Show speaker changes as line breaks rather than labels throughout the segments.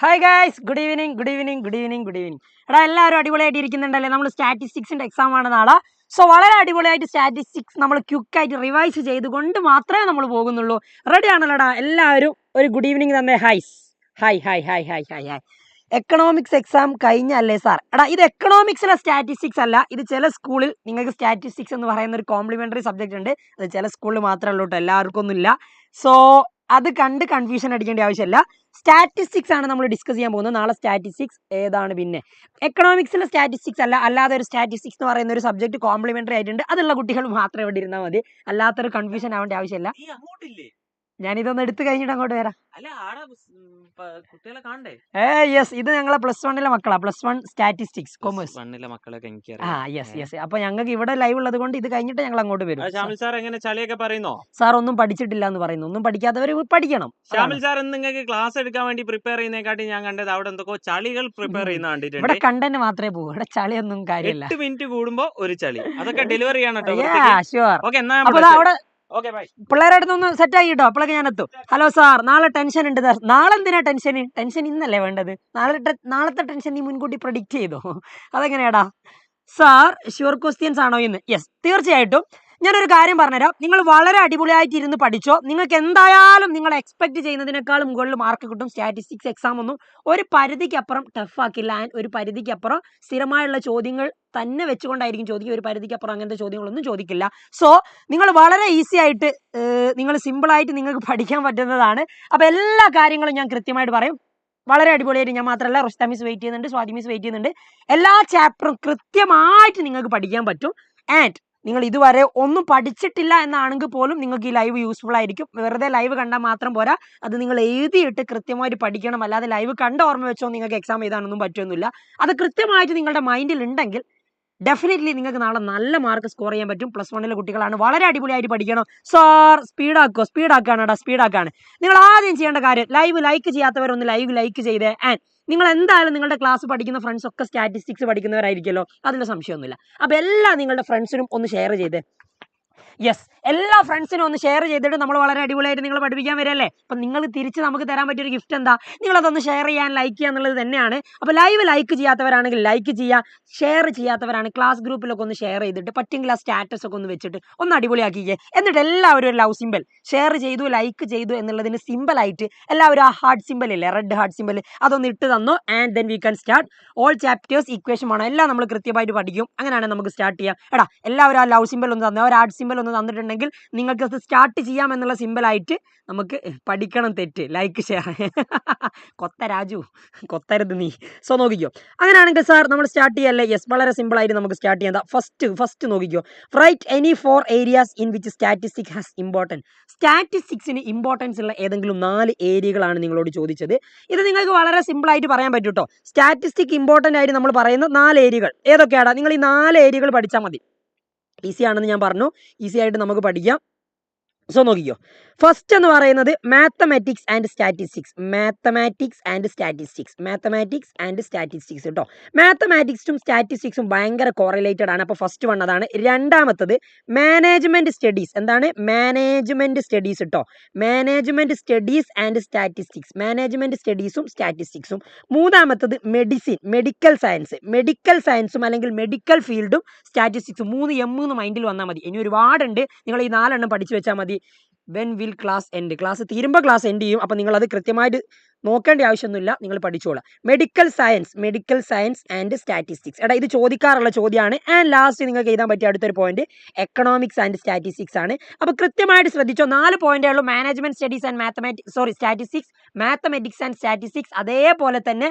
Hi guys, good evening. എടാ എല്ലാവരും അടിപൊളിയായിട്ട് ഇരിക്കുന്നുണ്ടല്ലേ? നമ്മൾ സ്റ്റാറ്റിസ്റ്റിക്സിന്റെ എക്സാം ആണ് നാളെ. സോ വളരെ അടിപൊളിയായിട്ട് സ്റ്റാറ്റിസ്റ്റിക്സ് നമ്മൾ ക്വിക്കായിട്ട് റിവൈസ് ചെയ്തുകൊണ്ട് മാത്രമേ നമ്മൾ പോകുന്നുള്ളൂ. റെഡി ആണല്ലോടാ? എല്ലാവരും ഒരു ഗുഡ് ഈവനിങ് തന്നെ. ഹായ്. എക്കണോമിക്സ് എക്സാം കഴിഞ്ഞല്ലേ സാർ? എടാ, ഇത് എക്കണോമിക്സിലെ സ്റ്റാറ്റിസ്റ്റിക്സ് അല്ല. ഇത് ചില സ്കൂളിൽ നിങ്ങൾക്ക് സ്റ്റാറ്റിസ്റ്റിക്സ് എന്ന് പറയുന്ന ഒരു കോംപ്ലിമെന്ററി സബ്ജക്റ്റ് ഉണ്ട്. അത് ചില സ്കൂളിൽ മാത്രമേ ഉള്ളൂ കേട്ടോ, എല്ലാവർക്കും ഒന്നുമില്ല. സോ അത് കണ്ട് കൺഫ്യൂഷൻ അടിക്കേണ്ട ആവശ്യമില്ല. സ്റ്റാറ്റിസ്റ്റിക്സ് ആണ് നമ്മൾ ഡിസ്കസ് ചെയ്യാൻ പോകുന്നത് നാളെ. സ്റ്റാറ്റിസ്റ്റിക്സ് ഏതാണ്? പിന്നെ എക്കണോമിക്സിലെ സ്റ്റാറ്റിസ്റ്റിക്സ് അല്ല, അല്ലാതെ ഒരു സ്റ്റാറ്റിസ്റ്റിക്സ് എന്ന് പറയുന്ന ഒരു സബ്ജക്ട് കോംപ്ലിമെന്ററി ആയിട്ടുണ്ട്. അതുള്ള കുട്ടികൾ മാത്രം ഇവിടെ ഇരുന്നാൽ മതി. അല്ലാത്തൊരു കൺഫ്യൂഷൻ ആവേണ്ട ആവശ്യമില്ല. ഞാനിതൊന്ന് എടുത്തു കഴിഞ്ഞിട്ട് അങ്ങോട്ട് വരാം. യെസ്, ഇത് ഞങ്ങളെ +1 മക്കളാ. +1 സ്റ്റാറ്റിസ്റ്റിക്സ് കൊമേഴ്സ്
മക്കളൊക്കെ
യെസ്. അപ്പൊ ഞങ്ങൾക്ക് ഇവിടെ ലൈവ് ഉള്ളത് കൊണ്ട് ഇത് കഴിഞ്ഞിട്ട് ഞങ്ങൾ അങ്ങോട്ട് വരും. സാർ ഒന്നും പഠിച്ചിട്ടില്ല എന്ന് പറയുന്നു. ഒന്നും പഠിക്കാത്തവർ പഠിക്കണം.
ഷാമിൽ സാർ നിങ്ങൾക്ക് ക്ലാസ് എടുക്കാൻ വേണ്ടി പ്രിപ്പയർ ചെയ്യുന്നതിനെക്കാട്ടി ഞാൻ കണ്ടത് അവിടെ എന്തൊക്കെ ചളികൾ പ്രിപ്പയർ ചെയ്യുന്ന കണ്ടിട്ടുണ്ട്.
ഇവിടെ കണ്ടന്റ് മാത്രമേ പോകും, ഇവിടെ ചളിയൊന്നും കാര്യമില്ല.
8 മിനിറ്റ് കൂടുമ്പോ ഒരു ചളി, അതൊക്കെ ഡെലിവറി ചെയ്യണം.
പിള്ളേരുടെ അടുത്തൊന്ന് സെറ്റ് ആക്കിട്ടോ, അപ്പോഴൊക്കെ ഞാൻ എത്തും. ഹലോ സാർ, നാളെ ടെൻഷൻ ഉണ്ട് സാർ. നാളെ എന്തിനാ ടെൻഷൻ ഇന്നല്ലേ വേണ്ടത്? നാളത്തെ ടെൻഷൻ നീ മുൻകൂട്ടി പ്രഡിക്റ്റ് ചെയ്തോ? അതെങ്ങനെയാടാ സാർ? ഷുവർ ക്വസ്റ്റ്യൻസ് ആണോ ഇന്ന്? യെസ്, തീർച്ചയായിട്ടും. ഞാനൊരു കാര്യം പറഞ്ഞുതരാം. നിങ്ങൾ വളരെ അടിപൊളിയായിട്ട് ഇരുന്ന് പഠിച്ചോ. നിങ്ങൾക്ക് എന്തായാലും നിങ്ങൾ എക്സ്പെക്ട് ചെയ്യുന്നതിനേക്കാളും മുകളിൽ മാർക്ക് കിട്ടും. സ്റ്റാറ്റിസ്റ്റിക്സ് എക്സാം ഒന്നും ഒരു പരിധിക്കപ്പുറം ടഫ് ആക്കില്ല. ആൻഡ് ഒരു പരിധിക്കപ്പുറം സ്ഥിരമായുള്ള ചോദ്യങ്ങൾ തന്നെ വെച്ചുകൊണ്ടായിരിക്കും ചോദിക്കുക. ഒരു പരിധിക്കപ്പുറം അങ്ങനത്തെ ചോദ്യങ്ങളൊന്നും ചോദിക്കില്ല. സോ നിങ്ങൾ വളരെ ഈസി ആയിട്ട് നിങ്ങൾ സിമ്പിളായിട്ട് നിങ്ങൾക്ക് പഠിക്കാൻ പറ്റുന്നതാണ്. അപ്പോൾ എല്ലാ കാര്യങ്ങളും ഞാൻ കൃത്യമായിട്ട് പറയും. വളരെ അടിപൊളിയായിട്ട്. ഞാൻ മാത്രമല്ല, റുസ്ത മിസ് വെയിറ്റ് ചെയ്യുന്നുണ്ട്, സ്വാതി മിസ് വെയിറ്റ് ചെയ്യുന്നുണ്ട്. എല്ലാ ചാപ്റ്ററും കൃത്യമായിട്ട് നിങ്ങൾക്ക് പഠിക്കാൻ പറ്റും. ആൻഡ് നിങ്ങൾ ഇതുവരെ ഒന്നും പഠിച്ചിട്ടില്ല എന്നാണെങ്കിൽ പോലും നിങ്ങൾക്ക് ഈ ലൈവ് യൂസ്ഫുൾ ആയിരിക്കും. വെറുതെ ലൈവ് കണ്ടാൽ മാത്രം പോരാ, അത് നിങ്ങൾ എഴുതിയിട്ട് കൃത്യമായിട്ട് പഠിക്കണം. അല്ലാതെ ലൈവ് കണ്ട ഓർമ്മ വെച്ചോ നിങ്ങൾക്ക് എക്സാം എഴുതാനൊന്നും പറ്റുമൊന്നുമില്ല. അത് കൃത്യമായിട്ട് നിങ്ങളുടെ മൈൻഡിൽ ഉണ്ടെങ്കിൽ ഡെഫിനറ്റ്ലി നിങ്ങൾക്ക് നാളെ നല്ല മാർക്ക് സ്കോർ ചെയ്യാൻ പറ്റും. +1 കുട്ടികളാണ്, വളരെ അടിപൊളിയായിട്ട് പഠിക്കണം. സാർ സ്പീഡാക്കാണ്. നിങ്ങൾ ആദ്യം ചെയ്യേണ്ട കാര്യം, ലൈവ് ലൈക്ക് ചെയ്യാത്തവരൊന്ന് ലൈവ് ലൈക്ക് ചെയ്തേ. ആൻഡ് നിങ്ങൾ എന്തായാലും നിങ്ങളുടെ ക്ലാസ് പഠിക്കുന്ന ഫ്രണ്ട്സ് ഒക്കെ സ്റ്റാറ്റിസ്റ്റിക്സ് പഠിക്കുന്നവരായിരിക്കുമല്ലോ, അതിൻ്റെ സംശയമൊന്നുമില്ല. അപ്പോൾ എല്ലാ നിങ്ങളുടെ ഫ്രണ്ട്സിനും ഒന്ന് ഷെയർ ചെയ്തേ. യെസ്, എല്ലാ ഫ്രണ്ട്സിനും ഒന്ന് ഷെയർ ചെയ്തിട്ട് നമ്മൾ വളരെ അടിപൊളിയായിട്ട് നിങ്ങൾ പഠിപ്പിക്കാൻ വരല്ലേ. അപ്പം നിങ്ങൾ തിരിച്ച് നമുക്ക് തരാൻ പറ്റിയൊരു ഗിഫ്റ്റ് എന്താ? നിങ്ങളതൊന്ന് ഷെയർ ചെയ്യാൻ, ലൈക്ക് ചെയ്യുക എന്നുള്ളത് തന്നെയാണ്. അപ്പോൾ ലൈവ് ലൈക്ക് ചെയ്യാത്തവരാണെങ്കിൽ ലൈക്ക് ചെയ്യുക, ഷെയർ ചെയ്യാത്തവരാണ് ക്ലാസ് ഗ്രൂപ്പിലൊക്കെ ഒന്ന് ഷെയർ ചെയ്തിട്ട് പറ്റുമെങ്കിൽ ആ സ്റ്റാറ്റസ് ഒക്കെ ഒന്ന് വെച്ചിട്ട് ഒന്ന് അടിപൊളിയാക്കിക്കേ. എന്നിട്ട് എല്ലാവരും ഒരു ലവ് സിമ്പിൾ ഷെയർ ചെയ്തു, ലൈക്ക് ചെയ്തു എന്നുള്ളതിന് സിമ്പിളായിട്ട് എല്ലാവരും ആ ഹാർട്ട് സിമ്പിൾ ഇല്ലേ, റെഡ് ഹാർട്ട് സിമ്പിൾ, അതൊന്ന് ഇട്ട് തന്നു. And then we can start. All chapters equation ആണ്, എല്ലാം നമ്മൾ കൃത്യമായിട്ട് പഠിക്കും. അങ്ങനെയാണ് നമുക്ക് സ്റ്റാർട്ട് ചെയ്യാം. എടാ, എല്ലാവരും ആ ലവ് സിമ്പിൾ ഒന്ന് തന്നെ, ഒരു ഹാർട്ട് സിമ്പിൾ ഒന്ന് തന്നിട്ടുണ്ടെങ്കിൽ നിങ്ങൾക്ക് അത് സ്റ്റാർട്ട് ചെയ്യാം എന്നുള്ള സിമ്പിളായിട്ട് നമുക്ക് പഠിക്കണം. തെറ്റ് ലൈക്ക് ഷെയർ രാജു കൊത്തരുത് നീ. സോ നോക്കിക്കോ. അങ്ങനെയാണെങ്കിൽ സാർ നമ്മൾ സ്റ്റാർട്ട് ചെയ്യല്ലേ? യെസ്, വളരെ സിമ്പിളായിട്ട് നമുക്ക് സ്റ്റാർട്ട് ചെയ്യാം. ഫസ്റ്റ് നോക്കിക്കോ. Write any 4 areas in which statistics has importance. സ്റ്റാറ്റിസ്റ്റിക്സിന് ഇമ്പോർട്ടൻസ് ഉള്ള ഏതെങ്കിലും 4 ഏരിയകളാണ് നിങ്ങളോട് ചോദിച്ചത്. ഇത് നിങ്ങൾക്ക് വളരെ സിമ്പിളായിട്ട് പറയാൻ പറ്റും കേട്ടോ. സ്റ്റാറ്റിസ്റ്റിക് ഇമ്പോർട്ടൻ്റ് ആയിട്ട് നമ്മൾ പറയുന്ന 4 ഏരിയകൾ ഏതൊക്കെയാണ്? നിങ്ങൾ ഈ 4 ഏരിയകൾ പഠിച്ചാൽ മതി. ഈസി ആണെന്ന് ഞാൻ പറഞ്ഞു, ഈസി ആയിട്ട് നമുക്ക് പഠിക്കാം. സോ നോക്കിക്കോ. ഫസ്റ്റ് എന്ന് പറയുന്നത് മാത്തമാറ്റിക്സ് ആൻഡ് സ്റ്റാറ്റിസ്റ്റിക്സ് കേട്ടോ. മാത്തമാറ്റിക്സും സ്റ്റാറ്റിസ്റ്റിക്സും ഭയങ്കര കോറിലേറ്റഡ് ആണ്. അപ്പോൾ ഫസ്റ്റ് വൺ അതാണ്. രണ്ടാമത്തത് മാനേജ്മെന്റ് സ്റ്റഡീസ്. എന്താണ്? മാനേജ്മെന്റ് സ്റ്റഡീസ് കേട്ടോ. Management studies and statistics, management സ്റ്റഡീസും സ്റ്റാറ്റിസ്റ്റിക്സും. മൂന്നാമത്തത് മെഡിക്കൽ സയൻസും അല്ലെങ്കിൽ മെഡിക്കൽ ഫീൽഡും സ്റ്റാറ്റിസ്റ്റിക്സും. 3 M മൈൻഡിൽ വന്നാൽ മതി. ഇനി ഒരുപാടുണ്ട്, നിങ്ങൾ ഈ 4 എണ്ണം പഠിച്ചു വെച്ചാൽ മതി. When will class end? Class തീരുമ്പോൾ ക്ലാസ് എൻഡ് ചെയ്യും. അപ്പോൾ നിങ്ങളത് കൃത്യമായിട്ട് നോക്കേണ്ട ആവശ്യമൊന്നുമില്ല, നിങ്ങൾ പഠിച്ചോളാം. Medical science and statistics. എടാ, ഇത് ചോദിക്കാറുള്ള ചോദ്യമാണ്. ആൻഡ് ലാസ്റ്റ് നിങ്ങൾക്ക് എഴുതാൻ പറ്റിയ അടുത്തൊരു പോയിന്റ് എക്കണോമിക്സ് ആൻഡ് സ്റ്റാറ്റിസ്റ്റിക്സ് ആണ്. അപ്പോൾ കൃത്യമായിട്ട് ശ്രദ്ധിച്ചോ. 4 പോയിന്റേ ഉള്ളൂ. Management studies and statistics, mathematics and statistics, അതേപോലെ തന്നെ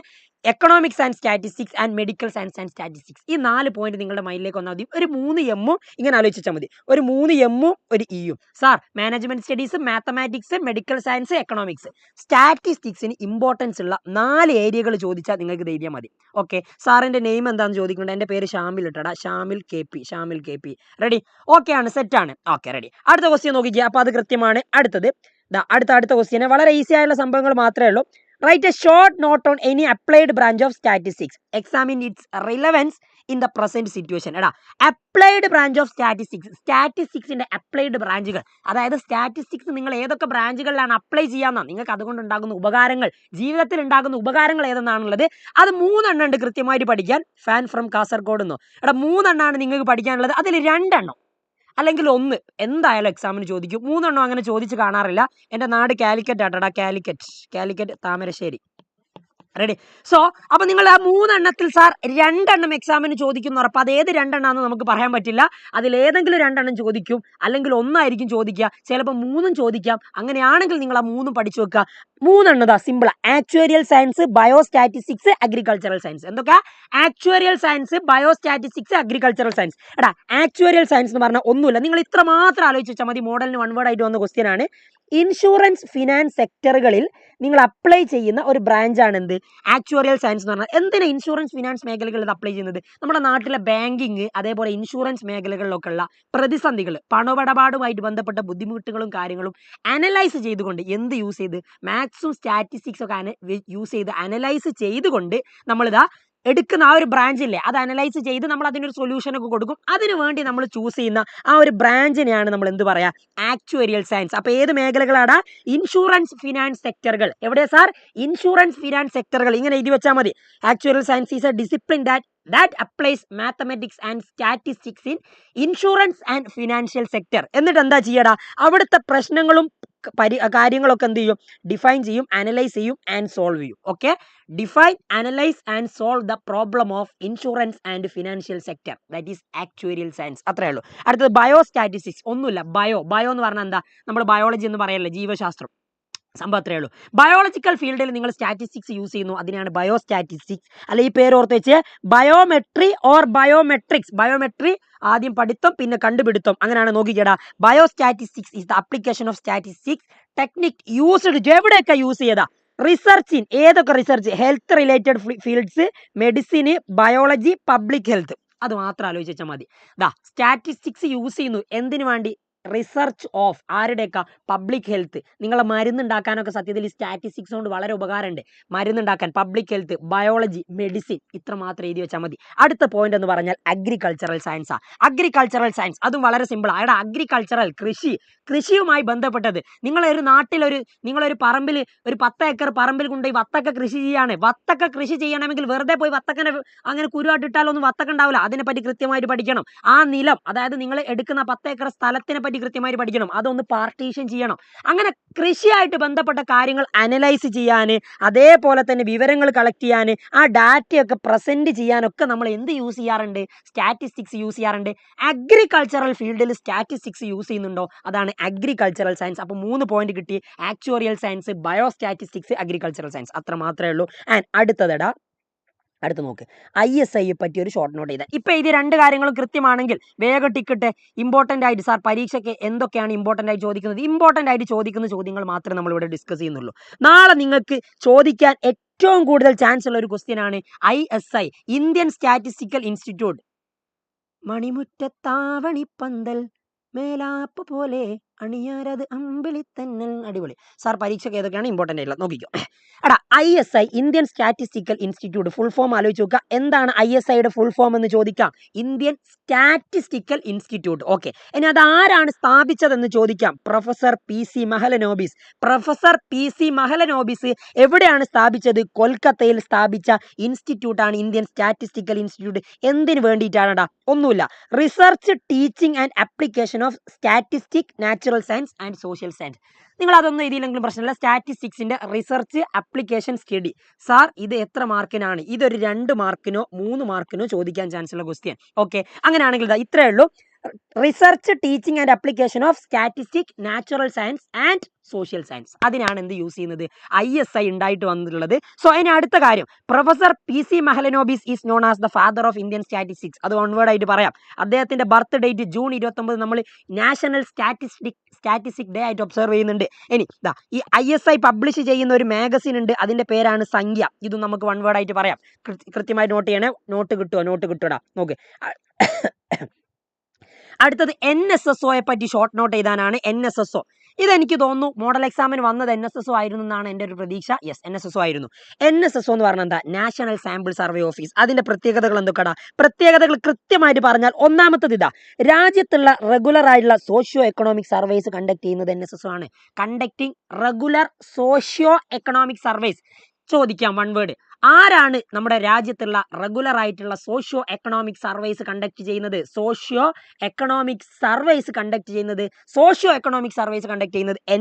economics and statistics and medical science and statistics. ഈ 4 പോയിന്റ് നിങ്ങളുടെ മൈൻഡിലേക്ക് വന്നാൽ മതി. ഒരു 3 M ഇങ്ങനെ ആലോചിച്ചാൽ മതി. ഒരു 3 M ഒരു E യും. Sir, management studies, mathematics, medical science, economics, സ്റ്റാറ്റിസ്റ്റിക്സിന് ഇമ്പോർട്ടൻസ് ഉള്ള 4 ഏരിയകൾ ചോദിച്ചാൽ നിങ്ങൾക്ക് ധൈര്യം മതി. ഓക്കെ, സാറിന്റെ നെയിം എന്താണെന്ന് ചോദിക്കുന്നുണ്ട്. എൻ്റെ പേര് ഷാമിൽ ഇട്ടടാ, Shamil K P. Ready? Okay ആണ്, സെറ്റ് ആണ്. Okay, ready. അടുത്ത ക്വസ്റ്റ്യൻ നോക്കിക്കുക. അപ്പോൾ അത് കൃത്യമാണ്. അടുത്ത ക്വസ്റ്റ്യൻ വളരെ ഈസി ആയുള്ള സംഭവങ്ങൾ മാത്രമേ ഉള്ളൂ. Write a short note on any applied branch of statistics, examine its relevance in the present situation. എടാ അപ്ലൈഡ് ബ്രാഞ്ച് ഓഫ് സ്റ്റാറ്റിസ്റ്റിക്സ്, സ്റ്റാറ്റിസ്റ്റിക്സിന്റെ അപ്ലൈഡ് ബ്രാഞ്ചുകൾ, അതായത് സ്റ്റാറ്റിസ്റ്റിക്സ് നിങ്ങൾ ഏതൊക്കെ ബ്രാഞ്ചുകളിലാണ് അപ്ലൈ ചെയ്യാമെന്നാ, നിങ്ങൾക്ക് അതുകൊണ്ട് ഉണ്ടാകുന്ന ഉപകാരങ്ങൾ, ജീവിതത്തിൽ ഉണ്ടാകുന്ന ഉപകാരങ്ങൾ ഏതെന്നാണുള്ളത്, അത് 3 ഉണ്ട് കൃത്യമായിട്ട് പഠിക്കാൻ. ഫാൻ ഫ്രം കാസർഗോഡ് എന്നോ, എടാ 3 നിങ്ങൾക്ക് പഠിക്കാനുള്ളത്. അതിൽ 2 അല്ലെങ്കിൽ 1 എന്തായാലും എക്സാമിന് ചോദിക്കും. 3 അങ്ങനെ ചോദിച്ച് കാണാറില്ല. എൻ്റെ നാട് കാലിക്കറ്റ് ആട്ടടാ, കാലിക്കറ്റ് താമരശ്ശേരി. റെഡി. സോ അപ്പൊ നിങ്ങൾ ആ 3 സാർ 2 എക്സാമിന് ചോദിക്കുന്ന ഉറപ്പ്. അത് ഏത് 2 നമുക്ക് പറയാൻ പറ്റില്ല. അതിൽ ഏതെങ്കിലും 2 ചോദിക്കും, അല്ലെങ്കിൽ 1 ചോദിക്കുക, ചിലപ്പോൾ 3 ചോദിക്കാം. അങ്ങനെയാണെങ്കിൽ നിങ്ങൾ ആ 3 പഠിച്ചു വെക്കുക. 3 simple. Actuarial science, biostatistics, agricultural science. എന്തൊക്കെ? Actuarial science, biostatistics, agricultural science. എടാ ആക്ച്വറിയൽ സയൻസ് എന്ന് പറഞ്ഞാൽ ഒന്നുമില്ല, നിങ്ങൾ ഇത്ര മാത്രം ആലോചിച്ചാൽ മതി. മോഡലിന് 1 വേർഡ് ആയിട്ട് വന്ന ക്വസ്റ്റ്യൻ ആണ്. ഇൻഷുറൻസ്, ഫിനാൻസ് സെക്ടറുകളിൽ നിങ്ങൾ അപ്ലൈ ചെയ്യുന്ന ഒരു ബ്രാഞ്ചാണ് എന്ത്? ആക്ച്വറിയൽ സയൻസ് എന്ന് പറഞ്ഞാൽ. എന്തിനാ ഇൻഷുറൻസ്, ഫിനാൻസ് മേഖലകളിൽ ഇത് അപ്ലൈ ചെയ്യുന്നത്? നമ്മുടെ നാട്ടിലെ ബാങ്കിങ്, അതേപോലെ ഇൻഷുറൻസ് മേഖലകളിലൊക്കെ ഉള്ള പ്രതിസന്ധികൾ, പണമിടപാടുമായിട്ട് ബന്ധപ്പെട്ട ബുദ്ധിമുട്ടുകളും കാര്യങ്ങളും അനലൈസ് ചെയ്തുകൊണ്ട്, എന്ത് യൂസ് ചെയ്ത്? മാത്സും സ്റ്റാറ്റിസ്റ്റിക്സ് ഒക്കെ യൂസ് ചെയ്ത് അനലൈസ് ചെയ്തുകൊണ്ട് നമ്മളിതാ എടുക്കുന്ന ആ ഒരു ബ്രാഞ്ചില്ലേ, അത് അനലൈസ് ചെയ്ത് നമ്മൾ അതിനൊരു സൊല്യൂഷൻ ഒക്കെ കൊടുക്കും. അതിനു വേണ്ടി നമ്മൾ ചൂസ് ചെയ്യുന്ന ആ ഒരു ബ്രാഞ്ചിനെയാണ് നമ്മൾ എന്ത് പറയാ? Actuarial science. അപ്പൊ ഏത് മേഖലകളാണ്? ഇൻഷുറൻസ്, ഫിനാൻസ് സെക്ടറുകൾ. എവിടെയാ സാർ? ഇൻഷുറൻസ്, ഫിനാൻസ് സെക്ടറുകൾ. ഇങ്ങനെ എഴുതി വെച്ചാൽ മതി. Actuarial science is a discipline that applies mathematics and statistics in insurance and financial sector. എന്നിട്ട് എന്താ ചെയ്യടാ? അവിടുത്തെ പ്രശ്നങ്ങളും കാര്യങ്ങളൊക്കെ എന്ത് ചെയ്യും? ഡിഫൈൻ ചെയ്യും, അനലൈസ് ചെയ്യും, ആൻഡ് സോൾവ് ചെയ്യും. Okay, define, analyse and solve the problem of insurance and financial sector, that is actuarial science. അത്രേ ഉള്ളൂ. അടുത്തത് ബയോസ്റ്റാറ്റിസ്റ്റിക്സ്. ഒന്നുമില്ല, ബയോ എന്ന് പറഞ്ഞാൽ എന്താ? നമ്മൾ ബയോളജി എന്ന് പറയല്ലേ, ജീവശാസ്ത്രം. സംഭവം അത്രേ ഉള്ളൂ. ബയോളജിക്കൽ ഫീൽഡിൽ നിങ്ങൾ സ്റ്റാറ്റിസ്റ്റിക്സ് യൂസ് ചെയ്യുന്നു, അതിനാണ് ബയോസ്റ്റാറ്റിസ്റ്റിക്സ്. അല്ലെ ഈ പേര് ഓർത്ത് വെച്ച്, ബയോമെട്രി ഓർ ബയോമെട്രിക്സ്. ബയോമെട്രി ആദ്യം പഠിത്തം, പിന്നെ കണ്ടുപിടുത്തം, അങ്ങനെയാണ് നോക്കിക്കേടാ. Biostatistics is the application of statistics technique used. എവിടെയൊക്കെ യൂസ് ചെയ്താ? റിസർച്ച് ഇൻ, ഏതൊക്കെ research? Health related fields, medicine, biology, public health. അത് മാത്രം ആലോചിച്ച് വെച്ചാൽ മതി. സ്റ്റാറ്റിസ്റ്റിക്സ് യൂസ് ചെയ്യുന്നു എന്തിനു വേണ്ടി? റിസർച്ച് ഓഫ് ആരുടെയൊക്കെ? Public health. നിങ്ങളെ മരുന്നുണ്ടാക്കാനൊക്കെ സത്യത്തിൽ ഈ സ്റ്റാറ്റിസ്റ്റിക്സ് കൊണ്ട് വളരെ ഉപകാരമുണ്ട്. മരുന്നുണ്ടാക്കാൻ, പബ്ലിക് ഹെൽത്ത്, ബയോളജി, മെഡിസിൻ, ഇത്ര മാത്രം എഴുതി വെച്ചാൽ മതി. അടുത്ത പോയിന്റ് എന്ന് പറഞ്ഞാൽ അഗ്രികൾച്ചറൽ സയൻസാ. അഗ്രികൾച്ചറൽ സയൻസ് അതും വളരെ സിമ്പിളാണ്. അവിടെ അഗ്രികൾച്ചറൽ, കൃഷിയുമായി ബന്ധപ്പെട്ടത്. നിങ്ങളൊരു നാട്ടിലൊരു, നിങ്ങളൊരു പറമ്പിൽ, ഒരു 10 ഏക്കർ പറമ്പിൽ കൊണ്ടുപോയി വത്തക്ക കൃഷി ചെയ്യാണ്. വത്തക്ക കൃഷി ചെയ്യണമെങ്കിൽ വെറുതെ പോയി വത്തക്കനെ അങ്ങനെ കുരുവാട്ടിട്ടാലൊന്നും വത്തക്ക ഉണ്ടാവില്ല. അതിനെപ്പറ്റി കൃത്യമായിട്ട് പഠിക്കണം. ആ നിലം, അതായത് നിങ്ങൾ എടുക്കുന്ന 10 ഏക്കർ സ്ഥലത്തിനെ പറ്റി കൃത്യമായിട്ട് പഠിക്കണം. അതൊന്ന് പാർട്ടീഷൻ ചെയ്യണം. അങ്ങനെ കൃഷിയായിട്ട് ബന്ധപ്പെട്ട കാര്യങ്ങൾ അനലൈസ് ചെയ്യാൻ, അതേപോലെ തന്നെ വിവരങ്ങൾ കളക്ട് ചെയ്യാൻ, ആ ഡാറ്റയൊക്കെ പ്രസന്റ് ചെയ്യാനൊക്കെ നമ്മൾ എന്ത് യൂസ് ചെയ്യാറുണ്ട്? സ്റ്റാറ്റിസ്റ്റിക്സ് യൂസ് ചെയ്യാറുണ്ട്. അഗ്രികൾച്ചറൽ ഫീൽഡിൽ സ്റ്റാറ്റിസ്റ്റിക്സ് യൂസ് ചെയ്യുന്നുണ്ടോ? അതാണ് അഗ്രികൾച്ചറൽ സയൻസ്. അപ്പോൾ 3 പോയിന്റ് കിട്ടി. Actuarial science, biostatistics, agricultural science. അത്ര മാത്രമേ ഉള്ളൂ. ആൻഡ് അടുത്ത് നോക്ക്, ISI പറ്റി ഒരു ഷോർട്ട് നോട്ട് ചെയ്താൽ. ഇപ്പൊ ഇത് 2 കാര്യങ്ങളും കൃത്യമാണെങ്കിൽ വേഗം ടിക്കറ്റ്. ഇമ്പോർട്ടന്റ് ആയിട്ട് സാർ പരീക്ഷയ്ക്ക് എന്തൊക്കെയാണ് ഇമ്പോർട്ടന്റ് ആയിട്ട് ചോദിക്കുന്നത്? ഇമ്പോർട്ടന്റ് ആയിട്ട് ചോദിക്കുന്ന ചോദ്യങ്ങൾ മാത്രമേ നമ്മൾ ഇവിടെ ഡിസ്കസ് ചെയ്യുന്നുള്ളൂ. നാളെ നിങ്ങൾക്ക് ചോദിക്കാൻ ഏറ്റവും കൂടുതൽ ചാൻസ് ഉള്ള ഒരു ക്വസ്റ്റ്യൻ ആണ് ISI, ഇന്ത്യൻ സ്റ്റാറ്റിസ്റ്റിക്കൽ ഇൻസ്റ്റിറ്റ്യൂട്ട്. മണിമുറ്റത്താവണിപ്പന്തൽ മേലാപ്പ് പോലെ അണിയാരത് അമ്പിളിത്തന്നൽ. അടിപൊളി. സാർ പരീക്ഷയ്ക്ക് ഏതൊക്കെയാണ് ഇമ്പോർട്ടൻ്റ് ആയിട്ടുള്ളത് നോക്കിക്കോ. എടാ ISI, Indian statistical institute, full form ആലോചിച്ച് നോക്കുക. എന്താണ് ISIയുടെ ഫുൾ ഫോം എന്ന് ചോദിക്കാം. Indian statistical institute. ഓക്കെ, ഇനി അത് ആരാണ് സ്ഥാപിച്ചതെന്ന് ചോദിക്കാം. Professor PC Mahalanobis. Professor PC Mahalanobis എവിടെയാണ് സ്ഥാപിച്ചത്? കൊൽക്കത്തയിൽ സ്ഥാപിച്ച ഇൻസ്റ്റിറ്റ്യൂട്ടാണ് ഇന്ത്യൻ സ്റ്റാറ്റിസ്റ്റിക്കൽ ഇൻസ്റ്റിറ്റ്യൂട്ട്. എന്തിനു വേണ്ടിയിട്ടാണടാ? ഒന്നുമില്ല, research, teaching and application of statistic, natural science and social science. നിങ്ങൾ അതൊന്നും എഴുതിയില്ലെങ്കിലും പ്രശ്നമില്ല. സ്റ്റാറ്റിസ്റ്റിക്സിന്റെ റിസർച്ച്, ആപ്ലിക്കേഷൻ, സ്റ്റഡി. സാർ ഇത് എത്ര മാർക്കിനാണ്? ഇതൊരു 2 മാർക്കിനോ 3 മാർക്കിനോ ചോദിക്കാൻ ചാൻസ് ഉള്ള ക്വസ്റ്റ്യൻ. ഓക്കെ, അങ്ങനെയാണെങ്കിൽ ഇത്രയേ ഉള്ളൂ. Research, teaching and application of statistic, natural science and social science. അതിനാണ് എന്ത് യൂസ് ചെയ്യുന്നത്? ISI ഉണ്ടായിട്ട് വന്നിട്ടുള്ളത്. സോ അതിന് അടുത്ത കാര്യം, professor PC Mahalanobis is known as the father of Indian statistics. അത് വൺവേർഡ് ആയിട്ട് പറയാം. അദ്ദേഹത്തിന്റെ ബർത്ത് ഡേറ്റ് ജൂൺ 29 നമ്മൾ നാഷണൽ സ്റ്റാറ്റിസ്റ്റിക് ഡേ ആയിട്ട് ഒബ്സർവ് ചെയ്യുന്നുണ്ട്. ഇനി ഈ ISI പബ്ലിഷ് ചെയ്യുന്ന ഒരു മാഗസിൻ ഉണ്ട്, അതിന്റെ പേരാണ് സംഖ്യ. ഇതും നമുക്ക് വൺവേർഡ് ആയിട്ട് പറയാം. കൃത്യമായിട്ട് നോട്ട് ചെയ്യണേ. നോട്ട് കിട്ടുമോടാ നോക്ക്. അടുത്തത് NSSOയെ പറ്റി ഷോർട്ട് നോട്ട് ചെയ്താനാണ്. NSSO, ഇതെനിക്ക് തോന്നുന്നു മോഡൽ എക്സാമിന് വന്നത് NSSO ആയിരുന്നു എന്നാണ് എൻ്റെ ഒരു പ്രതീക്ഷ. യെസ്, NSSO ആയിരുന്നു. NSSO എന്ന് പറഞ്ഞാൽ എന്താ? National sample survey office. അതിന്റെ പ്രത്യേകതകൾ എന്തൊക്കെയാ? പ്രത്യേകതകൾ കൃത്യമായിട്ട് പറഞ്ഞാൽ ഒന്നാമത്തത് ഇതാ, രാജ്യത്തുള്ള റെഗുലർ ആയിട്ടുള്ള സോഷ്യോ എക്കണോമിക് സർവേസ് കണ്ടക്ട് ചെയ്യുന്നത് NSSO ആണ്. Conducting regular socio economic surveys. ചോദിക്കാം വൺ വേർഡ്, ആരാണ് നമ്മുടെ രാജ്യത്തുള്ള റെഗുലർ ആയിട്ടുള്ള സോഷ്യോ എക്കണോമിക് സർവേസ് കണ്ടക്ട് ചെയ്യുന്നത്? സോഷ്യോ എക്കണോമിക് സർവേസ് കണ്ടക്ട് ചെയ്യുന്നത്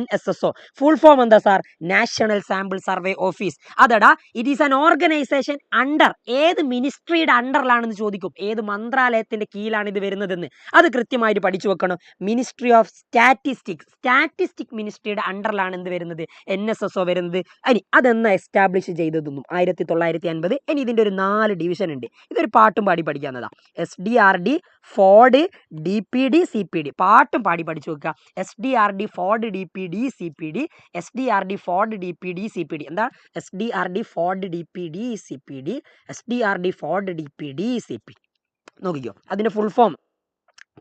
NSSO. ഫുൾ ഫോം എന്താ sir? National sample survey office. അതടാ, it is an organisation under, ഏത് മിനിസ്ട്രിയുടെ അണ്ടറിലാണെന്ന് ചോദിക്കും. ഏത് മന്ത്രാലയത്തിന്റെ കീഴിലാണ് ഇത് വരുന്നതെന്ന് അത് കൃത്യമായിട്ട് പഠിച്ചു വെക്കണം. മിനിസ്ട്രി ഓഫ് സ്റ്റാറ്റിസ്റ്റിക് മിനിസ്ട്രിയുടെ അണ്ടറിലാണ് എന്ത് വരുന്നത്? NSSO വരുന്നത്. ഇനി അതെന്ന് എസ്റ്റാബ്ലിഷ് ചെയ്തതൊന്നും 1950. ഇനി ഇതിന്റെ ഒരു 4 ഡിവിഷൻ ഉണ്ട്. ഇതൊരു പാട്ടും പാടി പഠിക്കാവുന്നതാ. SDRD, Ford, DPD, CPD. പാട്ടും പാടി പഠിച്ചു വെക്കുക. SDRD, Ford, DPD, CPD. SDRD, Ford, DPD, CPD. എന്താ? SDRD, Ford, DPD, CPD. SDRD, Ford, DPD, CPD. നോക്കിക്കോ, അതിന്റെ ഫുൾ ഫോം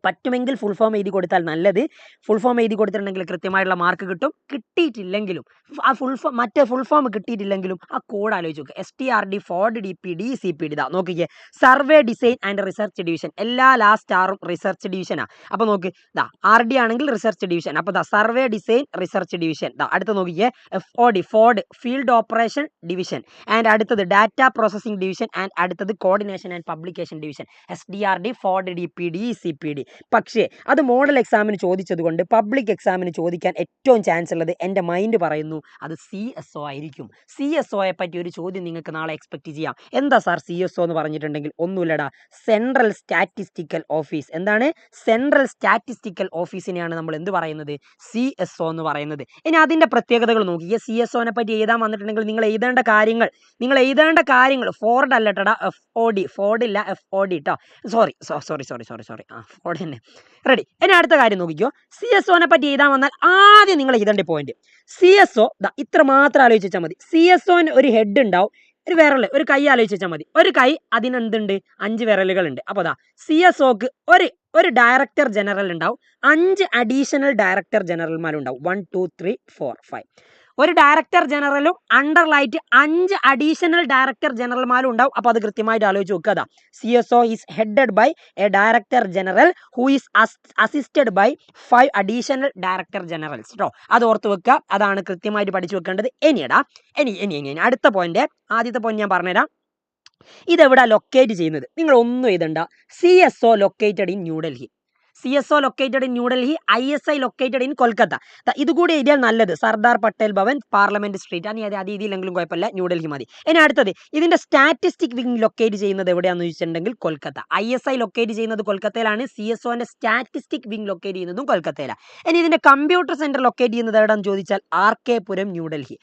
പറ്റുമെങ്കിൽ ഫുൾ ഫോം എഴുതി കൊടുത്താൽ നല്ലത്. ഫുൾ ഫോം എഴുതി കൊടുത്തിട്ടുണ്ടെങ്കിൽ കൃത്യമായിട്ടുള്ള മാർക്ക് കിട്ടും. കിട്ടിയിട്ടില്ലെങ്കിലും ആ ഫുൾ ഫോം കിട്ടിയിട്ടില്ലെങ്കിലും ആ കോഡ് ആലോചിച്ച് നോക്കുക. STRD, Ford, DPD, CPD. ഇതാ നോക്കിക്കേ, survey design and research division. എല്ലാ ലാസ്റ്റ് ആറും റിസർച്ച് ഡിവിഷനാ. അപ്പൊ നോക്ക്, ഇതാ RD ആണെങ്കിൽ റിസർച്ച് ഡിവിഷൻ. അപ്പൊ ദാ സർവേ ഡിസൈൻ റിസർച്ച് ഡിവിഷൻ. അടുത്ത നോക്കിക്കേ, FOD, Ford field operation division. And അടുത്തത് ഡാറ്റ പ്രോസസിംഗ് ഡിവിഷൻ. ആൻഡ് അടുത്തത് coordination and publication division. SDRD, Ford, DPD, CPD. പക്ഷേ അത് മോഡൽ എക്സാമിന് ചോദിച്ചത് കൊണ്ട് പബ്ലിക് എക്സാമിന് ചോദിക്കാൻ ഏറ്റവും ചാൻസ് ഉള്ളത് എൻ്റെ മൈൻഡ് പറയുന്നു അത് CSO ആയിരിക്കും. CSOയെ പറ്റി ഒരു ചോദ്യം നിങ്ങൾക്ക് നാളെ എക്സ്പെക്ട് ചെയ്യാം. എന്താ സാർ CSO എന്ന് പറഞ്ഞിട്ടുണ്ടെങ്കിൽ? ഒന്നുമില്ലടാ, സെൻട്രൽ സ്റ്റാറ്റിസ്റ്റിക്കൽ ഓഫീസ്. എന്താണ്? സെൻട്രൽ സ്റ്റാറ്റിസ്റ്റിക്കൽ ഓഫീസിനെയാണ് നമ്മൾ എന്ത് പറയുന്നത്? CSO എന്ന് പറയുന്നത്. ഇനി അതിന്റെ പ്രത്യേകതകൾ നോക്കിയേ. CSOനെ പറ്റി എഴുതാൻ വന്നിട്ടുണ്ടെങ്കിൽ നിങ്ങൾ എഴുതേണ്ട കാര്യങ്ങൾ ഫോർഡ് അല്ലട്ടടാ, FOD. ഫോർഡ് ഇല്ല, FOD കേട്ടോ. സോറി. ഫോർഡ് തന്നെ. റെഡി. ഇനി അടുത്ത കാര്യം നോക്കിക്കോ. CSOനെ പറ്റി എഴുതാൻ വന്നാൽ ആദ്യം നിങ്ങൾ എഴുതേണ്ട പോയിന്റ്, CSO ഇത്ര മാത്രം ആലോചിച്ച് വെച്ചാൽ മതി. CSOന് ഒരു ഹെഡ് ഉണ്ടാവും, ഒരു വിരൽ, ഒരു കൈ ആലോചിച്ച് വെച്ചാൽ മതി. ഒരു കൈ, അതിനെന്തുണ്ട്? 5 വിരലുകൾ ഉണ്ട്. അപ്പോൾ CSOക്ക് ഒരു ഡയറക്ടർ ജനറൽ ഉണ്ടാവും, 5 അഡീഷണൽ ഡയറക്ടർ ജനറൽമാരുണ്ടാവും. 1 2 3 4 5. ഒരു ഡയറക്ടർ ജനറലും അണ്ടറിലായിട്ട് 5 അഡീഷണൽ ഡയറക്ടർ ജനറൽമാരും ഉണ്ടാവും. അപ്പോൾ അത് കൃത്യമായിട്ട് ആലോചിച്ച് വെക്കുക. CSO is headed by a director general who is assisted by 5 additional director generals. കേട്ടോ, അത് ഓർത്ത് വെക്കുക. അതാണ് കൃത്യമായിട്ട് പഠിച്ചു വെക്കേണ്ടത്. ഇനി അടുത്ത പോയിന്റ്, ആദ്യത്തെ പോയിന്റ് ഞാൻ പറഞ്ഞുതരാം. ഇതെവിടെ ലൊക്കേറ്റ് ചെയ്യുന്നത്? നിങ്ങൾ ഒന്നും എഴുതണ്ട. CSO located in New Delhi. CSO located in New Delhi, ISI located in Kolkata. ഇതുകൂടി എഴുതിയാൽ നല്ലത്. Sardar Patel Bhavan, parliament street. അത് ഇതിലെങ്കിലും കുഴപ്പമില്ല, ന്യൂഡൽഹി മതി. ഇനി അടുത്തത്, ഇതിന്റെ സ്റ്റാറ്റിസ്റ്റിക് വിങ് ലൊക്കേറ്റ് ചെയ്യുന്നത് എവിടെയാണെന്ന് ചോദിച്ചിട്ടുണ്ടെങ്കിൽ കൊൽക്കത്ത. ISI ലൊക്കേറ്റ് ചെയ്യുന്നത് കൊൽക്കത്തയിലാണ്. CSOന്റെ സ്റ്റാറ്റിസ്റ്റിക് വിങ് ലൊക്കേറ്റ് ചെയ്യുന്നതും കൊൽക്കത്തയിലാണ്. ഇനി ഇതിന്റെ കമ്പ്യൂട്ടർ സെന്റർ ലൊക്കേറ്റ് ചെയ്യുന്നത് എവിടെയാണെന്ന് ചോദിച്ചാൽ RK പുരം, ന്യൂഡൽഹി.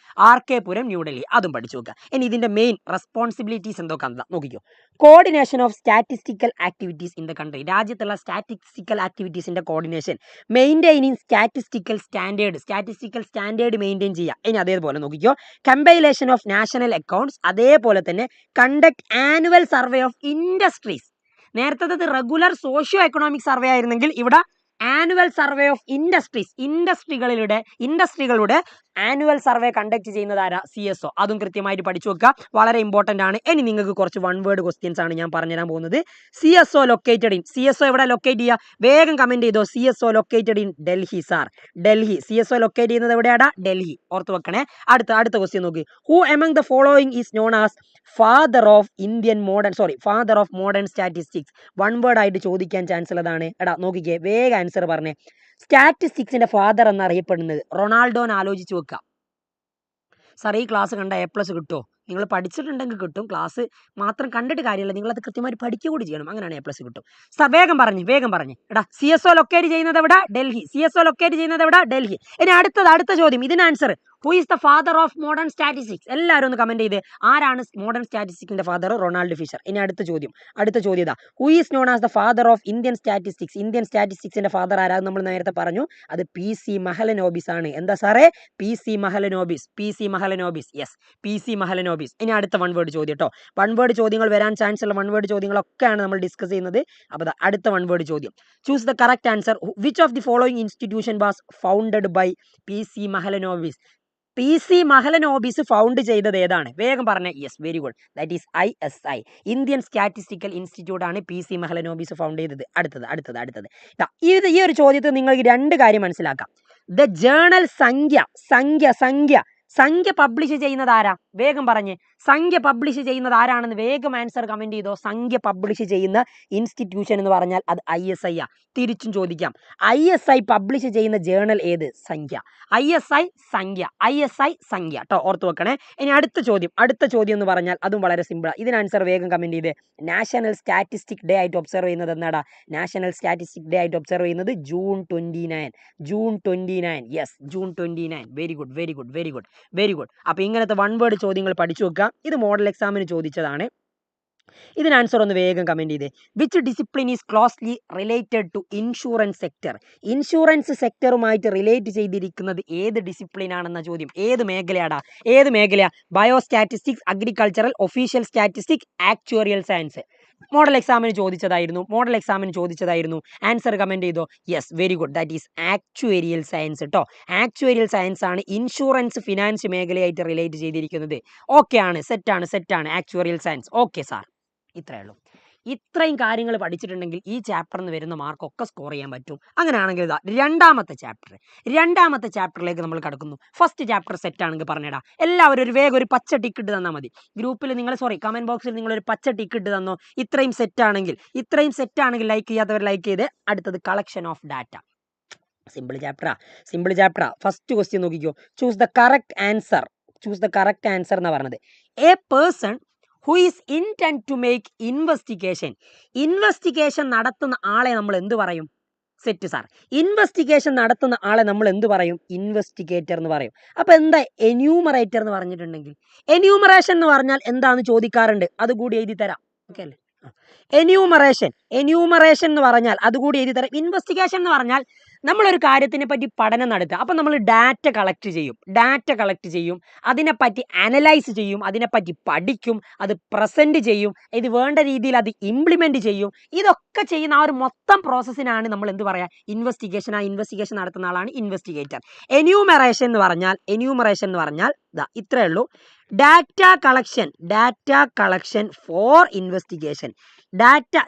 അതും പഠിച്ചു നോക്കുക. ഇനി ഇതിന്റെ മെയിൻ റെസ്പോൺസിബിലിറ്റീസ് എന്തൊക്കെയാണെന്ന് നോക്കിക്കോ. Coordination of statistical activities in the country. രാജ്യത്തുള്ള സ്റ്റാറ്റിസ്റ്റിക്കൽ ആക്ടിവിറ്റീസിന്റെ coordination, maintaining statistical standard maintain ചെയ്യുക. ഇനി അതേപോലെ നോക്കിക്കോ, കമ്പൈലേഷൻ ഓഫ് നാഷണൽ അക്കൗണ്ട്സ്. അതേപോലെ തന്നെ conduct annual survey of industries. നേരത്തെ റെഗുലർ സോഷ്യോ എക്കണോമിക് സർവേ ആയിരുന്നെങ്കിൽ ഇവിടെ ആനുവൽ സർവേ ഓഫ് ഇൻഡസ്ട്രീസ്. ഇൻഡസ്ട്രികളുടെ ആനുവൽ സർവേ കണ്ടക്ട് ചെയ്യുന്നത് ആരാ? CSO. അതും കൃത്യമായിട്ട് പഠിച്ചു വെക്കുക, വളരെ ഇമ്പോർട്ടന്റ് ആണ്. ഇനി നിങ്ങൾക്ക് കുറച്ച് വൺ വേർഡ് ക്വസ്റ്റ്യൻസ് ആണ് ഞാൻ പറഞ്ഞുതരാൻ പോകുന്നത്. CSO located in. CSO എവിടെ ലൊക്കേറ്റ് ചെയ്യുക? വേഗം കമന്റ് ചെയ്തോ. CSO located in Delhi sir. Delhi. CSO locate ചെയ്യുന്നത് എവിടെയാടാ? ഡൽഹി. ഓർത്ത് വെക്കണേ. അടുത്ത ക്വസ്റ്റ്യൻ നോക്കി. Who among the following is known as father of modern statistics. One word ആയിട്ട് ചോദിക്കാൻ ചാൻസ് ഉള്ളതാണ്. നോക്കിക്കേ, വേഗം ആൻസർ പറഞ്ഞേ. സ്റ്റാറ്റിസ്റ്റിക്സിന്റെ ഫാദർ എന്നറിയപ്പെടുന്നത് റൊണാൾഡോനെ ആലോചിച്ച് വെക്കുക. സാർ ഈ ക്ലാസ് കണ്ട A+ കിട്ടുമോ? നിങ്ങൾ പഠിച്ചിട്ടുണ്ടെങ്കിൽ കിട്ടും. ക്ലാസ് മാത്രം കണ്ടിട്ട് കാര്യമില്ല, നിങ്ങളത് കൃത്യമായിട്ട് പഠിക്കുക കൂടി ചെയ്യണം. അങ്ങനെയാണ് A+ കിട്ടും. വേഗം പറഞ്ഞ്. CSO ലൊക്കേറ്റ് ചെയ്യുന്നത് എവിടെ? ഡൽഹി. ഇനി അടുത്ത ചോദ്യം, ഇതിന് answer who is the father of modern statistics? എല്ലാവരും ഒന്ന് കമന്റ് ചെയ്ത് ആരാണ് മോഡേൺ സ്റ്റാറ്റിസ്റ്റിക്സിന്റെ ഫാദർ? Ronald Fisher. ഇനി അടുത്ത ചോദ്യം ഇതാ, who is known as the father of Indian statistics? Indian സ്റ്റാറ്റിസ്റ്റിക്സിന്റെ ഫാദർ ആരാ? നമ്മൾ നേരത്തെ പറഞ്ഞു, അത് PC മഹലനോബിസ് ആണ്. എന്താ സാറേ? PC Mahalanobis. Yes, PC Mahalanobis. ഇനി അടുത്ത വൺ വേർഡ് ചോദ്യം കേട്ടോ. വൺ വേർഡ് ചോദ്യങ്ങൾ വരാൻ ചാൻസ് ഉള്ള വൺ വേർഡ് ചോദ്യങ്ങളൊക്കെയാണ് നമ്മൾ ഡിസ്കസ് ചെയ്യുന്നത്. അപ്പോൾ അടുത്ത വൺ വേർഡ് ചോദ്യം, choose the correct answer. Which of the following institution was founded by PC Mahalanobis? PC Mahalanobis found ചെയ്തത് ഏതാണ്? വേഗം പറഞ്ഞേ. Yes, very good, that is ISI, Indian statistical institute ആണ് PC മഹലനോബിസ് ഫൗണ്ട് ചെയ്തത്. അടുത്തത് ഈ ഒരു ചോദ്യത്തിൽ നിങ്ങൾക്ക് രണ്ട് കാര്യം മനസ്സിലാക്കാം. ദ ജേണൽ സംഖ്യ പബ്ലിഷ് ചെയ്യുന്നത് ആരാ? വേഗം പറഞ്ഞേ, സംഖ്യ പബ്ലിഷ് ചെയ്യുന്നത് ആരാണെന്ന് വേഗം ആൻസർ കമന്റ് ചെയ്തോ. സംഖ്യ പബ്ലിഷ് ചെയ്യുന്ന ഇൻസ്റ്റിറ്റ്യൂഷൻ എന്ന് പറഞ്ഞാൽ അത് ISI ആ. തിരിച്ചും ചോദിക്കാം, ISI പബ്ലിഷ് ചെയ്യുന്ന ജേണൽ ഏത്? സംഖ്യ. ISI സംഖ്യ കേട്ടോ, ഓർത്ത് വെക്കണേ. ഇനി അടുത്ത ചോദ്യം എന്ന് പറഞ്ഞാൽ അതും വളരെ സിമ്പിളാണ്. ഇതിന് ആൻസർ വേഗം കമന്റ് ചെയ്ത്. നാഷണൽ സ്റ്റാറ്റിസ്റ്റിക് ഡേ ആയിട്ട് ഒബ്സർവ് ചെയ്യുന്നത് എന്നാടാ? നാഷണൽ സ്റ്റാറ്റിസ്റ്റിക് ഡേ ആയിട്ട് ഒബ്സർവ് ചെയ്യുന്നത് June 29. Yes, June 29. Very good. അപ്പൊ ഇങ്ങനത്തെ വൺ വേർഡ് ചോദ്യങ്ങൾ പഠിച്ചു വെക്കുക. ഇത് മോഡൽ എക്സാമിന് ചോദിച്ചതാണ്. ഇതിന് ആൻസർ ഒന്ന് വേഗം കമന്റ് ചെയ്തേ. Which discipline is closely related to insurance sector? Insurance സെക്ടറുമായിട്ട് റിലേറ്റ് ചെയ്തിരിക്കുന്നത് ഏത് ഡിസിപ്ലിൻ ആണെന്ന ചോദ്യം. ഏത് മേഖലയാ? Biostatistics, agricultural, official statistics, actuarial science. Model എക്സാമിന് ചോദിച്ചതായിരുന്നു. ആൻസർ കമന്റ് ചെയ്തോ. Yes, very good, that is actuarial science കേട്ടോ. ആക്ച്വറിയൽ സയൻസ് ആണ് ഇൻഷുറൻസ് ഫിനാൻസ് മേഖലയായിട്ട് റിലേറ്റ് ചെയ്തിരിക്കുന്നത്. ഓക്കെ ആണ്, സെറ്റാണ് ആക്ച്വറിയൽ സയൻസ്. ഓക്കെ സാർ, ഇത്രയേ ഉള്ളൂ. ഇത്രയും കാര്യങ്ങൾ പഠിച്ചിട്ടുണ്ടെങ്കിൽ ഈ ചാപ്റ്ററിൽ നിന്ന് വരുന്ന മാർക്കൊക്കെ സ്കോർ ചെയ്യാൻ പറ്റും. അങ്ങനെയാണെങ്കിൽ ഇതാ രണ്ടാമത്തെ ചാപ്റ്ററിലേക്ക് നമ്മൾ കടക്കുന്നു. ഫസ്റ്റ് ചാപ്റ്റർ സെറ്റ് ആണെങ്കിൽ പറഞ്ഞേടാ. എല്ലാവരും വേഗം ഒരു പച്ച ടിക്ക് ഇട്ട് തന്നാൽ മതി. ഗ്രൂപ്പിൽ കമന്റ് ബോക്സിൽ നിങ്ങൾ ഒരു പച്ച ടിക്ക് ഇട്ട് തന്നോ. ഇത്രയും സെറ്റ് ആണെങ്കിൽ ലൈക്ക് ചെയ്യാത്തവർ ലൈക്ക് ചെയ്ത്. അടുത്തത് കളക്ഷൻ ഓഫ് ഡാറ്റ. സിമ്പിൾ ചാപ്റ്ററാ. ഫസ്റ്റ് ക്വസ്റ്റ്യൻ നോക്കിക്കോ. ചൂസ് ദ കറക്റ്റ് ആൻസർ എന്നാ പറഞ്ഞത്. A person who is intend to make investigation നടത്തുന്ന ആളെ നമ്മൾ എന്ത് പറയും? Set sir. ഇൻവെസ്റ്റിഗേഷൻ നടത്തുന്ന ആളെ നമ്മൾ എന്ത് പറയും? ഇൻവെസ്റ്റിഗേറ്റർ എന്ന് പറയും. അപ്പൊ എന്താ എന്യൂമറേറ്റർ എന്ന് പറഞ്ഞിട്ടുണ്ടെങ്കിൽ? എന്യൂമറേഷൻ എന്ന് പറഞ്ഞാൽ എന്താന്ന് ചോദിക്കാറുണ്ട്. അതുകൂടി എഴുതി തരാം. ഓക്കെ അല്ലേ? എന്യൂമറേഷൻ എന്ന് പറഞ്ഞാൽ അതുകൂടി എഴുതി തരാം. ഇൻവെസ്റ്റിഗേഷൻ എന്ന് പറഞ്ഞാൽ നമ്മളൊരു കാര്യത്തിനെ പറ്റി പഠനം നടത്തുക. അപ്പം നമ്മൾ ഡാറ്റ കളക്ട് ചെയ്യും, അതിനെപ്പറ്റി അനലൈസ് ചെയ്യും, അതിനെപ്പറ്റി പഠിക്കും, അത് പ്രസന്റ് ചെയ്യും, ഇത് വേണ്ട രീതിയിൽ അത് ഇംപ്ലിമെന്റ് ചെയ്യും. ഇതൊക്കെ ചെയ്യുന്ന ആ ഒരു മൊത്തം പ്രോസസ്സിനാണ് നമ്മൾ എന്ത് പറയുക? ഇൻവെസ്റ്റിഗേഷൻ. ആ ഇൻവെസ്റ്റിഗേഷൻ നടത്തുന്ന ആളാണ് ഇൻവെസ്റ്റിഗേറ്റർ. എന്യൂമറേഷൻ എന്ന് പറഞ്ഞാൽ ഇത്രയേ ഉള്ളൂ. Data collection for investigation.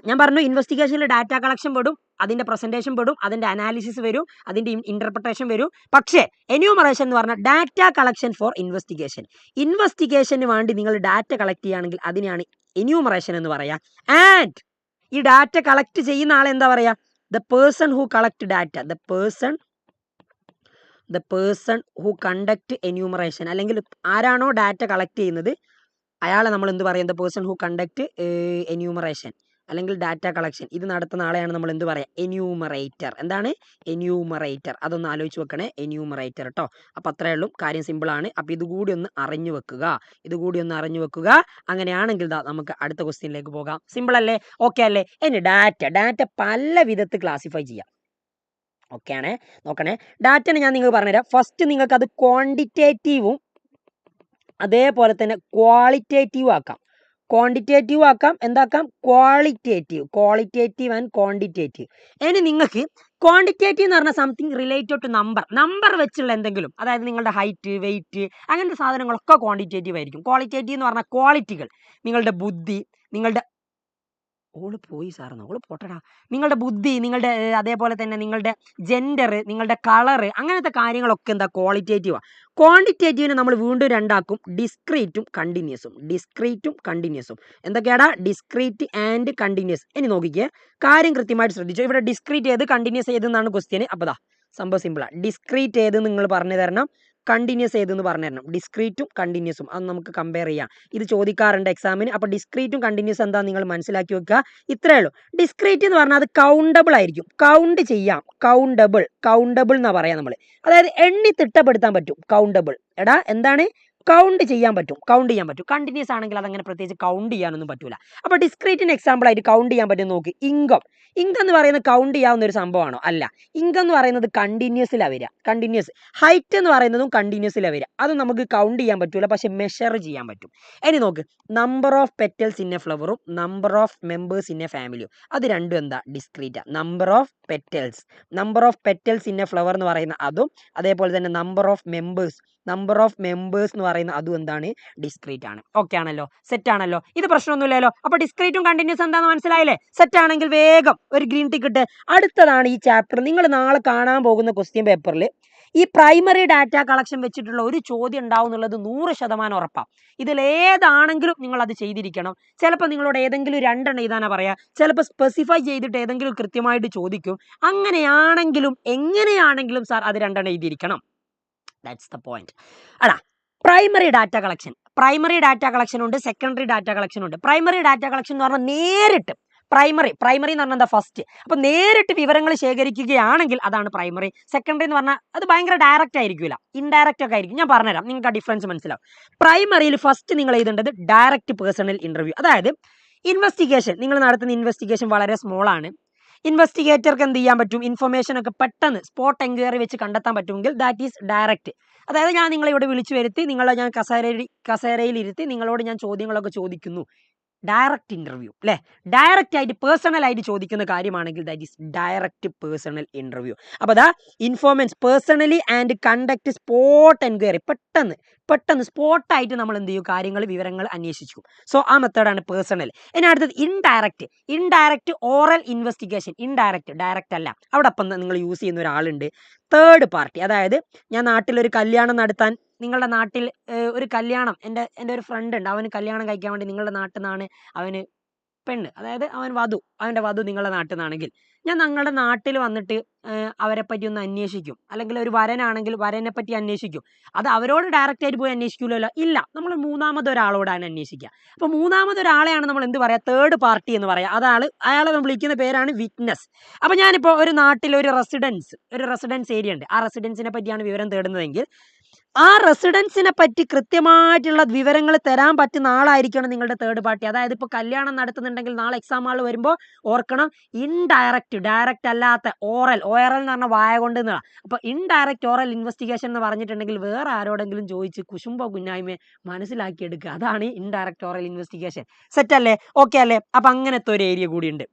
ഞാൻ പറഞ്ഞു, ഇൻവെസ്റ്റിഗേഷനിൽ ഡാറ്റ കളക്ഷൻ പെടും, അതിന്റെ പ്രസന്റേഷൻ പെടും, അതിന്റെ അനാലിസിസ് വരും, അതിന്റെ ഇന്റർപ്രിട്ടേഷൻ വരും. പക്ഷേ എന്യൂമറേഷൻ എന്ന് പറഞ്ഞാൽ ഡാറ്റ കളക്ഷൻ ഫോർ ഇൻവെസ്റ്റിഗേഷന് വേണ്ടി നിങ്ങൾ ഡാറ്റ കളക്ട് ചെയ്യുകയാണെങ്കിൽ അതിനെയാണ് എന്യൂമറേഷൻ എന്ന് പറയാ. ആൻഡ് ഈ ഡാറ്റ കളക്ട് ചെയ്യുന്ന ആളെ എന്താ പറയാ? The person who collect data, the person who conduct enumeration. അല്ലെങ്കിൽ ആരാണോ ഡാറ്റ കളക്ട് ചെയ്യുന്നത് അയാളെ നമ്മൾ എന്ത് പറയും? The person who conduct enumeration അല്ലെങ്കിൽ ഡാറ്റ കളക്ഷൻ. ഇത് നടത്തുന്ന ആളെയാണ് നമ്മൾ എന്ത് പറയുക? എന്യൂമറേറ്റർ. എന്താണ്? എന്യൂമറേറ്റർ. അതൊന്ന് ആലോചിച്ച് വെക്കണേ, എന്യൂമറേറ്റർ കേട്ടോ. അപ്പം അത്രയേ ഉള്ളൂ, കാര്യം സിമ്പിളാണ്. അപ്പം ഇതുകൂടി ഒന്ന് അറിഞ്ഞു വെക്കുക. അങ്ങനെയാണെങ്കിൽ നമുക്ക് അടുത്ത ക്വസ്റ്റ്യനിലേക്ക് പോകാം. സിമ്പിൾ അല്ലേ? ഓക്കെ അല്ലേ? ഇനി ഡാറ്റ പല വിധത്തിൽ ക്ലാസിഫൈ ചെയ്യാം. ഓക്കെ ആണേ, നോക്കണേ. ഡാറ്റനെ ഞാൻ നിങ്ങൾക്ക് പറഞ്ഞുതരാം. ഫസ്റ്റ് നിങ്ങൾക്ക് അത് ക്വാണ്ടിറ്റേറ്റീവും അതേപോലെ തന്നെ ക്വാളിറ്റേറ്റീവ് ആക്കാം. എന്താക്കാം? Qualitative and quantitative. ഇനി നിങ്ങൾക്ക് ക്വാണ്ടിറ്റേറ്റീവ് എന്ന് പറഞ്ഞാൽ സംതിങ് റിലേറ്റഡ് ടു നമ്പർ വെച്ചുള്ള എന്തെങ്കിലും, അതായത് നിങ്ങളുടെ ഹൈറ്റ്, വെയിറ്റ്, അങ്ങനത്തെ സാധനങ്ങളൊക്കെ ക്വാണ്ടിറ്റേറ്റീവ് ആയിരിക്കും. ക്വാളിറ്റേറ്റീവ് എന്ന് പറഞ്ഞാൽ ക്വാളിറ്റികൾ, നിങ്ങളുടെ ബുദ്ധി, നിങ്ങളുടെ നിങ്ങളുടെ ബുദ്ധി, നിങ്ങളുടെ അതേപോലെ തന്നെ നിങ്ങളുടെ ജെൻഡർ, നിങ്ങളുടെ കളറ്, അങ്ങനത്തെ കാര്യങ്ങളൊക്കെ എന്താ? ക്വാളിറ്റേറ്റീവാണ്. ക്വാണ്ടിറ്റേറ്റീവിനെ നമ്മൾ വീണ്ടും രണ്ടാക്കും, ഡിസ്ക്രീറ്റും കണ്ടിന്യൂസും. എന്തൊക്കെയാടാ? Discrete and continuous. ഇനി നോക്കിക്കേ, കാര്യം കൃത്യമായിട്ട് ശ്രദ്ധിച്ചു. ഇവിടെ ഡിസ്ക്രീറ്റ് ഏത്, കണ്ടിന്യൂസ് ഏതെന്നാണ് ക്വസ്റ്റ്യൻ. അപ്പോൾ സംഭവം സിമ്പിളാണ്. ഡിസ്ക്രീറ്റ് ഏത് നിങ്ങൾ പറഞ്ഞു തരണം, കണ്ടിന്യൂസ് ഏതെന്ന് പറഞ്ഞു തരണം. ഡിസ്ക്രീറ്റും കണ്ടിന്യൂസും അത് നമുക്ക് കമ്പയർ ചെയ്യാം. ഇത് ചോദിക്കാറുണ്ട് എക്സാമിന്. അപ്പോൾ ഡിസ്ക്രീറ്റും കണ്ടിന്യൂസ് എന്താ നിങ്ങൾ മനസ്സിലാക്കി വെക്കുക. ഇത്രയേ ഉള്ളൂ. ഡിസ്ക്രീറ്റ് എന്ന് പറഞ്ഞാൽ അത് കൗണ്ടബിൾ ആയിരിക്കും. കൗണ്ട് ചെയ്യാം. കൗണ്ടബിൾ എന്നാ പറയാം നമ്മൾ. അതായത് എണ്ണി തിട്ടപ്പെടുത്താൻ പറ്റും. കൗണ്ടബിൾ. എടാ എന്താണ്? കൗണ്ട് ചെയ്യാൻ പറ്റും. കണ്ടിന്യൂസ് ആണെങ്കിൽ അതങ്ങനെ പ്രത്യേകിച്ച് കൗണ്ട് ചെയ്യാനൊന്നും പറ്റൂല. അപ്പോൾ ഡിസ്ക്രീറ്റിന് എക്സാമ്പിൾ ആയിട്ട് കൗണ്ട് ചെയ്യാൻ പറ്റും. നോക്ക്, ഇൻകം എന്ന് പറയുന്നത് കൗണ്ട് ചെയ്യാവുന്ന ഒരു സംഭവമാണോ? അല്ല. ഇൻകം എന്ന് പറയുന്നത് കണ്ടിന്യൂസിലാണ് വരിക. കണ്ടിന്യൂസ്. ഹൈറ്റ് എന്ന് പറയുന്നതും കണ്ടിന്യൂസിലാണ് വരിക. അത് നമുക്ക് കൗണ്ട് ചെയ്യാൻ പറ്റൂല, പക്ഷെ മെഷർ ചെയ്യാൻ പറ്റും. ഇനി നോക്ക്, number of petals in a ഫ്ലവറും number of members in a ഫാമിലിയും അത് രണ്ടും എന്താ? ഡിസ്ക്രീറ്റാ. Number of petals in a flower എന്ന് പറയുന്ന അതും അതേപോലെ തന്നെ നമ്പർ ഓഫ് മെമ്പേഴ്സ് എന്ന് പറയുന്ന അതും എന്താണ്? ഡിസ്ക്രീറ്റ് ആണ്. ഓക്കെ ആണല്ലോ? സെറ്റ് ആണല്ലോ? ഇത് പ്രശ്നമൊന്നുമില്ലല്ലോ. അപ്പൊ ഡിസ്ക്രീറ്റും കണ്ടിന്യൂസ് എന്താന്ന് മനസ്സിലായില്ലേ? സെറ്റ് ആണെങ്കിൽ വേഗം ഒരു ഗ്രീൻ ടിക്കറ്റ്. അടുത്തതാണ് ഈ ചാപ്റ്റർ. നിങ്ങൾ നാളെ കാണാൻ പോകുന്ന ക്വസ്റ്റ്യൻ പേപ്പറിൽ ഈ പ്രൈമറി ഡാറ്റ കളക്ഷൻ വെച്ചിട്ടുള്ള ഒരു ചോദ്യം ഉണ്ടാവും എന്നുള്ളത് 100% ഉറപ്പാണ്. ഇതിലേതാണെങ്കിലും നിങ്ങൾ അത് ചെയ്തിരിക്കണം. ചിലപ്പോൾ നിങ്ങളോട് ഏതെങ്കിലും 2 എണ്ണം എഴുതാനാ പറയാ, ചിലപ്പോൾ സ്പെസിഫൈ ചെയ്തിട്ട് ഏതെങ്കിലും കൃത്യമായിട്ട് ചോദിക്കും. അങ്ങനെയാണെങ്കിലും എങ്ങനെയാണെങ്കിലും സാർ അത് 2 എണ്ണം എഴുതിയിരിക്കണം. That's the point. അടാ, പ്രൈമറി ഡാറ്റ കളക്ഷൻ ഉണ്ട്, സെക്കൻഡറി ഡാറ്റ കളക്ഷൻ ഉണ്ട്. പ്രൈമറി ഡാറ്റ കളക്ഷൻ എന്ന് പറഞ്ഞാൽ നേരിട്ട് പ്രൈമറി എന്ന് പറഞ്ഞാൽ എന്താ? ഫസ്റ്റ്. അപ്പോൾ നേരിട്ട് വിവരങ്ങൾ ശേഖരിക്കുകയാണെങ്കിൽ അതാണ് പ്രൈമറി. സെക്കൻഡറി എന്ന് പറഞ്ഞാൽ അത് ഭയങ്കര ഡയറക്റ്റ് ആയിരിക്കില്ല, ഇൻഡയറക്റ്റ് ഒക്കെ ആയിരിക്കും. ഞാൻ പറഞ്ഞുതരാം, നിങ്ങൾക്ക് ആ ഡിഫറൻസ് മനസ്സിലാവും. പ്രൈമറിയിൽ ഫസ്റ്റ് നിങ്ങൾ എഴുതേണ്ടത് ഡയറക്റ്റ് പേഴ്സണൽ ഇന്റർവ്യൂ. അതായത് ഇൻവെസ്റ്റിഗേഷൻ, നിങ്ങൾ നടത്തുന്ന ഇൻവെസ്റ്റിഗേഷൻ വളരെ സ്മോൾ ആണ്. ഇൻവെസ്റ്റിഗേറ്റർക്ക് എന്ത് ചെയ്യാൻ പറ്റും? ഇൻഫർമേഷൻ ഒക്കെ പെട്ടെന്ന് സ്പോട്ട് എൻക്വയറി വെച്ച് കണ്ടെത്താൻ പറ്റുമെങ്കിൽ ദാറ്റ് ഈസ് ഡയറക്റ്റ്. അതായത് ഞാൻ നിങ്ങളെ ഇവിടെ വിളിച്ചു വരുത്തി, നിങ്ങളെ ഞാൻ കസേരയിൽ ഇരുത്തി നിങ്ങളോട് ഞാൻ ചോദ്യങ്ങളൊക്കെ ചോദിക്കുന്നു. ഡയറക്റ്റ് ഇന്റർവ്യൂ അല്ലേ? ഡയറക്റ്റ് ആയിട്ട് പേഴ്സണൽ ആയിട്ട് ചോദിക്കുന്ന കാര്യമാണെങ്കിൽ that is direct personal interview. അപ്പോൾ ദാ informants personally and conduct spot enquiry. പെട്ടെന്ന് സ്പോട്ടായിട്ട് നമ്മൾ എന്ത് ചെയ്യും? വിവരങ്ങൾ അന്വേഷിക്കും. സോ ആ മെത്തേഡാണ് പേഴ്സണൽ. ഇനി അടുത്തത് ഇൻഡയറക്റ്റ് ഓറൽ ഇൻവെസ്റ്റിഗേഷൻ. ഡയറക്റ്റ് അല്ല. അവിടെ അപ്പം നിങ്ങൾ യൂസ് ചെയ്യുന്ന ഒരാളുണ്ട്, തേർഡ് പാർട്ടി. അതായത് ഞാൻ നാട്ടിലൊരു കല്യാണം നടത്താൻ, നിങ്ങളുടെ നാട്ടിൽ ഒരു കല്യാണം, എൻ്റെ ഒരു ഫ്രണ്ട് ഉണ്ട്, അവന് കല്യാണം കഴിക്കാൻ വേണ്ടി നിങ്ങളുടെ നാട്ടിൽ നിന്നാണ് അവന് പെണ്ണ്, അതായത് അവൻ്റെ വധു നിങ്ങളുടെ നാട്ടിൽ നിന്നാണെങ്കിൽ ഞാൻ നിങ്ങളുടെ നാട്ടിൽ വന്നിട്ട് അവരെ പറ്റി ഒന്ന് അന്വേഷിക്കും. അല്ലെങ്കിൽ ഒരു വരനാണെങ്കിൽ വരനെ പറ്റി അന്വേഷിക്കും. അത് അവരോട് ഡയറക്റ്റ് ആയിട്ട് പോയി അന്വേഷിക്കൂലല്ലോ, ഇല്ല, നമ്മൾ മൂന്നാമതൊരാളോടാണ് അന്വേഷിക്കുക. അപ്പോൾ മൂന്നാമതൊരാളെയാണ് നമ്മൾ എന്ത് പറയുക? തേർഡ് പാർട്ടി എന്ന് പറയുക. അയാളെ നമ്മൾ വിളിക്കുന്ന പേരാണ് വിറ്റ്നസ്. അപ്പോൾ ഞാനിപ്പോൾ ഒരു നാട്ടിൽ ഒരു റെസിഡൻസ് ഏരിയ ഉണ്ട്, ആ റെസിഡൻസിനെ പറ്റിയാണ് വിവരം തേടുന്നതെങ്കിൽ ആ റെസിഡൻസിനെ പറ്റി കൃത്യമായിട്ടുള്ള വിവരങ്ങൾ തരാൻ പറ്റുന്ന ആളായിരിക്കണം നിങ്ങളുടെ തേർഡ് പാർട്ടി. അതായത് ഇപ്പോൾ കല്യാണം നടത്തുന്നുണ്ടെങ്കിൽ നാളെ എക്സാം ആൾ വരുമ്പോൾ ഓർക്കണം, ഡയറക്റ്റ് അല്ലാത്ത ഓറൽ എന്ന് പറഞ്ഞാൽ വായ കൊണ്ട് എന്നാണ്. അപ്പോൾ ഇൻഡയറക്റ്റ് ഓറൽ ഇൻവെസ്റ്റിഗേഷൻ എന്ന് പറഞ്ഞിട്ടുണ്ടെങ്കിൽ വേറെ ആരോടെങ്കിലും ചോദിച്ച് കുശുമ്പോ കുഞ്ഞായ്മ മനസ്സിലാക്കിയെടുക്കുക. അതാണ് ഇൻഡയറക്റ്റ് ഓറൽ ഇൻവെസ്റ്റിഗേഷൻ. സെറ്റ് അല്ലേ? ഓക്കെ അല്ലേ? അപ്പം അങ്ങനത്തെ ഒരു ഏരിയ കൂടിയുണ്ട്.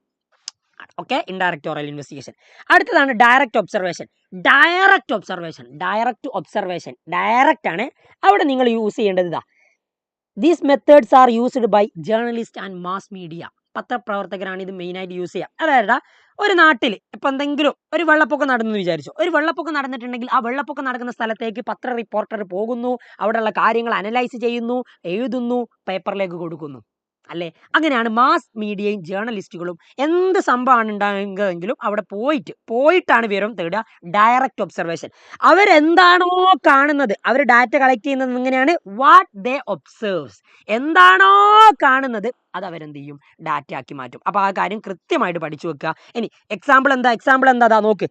Okay, indirect oral investigation. അടുത്തതാണ് ഡയറക്റ്റ് ഒബ്സർവേഷൻ. ഡയറക്റ്റ് ആണ്. അവിടെ നിങ്ങൾ യൂസ് ചെയ്യേണ്ടത് ഇതാ, these methods are used by journalist and mass media. പത്രപ്രവർത്തകരാണ് ഇത് മെയിനായിട്ട് യൂസ് ചെയ്യുക. അതായത് ഒരു നാട്ടിൽ ഇപ്പം എന്തെങ്കിലും ഒരു വെള്ളപ്പൊക്കം നടന്നു വിചാരിച്ചു. ഒരു വെള്ളപ്പൊക്കം നടന്നിട്ടുണ്ടെങ്കിൽ ആ വെള്ളപ്പൊക്കം നടക്കുന്ന സ്ഥലത്തേക്ക് പത്ര റിപ്പോർട്ടർ പോകുന്നു, അവിടെയുള്ള കാര്യങ്ങൾ അനലൈസ് ചെയ്യുന്നു, എഴുതുന്നു, പേപ്പറിലേക്ക് കൊടുക്കുന്നു അല്ലേ? അങ്ങനെയാണ് മാസ് മീഡിയയും ജേർണലിസ്റ്റുകളും എന്ത് സംഭവമാണ് ഉണ്ടാകുന്നതെങ്കിലും അവിടെ പോയിട്ടാണ് വിവരം തേടുക. Direct observation. അവരെന്താണോ കാണുന്നത്, അവർ ഡാറ്റ കളക്ട് ചെയ്യുന്നത് എങ്ങനെയാണ്? What they observes. എന്താണോ കാണുന്നത് അത് അവരെന്ത് ചെയ്യും? ഡാറ്റ ആക്കി മാറ്റും. അപ്പോൾ ആ കാര്യം കൃത്യമായിട്ട് പഠിച്ചു വെക്കുക. ഇനി എക്സാമ്പിൾ എന്താ നോക്ക്.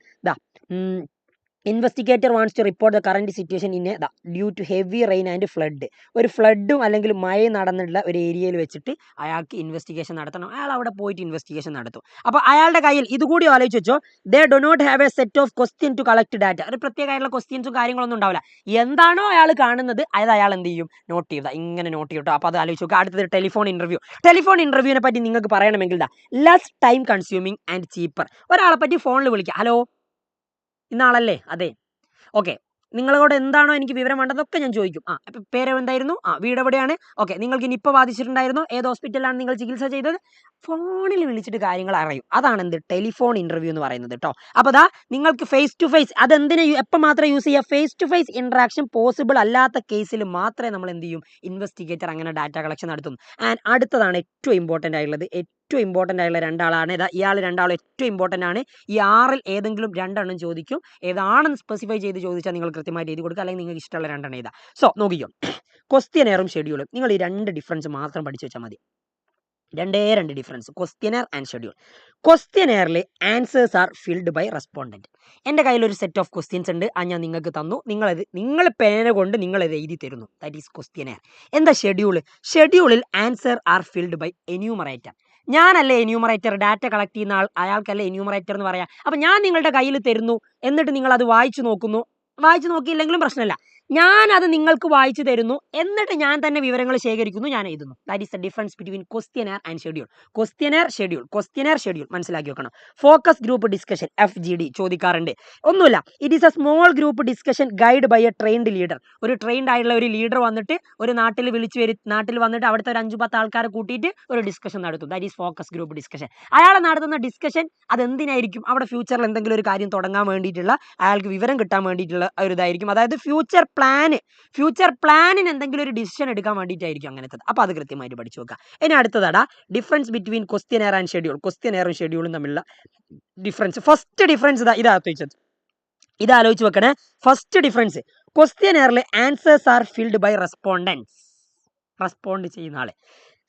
Investigator wants to report the current situation in due to heavy rain and flood. ഒരു ഫ്ലഡും അല്ലെങ്കിൽ മഴ നടന്നിട്ടുള്ള ഒരു ഏരിയയിൽ വെച്ചിട്ട് അയാൾക്ക് ഇൻവെസ്റ്റിഗേഷൻ നടത്തണം. അയാൾ അവിടെ പോയിട്ട് ഇൻവെസ്റ്റിഗേഷൻ നടത്തും. അപ്പോൾ അയാളുടെ കയ്യിൽ ഇതുകൂടി ആലോചിച്ച് വെച്ചോ, they do not have a set of question to collect data. ഒരു പ്രത്യേകമായിട്ടുള്ള ക്വസ്റ്റ്യൻസും കാര്യങ്ങളൊന്നും ഉണ്ടാവില്ല. എന്താണോ അയാൾ കാണുന്നത് അത് അയാൾ എന്ത് ചെയ്യും? നോട്ട് ചെയ്യുക. ഇങ്ങനെ നോട്ട് ചെയ്യട്ടോ. അപ്പോൾ അത് ആലോചിച്ച് നോക്കുക. അടുത്തത് ടെലിഫോൺ ഇൻ്റർവ്യൂവിനെ പറ്റി നിങ്ങൾക്ക് പറയണമെങ്കിൽ less time consuming and cheaper. ഒരാളെ പറ്റി ഫോണിൽ വിളിക്കുക. ഹലോ, ഇന്നാളല്ലേ? അതെ, ഓക്കെ, നിങ്ങളോട് എന്താണോ എനിക്ക് വിവരം വേണ്ടതൊക്കെ ഞാൻ ചോദിക്കും. അപ്പം പേര് എന്തായിരുന്നു? വീട് എവിടെയാണ്? ഓക്കെ, നിങ്ങൾക്ക് നിപ്പ ബാധിച്ചിട്ടുണ്ടായിരുന്നു, ഏത് ഹോസ്പിറ്റലിലാണ് നിങ്ങൾ ചികിത്സ ചെയ്തത്? ഫോണിൽ വിളിച്ചിട്ട് കാര്യങ്ങൾ അറിയും. അതാണ് എന്ത്? ടെലിഫോൺ ഇൻ്റർവ്യൂ എന്ന് പറയുന്നത് കേട്ടോ. അപ്പോൾ നിങ്ങൾക്ക് ഫേസ് ടു ഫേസ്, അതെന്തിനെ എപ്പോൾ മാത്രമേ യൂസ് ചെയ്യുക? Face to face interaction possible അല്ലാത്ത കേസിൽ മാത്രമേ നമ്മൾ എന്ത് ചെയ്യും? ഇൻവെസ്റ്റിഗേറ്റർ അങ്ങനെ ഡാറ്റ കളക്ഷൻ നടത്തും. ആൻഡ് അടുത്തതാണ് ഏറ്റവും ഇമ്പോർട്ടൻ്റ് ആയിട്ടുള്ളത്, ഏറ്റവും ഇമ്പോർട്ടൻ്റ് ആയിട്ടുള്ള രണ്ടാളാണ്. ഇയാൾ രണ്ടാളും ഏറ്റവും ഇമ്പോർട്ടൻ്റ് ആണ്. ഈ 6ൽ ഏതെങ്കിലും 2 എണ്ണം ചോദിക്കും. ഏതാണെന്ന് സ്പെസിഫൈ ചെയ്ത് ചോദിച്ചാൽ നിങ്ങൾ കൃത്യമായിട്ട് എഴുതി കൊടുക്കുക, അല്ലെങ്കിൽ നിങ്ങൾക്ക് ഇഷ്ടമുള്ള 2 എണ്ണം എഴുതാം. സോ നോക്കിക്കോ, ക്വസ്റ്റ്യനെയറും ഷെഡ്യൂളും നിങ്ങൾ ഈ 2 ഡിഫറൻസ് മാത്രം പഠിച്ചു വെച്ചാൽ മതി. 2 ഡിഫറൻസ്, ക്വസ്റ്റ്യനെയർ ആൻഡ് ഷെഡ്യൂൾ. ക്വസ്റ്റ്യനെയറിൽ answers are filled by respondent. എൻ്റെ കയ്യിലൊരു സെറ്റ് ഓഫ് ക്വസ്റ്റ്യൻസ് ഉണ്ട്, അത് ഞാൻ നിങ്ങൾക്ക് തന്നു, നിങ്ങൾ പേന കൊണ്ട് നിങ്ങളത് എഴുതി തരുന്നു. That is questionnaire. എന്താ ഷെഡ്യൂൾ? ഷെഡ്യൂളിൽ answer are filled by enumerator. ഞാനല്ലേ എന്യൂമറേറ്റർ, ഡാറ്റ കളക്ട് ചെയ്യുന്ന ആൾ, അയാൾക്കല്ലേ എന്യൂമറേറ്റർ എന്ന് പറയാം. അപ്പം ഞാൻ നിങ്ങളുടെ കയ്യിൽ തരുന്നു, എന്നിട്ട് നിങ്ങൾ അത് വായിച്ചു നോക്കുന്നു. വായിച്ചു നോക്കിയില്ലെങ്കിലും പ്രശ്നമില്ല, ഞാനത് നിങ്ങൾക്ക് വായിച്ചു തരുന്നു, എന്നിട്ട് ഞാൻ തന്നെ വിവരങ്ങൾ ശേഖരിക്കുന്നു, ഞാൻ എഴുതുന്നു. That is the difference between questionnaire and schedule. Questionnaire schedule, questionnaire schedule മനസ്സിലാക്കി വെക്കണം. ഫോക്കസ് ഗ്രൂപ്പ് ഡിസ്കഷൻ, FGD ചോദിക്കാറുണ്ട്. ഒന്നുമില്ല, it is a small group discussion guide by a trained leader. ഒരു ട്രെയിൻഡ് ആയിട്ടുള്ള ഒരു ലീഡർ വന്നിട്ട് ഒരു നാട്ടിൽ നാട്ടിൽ വന്നിട്ട് അവിടുത്തെ ഒരു 5-10 ആൾക്കാരെ കൂട്ടിയിട്ട് ഒരു ഡിസ്കഷൻ നടത്തും. That is focus group discussion. അയാൾ നടത്തുന്ന ഡിസ്കഷൻ അതെന്തിനായിരിക്കും? അവിടെ ഫ്യൂച്ചറിൽ എന്തെങ്കിലും ഒരു കാര്യം തുടങ്ങാൻ വേണ്ടിയിട്ടുള്ള, അയാൾക്ക് വിവരം കിട്ടാൻ വേണ്ടിയിട്ടുള്ള ഒരു ഇതായിരിക്കും. അതായത് ഫ്യൂച്ചർ പ്ലാനിന് എന്തെങ്കിലും ഒരു ഡിസിഷൻ എടുക്കാൻ വേണ്ടിയിട്ടായിരിക്കും അങ്ങനത്തെ. അപ്പോൾ അത് കൃത്യമായിട്ട് പഠിച്ചു നോക്കുക. ഇനി അടുത്തതാടാ difference between questionnaire and schedule. ക്വസ്റ്റ്യനെയറും ഷെഡ്യൂളും തമ്മിലുള്ള ഡിഫറൻസ്. ഫസ്റ്റ് ഡിഫറൻസ് ഇത് ആലോചിച്ച് വെക്കണേ. ഫസ്റ്റ് ഡിഫറൻസ്, ക്വസ്റ്റ്യനെയറിൽ answers are filled by respondents, respond ചെയ്യുന്ന ആളെ.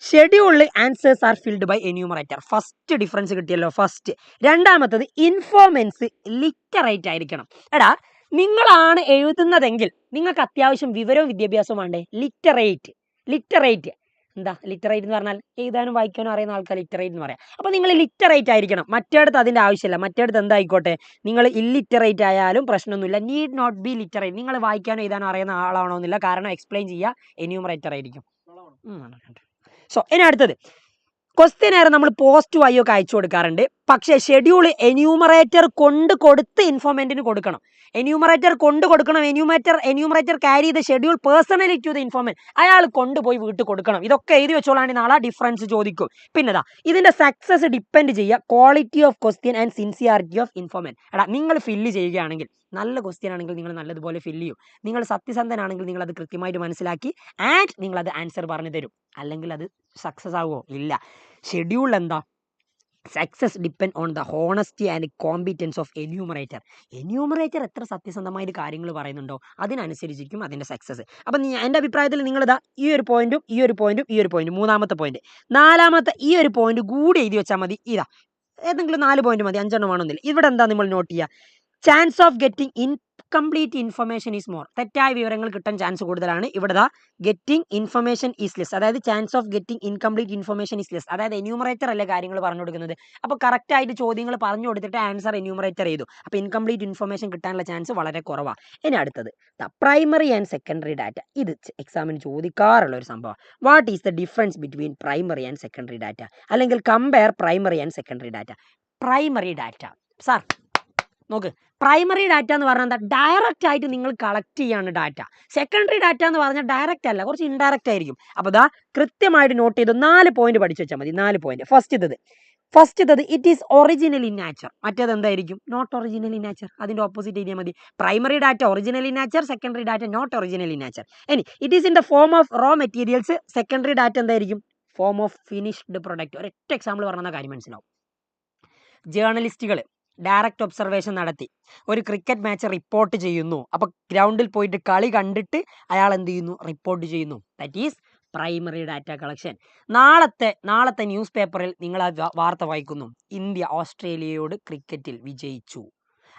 ഷെഡ്യൂളിൽ answers are filled by enumerator. First difference കിട്ടിയല്ലോ, ഫസ്റ്റ്. രണ്ടാമത്തത്, ഇൻഫോർമൻസ് ലിറ്ററേറ്റ് ആയിരിക്കണം. എടാ, നിങ്ങളാണ് എഴുതുന്നതെങ്കിൽ നിങ്ങൾക്ക് അത്യാവശ്യം വിവരവും വിദ്യാഭ്യാസവും വേണ്ടേ? ലിറ്ററേറ്റ് എന്താ ലിറ്ററേറ്റ് എന്ന് പറഞ്ഞാൽ? എഴുതാനും വായിക്കാനും അറിയുന്ന ആൾക്കാർ ലിറ്ററേറ്റ് എന്ന് പറയാം. അപ്പോൾ നിങ്ങൾ ലിറ്ററേറ്റ് ആയിരിക്കണം. മറ്റേടത്ത് അതിൻ്റെ ആവശ്യമില്ല. മറ്റേടത്ത് എന്തായിക്കോട്ടെ, നിങ്ങൾ ഇല്ലിറ്ററേറ്റ് ആയാലും പ്രശ്നമൊന്നുമില്ല. Need not be literate. നിങ്ങൾ വായിക്കാനും എഴുതാനും അറിയുന്ന ആളാണോന്നില്ല, കാരണം എക്സ്പ്ലെയിൻ ചെയ്യുക എന്യൂമറേറ്റർ ആയിരിക്കും. സോ ഇനി അടുത്തത്, ക്വസ്റ്റ്യനെയർ നമ്മൾ പോസ്റ്റ് വഴിയൊക്കെ അയച്ചു കൊടുക്കാറുണ്ട്. പക്ഷേ ഷെഡ്യൂൾ എന്യൂമറേറ്റർ കൊടുത്ത് ഇൻഫോർമെന്റിന് കൊടുക്കണം. എന്യൂമറേറ്റർ ക്യാരി ചെയ്ത schedule personally to the informant. അയാൾ കൊണ്ടുപോയി വീട്ടിൽ കൊടുക്കണം. ഇതൊക്കെ എഴുതി വെച്ചോളാണ്, നാളെ ഡിഫറൻസ് ചോദിക്കും. പിന്നെതാ, ഇതിന്റെ സക്സസ് ഡിപ്പെൻഡ് ചെയ്യുക quality of question and sincerity of ഇൻഫോർമെന്റ്. എടാ, നിങ്ങൾ ഫില്ല് ചെയ്യുകയാണെങ്കിൽ, നല്ല ക്വസ്റ്റ്യൻ ആണെങ്കിൽ നിങ്ങൾ നല്ലതുപോലെ ഫില്ല് ചെയ്യും. നിങ്ങൾ സത്യസന്ധനാണെങ്കിൽ നിങ്ങൾ അത് കൃത്യമായിട്ട് മനസ്സിലാക്കി ആൻഡ് നിങ്ങൾ അത് ആൻസർ പറഞ്ഞു തരും. അല്ലെങ്കിൽ അത് സക്സസ് ആവുമോ? ഇല്ല. ഷെഡ്യൂൾ എന്താ? Success depend on the honesty and competence of enumerator എത്ര സത്യസന്ധമായിട്ട് കാര്യങ്ങൾ പറയുന്നുണ്ടോ അതിനനുസരിച്ചിരിക്കും അതിൻ്റെ സക്സസ്. അപ്പം എൻ്റെ അഭിപ്രായത്തിൽ നിങ്ങളിതാ ഈ ഒരു പോയിന്റും മൂന്നാമത്തെ പോയിന്റ്, നാലാമത്തെ ഈ ഒരു പോയിന്റ് കൂടി എഴുതി വെച്ചാൽ മതി. ഇതാ ഏതെങ്കിലും 4 പോയിന്റ് മതി, 5 വേണമെന്നില്ല. ഇവിടെ എന്താ നമ്മൾ നോട്ട് ചെയ്യുക? Chance of getting incomplete information is more. തെറ്റായ വിവരങ്ങൾ കിട്ടാൻ ചാൻസ് കൂടുതലാണ്. ഇവിടെ ഗെറ്റിംഗ് ഇൻഫർമേഷൻ ഈസ് ലെസ്. അതായത് chance of getting incomplete information is less. അതായത് എന്യൂമറേറ്റർ അല്ലേ കാര്യങ്ങൾ പറഞ്ഞു കൊടുക്കുന്നത്. അപ്പോൾ കറക്റ്റ് ആയിട്ട് ചോദ്യങ്ങൾ പറഞ്ഞു കൊടുത്തിട്ട് ആൻസർ എന്യൂമറേറ്റർ ചെയ്തു. അപ്പോൾ ഇൻകംപ്ലീറ്റ് ഇൻഫർമേഷൻ കിട്ടാനുള്ള ചാൻസ് വളരെ കുറവാണ്. ഇനി അടുത്തത് പ്രൈമറി ആൻഡ് സെക്കൻഡറി ഡാറ്റ. ഇത് എക്സാമിന് ചോദിക്കാറുള്ള ഒരു സംഭവം. What is the difference between primary and secondary data? അല്ലെങ്കിൽ compare primary and secondary data. Primary data sir നോക്ക്, പ്രൈമറി ഡാറ്റ എന്ന് പറഞ്ഞാൽ എന്താ? ഡയറക്റ്റ് ആയിട്ട് നിങ്ങൾ കളക്ട് ചെയ്യാണ് ഡാറ്റ. സെക്കൻഡറി ഡാറ്റ എന്ന് പറഞ്ഞാൽ ഡയറക്റ്റ് അല്ല, കുറച്ച് ഇൻഡയറക്റ്റ് ആയിരിക്കും. അപ്പോൾ ഇതാ കൃത്യമായിട്ട് നോട്ട് ചെയ്ത് 4 പോയിന്റ് പഠിച്ചു വെച്ചാൽ മതി. 4 പോയിന്റ്. ഫസ്റ്റത്തത് it is original in nature. മറ്റേത് എന്തായിരിക്കും? Not original in nature. അതിൻ്റെ ഓപ്പോസിറ്റ് എഴുതിയാൽ മതി. Primary data original in nature, secondary data not original in nature. ഇനി it is in the form of raw materials. Secondary data എന്തായിരിക്കും? Form of finished product. ഒരൊറ്റ example പറഞ്ഞാൽ കാര്യം മനസ്സിലാവും. ജേർണലിസ്റ്റുകൾ direct observation നടത്തി ഒരു ക്രിക്കറ്റ് മാച്ച് റിപ്പോർട്ട് ചെയ്യുന്നു. അപ്പോൾ ഗ്രൗണ്ടിൽ പോയിട്ട് കളി കണ്ടിട്ട് അയാൾ എന്ത് ചെയ്യുന്നു? റിപ്പോർട്ട് ചെയ്യുന്നു. That is primary data collection. നാളത്തെ ന്യൂസ് പേപ്പറിൽ നിങ്ങൾ ആ വാർത്ത വായിക്കുന്നു, ഇന്ത്യ ഓസ്ട്രേലിയയോട് ക്രിക്കറ്റിൽ വിജയിച്ചു.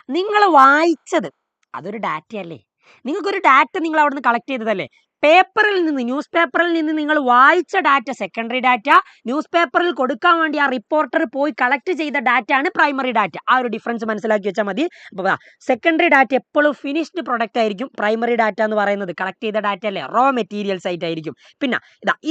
നിങ്ങൾ വായിച്ചത് അതൊരു ഡാറ്റയല്ലേ? നിങ്ങൾക്കൊരു ഡാറ്റ നിങ്ങൾ അവിടെ നിന്ന് കളക്ട് ചെയ്തതല്ലേ? ന്യൂസ് പേപ്പറിൽ നിന്ന് നിങ്ങൾ വായിച്ച ഡാറ്റ സെക്കൻഡറി ഡാറ്റ, ന്യൂസ് പേപ്പറിൽ കൊടുക്കാൻ വേണ്ടി ആ റിപ്പോർട്ടർ പോയി കളക്ട് ചെയ്ത ഡാറ്റ ആണ് പ്രൈമറി ഡാറ്റ. ആ ഒരു ഡിഫറൻസ് മനസ്സിലാക്കി വെച്ചാൽ മതി. അപ്പോൾ സെക്കൻഡറി ഡാറ്റ എപ്പോഴും ഫിനിഷ്ഡ് പ്രൊഡക്റ്റ് ആയിരിക്കും. പ്രൈമറി ഡാറ്റ എന്ന് പറയുന്നത് കളക്ട് ചെയ്ത ഡാറ്റ അല്ലേ, റോ മെറ്റീരിയൽസ് ആയിട്ടായിരിക്കും. പിന്നെ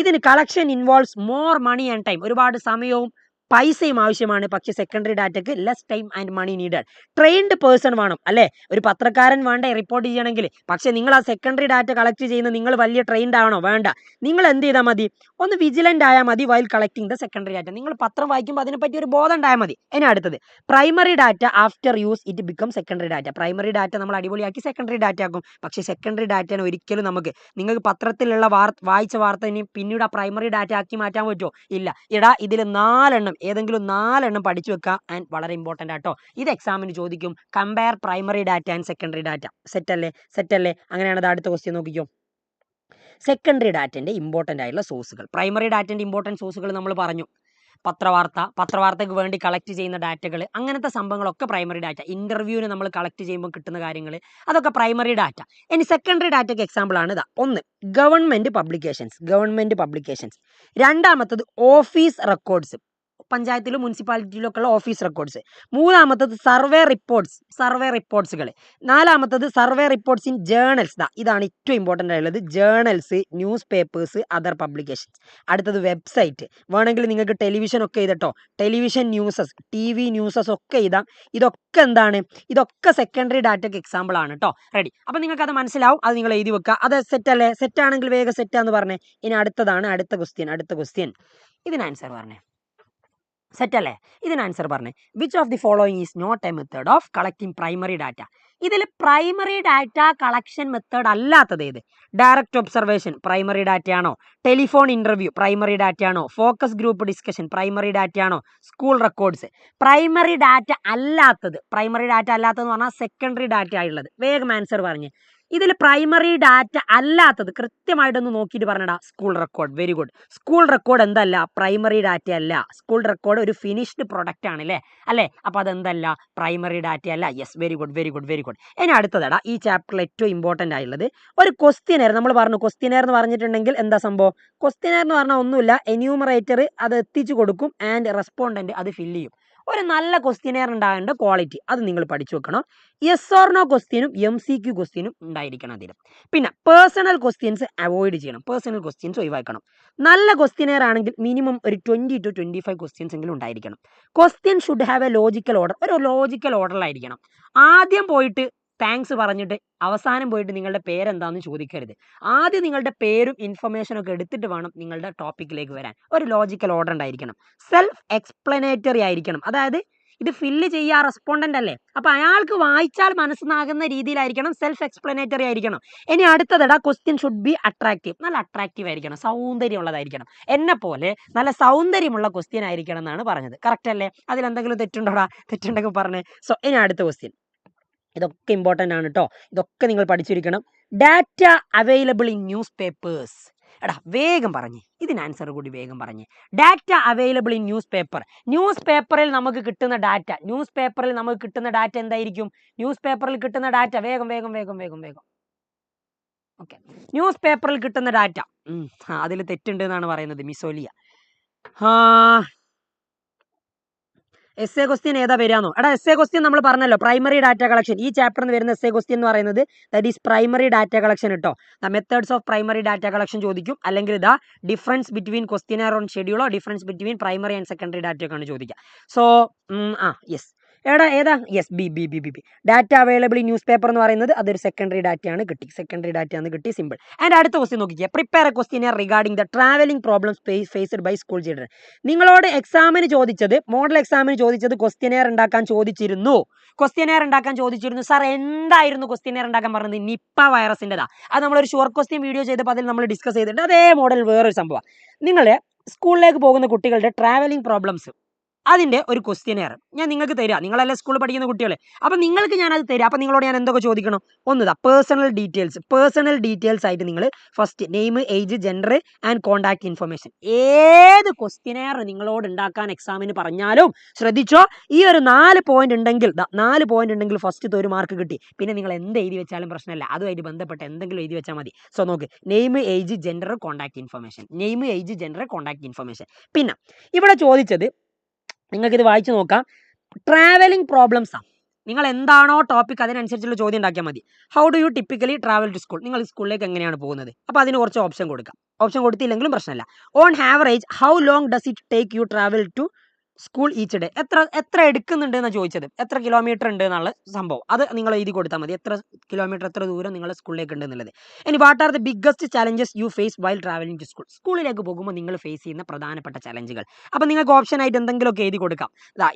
ഇതിന് collection involves more money and time. ഒരുപാട് സമയവും പൈസയും ആവശ്യമാണ്. പക്ഷേ സെക്കൻഡറി ഡാറ്റയ്ക്ക് less time and money needed. Trained person വേണം അല്ലേ? ഒരു പത്രക്കാരൻ വേണ്ട റിപ്പോർട്ട് ചെയ്യണമെങ്കിൽ. പക്ഷേ നിങ്ങൾ ആ സെക്കൻഡറി ഡാറ്റ കളക്ട് ചെയ്യുന്ന നിങ്ങൾ വലിയ ട്രെയിൻഡ് ആണോ? വേണ്ട. നിങ്ങൾ എന്ത് ചെയ്താൽ മതി? ഒന്ന് വിജിലൻ്റ് ആയാൽ മതി while collecting the secondary data. നിങ്ങൾ പത്രം വായിക്കുമ്പോൾ അതിനെപ്പറ്റി ഒരു ബോധം ഉണ്ടായാൽ മതി. ഇനി അടുത്തത് primary data after use it become secondary data. Primary data നമ്മൾ അടിപൊളിയാക്കി സെക്കൻഡറി ഡാറ്റ ആക്കും. പക്ഷേ സെക്കൻഡറി ഡാറ്റനെ ഒരിക്കലും നിങ്ങൾക്ക് പത്രത്തിലുള്ള വായിച്ച വാർത്ത ഇനി പിന്നീട് ആ പ്രൈമറി ഡാറ്റ ആക്കി മാറ്റാൻ പറ്റുമോ? ഇല്ല. ഇതിൽ 4 എണ്ണം ഏതെങ്കിലും 4 എണ്ണം പഠിച്ചു വെക്കുക. ആൻഡ് വളരെ ഇമ്പോർട്ടൻ്റ് ആട്ടോ, ഇത് എക്സാമിന് ചോദിക്കും. Compare primary data and secondary data. സെറ്റല്ലേ? അങ്ങനെയാണ് അടുത്ത ക്വസ്റ്റ്യൻ നോക്കിക്കോ. സെക്കൻഡറി ഡാറ്റൻ്റെ ഇമ്പോർട്ടൻ്റ് ആയിട്ടുള്ള സോഴ്സുകൾ. പ്രൈമറി ഡാറ്റൻ്റെ ഇമ്പോർട്ടൻറ്റ് സോഴ്സുകൾ നമ്മൾ പറഞ്ഞു. പത്രവാർത്തയ്ക്ക് വേണ്ടി കളക്ട് ചെയ്യുന്ന ഡാറ്റകൾ, അങ്ങനത്തെ സംഭവങ്ങളൊക്കെ പ്രൈമറി ഡാറ്റ. ഇൻ്റർവ്യൂവിന് നമ്മൾ കളക്ട് ചെയ്യുമ്പോൾ കിട്ടുന്ന കാര്യങ്ങൾ, അതൊക്കെ പ്രൈമറി ഡാറ്റ. ഇനി സെക്കൻഡറി ഡാറ്റയ്ക്ക് എക്സാമ്പിളാണ് ഇതാ. ഒന്ന് ഗവൺമെൻറ് പബ്ലിക്കേഷൻസ്. രണ്ടാമത്തത് ഓഫീസ് റെക്കോർഡ്സ്, പഞ്ചായത്തിലും മുനിസിപ്പാലിറ്റിയിലും ഒക്കെ ഉള്ള ഓഫീസ് റെക്കോർഡ്സ്. മൂന്നാമത്തത് സർവേ റിപ്പോർട്ട്സുകൾ. നാലാമത്തത് സർവേ റിപ്പോർട്ട്സ് ഇൻ ജേണൽസ്. ഇതാണ് ഏറ്റവും ഇമ്പോർട്ടൻ്റ് ആയിട്ടുള്ളത്. Journals, news papers, other publications. അടുത്തത് വെബ്സൈറ്റ്. വേണമെങ്കിൽ നിങ്ങൾക്ക് ടെലിവിഷൻ ഒക്കെ എഴുതട്ടോ, ടെലിവിഷൻ ന്യൂസസ്, TV ന്യൂസസ് ഒക്കെ എഴുതാം. ഇതൊക്കെ എന്താണ്? ഇതൊക്കെ സെക്കൻഡറി ഡാറ്റയ്ക്ക് എക്സാമ്പിൾ ആണ് കേട്ടോ. റെഡി? അപ്പം നിങ്ങൾക്ക് അത് മനസ്സിലാവും, അത് നിങ്ങൾ എഴുതി വെക്കുക. അത് സെറ്റല്ലേ? സെറ്റാണെങ്കിൽ വേഗം സെറ്റാന്ന് പറഞ്ഞേ. ഇനി അടുത്ത ക്വസ്റ്റ്യൻ. ഇതിന് ആൻസർ പറഞ്ഞേ. സെറ്റല്ലേ? ഇതിന് ആൻസർ പറഞ്ഞേ. Which of the following is not a method of collecting primary data? ഇതിൽ പ്രൈമറി ഡാറ്റ കളക്ഷൻ മെത്തേഡ് അല്ലാത്തത് ഏത്? ഡയറക്റ്റ് ഒബ്സർവേഷൻ പ്രൈമറി ഡാറ്റയാണോ? ടെലിഫോൺ ഇൻ്റർവ്യൂ പ്രൈമറി ഡാറ്റയാണോ? ഫോക്കസ് ഗ്രൂപ്പ് ഡിസ്കഷൻ പ്രൈമറി ഡാറ്റയാണോ? School records. പ്രൈമറി ഡാറ്റ അല്ലാത്തത് എന്ന് പറഞ്ഞാൽ സെക്കൻഡറി ഡാറ്റ ആയുള്ളത്. വേഗം ആൻസർ പറഞ്ഞ്. ഇതിൽ പ്രൈമറി ഡാറ്റ അല്ലാത്തത് കൃത്യമായിട്ടൊന്ന് നോക്കിയിട്ട് പറഞ്ഞടാ. School record. Very good. School record എന്തല്ല? പ്രൈമറി ഡാറ്റ അല്ല. സ്കൂൾ റെക്കോർഡ് ഒരു ഫിനിഷ്ഡ് പ്രൊഡക്റ്റ് ആണ് അല്ലേ? അപ്പോൾ അതെന്തല്ല? പ്രൈമറി ഡാറ്റ അല്ല. Yes, very good. ഇനി അടുത്തതടാ, ഈ ചാപ്റ്ററിൽ ഏറ്റവും ഇമ്പോർട്ടൻ്റ് ആയുള്ളത് ഒരു ക്വസ്റ്റ്യനെയർ. നമ്മൾ പറഞ്ഞു ക്വസ്റ്റ്യനെയർ എന്ന് പറഞ്ഞിട്ടുണ്ടെങ്കിൽ എന്താ സംഭവം? ക്വസ്റ്റ്യനെയർ എന്ന് പറഞ്ഞാൽ ഒന്നുമില്ല, എന്യൂമറേറ്റർ അത് എത്തിച്ചു കൊടുക്കും ആൻഡ് റെസ്പോണ്ടന്റ് അത് ഫില്ല് ചെയ്യും. ഒരു നല്ല ക്വസ്റ്റ്യനെയർ ഉണ്ടാകേണ്ട ക്വാളിറ്റി അത് നിങ്ങൾ പഠിച്ചു വെക്കണം. യെസ് ഓർ നോ ക്വസ്റ്റ്യനും MCQ ക്വസ്റ്റ്യനും ഉണ്ടായിരിക്കണം അതിൽ. പിന്നെ പേഴ്സണൽ ക്വസ്റ്റ്യൻസ് അവോയ്ഡ് ചെയ്യണം, പേഴ്സണൽ ക്വസ്റ്റ്യൻസ് ഒഴിവാക്കണം. നല്ല ക്വസ്റ്റ്യനെയർ ആണെങ്കിൽ മിനിമം ഒരു 20 to 25 ക്വസ്റ്റ്യൻസ് എങ്കിലും ഉണ്ടായിരിക്കണം. Question should have A logical order. ഒരു ലോജിക്കൽ ഓർഡറിലായിരിക്കണം. ആദ്യം പോയിട്ട് താങ്ക്സ് പറഞ്ഞിട്ട് അവസാനം പോയിട്ട് നിങ്ങളുടെ പേരെന്താണെന്ന് ചോദിക്കരുത്. ആദ്യം നിങ്ങളുടെ പേരും ഇൻഫർമേഷനും ഒക്കെ എടുത്തിട്ട് വേണം നിങ്ങളുടെ ടോപ്പിക്കിലേക്ക് വരാൻ. ഒരു ലോജിക്കൽ ഓർഡർ ഉണ്ടായിരിക്കണം. സെൽഫ് എക്സ്പ്ലനേറ്ററി ആയിരിക്കണം. അതായത് ഇത് ഫില്ല് ചെയ്യുക റെസ്പോണ്ടന്റ് അല്ലേ, അപ്പോൾ അയാൾക്ക് വായിച്ചാൽ മനസ്സിലാകുന്ന രീതിയിലായിരിക്കണം. സെൽഫ് എക്സ്പ്ലനേറ്ററി ആയിരിക്കണം. ഇനി അടുത്തതടാ, ക്വസ്റ്റ്യൻ ഷുഡ് ബി അട്രാക്റ്റീവ്. നല്ല അട്രാക്റ്റീവ് ആയിരിക്കണം, സൗന്ദര്യമുള്ളതായിരിക്കണം. എന്നെ പോലെ നല്ല സൗന്ദര്യമുള്ള ക്വസ്റ്റ്യൻ ആയിരിക്കണം എന്നാണ് പറഞ്ഞത്. കറക്റ്റ് അല്ലേ? അതിലെന്തെങ്കിലും തെറ്റുണ്ടോടാ? തെറ്റുണ്ടെങ്കിൽ പറഞ്ഞേ. സോ ഇനി അടുത്ത ക്വസ്റ്റ്യൻ. ഇതൊക്കെ ഇമ്പോർട്ടൻ്റ് ആണ് കേട്ടോ. ഇതൊക്കെ നിങ്ങൾ പഠിച്ചിരിക്കണം. Data available in news papers. എടാ വേഗം പറഞ്ഞേ, ഇതിന് ആൻസർ കൂടി വേഗം പറഞ്ഞേ. ഡാറ്റ അവൈലബിൾ ഇൻ ന്യൂസ് പേപ്പറിൽ നമുക്ക് കിട്ടുന്ന ഡാറ്റ എന്തായിരിക്കും? ന്യൂസ് പേപ്പറിൽ കിട്ടുന്ന ഡാറ്റ വേഗം. ഓക്കെ, ന്യൂസ് പേപ്പറിൽ കിട്ടുന്ന ഡാറ്റ അതിൽ തെറ്റുണ്ട് എന്നാണ് പറയുന്നത് മിസോലിയ. എസ് എ ക്വസ്റ്റ്യൻ ഏതാ വരാന്നോ? എടാ എസ് എ ക്വസ്റ്റ്യൻ നമ്മൾ പറഞ്ഞല്ലോ, പ്രൈമറി ഡാറ്റ കളക്ഷൻ. ഈ ചാപ്റ്ററിൽ വരുന്ന എസ് എ ക്വസ്റ്റ്യൻ എന്ന് പറയുന്നത് that is primary data collection കേട്ടോ. The methods of primary data collection ചോദിക്കും, അല്ലെങ്കിൽ the difference between questionnaire on ഷെഡ്യൂളോ difference between primary and secondary ഡാറ്റയൊക്കെയാണ് ചോദിക്കുക. സോ യെസ്, ഏതാ? Yes, B. Data available in newspaper എന്ന് പറയുന്നത് അതൊരു സെക്കൻഡറി ഡാറ്റയാണ്, കിട്ടി. സിമ്പിൾ. ആൻഡ് അടുത്ത ക്വസ്റ്റ്യൻ നോക്കിക്കുക. Prepare a question regarding the travelling problems faced by school children. നിങ്ങളോട് മോഡൽ എക്സാമിന് ചോദിച്ചത് ക്വസ്റ്റ്യനെയർ ഉണ്ടാക്കാൻ ചോദിച്ചിരുന്നു. സാർ എന്തായിരുന്നു ക്വസ്റ്റ്യനെയർ ഉണ്ടാക്കാൻ പറഞ്ഞത്? നിപ്പ വൈറസിൻ്റെതാ. അത് നമ്മളൊരു ഷോർട്ട് ക്വസ്റ്റ്യൻ വീഡിയോ ചെയ്തപ്പോൾ അതിൽ നമ്മൾ ഡിസ്കസ് ചെയ്തിട്ടുണ്ട്. അതേ മോഡൽ വേറൊരു സംഭവം. നിങ്ങൾ സ്കൂളിലേക്ക് പോകുന്ന കുട്ടികളുടെ ട്രാവലിംഗ് പ്രോബ്ലംസ് അതിൻ്റെ ഒരു ക്വസ്റ്റ്യനെയർ ഞാൻ നിങ്ങൾക്ക് തരാം. നിങ്ങളല്ലേ സ്കൂളിൽ പഠിക്കുന്ന കുട്ടികളെ, അപ്പം നിങ്ങൾക്ക് ഞാനത് തരാം. അപ്പം നിങ്ങളോട് ഞാൻ എന്തൊക്കെ ചോദിക്കണം? ഒന്നുതാ പേഴ്സണൽ ഡീറ്റെയിൽസ് ആയിട്ട് നിങ്ങൾ first name, age, gender and contact information. ഏത് ക്വസ്റ്റ്യനെയർ നിങ്ങളോട് ഉണ്ടാക്കാൻ എക്സാമിന് പറഞ്ഞാലും ശ്രദ്ധിച്ചോ, ഈ ഒരു 4 പോയിന്റ് ഉണ്ടെങ്കിൽ ഫസ്റ്റ് ഒരു മാർക്ക് കിട്ടി. പിന്നെ നിങ്ങൾ എന്ത് എഴുതി വെച്ചാലും പ്രശ്നമല്ല, അതുമായിട്ട് ബന്ധപ്പെട്ട് എന്തെങ്കിലും എഴുതി വെച്ചാൽ മതി. സോ നോക്ക്, name, age, gender, contact information. പിന്നെ ഇവിടെ ചോദിച്ചത് നിങ്ങൾക്കിത് വായിച്ചു നോക്കാം. ട്രാവലിംഗ് പ്രോബ്ലംസാണ്. നിങ്ങൾ എന്താണോ ടോപ്പിക് അതിനനുസരിച്ചുള്ള ചോദ്യം ഉണ്ടാക്കിയാൽ മതി. How do you typically travel to school? നിങ്ങൾ സ്കൂളിലേക്ക് എങ്ങനെയാണ് പോകുന്നത്? അപ്പോൾ അതിന് കുറച്ച് ഓപ്ഷൻ കൊടുക്കാം. ഓപ്ഷൻ കൊടുത്തില്ലെങ്കിലും പ്രശ്നമില്ല. On average how long does it take you travel to school each day? എത്ര എടുക്കുന്നുണ്ട് എന്നാണ് ചോദിച്ചത്. എത്ര കിലോമീറ്റർ ഉണ്ട് എന്നുള്ള സംഭവം അത് നിങ്ങൾ എഴുതി കൊടുത്താൽ മതി. എത്ര കിലോമീറ്റർ, എത്ര ദൂരം നിങ്ങളുടെ സ്കൂളിലേക്ക് ഉണ്ട് എന്നുള്ളത്. ഇനി what are the biggest challenges you face while travelling to school? സ്കൂളിലേക്ക് പോകുമ്പോൾ നിങ്ങൾ ഫേസ് ചെയ്യുന്ന പ്രധാനപ്പെട്ട ചലഞ്ചുകൾ. അപ്പോൾ നിങ്ങൾക്ക് ഓപ്ഷൻ ആയിട്ട് എന്തെങ്കിലുമൊക്കെ എഴുതി കൊടുക്കാം.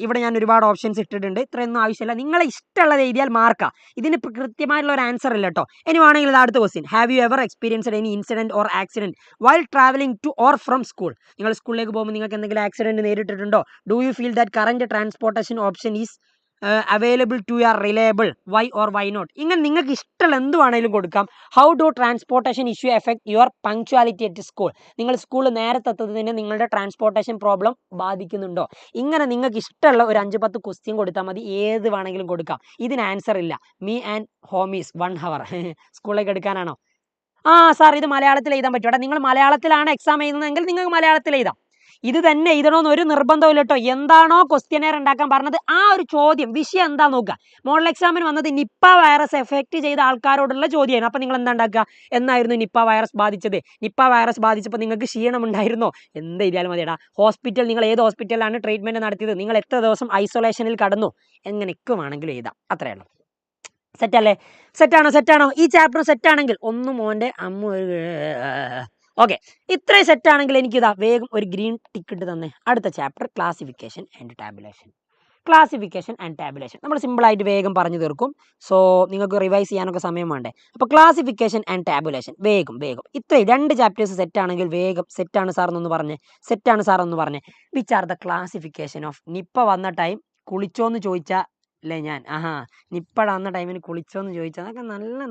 ഇവിടെ ഞാൻ ഒരുപാട് ഓപ്ഷൻസ് ഇട്ടിട്ടുണ്ട്. ഇത്രയൊന്നും ആവശ്യമില്ല, നിങ്ങളെ ഇഷ്ടമുള്ളത് എഴുതിയാൽ മാർക്കാ. ഇതിന് കൃത്യമായിട്ടുള്ള ഒരു ആൻസർ ഇല്ല കേട്ടോ. ഇനി വേണമെങ്കിൽ അടുത്ത question. Have you ever experienced any incident or accident while travelling to or from school? നിങ്ങൾ സ്കൂളിലേക്ക് പോകുമ്പോൾ നിങ്ങൾക്ക് എന്തെങ്കിലും ആക്സിഡന്റ് നേരിട്ടിട്ടുണ്ടോ? Do you feel that current transportation option is available to your reliable why or why not. ഇങ്ങനെ നിങ്ങൾക്ക് ഇഷ്ടമുള്ള എന്ത് വേണമെങ്കിലും കൊടുക്കാം. How do transportation issue effect your punctuality at school. നിങ്ങൾ സ്കൂളിൽ നേരത്തെ എത്തുന്നതിന് നിങ്ങളുടെ ട്രാൻസ്പോർട്ടേഷൻ പ്രോബ്ലം ബാധിക്കുന്നുണ്ടോ? ഇങ്ങനെ നിങ്ങൾക്ക് ഇഷ്ടമുള്ള ഒരു 5-10 ക്വസ്റ്റ്യൻ കൊടുത്താൽ മതി. ഏത് വേണമെങ്കിലും കൊടുക്കാം. ഇതിന് ആൻസർ ഇല്ല. മീ ആൻഡ് ഹോമീസ് 1 hour സ്കൂളിലേക്ക് എടുക്കാനാണോ? സാർ ഇത് മലയാളത്തിൽ എഴുതാൻ പറ്റും. നിങ്ങൾ മലയാളത്തിലാണ് എക്സാം എഴുതുന്നതെങ്കിൽ നിങ്ങൾക്ക് മലയാളത്തിൽ എഴുതാം. ഇത് തന്നെ എഴുതണമെന്ന് ഒരു നിർബന്ധമില്ല കേട്ടോ. എന്താണോ ക്വസ്റ്റ്യനെയർ ഉണ്ടാക്കാൻ പറഞ്ഞത് ആ ഒരു ചോദ്യം വിഷയം എന്താ നോക്കുക. മോഡൽ എക്സാമിന് വന്നത് നിപ്പ വൈറസ് എഫക്ട് ചെയ്ത ആൾക്കാരോടുള്ള ചോദ്യമായിരുന്നു. അപ്പം നിങ്ങൾ എന്താ ഉണ്ടാക്കുക? എന്നായിരുന്നു നിപ്പ വൈറസ് ബാധിച്ചത്? നിപ്പ വൈറസ് ബാധിച്ചപ്പോൾ നിങ്ങൾക്ക് ക്ഷീണം ഉണ്ടായിരുന്നോ? എന്ത് എഴുതിയാലും മതിയടാ. ഹോസ്പിറ്റൽ, നിങ്ങൾ ഏത് ഹോസ്പിറ്റലിലാണ് ട്രീറ്റ്മെൻറ്റ് നടത്തിയത്? നിങ്ങൾ എത്ര ദിവസം ഐസൊലേഷനിൽ കടന്നു? എങ്ങനെയൊക്കെ വേണമെങ്കിലും എഴുതാം. അത്രയേ ഉള്ളൂ. സെറ്റല്ലേ? സെറ്റാണോ? ഈ ചാപ്റ്റർ സെറ്റാണെങ്കിൽ ഒന്ന് മോൻ്റെ അമ്മ ഓക്കെ. ഇത്രയും സെറ്റാണെങ്കിൽ എനിക്കിതാ വേഗം ഒരു ഗ്രീൻ ടിക്കറ്റ് തന്നെ. അടുത്ത ചാപ്റ്റർ ക്ലാസിഫിക്കേഷൻ ആൻഡ് ടാബുലേഷൻ. നമ്മൾ സിമ്പിളായിട്ട് വേഗം പറഞ്ഞു തീർക്കും. സോ നിങ്ങൾക്ക് റിവൈസ് ചെയ്യാനൊക്കെ സമയം വേണ്ടേ? അപ്പോൾ ക്ലാസിഫിക്കേഷൻ ആൻഡ് ടാബുലേഷൻ വേഗം. ഇത്രയും 2 ചാപ്റ്റേഴ്സ് സെറ്റാണെങ്കിൽ വേഗം സെറ്റാണ് സാർ എന്നൊന്ന് പറഞ്ഞേ. Which are the classification of Nipah വന്ന ടൈം കുളിച്ചോന്ന് ചോദിച്ചാൽ അല്ലേ ഞാൻ നിപ്പട വന്ന ടൈമിന് കുളിച്ചോന്ന് ചോദിച്ചാൽ അതൊക്കെ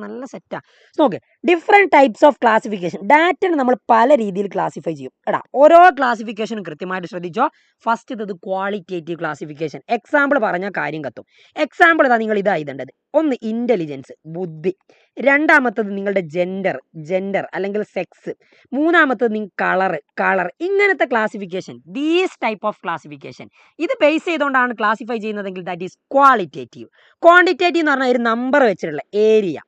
നല്ല സെറ്റാണ്. നോക്ക്, ഡിഫറെൻറ്റ് ടൈപ്സ് ഓഫ് ക്ലാസിഫിക്കേഷൻ. ഡാറ്റനെ നമ്മൾ പല രീതിയിൽ ക്ലാസിഫൈ ചെയ്യും. ഓരോ ക്ലാസിഫിക്കേഷനും കൃത്യമായിട്ട് ശ്രദ്ധിച്ചോ. ഫസ്റ്റ് ഇത് ക്വാളിറ്റേറ്റീവ് ക്ലാസിഫിക്കേഷൻ. എക്സാമ്പിൾ പറഞ്ഞാൽ കാര്യം കത്തും. എക്സാമ്പിൾ നിങ്ങൾ ഇതാ എഴുതേണ്ടത്. ഒന്ന് ഇൻ്റലിജൻസ്, ബുദ്ധി. രണ്ടാമത്തത് നിങ്ങളുടെ ജെൻഡർ അല്ലെങ്കിൽ സെക്സ്. മൂന്നാമത്തത് കളർ. ഇങ്ങനത്തെ classification, these type of classification ഇത് ബേസ് ചെയ്തുകൊണ്ടാണ് ക്ലാസിഫൈ ചെയ്യുന്നതെങ്കിൽ ദാറ്റ് ഈസ് ക്വാളിറ്റേറ്റീവ്. ക്വാണ്ടിറ്റേറ്റീവ് എന്ന് പറഞ്ഞാൽ ഒരു നമ്പർ വെച്ചിട്ടുള്ള ഏരിയ,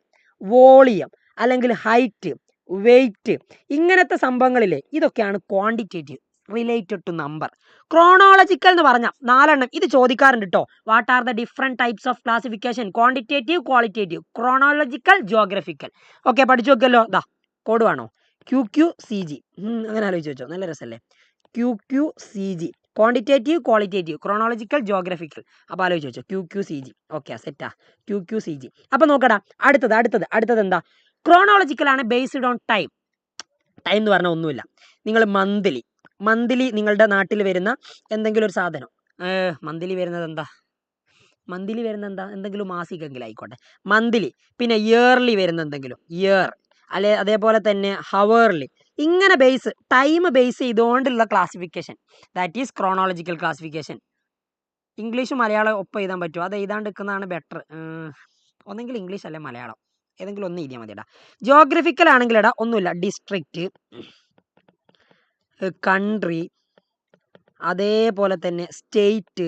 വോളിയം അല്ലെങ്കിൽ ഹൈറ്റ്, വെയിറ്റ്, ഇങ്ങനത്തെ സംഭവങ്ങളില്ലേ, ഇതൊക്കെയാണ് quantitative related to number. Chronological എന്ന് പറഞ്ഞാൽ 4 എണ്ണം ഇത് ചോദിക്കാറുണ്ട് കേട്ടോ. What are the different types of classification? Quantitative, qualitative, chronological, geographical. Okay, പഠിച്ചു വെക്കല്ലോ. കോഡ് വേണോ? QQCG. അങ്ങനെ ആലോചിച്ച് വെച്ചോ, നല്ല രസമല്ലേ? QQCG, quantitative, qualitative, chronological, geographical. അപ്പോൾ ആലോചിച്ച് വെച്ചോ QQCG. ഓക്കെ, സെറ്റാ QQCG. അപ്പോൾ നോക്കടാ, അടുത്തത് എന്താ? ക്രോണോളജിക്കലാണ് ബേസ്ഡ് ഓൺ ടൈം എന്ന് പറഞ്ഞാൽ ഒന്നുമില്ല. നിങ്ങൾ മന്ത്ലി നിങ്ങളുടെ നാട്ടിൽ വരുന്ന എന്തെങ്കിലും ഒരു സാധനം, മന്ത്ലി വരുന്നത് എന്താ? എന്തെങ്കിലും മാസികെങ്കിലും ആയിക്കോട്ടെ, മന്ത്ലി. പിന്നെ ഇയർലി വരുന്ന എന്തെങ്കിലും ഇയർ, അതേപോലെ തന്നെ ഹവർലി. ഇങ്ങനെ ടൈം ബേസ് ചെയ്തുകൊണ്ടുള്ള classification, that is chronological classification. English Malayalam ഒപ്പം എഴുതാൻ പറ്റുമോ? അത് എഴുതാണ്ട് നിൽക്കുന്നതാണ് ബെറ്റർ. ഒന്നെങ്കിൽ ഇംഗ്ലീഷ് അല്ലെ മലയാളം, ഏതെങ്കിലും ഒന്ന് എഴുതിയാൽ മതിയടാ. ജോഗ്രഫിക്കൽ ആണെങ്കിൽ ഒന്നുമില്ല, ഡിസ്ട്രിക്റ്റ്, കൺട്രി, അതേപോലെ തന്നെ സ്റ്റേറ്റ്,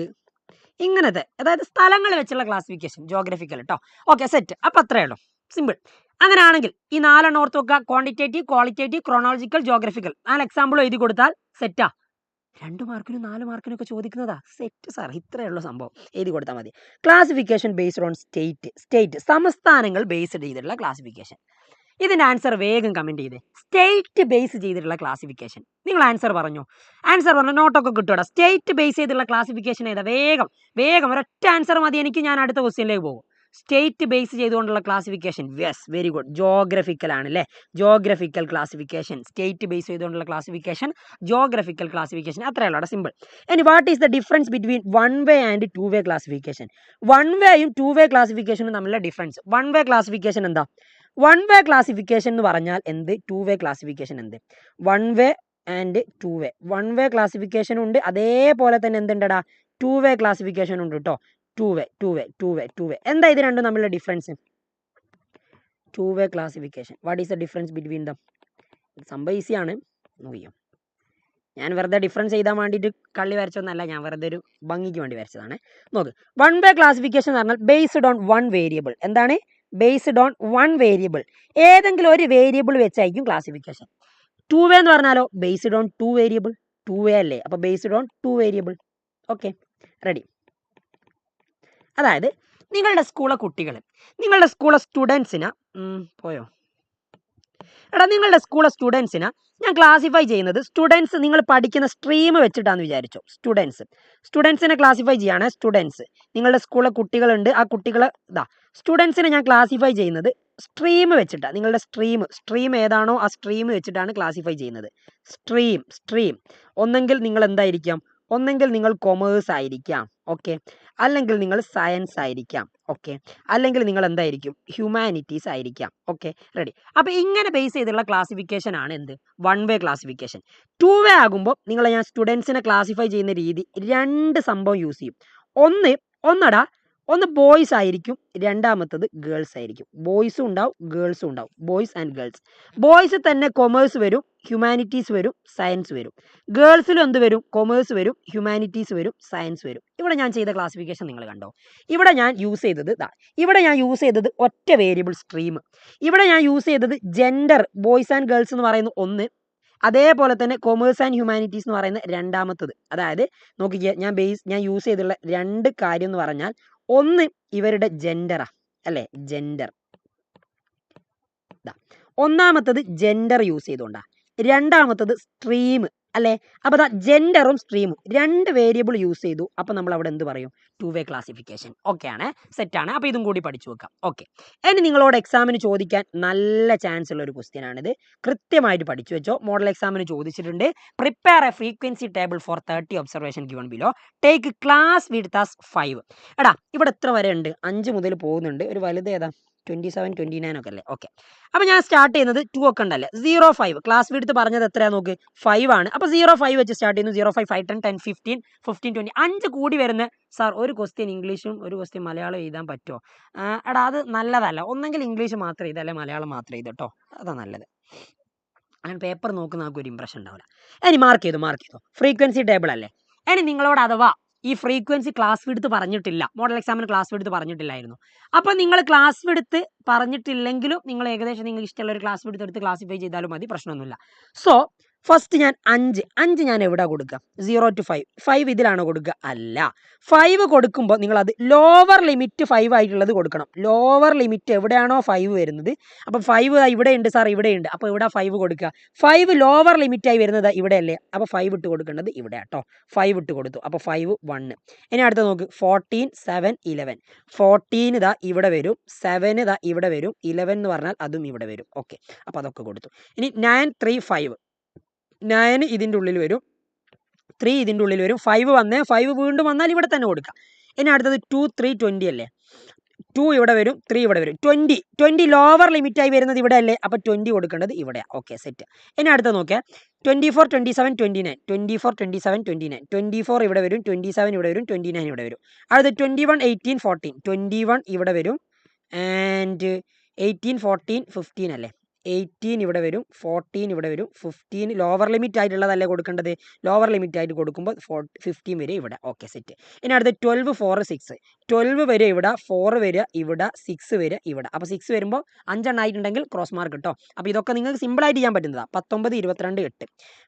ഇങ്ങനത്തെ അതായത് സ്ഥലങ്ങൾ വെച്ചുള്ള ക്ലാസിഫിക്കേഷൻ ജോഗ്രഫിക്കൽ കേട്ടോ. Okay, set. അപ്പം അത്രയേ ഉള്ളൂ, സിമ്പിൾ. അങ്ങനെയാണെങ്കിൽ ഈ 4 എണ്ണം ഓർത്ത് വെക്കുക. Quantitative, qualitative, chronological, geographical. 4 example എഴുതി കൊടുത്താൽ സെറ്റാ. 2 മാർക്കിനും 4 മാർക്കിനും ഒക്കെ ചോദിക്കുന്നതാ. സെറ്റ് സാർ, ഇത്രയുള്ള സംഭവം എഴുതി കൊടുത്താൽ മതി. ക്ലാസിഫിക്കേഷൻ ബേസ്ഡ് ഓൺ സ്റ്റേറ്റ്, സംസ്ഥാനങ്ങൾ ബേസ്ഡ് ചെയ്തിട്ടുള്ള ക്ലാസിഫിക്കേഷൻ. ഇതിൻ്റെ ആൻസർ വേഗം കമൻറ്റ് ചെയ്തേ. സ്റ്റേറ്റ് ബേസ് ചെയ്തിട്ടുള്ള ക്ലാസിഫിക്കേഷൻ. നിങ്ങൾ ആൻസർ പറഞ്ഞു നോട്ടൊക്കെ കിട്ടുമോ? സ്റ്റേറ്റ് ബേസ് ചെയ്തിട്ടുള്ള ക്ലാസിഫിക്കേഷൻ ഏതാ? വേഗം ഒരൊറ്റ ആൻസർ മതി എനിക്ക്. ഞാൻ അടുത്ത ക്വസ്റ്റ്യനിലേക്ക് പോകും. സ്റ്റേറ്റ് ബേസ് ചെയ്തുകൊണ്ടുള്ള classification. Yes, very good. Geographical ആണല്ലേ? ജോഗ്രഫിക്കൽ ക്ലാസിഫിക്കേഷൻ, സ്റ്റേറ്റ് ബേസ് ചെയ്തുകൊണ്ടുള്ള ക്ലാസിഫിക്കേഷൻ, ജോഗ്രഫിക്കൽ ക്ലാസിഫിക്കേഷൻ. അത്രയേ ഉള്ളൂ, സിമ്പിൾ. ഇനി what is the difference between 1 way and 2 way classification? 1 വേയും 2 വേ ക്ലാസിഫിക്കേഷനും തമ്മിലുള്ള ഡിഫറൻസ്. 1 വേ ക്ലാസിഫിക്കേഷൻ എന്താ? 1 വേ ക്ലാസിഫിക്കേഷൻ എന്ന് പറഞ്ഞാൽ എന്ത്? 2 വേ ക്ലാസിഫിക്കേഷൻ എന്ത്? 1 way and 2 way. 1 way classification ഉണ്ട്, അതേപോലെ തന്നെ എന്തുണ്ടടാ? 2 വേ ക്ലാസിഫിക്കേഷൻ ഉണ്ട് കേട്ടോ. 2 വേ. എന്താ ഇത് രണ്ടും തമ്മിലുള്ള difference? 2 way classification, what is the difference between them? സംഭവം ഈസിയാണ്, നോക്കിയോ. ഞാൻ വെറുതെ ഡിഫറൻസ് ചെയ്താൻ വേണ്ടിയിട്ട് കള്ളി വരച്ചൊന്നല്ല, ഞാൻ വെറുതെ ഒരു ഭംഗിക്ക് വേണ്ടി വരച്ചതാണ്. നോക്ക്, 1 വേ ക്ലാസിഫിക്കേഷൻ എന്ന് പറഞ്ഞാൽ ബേസ്ഡ് ഓൺ 1 വേരിയബിൾ. എന്താണ്? Based on 1 variable. ഏതെങ്കിലും ഒരു വേരിയബിൾ വെച്ചായിരിക്കും ക്ലാസിഫിക്കേഷൻ. 2 വേ എന്ന് പറഞ്ഞാലോ ബേസ്ഡ് ഓൺ 2 വേരിയബിൾ. 2 വേ അല്ലേ? അപ്പോൾ based on 2 variable. Okay, ready. അതായത് നിങ്ങളുടെ സ്കൂളിലെ സ്റ്റുഡൻസിനെ പോയോ എടാ, നിങ്ങളുടെ സ്കൂളിലെ സ്റ്റുഡൻസിനെ ഞാൻ ക്ലാസിഫൈ ചെയ്യുന്നത് സ്റ്റുഡൻസ് നിങ്ങൾ പഠിക്കുന്ന സ്ട്രീം വെച്ചിട്ടാന്ന് വിചാരിച്ചോ. സ്റ്റുഡൻസിനെ ക്ലാസിഫൈ ചെയ്യാണ്. നിങ്ങളുടെ സ്കൂളിലെ കുട്ടികളുണ്ട്, ആ കുട്ടികളെ സ്റ്റുഡൻസിനെ ഞാൻ ക്ലാസിഫൈ ചെയ്യുന്നത് സ്ട്രീം വെച്ചിട്ടാണ്. നിങ്ങളുടെ സ്ട്രീം ഏതാണോ ആ സ്ട്രീം വെച്ചിട്ടാണ് ക്ലാസിഫൈ ചെയ്യുന്നത്. സ്ട്രീം ഒന്നെങ്കിൽ നിങ്ങൾ എന്തായിരിക്കാം? ഒന്നെങ്കിൽ നിങ്ങൾ കൊമേഴ്സ് ആയിരിക്കാം, ഓക്കെ, അല്ലെങ്കിൽ നിങ്ങൾ സയൻസ് ആയിരിക്കാം, ഓക്കെ, അല്ലെങ്കിൽ നിങ്ങൾ എന്തായിരിക്കും, ഹ്യൂമാനിറ്റീസ് ആയിരിക്കാം, ഓക്കെ, റെഡി. അപ്പോൾ ഇങ്ങനെ ബേസ് ചെയ്തുള്ള ക്ലാസിഫിക്കേഷൻ ആണ് എന്ത്, 1 വേ ക്ലാസിഫിക്കേഷൻ. 2 വേ ആകുമ്പോൾ നിങ്ങളെ ഞാൻ സ്റ്റുഡൻസിനെ ക്ലാസിഫൈ ചെയ്യുന്ന രീതി 2 സംഭവം യൂസ് ചെയ്യും. ഒന്ന് ബോയ്സ് ആയിരിക്കും, രണ്ടാമത്തത് ഗേൾസ് ആയിരിക്കും. ബോയ്സും ഉണ്ടാവും ഗേൾസും ഉണ്ടാവും, ബോയ്സ് ആൻഡ് ഗേൾസ്. ബോയ്സ് തന്നെ കൊമേഴ്സ് വരും, ഹ്യൂമാനിറ്റീസ് വരും, സയൻസ് വരും. ഗേൾസിലും എന്ത് വരും, കൊമേഴ്സ് വരും, ഹ്യൂമാനിറ്റീസ് വരും, സയൻസ് വരും. ഇവിടെ ഞാൻ ചെയ്ത ക്ലാസിഫിക്കേഷൻ നിങ്ങൾ കണ്ടോ? ഇവിടെ ഞാൻ യൂസ് ചെയ്തത് ഒറ്റ വേരിയബിൾ സ്ട്രീം. ഇവിടെ ഞാൻ യൂസ് ചെയ്തത് ജെൻഡർ, ബോയ്സ് ആൻഡ് ഗേൾസ് എന്ന് പറയുന്ന ഒന്ന്, അതേപോലെ തന്നെ കൊമേഴ്സ് ആൻഡ് ഹ്യൂമാനിറ്റീസ് എന്ന് പറയുന്ന രണ്ടാമത്തത്. അതായത് നോക്കിക്കുക, ഞാൻ യൂസ് ചെയ്തുള്ള 2 കാര്യം എന്ന് പറഞ്ഞാൽ, ഒന്ന് ഇവരുടെ ജെൻഡറാ അല്ലേ, ജെൻഡർ. ഒന്നാമത്തത് ജെൻഡർ യൂസ് ചെയ്തുകൊണ്ടാ, രണ്ടാമത്തത് സ്ട്രീം അല്ലേ. അപ്പോൾ ജെൻഡറും സ്ട്രീമും 2 വേരിയബിൾ യൂസ് ചെയ്തു. അപ്പോൾ നമ്മൾ അവിടെ എന്ത് പറയും, 2 വേ ക്ലാസിഫിക്കേഷൻ. ഓക്കെ ആണ്, സെറ്റാണ്. അപ്പോൾ ഇതും കൂടി പഠിച്ചു വെക്കാം. ഓക്കെ, ഇനി നിങ്ങളോട് എക്സാമിന് ചോദിക്കാൻ നല്ല ചാൻസ് ഉള്ള ഒരു ക്വസ്റ്റ്യൻ ആണിത്. കൃത്യമായിട്ട് പഠിച്ചു വെച്ചോ. മോഡൽ എക്സാമിന് ചോദിച്ചിട്ടുണ്ട്, prepare a frequency table for 30 observation given below, take class width as 5. എടാ ഇവിടെ എത്ര വരെ ഉണ്ട്, 5 മുതൽ പോകുന്നുണ്ട്. ഒരു വലുത് ഏതാ, 27, 29 ഒക്കെ അല്ലേ. ഓക്കെ, അപ്പോൾ ഞാൻ സ്റ്റാർട്ട് ചെയ്യുന്നത് 2 ഒക്കെ ഉണ്ടല്ലേ, 0, 5. ക്ലാസ് വിഡ്ത്ത് പറഞ്ഞത് എത്രയാണ് നോക്ക്, 5 ആണ്. അപ്പോൾ 0, 5 വെച്ച് സ്റ്റാർട്ട് ചെയ്യുന്നു. 0, 5, 5, 10, 10, 15, 15, 20, 5 കൂടി വരുന്ന. സാർ ഒരു ക്വസ്റ്റ്യൻ ഇംഗ്ലീഷും ഒരു ക്വസ്റ്റ്യൻ മലയാളം എഴുതാൻ പറ്റുമോ? എടാ അത് നല്ലതല്ല. ഒന്നെങ്കിൽ ഇംഗ്ലീഷ് മാത്രം എഴുതാം, അല്ലെങ്കിൽ മലയാളം മാത്രം എഴുതാം കേട്ടോ, അതാണ് നല്ലത്. അങ്ങനെ പേപ്പർ നോക്കുന്ന നമുക്ക് ഒരു ഇംപ്രഷൻ ഉണ്ടാവില്ല. ഇനി മാർക്ക് ചെയ്തു. ഫ്രീക്വൻസി ടേബിൾ അല്ലേ. ഇനി നിങ്ങളോട് അഥവാ ഈ ഫ്രീക്വൻസി ക്ലാസ് വിഡ്ത്ത് പറഞ്ഞിട്ടില്ല, മോഡൽ എക്സാമിന് ക്ലാസ് വിഡ്ത്ത് പറഞ്ഞിട്ടില്ലായിരുന്നു. അപ്പോൾ നിങ്ങൾ ക്ലാസ് വിഡ്ത്ത് പറഞ്ഞിട്ടില്ലെങ്കിലും നിങ്ങൾ ഏകദേശം നിങ്ങൾക്ക് ഇഷ്ടമുള്ള ഒരു ക്ലാസ് വിഡ്ത്ത് എടുത്ത് ക്ലാസിഫൈ ചെയ്താലും മതി, പ്രശ്നമൊന്നുമില്ല. സോ ഫസ്റ്റ് ഞാൻ 5 ഞാൻ എവിടെ കൊടുക്കുക, 0 to 5. 5 ഇതിലാണോ കൊടുക്കുക? അല്ല. 5 കൊടുക്കുമ്പോൾ നിങ്ങളത് ലോവർ ലിമിറ്റ് 5 ആയിട്ടുള്ളത് കൊടുക്കണം. ലോവർ ലിമിറ്റ് എവിടെയാണോ 5 വരുന്നത്, അപ്പം 5 ഇവിടെ ഉണ്ട് സാർ, ഇവിടെയുണ്ട്. അപ്പോൾ ഇവിടെ 5 കൊടുക്കുക. 5 ലോവർ ലിമിറ്റായി വരുന്നത് ഇവിടെയല്ലേ, അപ്പോൾ 5 ഇട്ട് കൊടുക്കേണ്ടത് ഇവിടെ കേട്ടോ. 5 ഇട്ട് കൊടുത്തു. അപ്പോൾ 5 1. ഇനി അടുത്ത നോക്ക്, 14, 7, 11. 14 ഇതാ ഇവിടെ വരും, 7 ഇതാ ഇവിടെ വരും, 11 എന്ന് പറഞ്ഞാൽ അതും ഇവിടെ വരും. ഓക്കെ, അപ്പോൾ അതൊക്കെ കൊടുത്തു. ഇനി 9, 3, 5. 9 ഇതിൻ്റെ ഉള്ളിൽ വരും, 3 ഇതിൻ്റെ ഉള്ളിൽ വരും. 5 വന്നേ, 5 വീണ്ടും വന്നാൽ ഇവിടെ തന്നെ കൊടുക്കാം. ഇനി അടുത്തത് 2, 3, 20 അല്ലേ. 2 ഇവിടെ വരും, 3 ഇവിടെ വരും. 20 ലോവർ ലിമിറ്റായി വരുന്നത് ഇവിടെ അല്ലേ, അപ്പോൾ 20 കൊടുക്കേണ്ടത് ഇവിടെയാണ്. Okay, set. ഇനി അടുത്ത നോക്കിയാൽ 24, 27, 29. 24, 27, 29. 24 ഇവിടെ വരും, 27 ഇവിടെ വരും, 29 ഇവിടെ വരും. അടുത്ത 21, 18, 14. 21 ഇവിടെ വരും, ആൻഡ് 18, 14, 15 അല്ലേ. 18 ഇവിടെ വരും, 14 ഇവിടെ വരും, 15 ലോവർ ലിമിറ്റ് ആയിട്ടുള്ളതല്ലേ കൊടുക്കേണ്ടത്. ലോവർ ലിമിറ്റ് ആയിട്ട് കൊടുക്കുമ്പോൾ 15 വരെ ഇവിടെ. Okay, set. ഇനി അടുത്ത 12, 4, 6. 12 വരെ ഇവിടെ, 4 വരെ ഇവിടെ, 6 വരെ ഇവിടെ. അപ്പോൾ 6 വരുമ്പോൾ 5 എണ്ണം ആയിട്ടുണ്ടെങ്കിൽ ക്രോസ് മാർക്ക് കിട്ടോ. അപ്പോൾ ഇതൊക്കെ നിങ്ങൾക്ക് സിമ്പിളായിട്ട് ചെയ്യാൻ പറ്റുന്നതാണ്. 19, 22, 8.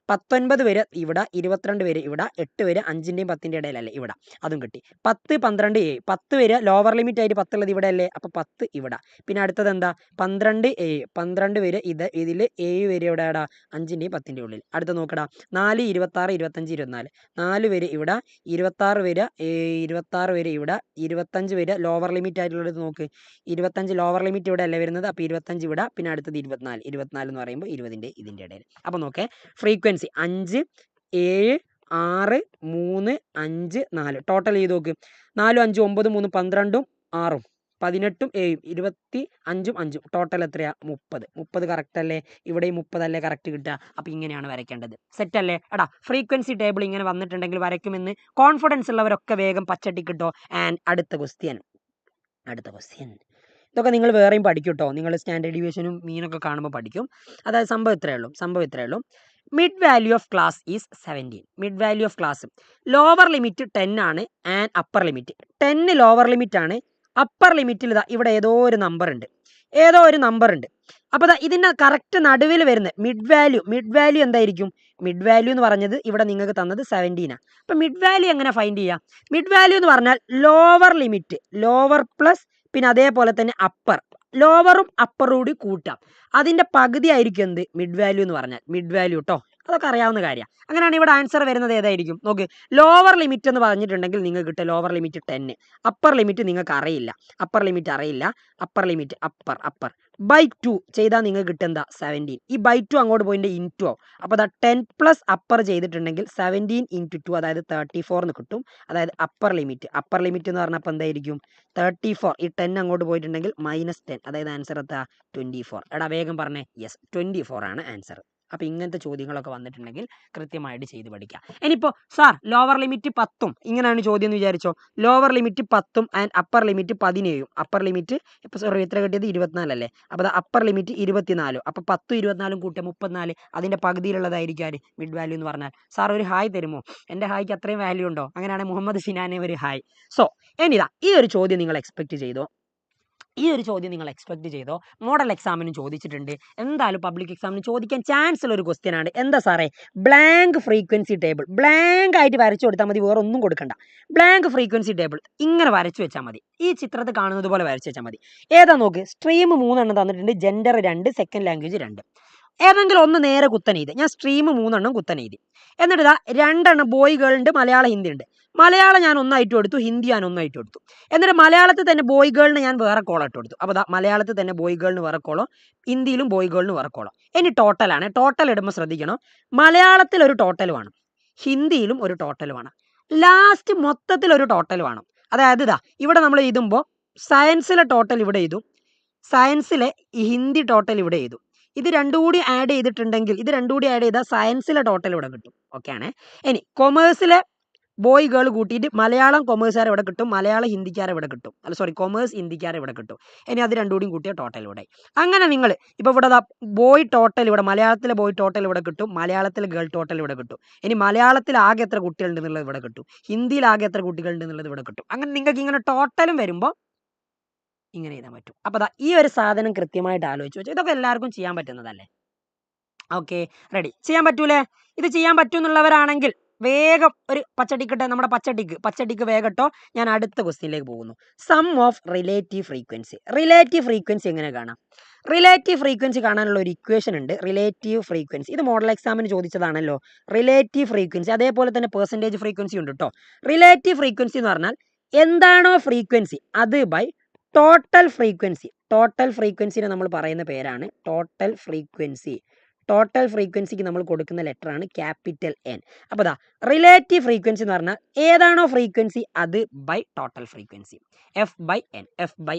19 വരെ ഇവിടെ, 22 വരെ ഇവിടെ, 8 വരെ 5ൻ്റെയും 10ൻ്റെ ഇടയിലല്ലേ ഇവിടെ, അതും കിട്ടി. 10, 12, 7. 10 വരെ ലോവർ ലിമിറ്റ് ആയിട്ട് 10 ഉള്ളത് ഇവിടെ അല്ലേ, അപ്പോൾ 10 ഇവിടെ. പിന്നെ അടുത്തത് എന്താ, 12, 7. 12 വരെ ഇതിൽ 7 വരെ ഇവിടെ ഇടാ, 5ൻ്റെയും 10ൻ്റെ ഉള്ളിൽ. അടുത്ത നോക്കടാ, 4, 26, 25, 24. 4 വരെ ഇവിടെ, 26 വരെ, 26 വരെ ഇവിടെ, 25 വരെ ലോവർ ലിമിറ്റ് ആയിട്ടുള്ളത് നോക്ക്. 25 ലോവർ ലിമിറ്റ് ഇവിടെ അല്ലേ വരുന്നത്, അപ്പോൾ 25 ഇവിടെ. പിന്നെ അടുത്തത് 24. 24 എന്ന് പറയുമ്പോൾ 20ൻ്റെ ഇതിൻ്റെ ഇടയിൽ. അപ്പോൾ നോക്കേ, ഫ്രീക്വൻസി 5, 7, 6, 3, 5, 4. ടോട്ടൽ ചെയ്ത് നോക്ക്. 4, 5, 9, 3, 12, 6, 18, 7, 25, 5. ടോട്ടൽ എത്രയാ, 30. 30 കറക്റ്റ് അല്ലേ, ഇവിടെയും 30 അല്ലേ കറക്റ്റ് കിട്ടുക. അപ്പോൾ ഇങ്ങനെയാണ് വരയ്ക്കേണ്ടത്. സെറ്റ് അല്ലേ? എടാ ഫ്രീക്വൻസി ടേബിൾ ഇങ്ങനെ വന്നിട്ടുണ്ടെങ്കിൽ വരയ്ക്കുമെന്ന് കോൺഫിഡൻസ് ഉള്ളവരൊക്കെ വേഗം പച്ചട്ടിക്ക് കിട്ടോ. ആൻഡ് അടുത്ത ക്വസ്റ്റ്യൻ. ഇതൊക്കെ നിങ്ങൾ വേറെയും പഠിക്കും കേട്ടോ. നിങ്ങൾ സ്റ്റാൻഡേർഡ് ഡീവിയേഷനും മീനൊക്കെ കാണുമ്പോൾ പഠിക്കും. അതായത് സംഭവം ഇത്രയേ ഉള്ളൂ. Mid value of class is 17. Mid value of class lower limit 10 ആണ്, and upper limit 10 lower limit ആണ്. അപ്പർ ലിമിറ്റിൽ ഇതാ ഇവിടെ ഏതോ ഒരു നമ്പർ ഉണ്ട്. അപ്പോൾ ഇതിൻ്റെ കറക്റ്റ് നടുവിൽ വരുന്ന മിഡ് വാല്യൂ എന്തായിരിക്കും? മിഡ് വാല്യൂ എന്ന് പറഞ്ഞത് ഇവിടെ നിങ്ങൾക്ക് തന്നത് 17 ആണ്. അപ്പോൾ മിഡ് വാല്യൂ എങ്ങനെ ഫൈൻഡ് ചെയ്യാം? മിഡ് വാല്യൂ എന്ന് പറഞ്ഞാൽ ലോവർ ലിമിറ്റ്, ലോവർ പ്ലസ് പിന്നെ അതേപോലെ തന്നെ അപ്പർ, ലോവറും അപ്പറും കൂടി കൂട്ടാം. അതിൻ്റെ പകുതി ആയിരിക്കും എന്ത്, മിഡ് വാല്യൂ എന്ന് പറഞ്ഞാൽ. മിഡ് വാല്യൂ കേട്ടോ, അതൊക്കെ അറിയാവുന്ന കാര്യമാണ്. അങ്ങനെയാണ് ഇവിടെ ആൻസർ വരുന്നത് ഏതായിരിക്കും നോക്ക്. ലോവർ ലിമിറ്റ് എന്ന് പറഞ്ഞിട്ടുണ്ടെങ്കിൽ നിങ്ങൾക്ക് കിട്ടുക ലോവർ ലിമിറ്റ് 10, അപ്പർ ലിമിറ്റ് നിങ്ങൾക്ക് അറിയില്ല, അപ്പർ ലിമിറ്റ് അറിയില്ല, അപ്പർ ലിമിറ്റ് അപ്പർ ബൈ 2 ചെയ്താൽ നിങ്ങൾക്ക് കിട്ടുക എന്താ 17. ഈ ബൈ 2 അങ്ങോട്ട് പോയിട്ട് ഇൻറ്റു ആവും. അപ്പോൾ അതാ 10 പ്ലസ് അപ്പർ ചെയ്തിട്ടുണ്ടെങ്കിൽ 17 × 2 അതായത് 34 എന്ന് കിട്ടും. അതായത് അപ്പർ ലിമിറ്റ് എന്ന് പറഞ്ഞപ്പോൾ എന്തായിരിക്കും 34. ഈ 10 അങ്ങോട്ട് പോയിട്ടുണ്ടെങ്കിൽ -10 അതായത് ആൻസർ എത്താ 24. എടാ വേഗം പറഞ്ഞേ. യെസ് 24 ആണ് ആൻസർ. അപ്പോൾ ഇങ്ങനത്തെ ചോദ്യങ്ങളൊക്കെ വന്നിട്ടുണ്ടെങ്കിൽ കൃത്യമായിട്ട് ചെയ്ത് പഠിക്കാം. ഇനിയിപ്പോൾ സാർ ലോവർ ലിമിറ്റ് 10 ഇങ്ങനെയാണ് ചോദ്യം എന്ന് വിചാരിച്ചോ. Lower limit 10 and upper limit 17. Upper limit ഇപ്പോൾ സോറി എത്ര കിട്ടിയത് 24 അല്ലേ. അപ്പോൾ അത് അപ്പർ ലിമിറ്റ് 24. അപ്പോൾ 10 24 കൂട്ടിയ 34. അതിൻ്റെ പകുതിയിലുള്ളതായിരിക്കും ആര് മിഡ് വാല്യൂ എന്ന് പറഞ്ഞാൽ. സാർ ഒരു ഹായ് തരുമോ? എൻ്റെ ഹായ്ക്ക് അത്രയും വാല്യൂ ഉണ്ടോ? അങ്ങനെയാണെങ്കിൽ മുഹമ്മദ് സിനാനെ ഒരു ഹായ്. സോ ഇനിതാ ഈ ഒരു ചോദ്യം നിങ്ങൾ എക്സ്പെക്ട് ചെയ്തോ. മോഡൽ എക്സാമിനും ചോദിച്ചിട്ടുണ്ട്. എന്തായാലും പബ്ലിക് എക്സാമിന് ചോദിക്കാൻ ചാൻസ് ഉള്ള ഒരു ക്വസ്റ്റ്യൻ ആണ്. എന്താ സാറേ? Blank frequency table. ബ്ലാങ്ക് ആയിട്ട് വരച്ചു കൊടുത്താൽ മതി, വേറെ ഒന്നും കൊടുക്കണ്ട. ബ്ലാങ്ക് ഫ്രീക്വൻസി ടേബിൾ ഇങ്ങനെ വരച്ചു വെച്ചാൽ മതി. ഈ ചിത്രത്തിൽ കാണുന്നത് പോലെ വരച്ചു വെച്ചാൽ മതി. ഏതാ നോക്ക്. സ്ട്രീം 3 തന്നിട്ടുണ്ട്, ജെൻഡർ 2, സെക്കൻഡ് ലാംഗ്വേജ് 2. ഏതെങ്കിലും ഒന്ന് നേരെ കുത്തനെയ്ത്. ഞാൻ സ്ട്രീം 3 കുത്തനെയ്തി. എന്നിട്ട് ഇതാ 2 ബോയ് ഗേൾ ഉണ്ട്, മലയാളം ഹിന്ദി ഉണ്ട്. മലയാളം ഞാൻ ഒന്നായിട്ട് കൊടുത്തു, ഹിന്ദി ഞാൻ ഒന്നായിട്ട് കൊടുത്തു. എന്നിട്ട് മലയാളത്തിൽ തന്നെ ബോയ് ഗേളിന് ഞാൻ വേറെ കോളം ഇട്ട് കൊടുത്തു. അപ്പോൾ മലയാളത്തിൽ തന്നെ ബോയ് ഗേളിന് വേറെ കോളം, ഹിന്ദിയിലും ബോയ് ഗേളിന് വേറെ കോളം. ഇനി ടോട്ടലാണ്. ടോട്ടൽ ഇടുമ്പോൾ ശ്രദ്ധിക്കണം, മലയാളത്തിൽ ഒരു ടോട്ടൽ വേണം, ഹിന്ദിയിലും ഒരു ടോട്ടൽ വേണം, ലാസ്റ്റ് മൊത്തത്തിൽ ഒരു ടോട്ടൽ വേണം. അതായത് ഇതാ ഇവിടെ നമ്മൾ എഴുതുമ്പോൾ സയൻസിലെ ടോട്ടൽ ഇവിടെ എഴുതും, സയൻസിലെ ഹിന്ദി ടോട്ടൽ ഇവിടെ എഴുതും. ഇത് രണ്ടും കൂടി ആഡ് ചെയ്തിട്ടുണ്ടെങ്കിൽ സയൻസിലെ ടോട്ടൽ ഇവിടെ കിട്ടും. ഓക്കെ ആണ്. ഇനി കൊമേഴ്സിലെ ബോയ് ഗേൾ കൂട്ടിയിട്ട് മലയാളം കൊമേഴ്സുകാരെ ഇവിടെ കിട്ടും, മലയാളം ഹിന്ദിക്കാരെ ഇവിടെ കിട്ടും. കൊമേഴ്സ് ഹിന്ദിക്കാരെ ഇവിടെ കിട്ടും. ഇനി അത് രണ്ടും കൂടി കൂട്ടിയ ടോട്ടൽ ഇവിടെ. അങ്ങനെ നിങ്ങൾ ഇപ്പോൾ ഇവിടെ ബോയ് ടോട്ടൽ ഇവിടെ, മലയാളത്തിലെ ബോയ് ടോട്ടൽ ഇവിടെ കിട്ടും, മലയാളത്തിലെ ഗേൾ ടോട്ടൽ ഇവിടെ കിട്ടും. ഇനി മലയാളത്തിൽ ആകെ എത്ര കുട്ടികളുണ്ട് എന്നുള്ളത് ഇവിടെ കിട്ടും, ഹിന്ദിയിൽ ആകെ എത്ര കുട്ടികളുണ്ട് എന്നുള്ളത് ഇവിടെ കിട്ടും. അങ്ങനെ നിങ്ങൾക്ക് ഇങ്ങനെ ടോട്ടലും വരുമ്പോൾ ഇങ്ങനെ എഴുതാൻ പറ്റും. അപ്പോൾ ഈ ഒരു സാധനം കൃത്യമായിട്ട് ആലോചിച്ച് വെച്ചു. ഇതൊക്കെ എല്ലാവർക്കും ചെയ്യാൻ പറ്റുന്നതല്ലേ? Okay ready. ചെയ്യാൻ പറ്റൂലേ? ഇത് ചെയ്യാൻ പറ്റുമെന്നുള്ളവരാണെങ്കിൽ വേഗം ഒരു പച്ചടിക്കട്ടെ, നമ്മുടെ പച്ചടിക്ക് വേഗട്ടോ. ഞാൻ അടുത്ത ക്വസ്റ്റ്യനിലേക്ക് പോകുന്നു. സം ഓഫ് റിലേറ്റീവ് ഫ്രീക്വൻസി എങ്ങനെ കാണാം? റിലേറ്റീവ് ഫ്രീക്വൻസി കാണാനുള്ള ഒരു ഇക്വേഷൻ ഉണ്ട്. റിലേറ്റീവ് ഫ്രീക്വൻസി ഇത് മോഡൽ എക്സാമിന് ചോദിച്ചതാണല്ലോ. റിലേറ്റീവ് ഫ്രീക്വൻസി അതേപോലെ തന്നെ പെർസെൻറ്റേജ് ഫ്രീക്വൻസി ഉണ്ട് കേട്ടോ. റിലേറ്റീവ് ഫ്രീക്വൻസി എന്ന് പറഞ്ഞാൽ എന്താണോ ഫ്രീക്വൻസി അത് ബൈ ടോട്ടൽ ഫ്രീക്വൻസിനെ നമ്മൾ പറയുന്ന പേരാണ് ടോട്ടൽ ഫ്രീക്വൻസിക്ക് നമ്മൾ കൊടുക്കുന്ന ലെറ്ററാണ് ക്യാപിറ്റൽ N. അപ്പോൾ റിലേറ്റീവ് ഫ്രീക്വൻസി എന്ന് പറഞ്ഞാൽ ഏതാണോ ഫ്രീക്വൻസി അത് ബൈ ടോട്ടൽ ഫ്രീക്വൻസി, F/N.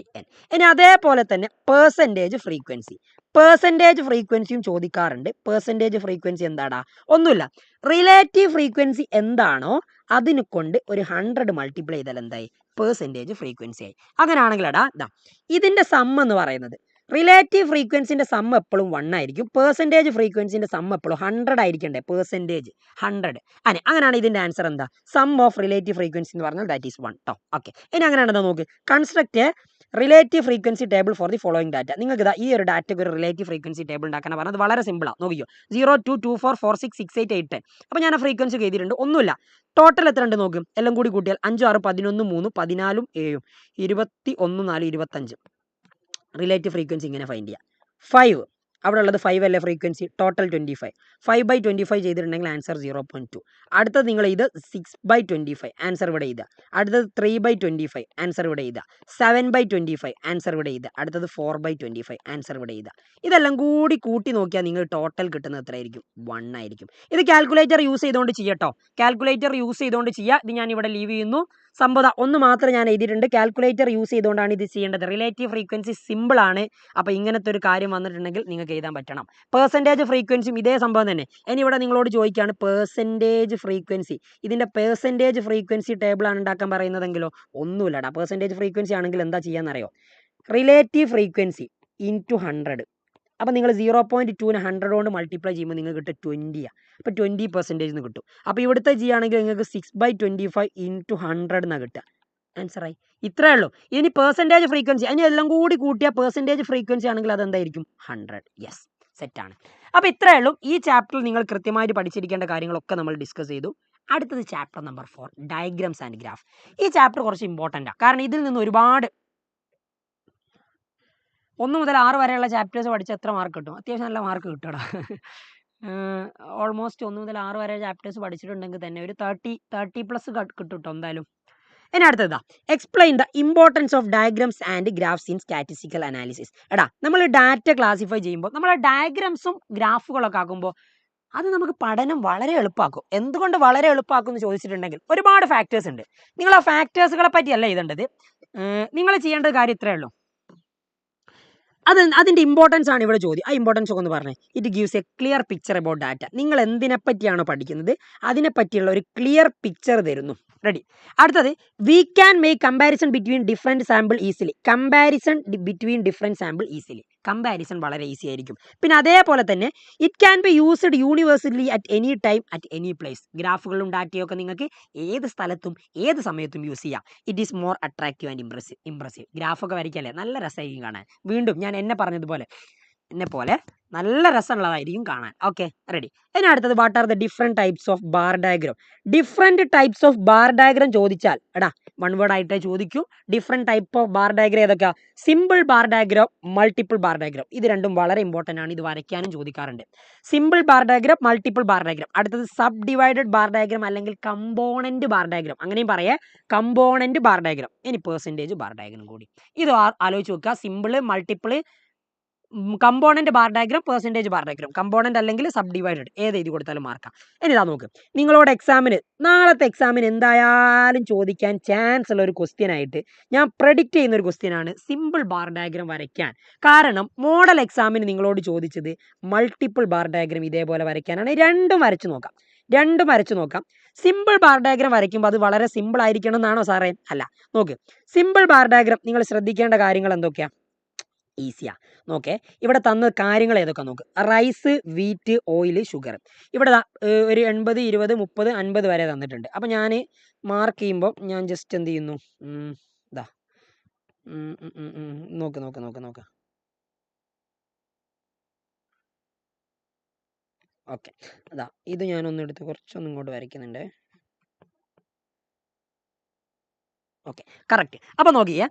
ഇനി അതേപോലെ തന്നെ പെർസെൻറ്റേജ് ഫ്രീക്വൻസിയും ചോദിക്കാറുണ്ട്. പെർസെൻറ്റേജ് ഫ്രീക്വൻസി എന്താടാ? ഒന്നുമില്ല, റിലേറ്റീവ് ഫ്രീക്വൻസി എന്താണോ അതിനെ കൊണ്ട് ഒരു 100 മൾട്ടിപ്ലൈ ചെയ്താൽ എന്തായി? പെർസെൻറ്റേജ് ഫ്രീക്വൻസി ആയി. അങ്ങനെയാണെങ്കിൽ ഇതിൻ്റെ സം എന്ന് പറയുന്നത് റിലേറ്റീവ് ഫ്രീക്വൻസിൻ്റെ സം എപ്പോഴും 1 ആയിരിക്കും, പെർസെൻറ്റേജ് ഫ്രീക്വൻസിൻ്റെ സം എപ്പോഴും 100 ആയിരിക്കണ്ടേ, പെർസെൻറ്റേജ് 100. അങ്ങനെയാണ് ഇതിൻ്റെ ആൻസർ എന്താ? സം ഓഫ് റിലേറ്റീവ് ഫ്രീക്വൻസി എന്ന് പറഞ്ഞാൽ ദാറ്റ് ഈസ് 1 ട്ടോ. ഓക്കെ. ഇനി അങ്ങനെയാണെന്ന് നോക്ക്. Construct A relative frequency table four the following data. നിങ്ങൾക്ക് ഈ ഒരു ഡാറ്റയ്ക്ക് ഒരു റിലേറ്റീവ് ഫ്രീക്വൻസി ടേബിൾ ഉണ്ടാക്കാൻ പറഞ്ഞത് വളരെ സിമ്പിളാണ്. നോക്കിയോ, 0, 2, 2, 4, 4, 6, 6, 8, 8, 10. അപ്പോൾ ഞാൻ ആ ഫ്രീക്വൻസി എഴുതിയിട്ടുണ്ട്. ഒന്നുമില്ല, ടോട്ടൽ എത്ര ഉണ്ട് നോക്കും. എല്ലാം കൂടി കൂട്ടിയാൽ 5, 6, 11, 3, 14, 7, 21, 4, 25. റിലേറ്റീവ് ഫ്രീക്വൻസി ഇങ്ങനെ ഫൈൻഡ് ചെയ്യുക. 5 അവിടെ ഉള്ളത് 5 അല്ലേ ഫ്രീക്വൻസി, ടോട്ടൽ 25. 5/25 ചെയ്തിട്ടുണ്ടെങ്കിൽ ആൻസർ 0.2. അടുത്തത് നിങ്ങൾ ഇത് 6/25 ആൻസർ ഇവിടെ എഴുതുക. അടുത്തത് 3/25 ആൻസർ ഇവിടെ എഴുതുക. 7/25 ആൻസർ ഇവിടെ എഴുതുക. അടുത്തത് 4/25 ആൻസർ ഇവിടെ എഴുതുക. ഇതെല്ലാം കൂടി കൂട്ടി നോക്കിയാൽ നിങ്ങൾ ടോട്ടൽ കിട്ടുന്നത് എത്രയായിരിക്കും? 1 ആയിരിക്കും. ഇത് കാൽക്കുലേറ്റർ യൂസ് ചെയ്തുകൊണ്ട് ചെയ്യട്ടോ. ഇത് ഞാൻ ഇവിടെ ലീവ് ചെയ്യുന്നു. സംഭവം ഒന്ന് മാത്രം ഞാൻ എഴുതിയിട്ടുണ്ട്. കാൽക്കുലേറ്റർ യൂസ് ചെയ്തുകൊണ്ടാണ് ഇത് ചെയ്യേണ്ടത്. റിലേറ്റീവ് ഫ്രീക്വൻസി സിമ്പിൾ ആണ്. അപ്പോൾ ഇങ്ങനത്തെ ഒരു കാര്യം വന്നിട്ടുണ്ടെങ്കിൽ നിങ്ങൾക്ക് എഴുതാൻ പറ്റണം. പെർസെൻറ്റേജ് ഫ്രീക്വൻസിയും ഇതേ സംഭവം തന്നെ. ഇനി ഇവിടെ നിങ്ങളോട് ചോദിക്കുകയാണ് പെർസെൻറ്റേജ് ഫ്രീക്വൻസി. ഇതിൻ്റെ പെർസെൻറ്റേജ് ഫ്രീക്വൻസി ടേബിളാണ് ഉണ്ടാക്കാൻ പറയുന്നതെങ്കിലോ ഒന്നുമില്ലടാ. പെർസെൻറ്റേജ് ഫ്രീക്വൻസി ആണെങ്കിൽ എന്താ ചെയ്യാന്നറിയോ? Relative frequency into 100. അപ്പോൾ നിങ്ങൾ 0.2നെ 100 കൊണ്ട് മൾട്ടിപ്ലൈ ചെയ്യുമ്പോൾ നിങ്ങൾക്ക് കിട്ടും 20. അപ്പോൾ 20% എന്ന് കിട്ടും. അപ്പോൾ ഇവിടുത്തെ ചെയ്യുകയാണെങ്കിൽ നിങ്ങൾക്ക് 6/25 ഇൻറ്റു 100 എന്നാണ് കിട്ടുക. ആൻസറായി. ഇത്രയേ ഉള്ളൂ. ഇനി പെർസെൻറ്റേജ് ഫ്രീക്വൻസി അതിന് എല്ലാം കൂടി കൂട്ടിയാൽ പെർസെൻറ്റേജ് ഫ്രീക്വൻസി ആണെങ്കിൽ അതെന്തായിരിക്കും? 100. യെസ്, സെറ്റാണ്. അപ്പോൾ ഇത്രയേ ഉള്ളൂ. ഈ ചാപ്റ്ററിൽ നിങ്ങൾ കൃത്യമായിട്ട് പഠിച്ചിരിക്കേണ്ട കാര്യങ്ങളൊക്കെ നമ്മൾ ഡിസ്കസ് ചെയ്തു. അടുത്തത് chapter number 4 diagrams and graph. ഈ ചാപ്റ്റർ കുറച്ച് ഇമ്പോർട്ടൻ്റാണ്. കാരണം ഇതിൽ നിന്ന് ഒരുപാട് 1 മുതൽ 6 വരെയുള്ള ചാപ്റ്റേഴ്സ് പഠിച്ചാൽ എത്ര മാർക്ക് കിട്ടും? അത്യാവശ്യം നല്ല മാർക്ക് കിട്ടുമടാ. ഓൾമോസ്റ്റ് 1 മുതൽ 6 വരെ ചാപ്റ്റേഴ്സ് പഠിച്ചിട്ടുണ്ടെങ്കിൽ തന്നെ ഒരു 30+ കിട്ടും കേട്ടോ എന്തായാലും. ഇനി അടുത്തതാ, explain the importance of diagrams and graphs in statistical analysis. എടാ നമ്മൾ ഡാറ്റ ക്ലാസിഫൈ ചെയ്യുമ്പോൾ നമ്മൾ ഡയഗ്രംസും ഗ്രാഫുകളൊക്കെ ആക്കുമ്പോൾ അത് നമുക്ക് പഠനം വളരെ എളുപ്പമാക്കും. എന്തുകൊണ്ട് വളരെ എളുപ്പമാക്കും എന്ന് ചോദിച്ചിട്ടുണ്ടെങ്കിൽ ഒരുപാട് ഫാക്ടേഴ്സ് ഉണ്ട്. നിങ്ങൾ ആ ഫാക്ടേഴ്സുകളെ പറ്റിയല്ല എഴുതേണ്ടത്. നിങ്ങൾ ചെയ്യേണ്ട കാര്യം ഇത്രയേ ഉള്ളൂ. അതിൻ്റെ ഇമ്പോർട്ടൻസ് ആണ് ഇവിടെ ചോദ്യം. ആ ഇമ്പോർട്ടൻസ് ഒക്കെ ഒന്ന് പറഞ്ഞേ. It gives a clear picture about data. നിങ്ങൾ എന്തിനെ പറ്റിയാണോ പഠിക്കുന്നത് അതിനെപ്പറ്റിയുള്ള ഒരു ക്ലിയർ പിക്ചർ തരുന്നു. റെഡി. അടുത്തത്, we can make comparison between different sample easily. Comparison between different sample easily. Comparison വളരെ ഈസി ആയിരിക്കും. പിന്നെ അതേപോലെ തന്നെ it can be used universally at any time at any place. ഗ്രാഫുകളും ഡാറ്റയും ഒക്കെ നിങ്ങൾക്ക് ഏത് സ്ഥലത്തും ഏത് സമയത്തും യൂസ് ചെയ്യാം. It is more attractive and impressive. ഗ്രാഫൊക്കെ വരയ്ക്കല്ലേ നല്ല രസമായിരിക്കും കാണാൻ. വീണ്ടും ഞാൻ എന്നെ പറഞ്ഞതുപോലെ നല്ല രസമുള്ളതായിരിക്കും കാണാൻ. Okay, ready. ഇനി അടുത്തത്, what are the different types of bar diagram. Different types of bar diagram ചോദിച്ചാൽ എടാ വൺ വേർഡ് ആയിട്ടേ ചോദിക്കൂ. Different type of bar diagram ഏതൊക്കെയാ? Simple bar diagram, multiple bar diagram. ഇത് രണ്ടും വളരെ ഇമ്പോർട്ടൻ്റ് ആണ്. ഇത് വരയ്ക്കാനും ചോദിക്കാറുണ്ട്. Simple bar diagram, multiple bar diagram. അടുത്തത് സബ് ഡിവൈഡഡ് ബാർ ഡയഗ്രാം അല്ലെങ്കിൽ കമ്പോണന്റ് ബാർ ഡയഗ്രാം. അങ്ങനെയും പറയേ, കമ്പോണന്റ് ബാർ ഡയഗ്രാം. ഇനി പെർസെൻറ്റേജ് ബാർ ഡയഗ്രാം കൂടി. ഇത് ആലോചിച്ച് നോക്കുക. Simple, multiple, component bar diagram, percentage bar diagram. Component അല്ലെങ്കിൽ സബ് ഡിവൈഡഡ് ഏത് എഴുതി കൊടുത്താലും മാർക്കാം. ഇനി ഇതാ നോക്ക്, നിങ്ങളോട് നാളത്തെ എക്സാമിന് എന്തായാലും ചോദിക്കാൻ ചാൻസ് ഉള്ള ഒരു ക്വസ്റ്റ്യൻ ആയിട്ട് ഞാൻ പ്രഡിക്റ്റ് ചെയ്യുന്ന ഒരു ക്വസ്റ്റ്യൻ ആണ് സിമ്പിൾ ബാർ ഡയഗ്രാം വരയ്ക്കാൻ. കാരണം മോഡൽ എക്സാമിന് നിങ്ങളോട് ചോദിച്ചത് മൾട്ടിപ്പിൾ ബാർ ഡയഗ്രാം ഇതേപോലെ വരയ്ക്കാനാണ്. രണ്ടും വരച്ചു നോക്കാം. സിമ്പിൾ ബാർ ഡയഗ്രാം വരയ്ക്കുമ്പോൾ അത് വളരെ സിമ്പിൾ ആയിരിക്കണം എന്നാണോ സാറേ? അല്ല. നോക്ക്, സിമ്പിൾ ബാർ ഡയഗ്രാം നിങ്ങൾ ശ്രദ്ധിക്കേണ്ട കാര്യങ്ങൾ എന്തൊക്കെയാ? ഈസിയാ. നോക്കേ, ഇവിടെ തന്ന കാര്യങ്ങൾ ഏതൊക്കെ നോക്ക്. Rice, wheat, oil, sugar. ഇവിടെ ഒരു 80, 20, 30, 50 വരെ തന്നിട്ടുണ്ട്. അപ്പം ഞാൻ മാർക്ക് ചെയ്യുമ്പോൾ ഞാൻ ജസ്റ്റ് എന്ത് ചെയ്യുന്നു, ഇതാ നോക്ക്. ഓക്കെ, അതാ ഇത് ഞാനൊന്ന് എടുത്ത് കുറച്ചൊന്നും ഇങ്ങോട്ട് വരയ്ക്കുന്നുണ്ട്. Okay, correct. അപ്പോൾ നോക്കിയേ,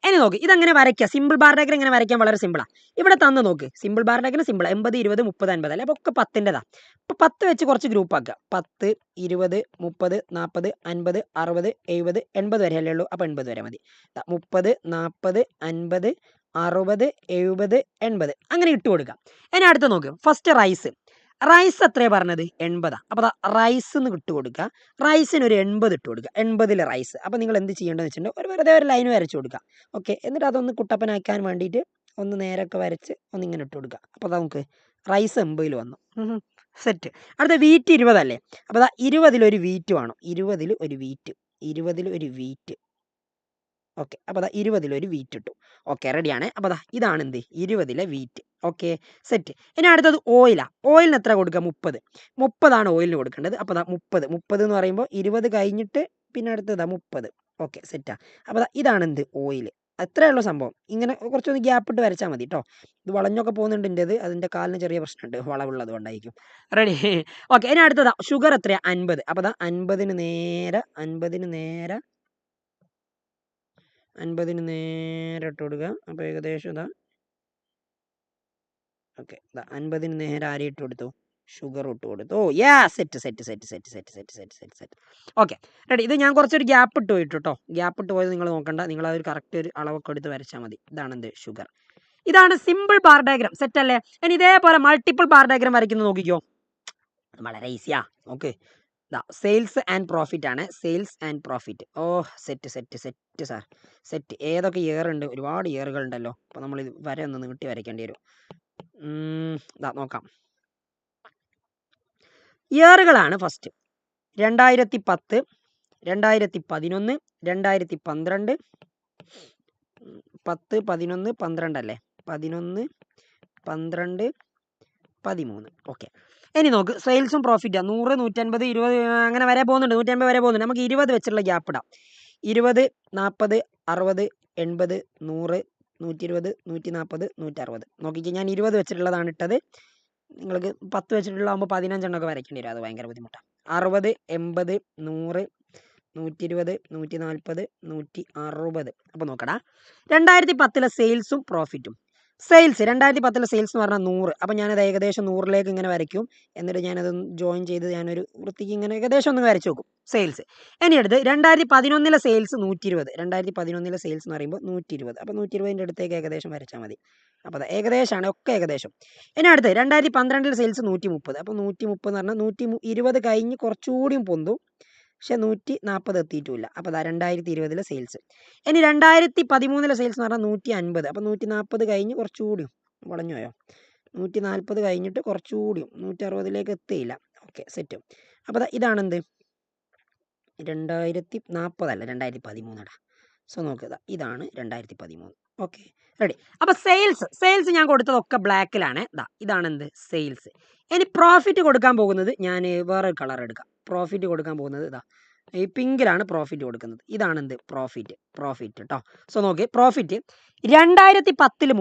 ഇനി നോക്ക് ഇതെങ്ങനെ വരയ്ക്കുക. സിമ്പിൾ ബാർ ഡയഗ്രാം ഇങ്ങനെ വരയ്ക്കാൻ വളരെ സിമ്പിളാണ്. ഇവിടെ തന്ന് നോക്ക്, സിമ്പിൾ ബാർ ഡയഗ്രാം സിമ്പിൾ 80, 20, 30, 50 അല്ലേ? അപ്പോൾ ഒക്കെ 10ൻ്റെതാ. അപ്പോൾ 10 വെച്ച് കുറച്ച് ഗ്രൂപ്പ് ആക്കുക. 10, 20, 30, 40, 50, 60, 70, 80 വരെ അല്ലേ ഉള്ളൂ. അപ്പോൾ 80 വരെ മതി. 30, 40, 50, 60, 70, 80 അങ്ങനെ ഇട്ട് കൊടുക്കുക. ഇനി അടുത്ത് നോക്ക്, ഫസ്റ്റ് റൈസ് എത്രയാണ് പറഞ്ഞത്? 80. അപ്പോൾ റൈസ് എന്ന് ഇട്ട് കൊടുക്കുക. റൈസിന് ഒരു 80 ഇട്ട് കൊടുക്കുക. 80ൽ റൈസ്. അപ്പോൾ നിങ്ങൾ എന്ത് ചെയ്യേണ്ടതെന്ന് വെച്ചിട്ടുണ്ടെങ്കിൽ വെറുതെ ഒരു ലൈൻ വരച്ച് കൊടുക്കുക. ഓക്കെ, എന്നിട്ട് അതൊന്ന് കുട്ടപ്പനാക്കാൻ വേണ്ടിയിട്ട് ഒന്ന് നേരൊക്കെ വരച്ച് ഒന്നിങ്ങനെ ഇട്ട് കൊടുക്കുക. അപ്പോൾ നമുക്ക് റൈസ് 80ൽ വന്നു. സെറ്റ്. അടുത്ത വീറ്റ് 20 അല്ലേ? അപ്പോൾ 20ൽ വീറ്റ് വേണം. 20ൽ വീറ്റ്. ഓക്കെ, അപ്പോൾ 20ൽ വീറ്റ് ഇട്ടു. ഓക്കെ, റെഡിയാണ്. അപ്പോൾ ഇതാണ് എന്ത്? 20ലെ വീറ്റ്. Okay, set. ഇനി അടുത്തത് ഓയിലിന് എത്ര കൊടുക്കുക? 30 ഓയിലിന് കൊടുക്കേണ്ടത്. അപ്പോൾ 30 എന്ന് പറയുമ്പോൾ 20 കഴിഞ്ഞിട്ട് പിന്നെ അടുത്തത് 30. ഓക്കെ, സെറ്റാ. അപ്പോൾ ഇതാണ് എന്ത്? ഓയിൽ. അത്രയുള്ള സംഭവം. ഇങ്ങനെ കുറച്ചൊന്ന് ഗ്യാപ്പ് ഇട്ട് വരച്ചാൽ മതി കേട്ടോ. ഇത് വളഞ്ഞൊക്കെ പോകുന്നുണ്ട് എൻ്റെത്. അതിൻ്റെ കാലിന് ചെറിയ പ്രശ്നമുണ്ട്, വളവുള്ളത് കൊണ്ടായിരിക്കും. റെഡി. ഓക്കെ, ഇനി അടുത്തതാ ഷുഗർ എത്രയാണ്? 50. അപ്പോൾ 50ന് നേരെ ഇട്ട് കൊടുക്കുക. അപ്പോൾ ഏകദേശം ഓക്കെ, 50ന് നേരെ ആരെ ഇട്ട് കൊടുത്തു? ഷുഗർ ഇട്ട് കൊടുത്തു. ഓ യാ, സെറ്റ്. Okay, ready. ഇത് ഞാൻ കുറച്ചൊരു ഗ്യാപ്പ് ഇട്ട് പോയിട്ട് കേട്ടോ. ഗ്യാപ്പ് ഇട്ട് പോയത് നിങ്ങൾ നോക്കണ്ട. നിങ്ങൾ അതൊരു കറക്റ്റ് ഒരു അളവൊക്കെ എടുത്ത് വരച്ചാൽ മതി. ഇതാണ് എന്ത്? ഷുഗർ. ഇതാണ് സിമ്പിൾ ബാർ ഡയഗ്രാം. സെറ്റ് അല്ലേ? ഇനി ഇതേപോലെ മൾട്ടിപ്പിൾ ബാർ ഡയഗ്രാം വരയ്ക്കുന്നത് നോക്കിക്കോ. വളരെ ഈസിയാ. ഓക്കെ, സെയിൽസ് ആൻഡ് പ്രോഫിറ്റ് ആണ്. Sales and profit. Oh set sir, set. ഏതൊക്കെ ഇയർ ഉണ്ട്? ഒരുപാട് ഇയറുകൾ ഉണ്ടല്ലോ. അപ്പോൾ നമ്മൾ ഇത് വരെ ഒന്ന് നീട്ടി വരയ്ക്കേണ്ടി വരും. നോക്കാം. ഇയറുകളാണ് ഫസ്റ്റ് 2010, 2011, 2012, 10, 11, 12 അല്ലേ? 11, 12, 13. ഓക്കെ, ഇനി നോക്ക്, സെയിൽസും പ്രോഫിറ്റാണ്. 100, 150, 20 അങ്ങനെ വരെ പോകുന്നുണ്ട്. 150 വരെ പോകുന്നുണ്ട്. നമുക്ക് 20 വെച്ചുള്ള ഗ്യാപ്പ് ഇടാം. 20, 40, 60, 80, 100, 120, 140, 160. നോക്കിക്കോ, ഞാൻ 20 വെച്ചിട്ടുള്ളതാണ് ഇട്ടത്. നിങ്ങൾക്ക് 10 വെച്ചിട്ടുള്ളതാകുമ്പോൾ 15 എണ്ണമൊക്കെ വരയ്ക്കേണ്ടി വരും. അത് ഭയങ്കര ബുദ്ധിമുട്ടാണ്. 60, 80, 100, 120, 140, 160. അപ്പോൾ നോക്കടാ, 2010ലെ സെയിൽസും പ്രോഫിറ്റും. സെയിൽസ് 2010 സെയിൽസ് എന്ന് പറഞ്ഞാൽ 100. അപ്പം ഞാനത് ഏകദേശം 100ലേക്ക് ഇങ്ങനെ വരയ്ക്കും. എന്നിട്ട് ഞാനത് ജോയിൻ ചെയ്ത് ഞാനൊരു വൃത്തിക്ക് ഇങ്ങനെ ഏകദേശം ഒന്ന് വരച്ച് നോക്കും സെയിൽസ്. ഇനി അടുത്ത് 2011 സെയിൽസ് 120. 2011 സെയിൽസ് എന്ന് പറയുമ്പോൾ 120. അപ്പോൾ 120ൻ്റെ അടുത്തേക്ക് ഏകദേശം വരച്ചാൽ മതി. അപ്പോൾ അത് ഏകദേശമാണ്, ഒക്കെ ഏകദേശം. ഇനി അടുത്ത് 2012 സെയിൽസ് 130. അപ്പോൾ 130 എന്ന് പറഞ്ഞാൽ 120 കഴിഞ്ഞ് കുറച്ചുകൂടിയും പൊന്തും, പക്ഷെ 140 എത്തിയിട്ടുമില്ല. അപ്പോൾ അതാ 2020 സെയിൽസ്. ഇനി 2013 സെയിൽസ് എന്ന് പറഞ്ഞാൽ 150. അപ്പോൾ 140 കഴിഞ്ഞ് കുറച്ചുകൂടിയും വളഞ്ഞു പോയോ, 140 കഴിഞ്ഞിട്ട് കുറച്ചുകൂടിയും 160ലേക്ക് എത്തിയില്ല. Okay, set. അപ്പോൾ ഇതാണെന്ത്, 2040 അല്ല 2013. സോ നോക്കുക, ഇതാണ് 2013. Okay, ready. അപ്പോൾ സെയിൽസ് ഞാൻ കൊടുത്തതൊക്കെ ബ്ലാക്കിലാണ്. ഇതാണ് എന്ത്, സെയിൽസ്. ഇനി പ്രോഫിറ്റ് കൊടുക്കാൻ പോകുന്നത് ഞാൻ വേറൊരു കളർ എടുക്കാം. പ്രോഫിറ്റ് കൊടുക്കാൻ പോകുന്നത് ഈ പിങ്കിലാണ് പ്രോഫിറ്റ് കൊടുക്കുന്നത്. ഇതാണ് എന്ത്, പ്രോഫിറ്റ് കേട്ടോ. സോ നോക്കി, പ്രോഫിറ്റ് 2010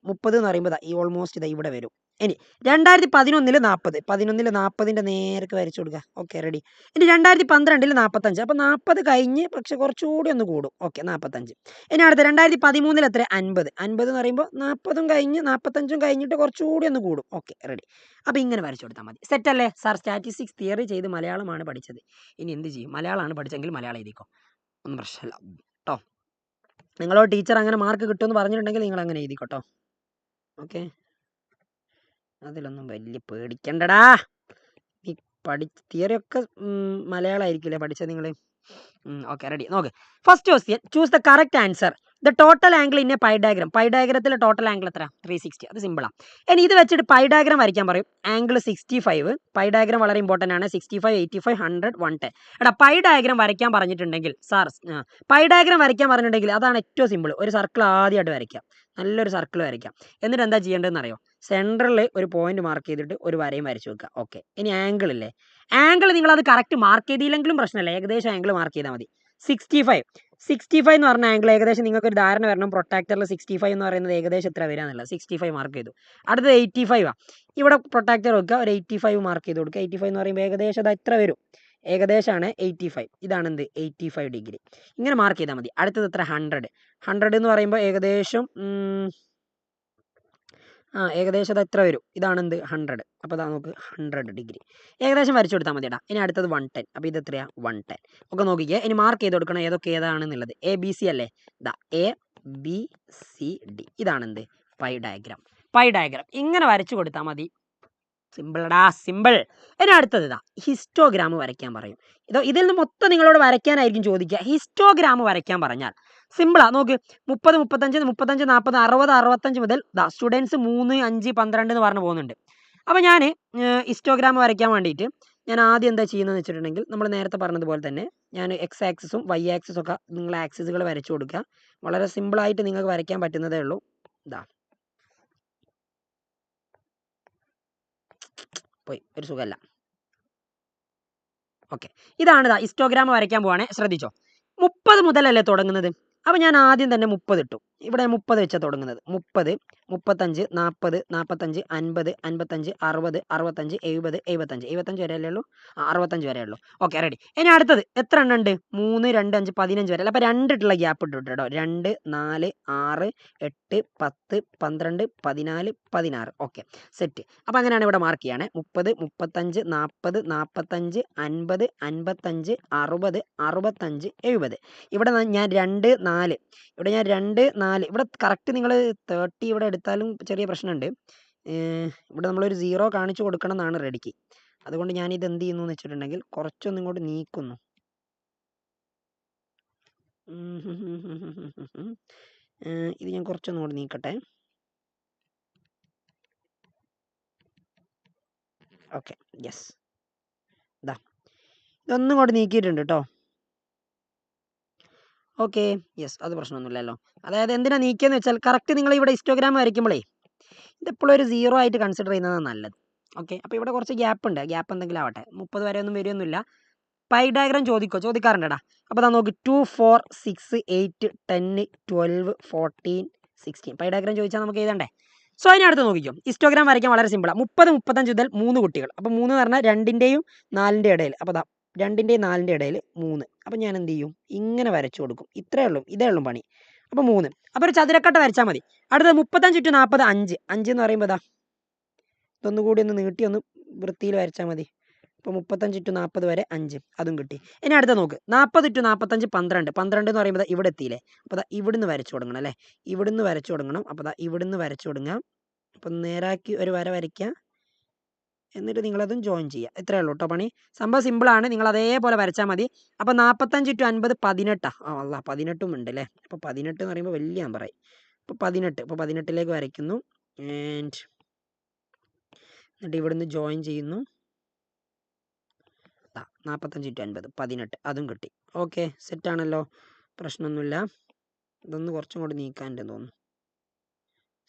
30 എന്ന് പറയുമ്പോൾ ഈ ഓൾമോസ്റ്റ് ഇവിടെ വരും. ഇനി 2011 40, 40ൻ്റെ നേർക്ക് വരച്ചു കൊടുക്കുക. Okay, ready. ഇനി 2012 45. അപ്പോൾ 40 കഴിഞ്ഞ് പക്ഷെ കുറച്ചുകൂടി ഒന്ന് കൂടും. ഓക്കെ, 45. ഇനി അടുത്ത 2013 എത്ര, 50 എന്ന് പറയുമ്പോൾ 40 കഴിഞ്ഞ് 45 കഴിഞ്ഞിട്ട് കുറച്ചുകൂടി ഒന്ന് കൂടും. Okay, ready. അപ്പോൾ ഇങ്ങനെ വരച്ചു കൊടുത്താൽ മതി. സെറ്റ് അല്ലേ സാർ? സ്റ്റാറ്റിസ്റ്റിക്സ് തിയറി ചെയ്ത് മലയാളമാണ് പഠിച്ചത്. ഇനി എന്ത് ചെയ്യും, മലയാളമാണ് പഠിച്ചെങ്കിൽ മലയാളം എഴുതിക്കോ, ഒന്നും പ്രശ്നമില്ല കേട്ടോ. നിങ്ങളോ ടീച്ചർ അങ്ങനെ മാർക്ക് കിട്ടുമെന്ന് പറഞ്ഞിട്ടുണ്ടെങ്കിൽ നിങ്ങൾ അങ്ങനെ എഴുതിക്കോട്ടോ. ഓക്കെ, അതിലൊന്നും വലിയ പേടിക്കണ്ടടാ. നീ തിയറിയൊക്കെ മലയാളമായിരിക്കില്ലേ പഠിച്ചത് നിങ്ങൾ? Okay, ready. നോക്ക്, first question, choose the correct answer. The total angle in a pie diagram. Pie ഡയഗ്രത്തിലെ ടോട്ടൽ ആംഗിൾ എത്ര, 360. അത് സിമ്പിളാണ്. ഇനി ഇത് വെച്ചിട്ട് പൈ ഡയഗ്രാം വരയ്ക്കാൻ പറയും. ആംഗിൾ 65. പൈ ഡയഗ്രാം വളരെ ഇമ്പോർട്ടൻ്റ് ആണ്. 65, 85, 100, 110. എടാ, പൈ ഡയഗ്രാം വരയ്ക്കാൻ പറഞ്ഞിട്ടുണ്ടെങ്കിൽ സാർ, പൈ ഡയഗ്രാം വരയ്ക്കാൻ പറഞ്ഞിട്ടുണ്ടെങ്കിൽ അതാണ് ഏറ്റവും സിമ്പിൾ. ഒരു സർക്കിൾ ആദ്യമായിട്ട് വരയ്ക്കാം, നല്ലൊരു സർക്കിൾ വരയ്ക്കാം. എന്നിട്ട് എന്താ ചെയ്യേണ്ടതെന്ന് അറിയോ, സെൻറ്ററിൽ ഒരു പോയിന്റ് മാർക്ക് ചെയ്തിട്ട് ഒരു വരയും വരച്ചു വെക്കുക. ഓക്കെ, ഇനി ആംഗിൾ ഇല്ലേ, ആംഗിൾ നിങ്ങളത് കറക്റ്റ് മാർക്ക് ചെയ്തില്ലെങ്കിലും പ്രശ്നമില്ല, ഏകദേശം ആംഗിൾ മാർക്ക് ചെയ്താൽ മതി. 65 എന്ന് പറഞ്ഞ ആംഗിൾ ഏകദേശം നിങ്ങൾക്കൊരു ധാരണ വരണം. പ്രൊട്ടാക്ടറിൽ 65 എന്ന് പറയുന്നത് ഏകദേശം എത്ര വരിക എന്നുള്ളത്. 65 മാർക്ക് ചെയ്തു. അടുത്തത് 85 ഇവിടെ പ്രൊട്ടാക്ടർ വെക്കുക, ഒരു 85 മാർക്ക് ചെയ്ത് കൊടുക്കുക. 85 എന്ന് പറയുമ്പോൾ ഏകദേശം അത് എത്ര വരും, ഏകദേശമാണ് 85. ഇതാണ് എന്ത്, 85 ഡിഗ്രി. ഇങ്ങനെ മാർക്ക് ചെയ്താൽ മതി. അടുത്തത് എത്ര, 100 എന്ന് പറയുമ്പോൾ ഏകദേശം ഏകദേശം അത് എത്ര വരും, ഇതാണ് എന്ത്, 100. അപ്പോൾ അതാ നോക്ക്, 100 ഡിഗ്രി ഏകദേശം വരച്ചു കൊടുത്താൽ മതിടാ. ഇനി അടുത്തത് 110. അപ്പോൾ ഇത് എത്രയാണ്, 110. ഒക്കെ നോക്കിക്കുക. ഇനി മാർക്ക് ചെയ്ത് കൊടുക്കണം ഏതൊക്കെ ഏതാണെന്നുള്ളത്. ABC അല്ലേ, ABCD. ഇതാണ് എന്ത്, പൈ ഡയഗ്രാം. ഇങ്ങനെ വരച്ചു കൊടുത്താൽ മതി. സിമ്പിളടാ, സിമ്പിൾ. ഇനി അടുത്തത് ഹിസ്റ്റോഗ്രാം വരയ്ക്കാൻ പറയും. ഇതിൽ നിന്ന് മൊത്തം നിങ്ങളോട് വരയ്ക്കാനായിരിക്കും ചോദിക്കുക. ഹിസ്റ്റോഗ്രാം വരയ്ക്കാൻ പറഞ്ഞാൽ സിമ്പിളാ. നോക്ക്, 30, 35, 40, 65 മുതൽ സ്റ്റുഡൻസ് 3, 5, 12 എന്ന് പറഞ്ഞു പോകുന്നുണ്ട്. അപ്പോൾ ഞാൻ ഹിസ്റ്റോഗ്രാം വരയ്ക്കാൻ വേണ്ടിയിട്ട് ഞാൻ ആദ്യം എന്താ ചെയ്യുന്നതെന്ന് വെച്ചിട്ടുണ്ടെങ്കിൽ, നമ്മൾ നേരത്തെ പറഞ്ഞതുപോലെ തന്നെ ഞാൻ എക്സ് ആക്സിസും വൈ ആക്സിസും ഒക്കെ നിങ്ങൾ ആക്സിസുകൾ വരച്ചു കൊടുക്കുക. വളരെ സിമ്പിളായിട്ട് നിങ്ങൾക്ക് വരയ്ക്കാൻ പറ്റുന്നതേ ഉള്ളൂ. പോയി ഒരു സുഖമല്ല. ഓക്കെ, ഇതാണ് ഹിസ്റ്റോഗ്രാം വരയ്ക്കാൻ പോവാണേ. ശ്രദ്ധിച്ചോ, 30 മുതലല്ലേ തുടങ്ങുന്നത്. അപ്പോൾ ഞാൻ ആദ്യം തന്നെ 30 ഇട്ടു. ഇവിടെ 30 വെച്ചാൽ തുടങ്ങുന്നത്. 30, 35, 40, 45, 50, 55, 60, 65, 70, 75 വരെ അല്ലേ ഉള്ളൂ. 65 വരെ ഉള്ളൂ. Okay, ready. ഇനി അടുത്തത് എത്ര എണ്ണം ഉണ്ട്, 3, 2, 5, 15 വരെ അല്ല. അപ്പോൾ 2 ഇട്ടുള്ള ഗ്യാപ്പ് ഇട്ടു കേട്ടോ. 2, 4, 6, 8, 10, 12, 14, 16. Okay, set. അപ്പോൾ അങ്ങനെയാണ് ഇവിടെ മാർക്ക് ചെയ്യണേ. 30, 35, 40, 45, 50, 55, 60, 65, 70. ഇവിടെ ഞാൻ 2, 4 ഇവിടെ ഞാൻ 2, 4 ഇവിടെ കറക്റ്റ് നിങ്ങൾ 30 ഇവിടെ എടുത്താലും ചെറിയ പ്രശ്നമുണ്ട്. ഇവിടെ നമ്മളൊരു 0 കാണിച്ചു കൊടുക്കണം എന്നാണ് റെഡിക്ക്. അതുകൊണ്ട് ഞാനിത് എന്ത് ചെയ്യുന്നു എന്ന് വെച്ചിട്ടുണ്ടെങ്കിൽ കുറച്ചൊന്നും ഇങ്ങോട്ട് നീക്കുന്നു. ഇത് ഞാൻ കുറച്ചൊന്നും കൂടി നീക്കട്ടെ. Okay, yes. ഇതൊന്നും കൂടെ നീക്കിയിട്ടുണ്ട് കേട്ടോ. ഓക്കെ, യെസ്, അത് പ്രശ്നമൊന്നുമില്ലല്ലോ. അതായത് എന്തിനാ നീക്കിയെന്ന് വെച്ചാൽ കറക്റ്റ് നിങ്ങൾ ഇവിടെ ഹിസ്റ്റോഗ്രാം വരയ്ക്കുമ്പോഴേ ഇതെപ്പോഴും ഒരു 0 ആയിട്ട് കൺസിഡർ ചെയ്യുന്നതാണ് നല്ലത്. ഓക്കെ, അപ്പോൾ ഇവിടെ കുറച്ച് ഗ്യാപ്പ് ഉണ്ട്. ഗ്യാപ്പ് എന്തെങ്കിലും ആവട്ടെ. 30 വരെ ഒന്നും വരുമൊന്നുമില്ല. Pi diagram ചോദിക്കാറുണ്ടടാ. അപ്പോൾ അതാ നോക്ക്, 2, 4, 6, 8, 10, 12, 14, 16. പൈ ഡയഗ്രാം ചോദിച്ചാൽ നമുക്ക് എഴുതണ്ടേ. സോ അതിനടുത്ത് നോക്കിക്കും. ഹിസ്റ്റോഗ്രാം വരയ്ക്കാൻ വളരെ സിമ്പിളാണ്. 30, 35 മുതൽ 3 കുട്ടികൾ. അപ്പോൾ 3 എന്ന് പറഞ്ഞാൽ 2ൻ്റെയും 4ൻ്റെയും ഇടയിൽ. അപ്പോൾ 2ൻ്റെയും 4ൻ്റെയും ഇടയിൽ 3. അപ്പം ഞാൻ എന്ത് ചെയ്യും, ഇങ്ങനെ വരച്ചു കൊടുക്കും. ഇത്രയേ ഉള്ളൂ, ഇതേ ഉള്ളൂ പണി. അപ്പോൾ 3. അപ്പോൾ ഒരു ചതുരക്കട്ട വരച്ചാൽ മതി. അടുത്തത് 35 × 40 5. 5 എന്ന് പറയുമ്പോൾ ഇതാ ഇതൊന്നുകൂടി ഒന്ന് നീട്ടി ഒന്ന് വൃത്തിയിൽ വരച്ചാൽ മതി. അപ്പോൾ 35 × 40 വരെ 5 അതും കിട്ടി. ഇനി അടുത്ത നോക്ക് 40 × 45 12. 12 എന്ന് പറയുമ്പോൾ ഇവിടെ എത്തിയില്ലേ. അപ്പോൾ ദാ ഇവിടുന്ന് വരച്ചു കൊടുക്കണം അല്ലേ. ഇവിടുന്ന് വരച്ചു കൊടുക്കണം. അപ്പോൾ ദാ ഇവിടുന്ന് വരച്ചു കൊടുക്കാം. അപ്പം നേരാക്കി ഒരു വര വരയ്ക്കുക. എന്നിട്ട് നിങ്ങളതും ജോയിൻ ചെയ്യുക. ഇത്രയേ ഉള്ളൂ കേട്ടോ പണി. സംഭവം സിമ്പിളാണ്. നിങ്ങൾ അതേപോലെ വരച്ചാൽ മതി. അപ്പോൾ 45 × 50 18. അല്ല 18ഉം ഉണ്ട് അല്ലേ. അപ്പോൾ 18 എന്ന് പറയുമ്പോൾ വലിയ നമ്പറായി. അപ്പോൾ 18. അപ്പോൾ 18ലേക്ക് വരയ്ക്കുന്നു. എന്നിട്ട് ഇവിടുന്ന് ജോയിൻ ചെയ്യുന്നു. 45 × 50 18 അതും കിട്ടി. ഓക്കെ സെറ്റാണല്ലോ, പ്രശ്നമൊന്നുമില്ല. ഇതൊന്ന് കുറച്ചും കൂടി നീക്കാനുണ്ടെന്ന് തോന്നുന്നു.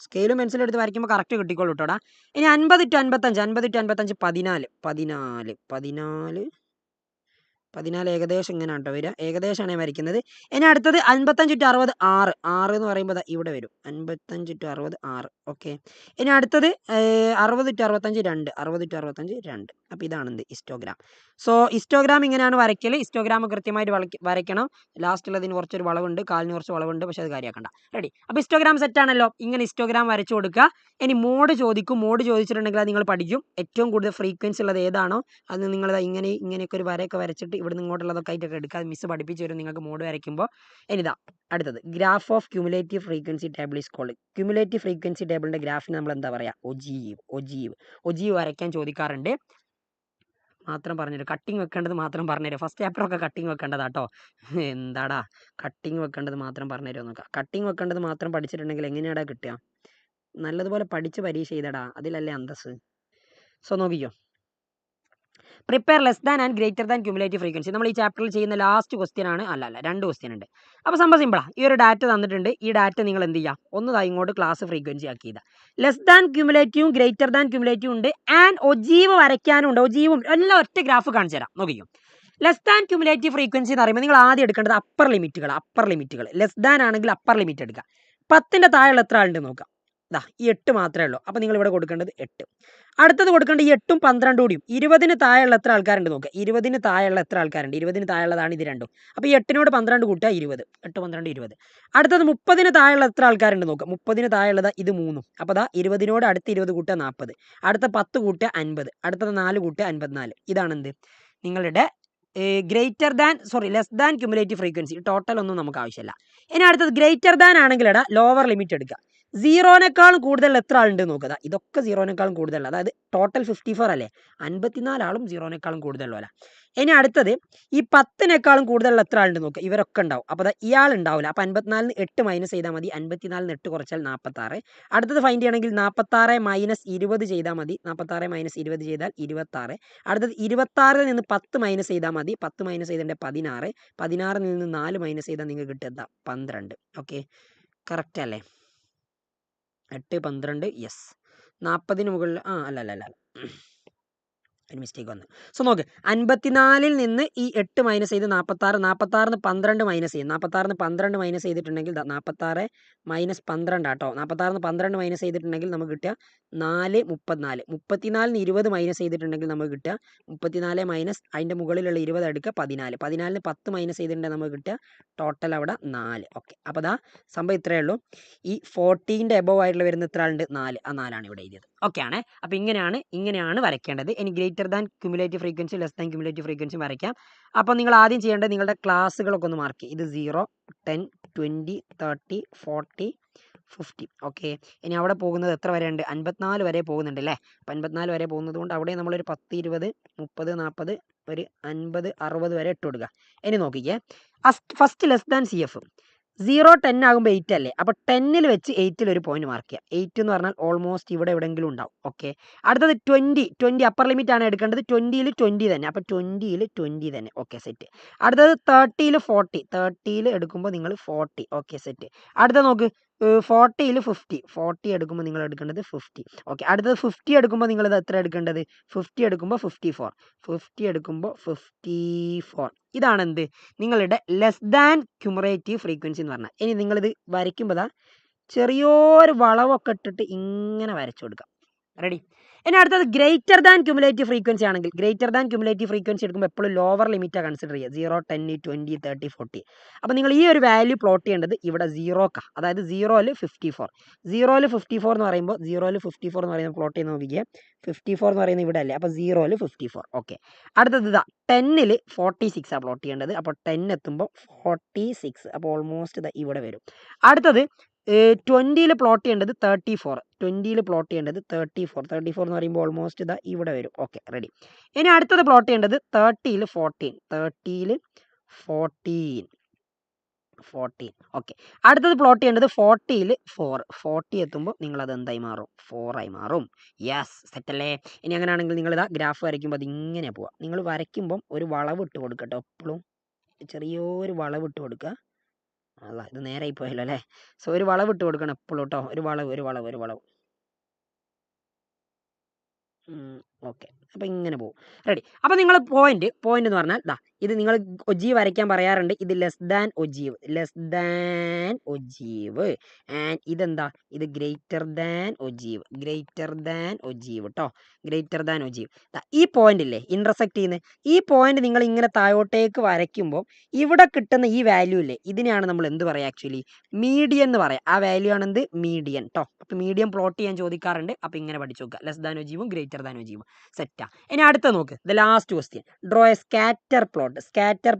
സ്കെയിലും പെൻസിലും എടുത്ത് വരയ്ക്കുമ്പോൾ കറക്റ്റ് കിട്ടിക്കോളൂ കേട്ടോടാ. ഇനി 50 × 55 50 × 55 14 ഏകദേശം ഇങ്ങനെയാണ് കേട്ടോ വരിക. ഏകദേശമാണ് ഞാൻ വരയ്ക്കുന്നത്. ഇനി അടുത്തത് 55 × 60 6. 6 എന്ന് പറയുമ്പോൾ ഇവിടെ വരും 55 × 60 6. ഓക്കെ. ഇനി അടുത്തത് 60 × 65 2. 60 × 65 2. അപ്പോൾ ഇതാണ് എന്ത് ഹിസ്റ്റോഗ്രാം. സോ ഹിസ്റ്റോഗ്രാം ഇങ്ങനെയാണ് വരയ്ക്കൽ. ഹിസ്റ്റോഗ്രാം കൃത്യമായിട്ട് വരയ്ക്കണം. ലാസ്റ്റുള്ളതിന് കുറച്ചൊരു വളവുണ്ട്, കാലിന് കുറച്ച് വളവുണ്ട്, പക്ഷേ അത് കാര്യമാക്കണ്ട. റെഡി. അപ്പോൾ ഹിസ്റ്റോഗ്രാം സെറ്റാണല്ലോ. ഇങ്ങനെ ഹിസ്റ്റോഗ്രാം വരച്ചു കൊടുക്കുക. ഇനി മോഡ് ചോദിക്കും. മോഡ് ചോദിച്ചിട്ടുണ്ടെങ്കിൽ അത് നിങ്ങൾ പഠിക്കും. ഏറ്റവും കൂടുതൽ ഫ്രീക്വൻസി ഉള്ളത് ഏതാണോ അത് നിങ്ങൾ ഇങ്ങനെയൊക്കെ ഒരു വരയൊക്കെ വരച്ചിട്ട് ഇവിടുന്ന് ഇങ്ങോട്ടുള്ളതൊക്കെ ആയിട്ടൊക്കെ എടുക്കുക. മിസ് പഠിപ്പിച്ച് വരും നിങ്ങൾക്ക് മോഡ് വരയ്ക്കുമ്പോൾ. ഇനിതാ അടുത്തത് graph of cumulative frequency table is called. Cumulative frequency ടേബിളിൻ്റെ ഗ്രാഫിന് നമ്മൾ എന്താ പറയുക? ഒജീവ് വരയ്ക്കാൻ ചോദിക്കാറുണ്ട്. മാത്രം പറഞ്ഞുതരും. കട്ടിങ് വെക്കേണ്ടത് മാത്രം പറഞ്ഞുതരും. ഫസ്റ്റ് ചാപ്റ്ററൊക്കെ കട്ടിങ് വെക്കേണ്ടതാട്ടോ. എന്താടാ കട്ടിങ് വെക്കേണ്ടത് മാത്രം പറഞ്ഞുതരുമോ നോക്കാം. കട്ടിങ് വെക്കേണ്ടത് മാത്രം പഠിച്ചിട്ടുണ്ടെങ്കിൽ എങ്ങനെയാടാ കിട്ടുക? നല്ലതുപോലെ പഠിച്ച് പരീക്ഷ ചെയ്തടാ, അതിലല്ലേ അന്തസ്. സോ നോക്കിക്കോ. Prepare less than and greater than cumulative frequency. നമ്മൾ ഈ ചാപ്റ്ററിൽ ചെയ്യുന്ന ലാസ്റ്റ് ക്വസ്റ്റ്യൻ ആണ്. അല്ല 2 ക്വസ്റ്റ്യൻ ഉണ്ട്. അപ്പോൾ സംഭവം സിമ്പിളാണ്. ഈ ഒരു ഡാറ്റ തന്നിട്ടുണ്ട്. ഈ ഡാറ്റ നിങ്ങൾ എന്ത് ചെയ്യുക? ഒന്ന് ഇങ്ങോട്ട് ക്ലാസ് ഫ്രീക്വൻസി ആക്കി ചെയ്താൽ ലെസ് ദാൻ ക്യുമുലേറ്റീവും ഗ്രേറ്റർ ദാൻ ക്യുമുലേറ്റീവും ഉണ്ട്. ആൻഡ് ഒജീവ് വരയ്ക്കാനും ഉണ്ട്. ഒജീവും എല്ലാം ഒറ്റ ഗ്രാഫ് കാണിച്ചു തരാം. നോക്കിക്കോ. ലെസ് ദാൻ ക്യുമുലേറ്റീവ് ഫ്രീക്വൻസി എന്ന് പറയുമ്പോൾ നിങ്ങൾ ആദ്യം എടുക്കേണ്ടത് അപ്പർ ലിമിറ്റുകൾ. ലെസ് ദാൻ ആണെങ്കിൽ അപ്പർ ലിമിറ്റ് എടുക്കുക. 10ന്റെ താഴെയുള്ള എത്ര ആളുണ്ട് നോക്കാം. ഇതാ ഈ 8 മാത്രമേ ഉള്ളൂ. അപ്പോൾ നിങ്ങൾ ഇവിടെ കൊടുക്കേണ്ടത് 8. അടുത്തത് കൊടുക്കേണ്ടത് ഈ 8ഉം 12 കൂടിയും 20ന് താഴെയുള്ള എത്ര ആൾക്കാരുണ്ട് നോക്കുക. 20ന് താഴെയുള്ള എത്ര ആൾക്കാരുണ്ട്? 20ന് താഴെയുള്ളതാണ് ഇത് രണ്ടും. അപ്പോൾ ഈ 8നോട് 12 കൂട്ടുക 20. 8 12 20. അടുത്തത് 30ന് താഴെയുള്ള എത്ര ആൾക്കാരുണ്ട് നോക്കുക. 30ന് താഴെയുള്ളത് ഇത് 3. അപ്പോൾ അതാ 20നോട് അടുത്ത 20 കൂട്ടുക 40. അടുത്ത 10 കൂട്ടുക 50. അടുത്തത് 4 കൂട്ടുക 54. ഇതാണ് എന്ത് നിങ്ങളുടെ less than cumulative frequency. Total ഒന്നും നമുക്ക് ആവശ്യമില്ല. ഇനി അടുത്തത് ഗ്രേറ്റർ ദാൻ ആണെങ്കിൽ ലോവർ ലിമിറ്റ് എടുക്കുക. 0നേക്കാളും കൂടുതൽ എത്ര ആളുണ്ട് നോക്കുക. ഇതൊക്കെ 0നേക്കാളും കൂടുതൽ, അതായത് ടോട്ടൽ 54 അല്ലേ. 54 ആളും 0നേക്കാളും കൂടുതലുള്ള. ഇനി അടുത്തത് ഈ 10നേക്കാളും കൂടുതലുള്ള എത്ര ആളുണ്ട് നോക്കുക. ഇവരൊക്കെ ഉണ്ടാവും. അപ്പോൾ ഇയാൾ ഉണ്ടാവില്ല. അപ്പോൾ 54ന് 8 മൈനസ് ചെയ്താൽ മതി. 54ന് 8 കുറച്ചാൽ 46. അടുത്തത് ഫൈൻഡ് ചെയ്യണമെങ്കിൽ 46 മൈനസ് 20 ചെയ്താൽ മതി. 46 മൈനസ് 20 ചെയ്താൽ 26. അടുത്തത് 26ൽ നിന്ന് 10 മൈനസ് ചെയ്താൽ മതി. 10 മൈനസ് ചെയ്തേണ്ട 16. 16ൽ നിന്ന് 4 മൈനസ് ചെയ്താൽ നിങ്ങൾക്ക് കിട്ടുക 12. ഓക്കെ, കറക്റ്റ് അല്ലേ? 8 12 യെസ്. 40ന് മുകളിൽ അല്ല ഒരു മിസ്റ്റേക്ക് വന്നു. സോ നോക്ക്, 54ൽ നിന്ന് ഈ 8 മൈനസ് ചെയ്ത് 46. 46ന് 12 മൈനസ് ചെയ്യും. 46ന് 12 മൈനസ് ചെയ്തിട്ടുണ്ടെങ്കിൽ 46 മൈനസ് 12 ആട്ടോ. 46ന് 12 മൈനസ് ചെയ്തിട്ടുണ്ടെങ്കിൽ നമുക്ക് കിട്ടുക 4 34. 34ന് 20 മൈനസ് ചെയ്തിട്ടുണ്ടെങ്കിൽ നമുക്ക് കിട്ടുക 34 മൈനസ് അതിൻ്റെ മുകളിലുള്ള 20 എടുക്കുക 14. 14ന് 10 മൈനസ് ചെയ്തിട്ടുണ്ടെങ്കിൽ നമുക്ക് കിട്ടുക ടോട്ടൽ അവിടെ 4. ഓക്കെ, അപ്പോൾ അതാ സംഭവം ഇത്രയേ ഉള്ളൂ. ഈ 40ൻ്റെ എബോവ് ആയിട്ടുള്ള വരുന്ന എത്ര ആളുണ്ട്? 4. ആ 4ആണ് ഇവിടെ എഴുതിയത്. ഓക്കെ ആണ്. അപ്പോൾ ഇങ്ങനെയാണ് വരയ്ക്കേണ്ടത്. ഇനി greater than cumulative frequency, less than cumulative frequency വരയ്ക്കാം. അപ്പോൾ നിങ്ങൾ ആദ്യം ചെയ്യേണ്ടത് നിങ്ങളുടെ ക്ലാസ്സുകളൊക്കെ ഒന്ന് മാർക്ക് ചെയ്യും. ഇത് 0 10 20 30 40 50. ഓക്കെ, ഇനി അവിടെ പോകുന്നത് എത്ര വരെ ഉണ്ട്? 54 വരെ പോകുന്നുണ്ട് അല്ലേ. അപ്പം 54 വരെ പോകുന്നത് കൊണ്ട് അവിടെ നമ്മളൊരു 10 20 30 40 ഒരു 50 60 വരെ ഇട്ട് കൊടുക്കുക. ഇനി നോക്കിക്കേ, ഫസ്റ്റ് ലെസ് ദാൻ CF 0 10 ആകുമ്പോൾ 8 അല്ലേ. അപ്പോൾ 10ൽ വെച്ച് 8ൽ ഒരു പോയിന്റ് മാർക്ക് ചെയ്യുക. 8 എന്ന് പറഞ്ഞാൽ ഓൾമോസ്റ്റ് ഇവിടെ എവിടെയെങ്കിലും ഉണ്ടാവും. ഓക്കെ, അടുത്തത് 20 അപ്പർ ലിമിറ്റ് ആണ് എടുക്കേണ്ടത്. 20ൽ 20 തന്നെ. അപ്പോൾ 20ൽ 20 തന്നെ. Okay, set. അടുത്തത് 30ൽ 40. 30ൽ എടുക്കുമ്പോൾ നിങ്ങൾ 40. Okay, set. അടുത്ത നോക്ക്, 40ൽ 50. 40 എടുക്കുമ്പോൾ നിങ്ങൾ എടുക്കേണ്ടത് 50. ഓക്കെ, അടുത്തത് 50 എടുക്കുമ്പോൾ നിങ്ങൾ ഇത് എത്ര എടുക്കേണ്ടത്? 50 എടുക്കുമ്പോൾ 54. 50 എടുക്കുമ്പോൾ 54. ഇതാണ് എന്ത് നിങ്ങളുടെ ലെസ് ദാൻ ക്യുമുലേറ്റീവ് ഫ്രീക്വൻസി എന്ന് പറഞ്ഞാൽ. ഇനി നിങ്ങളിത് വരയ്ക്കുമ്പോൾ ചെറിയൊരു വളവൊക്കെ ഇട്ടിട്ട് ഇങ്ങനെ വരച്ചു കൊടുക്കാം. റെഡി. ഇനി അടുത്തത് ഗ്രേറ്റർ ദാൻ ക്യുമുലേറ്റീവ് ഫ്രീക്വൻസി ആണെങ്കിൽ ഗ്രേറ്റർ ദാൻ ക്യുമുലേറ്റീവ് ഫ്രീക്വൻസി എടുക്കുമ്പോൾ എപ്പോഴും ലോവർ ലിമിറ്റാണ് കൺസിഡർ ചെയ്യുക. 0, 10, 20, 30, 40. അപ്പോൾ നിങ്ങൾ ഈ ഒരു വാല്യൂ പ്ലോട്ട് ചെയ്യേണ്ടത് ഇവിടെ 0ക്കാണ്. അതായത് 0ൽ 54. 0ൽ 54 എന്ന് പറയുമ്പോൾ 0ൽ 54 എന്ന് പറയുന്നത് പ്ലോട്ട് ചെയ്ത് നോക്കിക്കുക. 54 എന്ന് പറയുന്നത് ഇവിടെ അല്ലേ, അപ്പോൾ 0ൽ 54. ഓക്കെ. അടുത്തത് ഇതാ 10ൽ 46 ആണ് പ്ലോട്ട് ചെയ്യേണ്ടത്. അപ്പോൾ 10 എത്തുമ്പോൾ 46. അപ്പോൾ ഓൾമോസ്റ്റ് ഇതാ ഇവിടെ വരും. അടുത്തത് 20ൽ പ്ലോട്ട് ചെയ്യേണ്ടത് 34. 20ൽ പ്ലോട്ട് ചെയ്യേണ്ടത് 34. 34 എന്ന് പറയുമ്പോൾ ഓൾമോസ്റ്റ് ഇതാ ഇവിടെ വരും. Okay, ready. ഇനി അടുത്തത് പ്ലോട്ട് ചെയ്യേണ്ടത് 30ൽ 14. 30ൽ 14. ഓക്കെ. അടുത്തത് പ്ലോട്ട് ചെയ്യേണ്ടത് 40ൽ 4. 40 എത്തുമ്പോൾ നിങ്ങളത് എന്തായി മാറും? 4 ആയി മാറും. യെസ്, സെറ്റല്ലേ? ഇനി അങ്ങനെയാണെങ്കിൽ നിങ്ങളിതാ ഗ്രാഫ് വരയ്ക്കുമ്പോൾ അത് ഇങ്ങനെ പോവാം. നിങ്ങൾ വരയ്ക്കുമ്പം ഒരു വളവ് ഇട്ട് കൊടുക്കട്ടോ. എപ്പോഴും ചെറിയൊരു വളവ് ഇട്ട് കൊടുക്കുക. അല്ല, ഇത് നേരായി പോയല്ലോ അല്ലേ? സോ ഒരു വളവ് ഇട്ട് കൊടുക്കണം എപ്പോഴും കേട്ടോ. ഒരു വളവ്. ഓക്കെ, അപ്പോൾ ഇങ്ങനെ പോകും. റെഡി. അപ്പോൾ നിങ്ങൾ പോയിന്റ് എന്ന് പറഞ്ഞാൽ ദാ ഇത് നിങ്ങൾ ഒജീവ് വരയ്ക്കാൻ പറയാറുണ്ട്. ഇത് ലെസ് ദാൻ ഒജീവ് ആൻഡ് ഇതെന്താ? ഇത് ഗ്രേറ്റർ ദാൻ ഒജീവ് കേട്ടോ. Greater than ogive. ഈ പോയിന്റ് ഇല്ലേ ഇന്റർസെക്ട് ചെയ്യുന്നത്, ഈ പോയിന്റ് നിങ്ങൾ ഇങ്ങനെ താഴോട്ടേക്ക് വരയ്ക്കുമ്പോൾ ഇവിടെ കിട്ടുന്ന ഈ വാല്യൂ ഇല്ലേ, ഇതിനെയാണ് നമ്മൾ എന്ത് പറയാം? ആക്ച്വലി മീഡിയൻ എന്ന് പറയാം. ആ വാല്യൂ ആണ് എന്ത്? മീഡിയൻ കേട്ടോ. അപ്പോൾ മീഡിയൻ പ്ലോട്ട് ചെയ്യാൻ ചോദിക്കാറുണ്ട്. അപ്പോൾ ഇങ്ങനെ പഠിച്ചു നോക്കുക. ലെസ് ദാൻ ഒജീവും ഗ്രേറ്റർ ദാൻ ഒജീവും. സെറ്റാ. ഇനി അടുത്ത നോക്ക്, the last question. Draw a scatter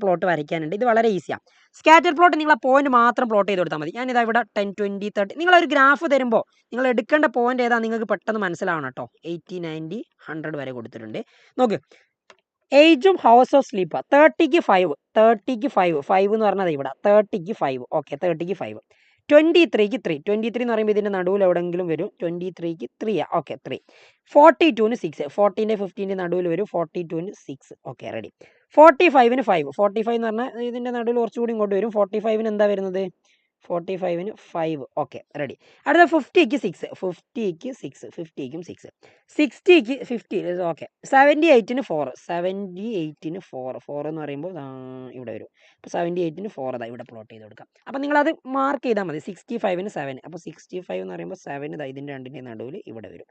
plot വരയ്ക്കാനുണ്ട്. ഇത് വളരെ ഈസിയാണ്. സ്കാറ്റർ പ്ലോട്ട് നിങ്ങൾ ആ പോയിന്റ് മാത്രം പ്ലോട്ട് ചെയ്ത് കൊടുത്താൽ മതി. ഞാനിതാ ഇവിടെ 10, 20, 30 നിങ്ങളൊരു ഗ്രാഫ് തരുമ്പോൾ നിങ്ങൾ എടുക്കേണ്ട പോയിന്റ് ഏതാ നിങ്ങൾക്ക് പെട്ടെന്ന് മനസ്സിലാവണം കേട്ടോ. 80, 90, 100 വരെ കൊടുത്തിട്ടുണ്ട്. നോക്ക്, ഏജും ഹൗസ് ഓഫ് സ്ലീപ്പ് 30ക്ക് 5 എന്ന് പറഞ്ഞത് ഇവിടെ 30ക്ക് 5. ഓക്കെ, 30ക്ക് 5. 23ക്ക് 3. 23 എന്ന് പറയുമ്പോൾ ഇതിൻ്റെ നടുവിൽ എവിടെയെങ്കിലും വരും. 23ക്ക് 3. ഓക്കെ, 3. 42ന് 6. 14ൻ്റെ 15ൻ്റെ നടുവിൽ വരും. 42ന് 6. Okay, ready. 45ന് 5. 45 എന്ന് പറഞ്ഞാൽ ഇതിൻ്റെ നടുവിൽ കുറച്ചുകൂടി ഇങ്ങോട്ട് വരും. 45ന് എന്താ വരുന്നത്? 45ന് 5. Okay, ready. അടുത്ത 50ക്ക് 6. 50ക്ക് 6. 50ക്കും 6. 60ക്ക് 50. ഓക്കെ. 78ന് 4. 78ന് 4 എന്ന് പറയുമ്പോൾ ഇവിടെ വരും. അപ്പോൾ 78ന് 4 അതാ ഇവിടെ പ്ലോട്ട് ചെയ്ത് കൊടുക്കാം. അപ്പോൾ നിങ്ങളത് മാർക്ക് ചെയ്താൽ മതി. 65ന് 7. അപ്പോൾ 65 എന്ന് പറയുമ്പോൾ 7 ഇതാ ഇതിൻ്റെ രണ്ടിൻ്റെ നടുവിൽ ഇവിടെ വരും.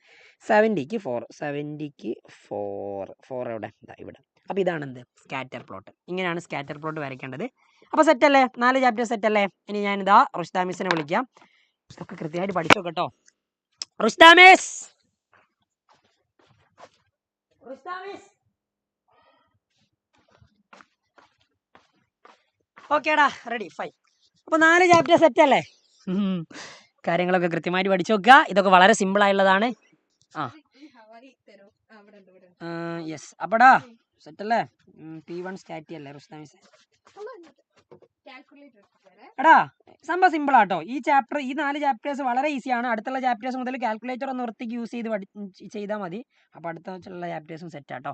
70ക്ക് 4. 70ക്ക് 4 എവിടെ? ഇതാ ഇവിടെ. അപ്പോൾ ഇതാണ് എന്ത്? Scatter plot. ഇങ്ങനെയാണ് സ്കാറ്റർ പ്ലോട്ട് വരയ്ക്കേണ്ടത്. അപ്പോൾ സെറ്റല്ലേ? 4 ചാപ്റ്റർ സെറ്റല്ലേ? ഇനി ഞാനിതാ റുഷ്ദ മിസ്സിനെ വിളിക്കാം. ഇതൊക്കെ കൃത്യമായിട്ട് പഠിച്ചോ കേട്ടോ. റുഷ്ദ മിസ്, ഓക്കേടാ, റെഡി, ഫൈൻ. അപ്പോൾ 4 ചാപ്റ്റർ സെറ്റല്ലേ? കാര്യങ്ങളൊക്കെ കൃത്യമായിട്ട് പഠിച്ചു നോക്കുക. ഇതൊക്കെ വളരെ സിമ്പിൾ ആയുള്ളതാണ്. യെസ്. അപ്പടാ സെറ്റല്ലേ? P1 സ്റ്റാറ്റി അല്ലേ റുഷ്ദ മിസ്? എടാ സംഭവം സിമ്പിൾ ആട്ടോ. ഈ 4 ചാപ്റ്റേഴ്സ് വളരെ ഈസിയാണ്. അടുത്തുള്ള ചാപ്റ്റേഴ്സ് മുതൽ കാൽക്കുലേറ്റർ ഒന്ന് വൃത്തിക്ക് യൂസ് ചെയ്താൽ മതി. അപ്പോൾ അടുത്തുള്ള ചാപ്റ്റേഴ്സും സെറ്റാട്ടോ.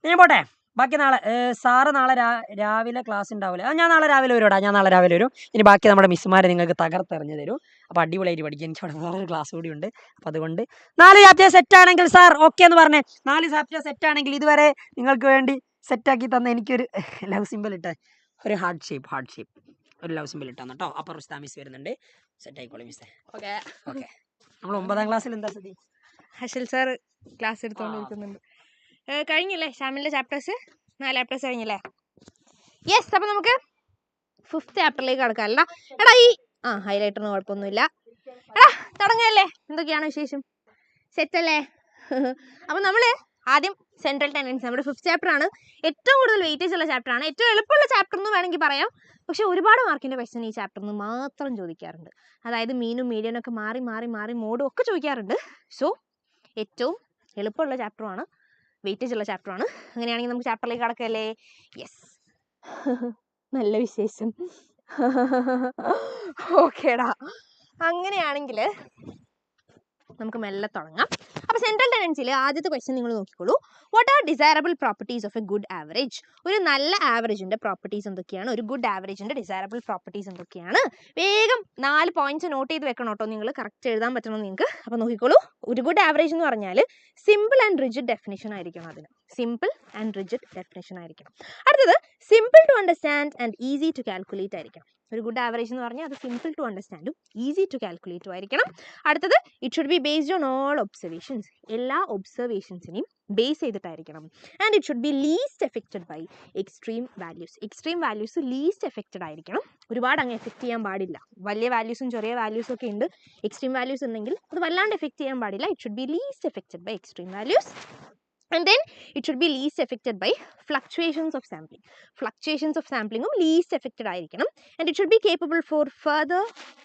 ഞാൻ പോട്ടെ. ബാക്കി നാളെ സാറ് നാളെ രാവിലെ ക്ലാസ് ഉണ്ടാവില്ല. ഞാൻ നാളെ രാവിലെ വരും. ഇനി ബാക്കി നമ്മുടെ മിസ്സുമാരെ നിങ്ങൾക്ക് തകർത്തെറിഞ്ഞു തരും. അപ്പോൾ അടിപൊളിയായിട്ട് പഠിക്കുക. എനിക്ക് അവിടെ വേറൊരു ക്ലാസ് കൂടി ഉണ്ട്. അപ്പോൾ അതുകൊണ്ട് 4 ചാപ്റ്റേഴ്സ് സെറ്റാണെങ്കിൽ സാർ ഓക്കെ എന്ന് പറഞ്ഞേ. 4 ചാപ്റ്റേഴ്സ് സെറ്റാണെങ്കിൽ ഇതുവരെ നിങ്ങൾക്ക് വേണ്ടി സെറ്റാക്കി തന്ന എനിക്കൊരു ലവ് സിമ്പിൾ ഇട്ട ഒരു ഹാർട്ട് ഷേപ്പ് ഒരു ലവ് സിമ്പിൾ ഇട്ടാന്ന് കേട്ടോ. അപ്പോൾ റുഷ്ദ മിസ് വരുന്നുണ്ട്. സെറ്റ് ആയിക്കോളൂ മിസ്സേ. ഓക്കെ. നമ്മൾ 9ാം ക്ലാസ്സിൽ എന്താ സ്ഥിതി?
ഹഷൽ സാർ ക്ലാസ് എടുത്തുകൊണ്ടിരിക്കുന്നുണ്ട്. കഴിഞ്ഞില്ലേ ഷാമിലിൻ്റെ ചാപ്റ്റേഴ്സ്? 4 ചാപ്റ്റേഴ്സ് കഴിഞ്ഞില്ലേ? യെസ്. അപ്പോൾ നമുക്ക് 5th ചാപ്റ്ററിലേക്ക് കടക്കാമല്ല. എടാ ഈ ഹൈലൈറ്ററിന് കുഴപ്പമൊന്നുമില്ല. എടാ തുടങ്ങല്ലേ? എന്തൊക്കെയാണ് വിശേഷം? സെറ്റല്ലേ? അപ്പോൾ നമ്മൾ ആദ്യം സെൻട്രൽ ടെൻഡൻസി, നമ്മുടെ 5th ചാപ്റ്റർ ആണ്. ഏറ്റവും കൂടുതൽ വെയിറ്റേജ് ഉള്ള ചാപ്റ്റർ ആണ്. ഏറ്റവും എളുപ്പമുള്ള ചാപ്റ്റർ എന്ന് വേണമെങ്കിൽ പറയാം. പക്ഷെ ഒരുപാട് മാർക്കിൻ്റെ ക്വസ്റ്റ്യൻ ഈ ചാപ്റ്ററിൽ നിന്ന് മാത്രം ചോദിക്കാറുണ്ട്. അതായത് മീനും മീഡിയനൊക്കെ മാറി മോഡും ഒക്കെ ചോദിക്കാറുണ്ട്. സോ ഏറ്റവും എളുപ്പമുള്ള ചാപ്റ്ററുമാണ്, വെയിറ്റേജ് ഉള്ള ചാപ്റ്ററാണ്. അങ്ങനെയാണെങ്കിൽ നമുക്ക് ചാപ്റ്ററിലേക്ക് കടക്കല്ലേ? യെസ്. നല്ല വിശേഷം. ഓക്കേടാ. അങ്ങനെയാണെങ്കിൽ നമുക്ക് മെല്ലെ തുടങ്ങാം. അപ്പോൾ സെൻട്രൽ ടെൻഡൻസിയിൽ ആദ്യത്തെ ക്വസ്റ്റ്യൻ നിങ്ങൾ നോക്കിക്കോളൂ. What are desirable properties of A good average? ഒരു നല്ല ആവറേജിൻ്റെ പ്രോപ്പർട്ടീസ് എന്തൊക്കെയാണ്? ഒരു ഗുഡ് ആവറേജിൻ്റെ ഡിസൈറബിൾ പ്രോപ്പർട്ടീസ് എന്തൊക്കെയാണ്? വേഗം 4 പോയിന്റ്സ് നോട്ട് ചെയ്ത് വെക്കണം കേട്ടോ. നിങ്ങൾ കറക്റ്റ് എഴുതാൻ പറ്റണം നിങ്ങൾക്ക്. അപ്പോൾ നോക്കിക്കോളൂ. ഒരു ഗുഡ് ആവറേജ് എന്ന് പറഞ്ഞാൽ സിമ്പിൾ ആൻഡ് റിജിഡ് ഡെഫിനിഷൻ ആയിരിക്കണം അതിന്. സിമ്പിൾ ആൻഡ് റിജിഡ് ഡെഫിനേഷൻ ആയിരിക്കണം. അടുത്തത് simple to understand and easy to calculate ആയിരിക്കണം. ഒരു ഗുഡ് ആവറേജ് എന്ന് പറഞ്ഞാൽ അത് സിമ്പിൾ ടു അണ്ടർസ്റ്റാൻഡും ഈസി ടു കാൽക്കുലേറ്റും ആയിരിക്കണം. അടുത്തത് it should be based on all observations. എല്ലാ ഒബ്സർവേഷൻസിനെയും ബേസ് ചെയ്തിട്ടായിരിക്കണം. And it should be least affected by extreme values. Extreme values least affected ആയിരിക്കണം. ഒരുപാട് അങ്ങ് എഫക്റ്റ് ചെയ്യാൻ പാടില്ല. വലിയ വാല്യൂസും ചെറിയ വാല്യൂസും ഒക്കെ ഉണ്ട്. എക്സ്ട്രീം വാല്യൂസ് ഉണ്ടെങ്കിൽ അത് വല്ലാണ്ട് എഫക്റ്റ് ചെയ്യാൻ പാടില്ല. It should be least affected by extreme values. And then it should be least affected by fluctuations of sampling. Fluctuations of sampling least affected ആയിരിക്കണം. And it should be capable for further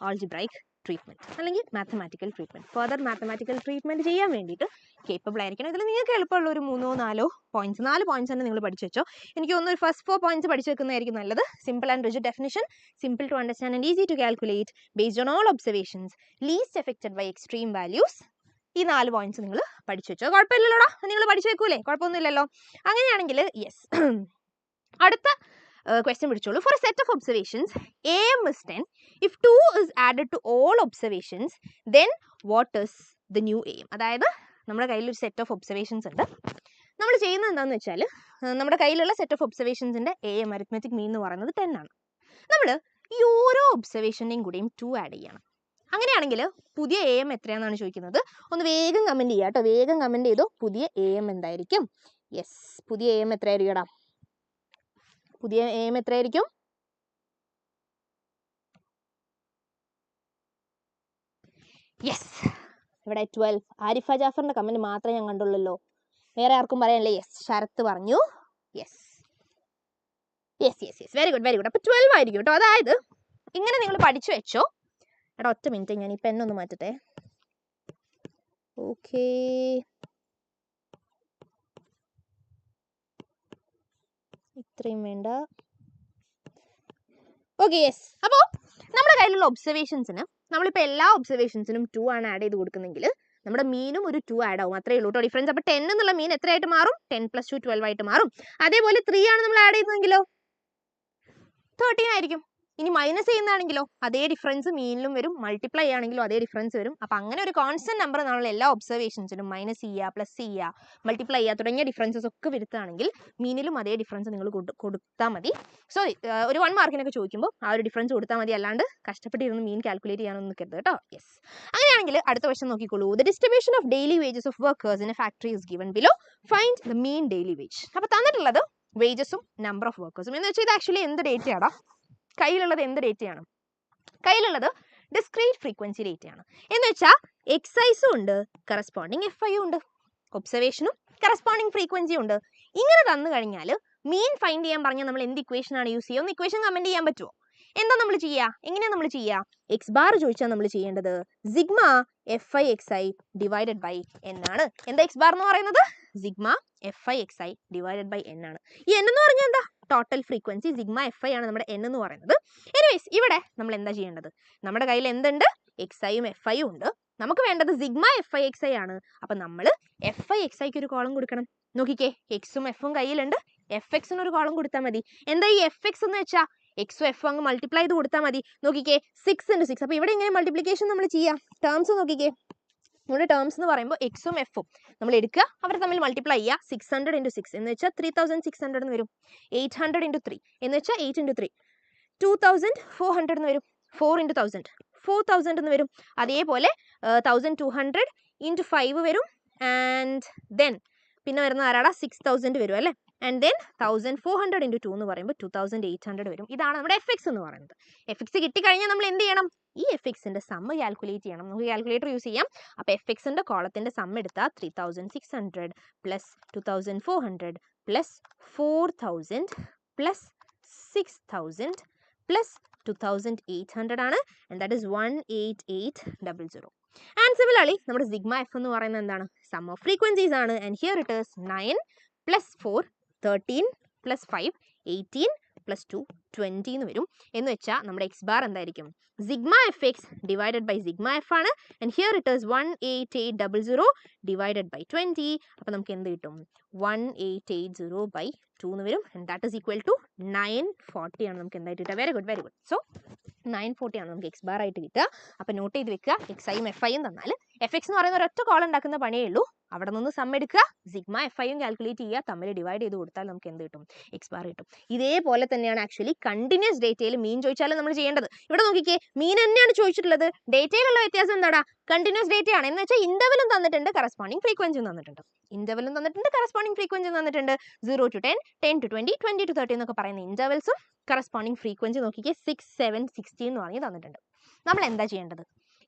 algebraic treatment അല്ലെങ്കിൽ mathematical treatment. Further mathematical treatment ചെയ്യാൻ വേണ്ടിയിട്ട് capable ആയിരിക്കണം. ഇതിൽ നിങ്ങൾക്ക് എളുപ്പമുള്ള ഒരു 3-4 points, 4 points തന്നെ നിങ്ങൾ പഠിച്ചു വെച്ചോ. എനിക്ക് തോന്നുന്നു ഫസ്റ്റ് 4 പോയിന്റ്സ് പഠിച്ചു വെക്കുന്നതായിരിക്കും നല്ലത്. Simple and rigid definition, simple to understand and easy to calculate, based on all observations, least affected by extreme values. ഈ 4 പോയിന്റ്സ് നിങ്ങൾ പഠിച്ചു വെച്ചോ. കുഴപ്പമില്ലല്ലോടാ, നിങ്ങൾ പഠിച്ചു വെക്കൂലേ? കുഴപ്പമൊന്നുമില്ലല്ലോ. അങ്ങനെയാണെങ്കിൽ യെസ്, അടുത്ത ക്വസ്റ്റ്യൻ പിടിച്ചോളൂ. For a set of observations AM is 10. If 2 is added to all observations, then what is the new AM? അതായത് നമ്മുടെ കയ്യിലൊരു സെറ്റ് ഓഫ് ഒബ്സർവേഷൻസ് ഉണ്ട്. നമ്മൾ ചെയ്യുന്നത് എന്താണെന്ന് വെച്ചാൽ, നമ്മുടെ കയ്യിലുള്ള സെറ്റ് ഓഫ് ഒബ്സർവേഷൻസിൻ്റെ AM അരിത്മെറ്റിക് മീൻ എന്ന് പറയുന്നത് 10 ആണ്. നമ്മൾ ഈ ഓരോ ഒബ്സർവേഷൻ്റെയും കൂടെയും 2 ആഡ് ചെയ്യണം. അങ്ങനെയാണെങ്കിൽ പുതിയ AM എത്രയാണെന്നാണ് ചോദിക്കുന്നത്. ഒന്ന് വേഗം കമൻറ്റ് ചെയ്യുക കേട്ടോ, വേഗം കമൻറ്റ് ചെയ്തോ. പുതിയ AM എന്തായിരിക്കും? യെസ്, പുതിയ AM എത്രയായിരിക്കടാ? പുതിയ AM എത്രയായിരിക്കും? യെസ്, ഇവിടെ 12. ആരിഫ ജാഫറിൻ്റെ കമൻറ്റ് മാത്രമേ ഞാൻ കണ്ടുള്ളൂ. വേറെ ആർക്കും പറയാനല്ലേ? യെസ്, ശരത്ത് പറഞ്ഞു. Yes yes yes yes, very good very good. അപ്പോൾ 12 ആയിരിക്കും കേട്ടോ. അതായത് ഇങ്ങനെ നിങ്ങൾ പഠിച്ചു വെച്ചോ. എടാ ഒറ്റ മിനിറ്റ്, ഞാൻ ഈ പെന്നൊന്ന് മാറ്റട്ടെ. ഓക്കേ, ഇത്രയും വേണ്ട. Okay yes. അപ്പോൾ നമ്മുടെ കയ്യിലുള്ള ഒബ്സർവേഷൻസിന് നമ്മളിപ്പോൾ എല്ലാ ഒബ്സർവേഷൻസിനും 2 ആണ് ആഡ് ചെയ്ത് കൊടുക്കുന്നെങ്കിൽ നമ്മുടെ മീനും ഒരു 2 ആഡ് ആവും. അത്രയേ ഉള്ളൂ കേട്ടോ ഡിഫറൻസ്. അപ്പോൾ 10 എന്നുള്ള മീൻ എത്രയായിട്ട് മാറും? 10 + 2 12 ആയിട്ട് മാറും. അതേപോലെ 3 ആണ് നമ്മൾ ആഡ് ചെയ്യുന്നതെങ്കിലോ 13 ആയിരിക്കും. ഇനി മൈനസ് ചെയ്യുന്നതാണെങ്കിലോ അതേ ഡിഫറൻസ് മീനിലും വരും, മൾട്ടിപ്ലൈ ആണെങ്കിലും അതേ ഡിഫറൻസ് വരും. അപ്പോൾ അങ്ങനെ ഒരു കോൺസ്റ്റന്റ് നമ്പർ നമ്മൾ എല്ലാ ഒബ്സർവേഷൻസിനും മൈനസ് ചെയ്യുക, പ്ലസ് ചെയ്യുക, മൾട്ടിപ്ലൈ ചെയ്യുക തുടങ്ങിയ ഡിഫറൻസസ് ഒക്കെ വരുത്തുകയാണെങ്കിൽ മീനിലും അതേ ഡിഫറൻസ് നിങ്ങൾ കൊടുത്താൽ മതി. സോ ഒരു 1 മാർക്കിനൊക്കെ ചോദിക്കുമ്പോൾ ആ ഒരു ഡിഫറൻസ് കൊടുത്താൽ മതി, അല്ലാണ്ട് കഷ്ടപ്പെട്ടിരുന്ന് മീൻ കാൽക്കുലേറ്റ് ചെയ്യാനൊന്നും നിൽക്കരുത് കേട്ടോ. യെസ്, അങ്ങനെയാണെങ്കിൽ അടുത്ത ക്വസ്റ്റ്യൻ നോക്കിക്കോളൂ. The distribution of daily wages of workers in A factory is given below. Find the mean daily wage. അപ്പോൾ തന്നിട്ടുള്ളത് വേജസും നമ്പർ ഓഫ് വർക്കേഴ്സും. എന്ന് വെച്ചാൽ ഇത് ആക്ച്വലി എന്ത് ഡേറ്റയാടാ? കയ്യിലുള്ളത് എന്ത് ഡേറ്റയാണ്? കയ്യിലുള്ളത് ഡിസ്ക്രീറ്റ് ഫ്രീക്വൻസി ഡേറ്റയാണ്. എന്ന് വെച്ചാൽ എക്സൈസും ഉണ്ട്, കറസ്പോണ്ടിങ് FIയും ഉണ്ട്, ഒബ്സർവേഷനും കറസ്പോണ്ടിങ് ഫ്രീക്വൻസിയും ഉണ്ട്. ഇങ്ങനെ തന്നു കഴിഞ്ഞാൽ മീൻ ഫൈൻഡ് ചെയ്യാൻ പറഞ്ഞാൽ നമ്മൾ എന്ത് ഇക്വേഷനാണ് യൂസ് ചെയ്യുക? ഒന്ന് ഇക്വേഷൻ കമൻറ്റ് ചെയ്യാൻ പറ്റുമോ? എന്താ നമ്മൾ ചെയ്യുക? എങ്ങനെയാണ് നമ്മൾ ചെയ്യുക? എക്സ് ബാർ ചോദിച്ചാൽ നമ്മൾ ചെയ്യേണ്ടത് sigma FIXI divided by N ആണ്. എന്താ എക്സ് ബാർ എന്ന് പറയുന്നത്? Sigma FIXI divided by N ആണ്. ഈ N എന്ന് പറഞ്ഞാൽ എന്താ? Total frequency. സിഗ്മ FI ആണ് നമ്മുടെ N എന്ന് പറയുന്നത്. എനിവേസ് ഇവിടെ നമ്മൾ എന്താ ചെയ്യേണ്ടത്? നമ്മുടെ കയ്യിൽ എന്തുണ്ട്? XIയും FIയും ഉണ്ട്. നമുക്ക് വേണ്ടത് സിഗ്മ FIXI ആണ്. അപ്പം നമ്മൾ FIXIക്ക് ഒരു കോളം കൊടുക്കണം. നോക്കിക്കേ, എക്സും എഫും കയ്യിലുണ്ട്, FXന് ഒരു കോളം കൊടുത്താൽ മതി. എന്താ ഈ FX എന്ന് വെച്ചാൽ എക്സും എഫും അങ്ങ് മൾട്ടിപ്ലൈ ചെയ്ത് കൊടുത്താൽ മതി. നോക്കിക്കേ, 6 × 6. അപ്പോൾ ഇവിടെ ഇങ്ങനെ മൾട്ടിപ്ലിക്കേഷൻ നമ്മൾ ചെയ്യാം. ടേംസ് നോക്കിക്കേ, നമ്മുടെ ടേംസ് എന്ന് പറയുമ്പോൾ എക്സും എഫും നമ്മൾ എടുക്കുക, അവർ തമ്മിൽ മൾട്ടിപ്ലൈ ചെയ്യുക. 600 × 6 എന്ന് വെച്ചാൽ 3600 എന്ന് വരും. 800 × 3 എന്ന് വെച്ചാൽ 8 × 3. 2400 എന്ന് വരും. 4 × 1000 4000 എന്ന് വരും. അതേപോലെ 1200 × 5 വരും. ആൻഡ് ദെൻ പിന്നെ വരുന്ന ആരാടാ? 6000 വരും അല്ലേ. ആൻഡ് ദെൻ 1400 × 2 എന്ന് പറയുമ്പോൾ 2800 വരും. ഇതാണ് നമ്മുടെ FX എന്ന് പറയുന്നത്. FX കിട്ടിക്കഴിഞ്ഞാൽ നമ്മൾ എന്ത് ചെയ്യണം? ഈ FXന്റെ സമ്മ് കാൽക്കുലേറ്റ് ചെയ്യണം. നമുക്ക് കാൽക്കുലേറ്റർ യൂസ് ചെയ്യാം. അപ്പോൾ FXന്റെ കോളത്തിന്റെ സമ്മ് എടുത്താൽ 3600 പ്ലസ് 2400 പ്ലസ് 4000 പ്ലസ് 6000 പ്ലസ് 2800 ആണ്. And that is 18800. And similarly നമ്മുടെ സിഗ്മ F എന്ന് പറയുന്നത് എന്താണ്? സം ഓഫ് ഫ്രീക്വൻസീസ് ആണ്. And here it is 9 plus 4 13 plus 5 18 plus 2 20 എന്ന് വരും. എന്ന് വെച്ചാൽ നമ്മുടെ എക്സ് ബാർ എന്തായിരിക്കും? Sigma FX divided by sigma F ആണ്. And here it is 18800 divided by 20. അപ്പോൾ നമുക്ക് എന്ത് കിട്ടും? 1880/2 എന്ന് വരും. And that is equal to 940 ആണ് നമുക്ക് എന്തായിട്ട് കിട്ടുക. Very good very good. So 940 ആണ് നമുക്ക് എക്സ് ബാർ ആയിട്ട് കിട്ടുക. അപ്പോൾ നോട്ട് ചെയ്ത് വെക്കുക. XIയും FIയും തന്നാൽ FX എന്ന് പറയുന്ന ഒരൊറ്റ കോൾ ഉണ്ടാക്കുന്ന പണിയേ ഉള്ളൂ. അവിടെ നിന്ന് സം എടുക്കുക, സിഗ്മ എഫ് ഐയും കാൽക്കുലേറ്റ് ചെയ്യുക, തമ്മിൽ ഡിവൈഡ് ചെയ്ത് കൊടുത്താൽ നമുക്ക് എന്ത് കിട്ടും? എക്സ് ബാർ കിട്ടും. ഇതേപോലെ തന്നെയാണ് ആക്ച്വലി കണ്ടിന്യൂസ് ഡേറ്റയിൽ മീൻ ചോദിച്ചാലും നമ്മൾ ചെയ്യേണ്ടത്. ഇവിടെ നോക്കിക്കേ, മീൻ തന്നെയാണ് ചോദിച്ചിട്ടുള്ളത്. ഡേറ്റയിലുള്ള വ്യത്യാസം എന്താടാ? കണ്ടിന്യൂസ് ഡേറ്റ ആണ്. എന്ന് വെച്ചാൽ ഇന്റർവലും തന്നിട്ടുണ്ട്, കറസ്പോണ്ടിങ് ഫ്രീക്വൻസിയും തന്നിട്ടുണ്ട്. ഇന്റർവലും തന്നിട്ടുണ്ട്, കറസ്പോണ്ടിങ് ഫ്രീക്വൻസിയും തന്നിട്ടുണ്ട്. 0 to 10, 10 to 20, 20 to 30 എന്നൊക്കെ പറയുന്ന ഇന്റർവൽസും കറസ്പോണ്ടിങ് ഫ്രീക്വൻസി നോക്കിക്കേ 6, 7, 16 എന്ന് പറഞ്ഞ് തന്നിട്ടുണ്ട്. നമ്മൾ എന്താ ചെയ്യേണ്ടത്?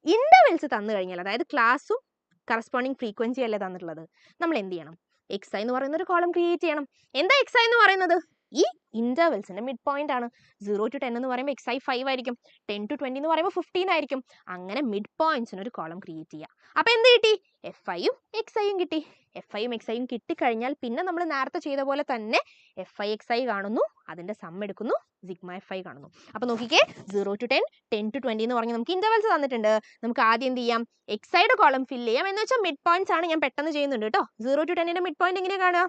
ഇന്റർവെൽസ് തന്നു കഴിഞ്ഞാൽ, അതായത് ക്ലാസ്സും കറസ്പോണ്ടിങ് ഫ്രീക്വൻസി അല്ലേ തന്നിട്ടുള്ളത്, നമ്മൾ എന്ത് ചെയ്യണം? എക്സ് ഐ എന്ന് പറയുന്ന ഒരു കോളം ക്രിയേറ്റ് ചെയ്യണം. എന്താ എക്സ് ഐ എന്ന് പറയുന്നത്? ഈ ഇന്റർവെൽസിന്റെ മിഡ് പോയിന്റ് ആണ്. 0 to 10 എന്ന് പറയുമ്പോൾ എക്സ് ഐ 5 ആയിരിക്കും, 10 to 20 എന്ന് പറയുമ്പോൾ 15 ആയിരിക്കും. അങ്ങനെ മിഡ് പോയിന്റ്സിന് ഒരു കോളം ക്രിയേറ്റ് ചെയ്യുക. അപ്പൊ എന്ത് കിട്ടി? എഫ് ഐയും എക്സ് ഐയും കിട്ടി. എഫ് ഐയും എക്സ് ഐയും കിട്ടിക്കഴിഞ്ഞാൽ പിന്നെ നമ്മൾ നേരത്തെ ചെയ്ത പോലെ തന്നെ എഫ് ഐ എക്സ് ഐ കാണുന്നു, അതിന്റെ സം എടുക്കുന്നു, സിഗ്മ എഫ് ഐ കാണുന്നു. അപ്പൊ നോക്കിക്കേ, 0 to 10, 10 to 20 എന്ന് പറഞ്ഞ് നമുക്ക് ഇന്റർവെൽസ് തന്നിട്ടുണ്ട്. നമുക്ക് ആദ്യം എന്ത് ചെയ്യാം? എക്സ് ഐയുടെ കോളം ഫില്ല് ചെയ്യാം. എന്ന് വെച്ചാൽ മിഡ് പോയിന്റ്സ് ആണ്, ഞാൻ പെട്ടെന്ന് ചെയ്യുന്നുണ്ട് കേട്ടോ. 0 to 10 മിഡ് പോയിന്റ് എങ്ങനെയാ കാണുക?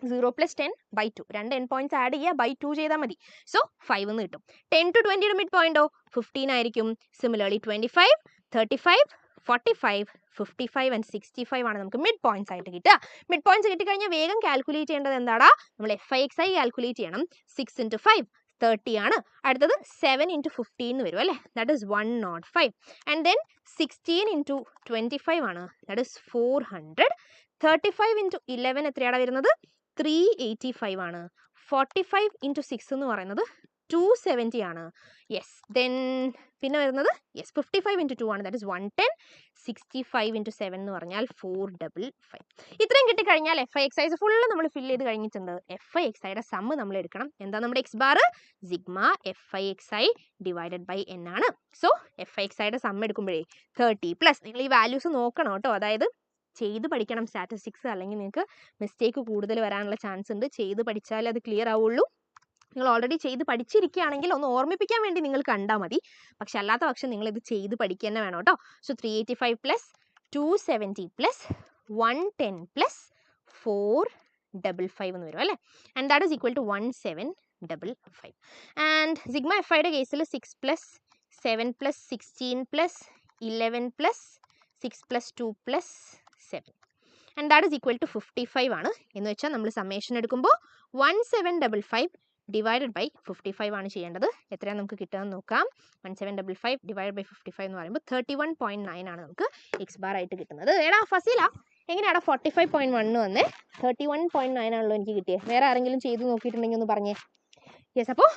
0 plus 10 by 2. രണ്ട് എൻ പോയിന്റ്സ് ആഡ് ചെയ്യുക, ബൈ 2 ചെയ്താൽ മതി. സോ 5 എന്ന് കിട്ടും. 10 to 20 മിഡ് പോയിന്റോ 15 ആയിരിക്കും. സിമിലർലി 25, 35, 45, 55 ആൻഡ് 65 ആണ് നമുക്ക് മിഡ് പോയിന്റ്സ് ആയിട്ട് കിട്ടുക. മിഡ് പോയിന്റ്സ് കിട്ടിക്കഴിഞ്ഞാൽ വേഗം കാൽക്കുലേറ്റ് ചെയ്യേണ്ടത് എന്താടാ? നമ്മൾ F I X I calculate ചെയ്യണം. 6 into 5 30 ആണ്. അടുത്തത് 7 into 15 വരും അല്ലേ? That is 105. And then 16 into 25 ആണ്. That is 400. 35 into 11 എത്രയാണ് വരുന്നത്? 385 ആണ്. 45 into 6 എന്ന് പറയുന്നത് 270 ആണ്. യെസ്. ദെൻ പിന്നെ വരുന്നത് 55 into 2 ആണ്. That is 110. 65 into 7 എന്ന് പറഞ്ഞാൽ 455. ഇത്രയും കിട്ടിക്കഴിഞ്ഞാൽ F I X I's full നമ്മൾ ഫില്ല് ചെയ്ത് കഴിഞ്ഞിട്ടുണ്ട്. എഫ് ഐ എക്സ് ഐയുടെ സമ്മ് നമ്മൾ എടുക്കണം. എന്താ നമ്മുടെ X bar? Sigma F I X I divided by N ആണ്. സോ എഫ് ഐ എക്സ് ഐയുടെ സമ്മ് എടുക്കുമ്പോഴേ 30 പ്ലസ്, നിങ്ങൾ ഈ വാല്യൂസ് നോക്കണം കേട്ടോ. അതായത് ചെയ്ത് പഠിക്കണം സ്റ്റാറ്റിസ്റ്റിക്സ്, അല്ലെങ്കിൽ നിങ്ങൾക്ക് മിസ്റ്റേക്ക് കൂടുതൽ വരാനുള്ള ചാൻസ് ഉണ്ട്. ചെയ്ത് പഠിച്ചാലേ അത് ക്ലിയർ ആവുള്ളൂ. നിങ്ങൾ ഓൾറെഡി ചെയ്ത് പഠിച്ചിരിക്കുകയാണെങ്കിൽ ഒന്ന് ഓർമ്മിപ്പിക്കാൻ വേണ്ടി നിങ്ങൾ കണ്ടാൽ മതി. പക്ഷെ അല്ലാത്ത പക്ഷം നിങ്ങൾ ഇത് ചെയ്ത് പഠിക്കുക തന്നെ വേണം കേട്ടോ. സോ 385 പ്ലസ് 270 പ്ലസ് 110 പ്ലസ് 455 എന്ന് വരും അല്ലേ? And that is equal to 1755. ആൻഡ് സിഗ്മ എഫ് ഐയുടെ കേസിൽ 6 plus 7 plus 16 plus 11 plus 6 plus 2 plus 7 and that is equal to 55 ആണ്. എന്ന് വെച്ചാൽ നമ്മൾ സമ്മേഷൻ എടുക്കുമ്പോൾ 1755 ഡിവൈഡഡ് ബൈ 55 ആണ് ചെയ്യേണ്ടത്. എത്രയാണ് നമുക്ക് കിട്ടുകയെന്ന് നോക്കാം. 1755 ഡിവൈഡ് ബൈ 55 എന്ന് പറയുമ്പോൾ 31.9 ആണ് നമുക്ക് എക്സ് ബാർ ആയിട്ട് കിട്ടുന്നത്. എടാ ഫസീല, എങ്ങനെയാടാ 45.1 വന്നേ? 31.9 ആണല്ലോ എനിക്ക് കിട്ടിയത്. വേറെ ആരെങ്കിലും ചെയ്ത് നോക്കിയിട്ടുണ്ടെങ്കിൽ ഒന്ന് പറഞ്ഞേ. യെസ്, അപ്പോൾ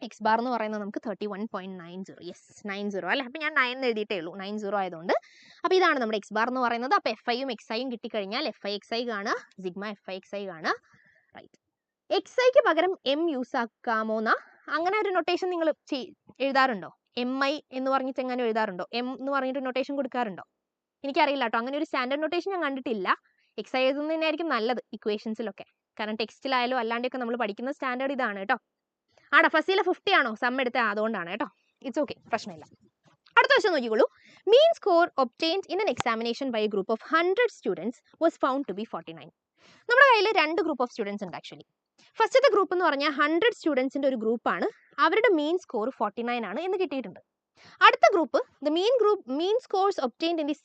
എക്സ് ബാർ എന്ന് പറയുന്നത് നമുക്ക് 31.90. യെസ്, 90 അല്ലേ? അപ്പോൾ ഞാൻ 9 എഴുതിയിട്ടേ ഉള്ളൂ, 90 ആയതുകൊണ്ട്. അപ്പോൾ ഇതാണ് നമ്മുടെ എക്സ് ബാർ എന്ന് പറയുന്നത്. അപ്പോൾ എഫ് ഐയും എക്സ് ഐയും കിട്ടിക്കഴിഞ്ഞാൽ എഫ് ഐ എക്സ് ഐ കാണുക, sigma F I X I കാണുക. റൈറ്റ്. എക്സ് ഐക്ക് പകരം എം യൂസ് ആക്കാമോന്നാ? അങ്ങനെ ഒരു നൊട്ടേഷൻ നിങ്ങൾ എഴുതാറുണ്ടോ? എം ഐ എന്ന് പറഞ്ഞിട്ട് എങ്ങനെ എഴുതാറുണ്ടോ? എം എന്ന് പറഞ്ഞിട്ട് നൊട്ടേഷൻ കൊടുക്കാറുണ്ടോ? എനിക്കറിയില്ല കേട്ടോ. അങ്ങനെ ഒരു സ്റ്റാൻഡേർഡ് നൊട്ടേഷൻ ഞാൻ കണ്ടിട്ടില്ല. എക്സ് ഐ എഴുതുന്നതിനായിരിക്കും നല്ലത് ഇക്വേഷൻസിലൊക്കെ. കാരണം ടെക്സ്റ്റിലായാലും അല്ലാണ്ടൊക്കെ നമ്മൾ പഠിക്കുന്ന സ്റ്റാൻഡേർഡ് ഇതാണ് കേട്ടോ. ആടാ ഫസീല 50 ആണോ സം എടുത്ത? അതുകൊണ്ടാണ് കേട്ടോ. ഇറ്റ്സ് ഓക്കെ, പ്രശ്നമില്ല. അടുത്ത ക്വസ്റ്റ്യൻ നോക്കിക്കോളൂ. Mean score obtained in an examination by a group of 100 students was found to be 49. നമ്മുടെ കയ്യിൽ 2 ഗ്രൂപ്പ് ഓഫ് സ്റ്റുഡൻസ് ഉണ്ട് ആക്ച്വലി. ഫസ്റ്റത്തെ ഗ്രൂപ്പ് എന്ന് പറഞ്ഞാൽ 100 സ്റ്റുഡൻസിന്റെ ഒരു ഗ്രൂപ്പാണ്. അവരുടെ മീൻ സ്കോർ 49 ആണ് എന്ന് കിട്ടിയിട്ടുണ്ട്. അടുത്ത group, the mean scores obtained in the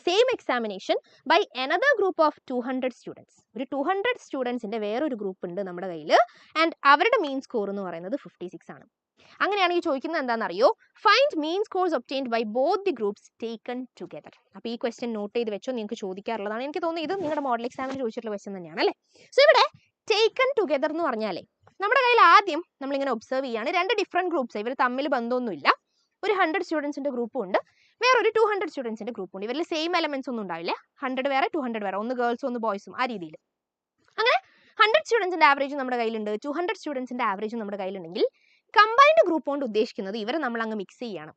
same examination by another group of 200 students. ഒരു 200 സ്റ്റുഡൻസിന്റെ വേറൊരു ഗ്രൂപ്പ് ഉണ്ട് നമ്മുടെ കയ്യിൽ. ആൻഡ് അവരുടെ മീൻ സ്കോർ എന്ന് പറയുന്നത് 56 ആണ്. അങ്ങനെയാണെങ്കിൽ ചോദിക്കുന്നത് എന്താണെന്നറിയോ? Find mean scores obtained by both the groups taken together. അപ്പോൾ ഈ ക്വസ്റ്റ്യൻ നോട്ട് ചെയ്ത് വെച്ചോ, നിങ്ങൾക്ക് ചോദിക്കാറുള്ളതാണ്. എനിക്ക് തോന്നുന്നു ഇത് നിങ്ങളുടെ മോഡൽ എക്സാമിന് ചോദിച്ചിട്ടുള്ള ക്വസ്റ്റ്യൻ തന്നെയാണ് അല്ലേ? സോ ഇവിടെ ടേക്കൺ ടുഗദർ എന്ന് പറഞ്ഞാലേ നമ്മുടെ കയ്യിൽ ആദ്യം നമ്മളിങ്ങനെ ഒബ്സർവ് ചെയ്യാണ് 2 ഡിഫറെൻറ്റ് ഗ്രൂപ്പ്സ്. ഇവർ തമ്മിൽ ബന്ധമൊന്നുമില്ല. ഒരു 100 സ്റ്റുഡൻസിന്റെ ഗ്രൂപ്പും ഉണ്ട്, വേറൊരു 200 സ്റ്റുഡൻസിന്റെ ഗ്രൂപ്പും ഉണ്ട്. ഇവരിൽ സെയിം എലമെന്റ്സ് ഒന്നും ഉണ്ടാവില്ല. 100 വേറെ 200 വേറെ, ഒന്ന് ഗേൾസും ഒന്ന് ബോയ്സും, ആ രീതിയിൽ. അങ്ങനെ 100 സ്റ്റുഡൻസിന്റെ ആവറേജ് നമ്മുടെ കയ്യിലുണ്ട്, 200 സ്റ്റുഡൻസിന്റെ ആവറേജ് നമ്മുടെ കയ്യിലുണ്ടെങ്കിൽ കമ്പൈൻഡ് ഗ്രൂപ്പ് കൊണ്ട് ഉദ്ദേശിക്കുന്നത് ഇവരെ നമ്മൾ അങ്ങ് മിക്സ് ചെയ്യണം.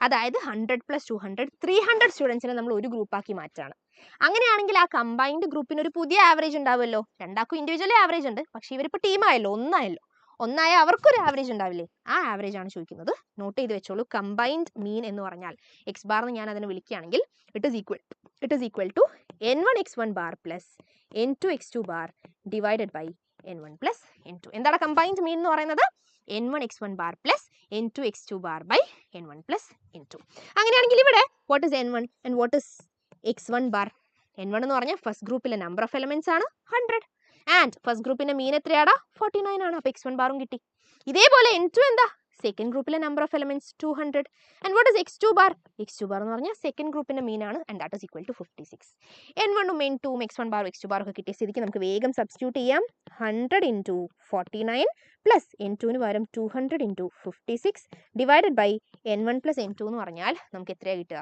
അതായത് 100 + 200 300 സ്റ്റുഡൻസിനെ നമ്മൾ ഒരു ഗ്രൂപ്പാക്കി മാറ്റാണ്. അങ്ങനെയാണെങ്കിൽ ആ കമ്പൈൻഡ് ഗ്രൂപ്പിന് ഒരു പുതിയ ആവറേജ് ഉണ്ടാവുമല്ലോ. രണ്ടാൾക്കും ഇൻഡിവിജ്വലി ആവറേജ് ഉണ്ട്, പക്ഷേ ഇവരിപ്പോൾ ടീമായല്ലോ, ഒന്നായ അവർക്കൊരു ആവറേജ് ഉണ്ടാവില്ലേ? ആ ആവറേജ് ആണ് ചോദിക്കുന്നത്. നോട്ട് ചെയ്ത് വെച്ചോളൂ. കമ്പൈൻഡ് മീൻ എന്ന് പറഞ്ഞാൽ എക്സ് ബാർ എന്ന് ഞാൻ അതിനെ വിളിക്കുകയാണെങ്കിൽ it is equal to n1x1 bar plus n2x2 bar divided by n1 plus n2. എന്താണ് കമ്പൈൻഡ് മീൻ എന്ന് പറയുന്നത്? n1x1 bar plus n2x2 bar by n1 plus n2. അങ്ങനെയാണെങ്കിൽ ഇവിടെ what is n1 and what is x1 bar? N1 എന്ന് പറഞ്ഞാൽ first ഗ്രൂപ്പിലെ number of elements ആണ് 100 and first ഗ്രൂപ്പിന്റെ മീൻ എത്രയാടാ 49 ആണ്. അപ്പോൾ x1 ബാറും കിട്ടി. ഇതേപോലെ N2 എന്താ സെക്കൻഡ് ഗ്രൂപ്പിലെ number of elements 200 and what is x2 bar? x2 bar എന്ന് പറഞ്ഞാൽ സെക്കൻഡ് ഗ്രൂപ്പിന്റെ മീൻ ആണ് and that is equal to 56. N1 ഉം N2 ഉം x1 ബാറും x2 ബാറും ഒക്കെ കിട്ടിയ സ്ഥിതിക്ക് നമുക്ക് വേഗം സബ്സ്റ്റിറ്റ്യൂട്ട് ചെയ്യാം. 100 into 49 പ്ലസ് N2 ന് പകരം 200 into 56 divided by N1 plus N2 എന്ന് പറഞ്ഞാൽ നമുക്ക് എത്രയാണ് കിട്ടുക?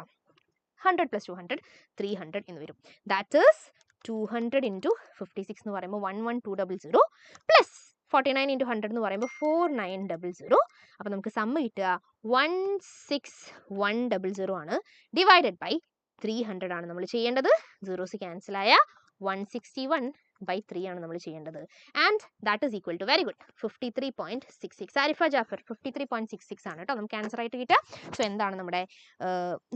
100 plus 200 300 എന്ന് വരും. ദാറ്റ് ഈസ് 200 into 56 എന്ന് പറയുമ്പോൾ 11200 പ്ലസ് 49 into 100 എന്ന് പറയുമ്പോൾ 4900. അപ്പോൾ നമുക്ക് സമ്മ് കിട്ടുക 16100 ആണ്. ഡിവൈഡഡ് ബൈ 300 ആണ് നമ്മൾ ചെയ്യേണ്ടത്. സീറോസ് ക്യാൻസൽ ആയ 161/3 ആണ് നമ്മൾ ചെയ്യേണ്ടത്. And that is equal to very good 53.66. Arifa Jafar 53.66 ആണ് കേട്ടോ നമുക്ക് ആൻസർ ആയിട്ട് കിട്ടുക. സോ എന്താണ് നമ്മുടെ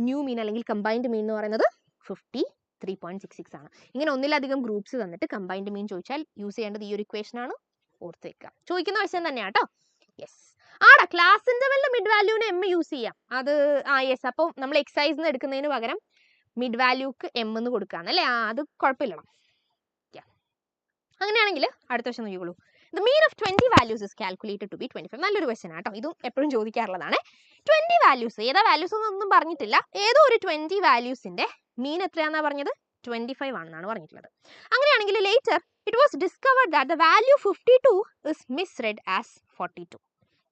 ന്യൂ മീൻ അല്ലെങ്കിൽ കമ്പൈൻഡ് മീൻ എന്ന് പറയുന്നത് 53.66 ആണ്. ഇങ്ങനെ ഒന്നിലധികം ഗ്രൂപ്പ്സ് തന്നിട്ട് കമ്പൈൻഡ് മീൻ ചോദിച്ചാൽ യൂസ് ചെയ്യേണ്ടത് ഈ ഒരു ഇക്വേഷൻ ആണ്. ഓർത്ത് വെക്കുക. ചോദിക്കുന്ന ക്വസ്റ്റ്യൻ തന്നെയാണ് കേട്ടോ. യെസ് ആടാ ക്ലാസ് ഇന്റർവെല്ലിൽ മിഡ് വാല്യൂവിന് എം യൂസ് ചെയ്യാം. അത് യെസ് അപ്പോൾ നമ്മൾ എക്സൈസിന് എടുക്കുന്നതിന് പകരം മിഡ് വാല്യൂക്ക് എം എന്ന് കൊടുക്കാന്നല്ലേ? അത് കുഴപ്പമില്ല. അങ്ങനെയാണെങ്കിൽ അടുത്ത ക്വസ്റ്റ്യൻ നോക്കിക്കോളൂ. The mean of 20 values is calculated to be 25. നല്ലൊരു ക്വസ്റ്റ്യൻ ആട്ടോ. ഇതും എപ്പോഴും ചോദിക്കാറുള്ളതാണ്. 20 വാല്യൂസ് ഏതാ വാല്യൂസ് എന്നൊന്നും പറഞ്ഞിട്ടില്ല. ഏതോ ഒരു 20 വാല്യൂസിന്റെ മീൻ എത്രയാണെന്നാ പറഞ്ഞത്? 25 ആണെന്നാണ് പറഞ്ഞിട്ടുള്ളത്. അങ്ങനെയാണെങ്കിൽ later it was discovered that the value 52 is misread as 42.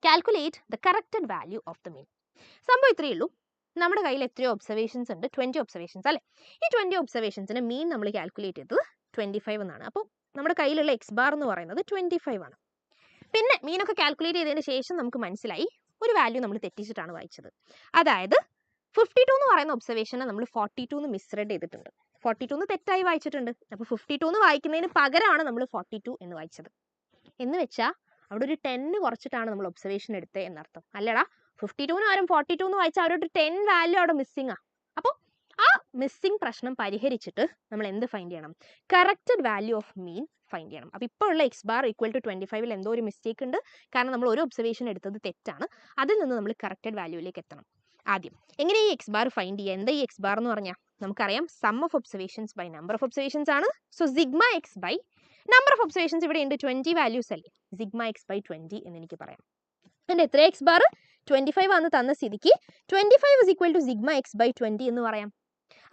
Calculate the corrected value of the mean. സംഭവം ഇത്രയേ ഉള്ളൂ. നമ്മുടെ കയ്യിൽ എത്രയോ ഒബ്സർവേഷൻസ് ഉണ്ട്? 20 ഒബ്സർവേഷൻസ് അല്ലേ? ഈ 20 ഒബ്സർവേഷൻസിന് മീൻ നമ്മൾ കാൽക്കുലേറ്റ് ചെയ്തത് 25 എന്നാണ്. അപ്പോൾ നമ്മുടെ കയ്യിലുള്ള എക്സ് ബാർ എന്ന് പറയുന്നത് 25 ആണ്. പിന്നെ മീനൊക്കെ കാൽക്കുലേറ്റ് ചെയ്തതിന് ശേഷം നമുക്ക് മനസ്സിലായി ഒരു വാല്യൂ നമ്മൾ തെറ്റിച്ചിട്ടാണ് വായിച്ചത്. അതായത് 52 എന്ന് പറയുന്ന ഒബ്സർവേഷനെ നമ്മൾ 42 എന്ന് മിസ്റെഡ് ചെയ്തിട്ടുണ്ട്. 42 എന്ന് തെറ്റായി വായിച്ചിട്ടുണ്ട്. അപ്പോൾ 52 എന്ന് വായിക്കുന്നതിന് പകരമാണ് നമ്മൾ 42 എന്ന് വായിച്ചത്. എന്ന് വെച്ചാൽ അവിടെ ഒരു 10 കുറച്ചിട്ടാണ് നമ്മൾ ഒബ്സർവേഷൻ എടുത്തത് എന്നർത്ഥം. അല്ലടാ 52 ആരും 42 എന്ന് വായിച്ചാൽ അവിടെ ഒരു 10 വാല്യൂ അവിടെ മിസ്സിംഗ് ആ. അപ്പോൾ ആ മിസ്സിംഗ് പ്രശ്നം പരിഹരിച്ചിട്ട് നമ്മൾ എന്ത് ഫൈൻഡ് ചെയ്യണം? Corrected value of mean find ചെയ്യണം. അപ്പോൾ ഇപ്പോൾ ഉള്ള എക്സ് ബാർ ഈക്വൽ ടു 25 എന്തോ ഒരു മിസ്റ്റേക്ക് ഉണ്ട്. കാരണം നമ്മൾ ഒരു ഒബ്സർവേഷൻ എടുത്തത് തെറ്റാണ്. അതിൽ നിന്ന് നമ്മൾ കറക്റ്റഡ് വാല്യൂയിലേക്ക് എത്തണം. ആദ്യം എങ്ങനെ ഈ എക്സ് ബാർ ഫൈൻഡ് ചെയ്യുക? എന്താ ഈ എക്സ് ബാർ എന്ന് പറഞ്ഞാൽ നമുക്കറിയാം sum of observations by number of observations ആണ്. So sigma X by number of observations ഇവിടെ ഉണ്ട് 20 വാല്യൂസ് അല്ലേ? സിഗ്മ എക്സ് ബൈ 20 എന്ന് എനിക്ക് പറയാം. എൻ്റെ എത്ര എക്സ് ബാർ 25 ആണ് തന്ന സ്ഥിതിക്ക് 25 is equal to sigma X by 20 എന്ന് പറയാം.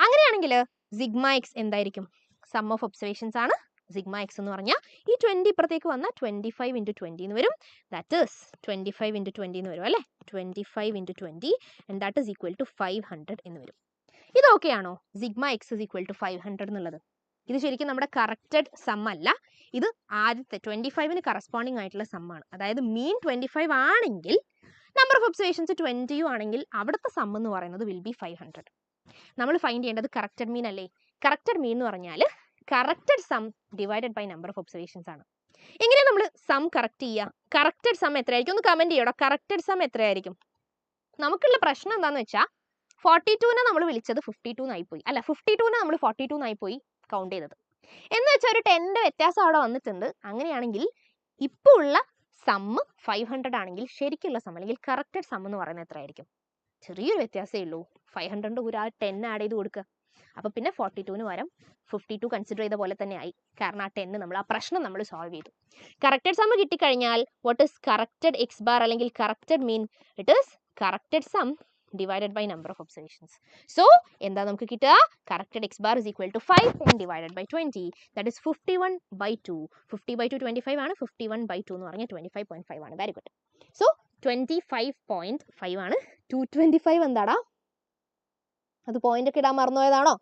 അങ്ങനെയാണെങ്കിൽ സിഗ്മ എക്സ് എന്തായിരിക്കും? സം ഓഫ് ഒബ്സർവേഷൻസ് ആണ്. സിഗ്മ എക്സ് എന്ന് പറഞ്ഞാൽ ഈ 20 ഇപ്പുറത്തേക്ക് വന്നാൽ 25 into 20 എന്ന് വരും. ദാറ്റ് ഈസ് 25 into 20 എന്ന് വരും അല്ലേ? 25 into 20 and that is equal to 500 എന്ന് വരും. ഇത് ഓക്കെ ആണോ? Sigma X is equal to 500 എന്നുള്ളത്. ഇത് ശരിക്കും നമ്മുടെ കറക്റ്റഡ് സം അല്ല. ഇത് ആദ്യത്തെ 25ന് കറസ്പോണ്ടിങ് ആയിട്ടുള്ള സം ആണ്. അതായത് മീൻ 25 ആണെങ്കിൽ നമ്പർ ഓഫ് ഒബ്സർവേഷൻസ് 20 ആണെങ്കിൽ അവിടുത്തെ സം എന്ന് പറയുന്നത് വിൽ ബി 500. നമ്മൾ ഫൈൻഡ് ചെയ്യേണ്ടത് കറക്റ്റഡ് മീൻ അല്ലേ? കറക്റ്റഡ് മീൻ എന്ന് പറഞ്ഞാൽ corrected sum divided by number of observations ആണ്. എങ്ങനെ നമ്മൾ സം കറക്റ്റ് ചെയ്യുക? കറക്റ്റഡ് സം എത്രയായിരിക്കും? ഒന്ന് കമന്റ് ചെയ്യണം. കറക്റ്റഡ് സം എത്രയായിരിക്കും? നമുക്കുള്ള പ്രശ്നം എന്താണെന്ന് വെച്ചാൽ 42നെ നമ്മൾ വിളിച്ചത് 52 എന്നായിപ്പോയി. അല്ല 52നെ നമ്മൾ 42 എന്നായിപ്പോയി കൗണ്ട് ചെയ്തത്. എന്ന് വെച്ചാൽ ഒരു 10ന്റെ വ്യത്യാസം അവിടെ വന്നിട്ടുണ്ട്. അങ്ങനെയാണെങ്കിൽ ഇപ്പോൾ ഉള്ള സമ്മ് 500 ആണെങ്കിൽ ശരിക്കുള്ള സം അല്ലെങ്കിൽ കറക്റ്റഡ് സം എന്ന് പറയുന്നത് എത്രയായിരിക്കും? ചെറിയൊരു വ്യത്യാസമേ ഉള്ളൂ. 500 കൂടെ ആ 10 ആഡ് ചെയ്ത് കൊടുക്കുക. അപ്പോൾ പിന്നെ 42ന് പകരം 52 കൺസിഡർ ചെയ്ത പോലെ തന്നെ ആയി. കാരണം ആ 10 നമ്മൾ ആ പ്രശ്നം നമ്മൾ സോൾവ് ചെയ്തു. കറക്റ്റഡ് സം കിട്ടിക്കഴിഞ്ഞാൽ what is corrected x bar അല്ലെങ്കിൽ corrected mean? It is corrected sum divided by number of observations. So എന്താ നമുക്ക് കിട്ടുക? corrected x bar is equal to 5 and divided by 20, that is 51/2. 50/2 25 ആണ്. 51/2 എന്ന് പറഞ്ഞാൽ 25.5 ആണ്. Very good. സോ 25.5 ആണ്. 225 എന്താടാ? അത് പോയിന്റ് ഒക്കെ ഇടാൻ മറന്നുപോയതാണോ?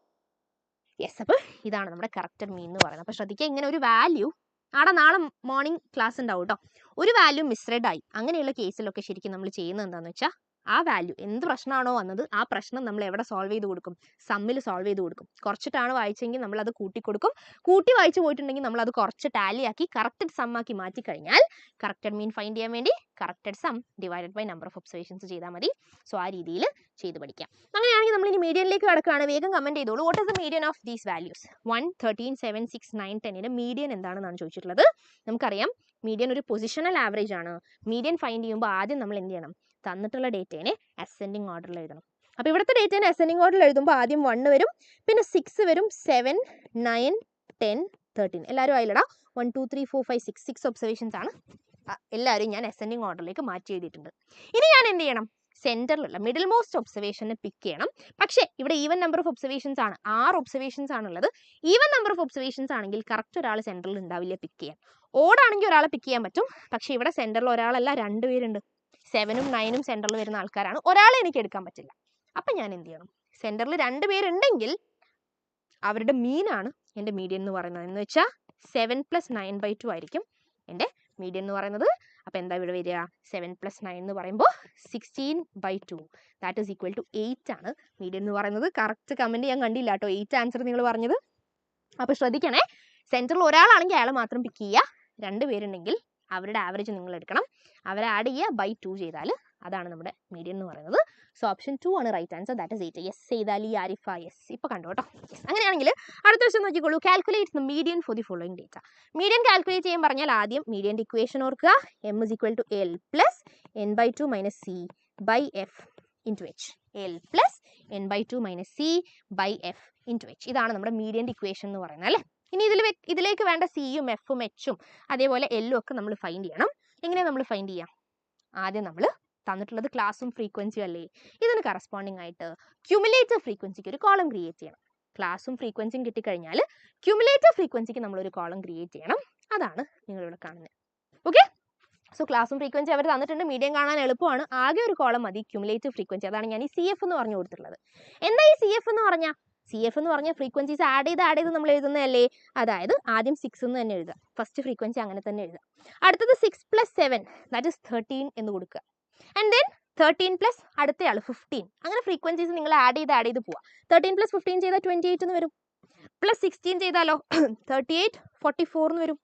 യെസ്. അപ്പോൾ ഇതാണ് നമ്മുടെ കറക്റ്റഡ് മീൻ എന്ന് പറയുന്നത്. അപ്പോൾ ശ്രദ്ധിക്കുക, ഇങ്ങനെ ഒരു വാല്യൂ ആടെ നാളെ മോർണിംഗ് ക്ലാസ് ഉണ്ടാവും കേട്ടോ. ഒരു വാല്യൂ മിസ്റെഡ് ആയി അങ്ങനെയുള്ള കേസിലൊക്കെ ശരിക്കും നമ്മൾ ചെയ്യുന്നത് എന്താണെന്ന് വെച്ചാൽ ആ വാല്യൂ എന്ത് പ്രശ്നമാണോ വന്നത് ആ പ്രശ്നം നമ്മൾ എവിടെ സോൾവ് ചെയ്ത് കൊടുക്കും? സമ്മിൽ സോൾവ് ചെയ്ത് കൊടുക്കും. കുറച്ചിട്ടാണ് വായിച്ചെങ്കിൽ നമ്മൾ അത് കൂട്ടി കൊടുക്കും. കൂട്ടി വായിച്ചു പോയിട്ടുണ്ടെങ്കിൽ നമ്മൾ അത് കുറച്ച് ടാലിയാക്കി കറക്റ്റഡ് സം ആക്കി മാറ്റി കഴിഞ്ഞാൽ കറക്റ്റഡ് മീൻ ഫൈൻഡ് ചെയ്യാൻ വേണ്ടി corrected sum divided by number of observations ചെയ്താൽ മതി. സോ ആ രീതിയിൽ ചെയ്ത് പഠിക്കാം. അങ്ങനെയാണെങ്കിൽ നമ്മൾ ഇനി മീഡിയനിലേക്ക് കിടക്കുകയാണ്. വേഗം കമന്റ് ചെയ്തോളൂ. What is the median of these values? 1, 13, 7, 6, 9, 10ന്റെ മീഡിയൻ എന്താണെന്നാണ് ചോദിച്ചിട്ടുള്ളത്. നമുക്കറിയാം മീഡിയൻ ഒരു പൊസിഷണൽ ആവറേജ് ആണ്. മീഡിയൻ ഫൈൻഡ് ചെയ്യുമ്പോൾ ആദ്യം നമ്മൾ എന്ത് ചെയ്യണം? തന്നിട്ടുള്ള ഡേറ്റയെ അസെൻഡിങ് ഓർഡറിൽ എഴുതണം. അപ്പോൾ ഇവിടുത്തെ ഡേറ്റേനെ അസെൻഡിങ് ഓർഡറിൽ എഴുതുമ്പോൾ ആദ്യം 1 വരും, പിന്നെ 6 വരും, 7, 9, 10, 13. എല്ലാവരും ആയില്ലടാ. 1 2 3 4 5 6 6 ഒബ്സർവേഷൻസ് ആണ് എല്ലാവരും ഞാൻ അസെൻഡിങ് ഓർഡറിലേക്ക് മാറ്റി എഴുതിയിട്ടുണ്ട്. ഇനി ഞാൻ എന്ത് ചെയ്യണം? സെൻറ്ററിലുള്ള മിഡിൽ മോസ്റ്റ് ഒബ്സർവേഷനെ പിക്ക് ചെയ്യണം. പക്ഷേ ഇവിടെ ഈവൻ നമ്പർ ഓഫ് ഒബ്സർവേഷൻസ് ആണ്, 6 ഒബ്സർവേഷൻസ് ആണുള്ളത്. ഈവൻ നമ്പർ ഓഫ് ഒബ്സർവേഷൻസ് ആണെങ്കിൽ കറക്റ്റ് ഒരാൾ സെൻറ്ററിൽ ഉണ്ടാവില്ല പിക്ക് ചെയ്യാൻ. ഓടാണെങ്കിൽ ഒരാളെ പിക്ക് ചെയ്യാൻ പറ്റും, പക്ഷേ ഇവിടെ സെൻറ്ററിൽ ഒരാളല്ല 2 പേരുണ്ട്. 7ഉം 9ഉം സെൻറ്ററിൽ വരുന്ന ആൾക്കാരാണ്. ഒരാളെ എനിക്ക് എടുക്കാൻ പറ്റില്ല. അപ്പം ഞാൻ എന്ത് ചെയ്യണം? സെൻറ്ററിൽ 2 പേരുണ്ടെങ്കിൽ അവരുടെ മീനാണ് എൻ്റെ മീഡിയൻ എന്ന് പറയുന്നത്. എന്ന് വെച്ചാൽ 7 + 9/2 ആയിരിക്കും എൻ്റെ മീഡിയൻ എന്ന് പറയുന്നത്. അപ്പോൾ എന്താ ഇവിടെ വരിക? 7 + 9 എന്ന് പറയുമ്പോൾ 16/2. ദാറ്റ് ഈസ് ഈക്വൽ ടു 8 ആണ് മീഡിയൻ എന്ന് പറയുന്നത്. കറക്റ്റ് കമൻറ്റ് ഞാൻ കണ്ടില്ല കേട്ടോ, 8 ആൻസർ നിങ്ങൾ പറഞ്ഞത്. അപ്പോൾ ശ്രദ്ധിക്കണേ, സെൻറ്ററിൽ ഒരാളാണെങ്കിൽ അയാൾ മാത്രം പിക്ക് ചെയ്യുക. 2 പേരുണ്ടെങ്കിൽ അവരുടെ ആവറേജ് നിങ്ങൾ എടുക്കണം. അവരെ ആഡ് ചെയ്യുക, /2 ചെയ്താൽ അതാണ് നമ്മുടെ മീഡിയൻ എന്ന് പറയുന്നത്. സോ ഓപ്ഷൻ 2 ആണ് right answer. That is 8. Yes ചെയ്താലി ആരിഫ, യെസ്. ഇപ്പോൾ കണ്ടു കേട്ടോ. അങ്ങനെയാണെങ്കിൽ അടുത്ത ക്വസ്റ്റ്യൻ നോക്കിക്കോളൂ. Calculate the median for the following data. Median calculate ചെയ്യാൻ പറഞ്ഞാൽ ആദ്യം മീഡിയൻ്റെ ഇക്വേഷൻ ഓർക്കുക. m = L + n/2 - c/f × h. L + n/2 - c/f × h. ഇതാണ് നമ്മുടെ മീഡിയൻ്റെ ഇക്വേഷൻ എന്ന് പറയുന്നത് അല്ലേ. ഇനി ഇതിലേക്ക് വേണ്ട സിയും എഫും എച്ചും അതേപോലെ എല്ലും ഒക്കെ നമ്മൾ ഫൈൻഡ് ചെയ്യണം. എങ്ങനെയാണ് നമ്മൾ ഫൈൻഡ് ചെയ്യുക? ആദ്യം നമ്മൾ തന്നിട്ടുള്ളത് ക്ലാസും ഫ്രീക്വൻസിയും അല്ലേ, ഇതിന് കറസ്പോണ്ടിങ് ആയിട്ട് ക്യുമുലേറ്റീവ് ഫ്രീക്വൻസിക്ക് ഒരു കോളം ക്രിയേറ്റ് ചെയ്യണം. ക്ലാസും ഫ്രീക്വൻസിയും കിട്ടിക്കഴിഞ്ഞാൽ ക്യുമുലേറ്റീവ് ഫ്രീക്വൻസിക്ക് നമ്മളൊരു കോളം ക്രിയേറ്റ് ചെയ്യണം. അതാണ് നിങ്ങളിവിടെ കാണുന്നത്. ഓക്കെ, സോ ക്ലാസും ഫ്രീക്വൻസി അവർ തന്നിട്ടുണ്ട്. മീഡിയം കാണാൻ എളുപ്പമാണ്. ആകെ ഒരു കോളം മതി, ക്യുമുലേറ്റീവ് ഫ്രീക്വൻസി. അതാണ് ഞാൻ ഈ CF എന്ന് പറഞ്ഞു കൊടുത്തിട്ടുള്ളത്. എന്താ ഈ CF എന്ന് പറഞ്ഞാൽ? CF എന്ന് പറഞ്ഞാൽ ഫ്രീക്വൻസീസ് ആഡ് ചെയ്ത് നമ്മൾ എഴുതുന്നതല്ലേ. അതായത് ആദ്യം 6 എന്ന് തന്നെ എഴുതുക, ഫസ്റ്റ് ഫ്രീക്വൻസി അങ്ങനെ തന്നെ എഴുതുക. അടുത്തത് 6 + 7 ദാറ്റ് ഇസ് 13 എന്ന് കൊടുക്കുക. ആൻഡ് ദെൻ 13 പ്ലസ് അടുത്തയാൾ 15. അങ്ങനെ ഫ്രീക്വൻസീസ് നിങ്ങൾ ആഡ് ചെയ്ത് പോവുക. 13 + 15 ചെയ്താൽ 28 എന്ന് വരും. പ്ലസ് 16 ചെയ്താലോ 38, 44 എന്ന് വരും.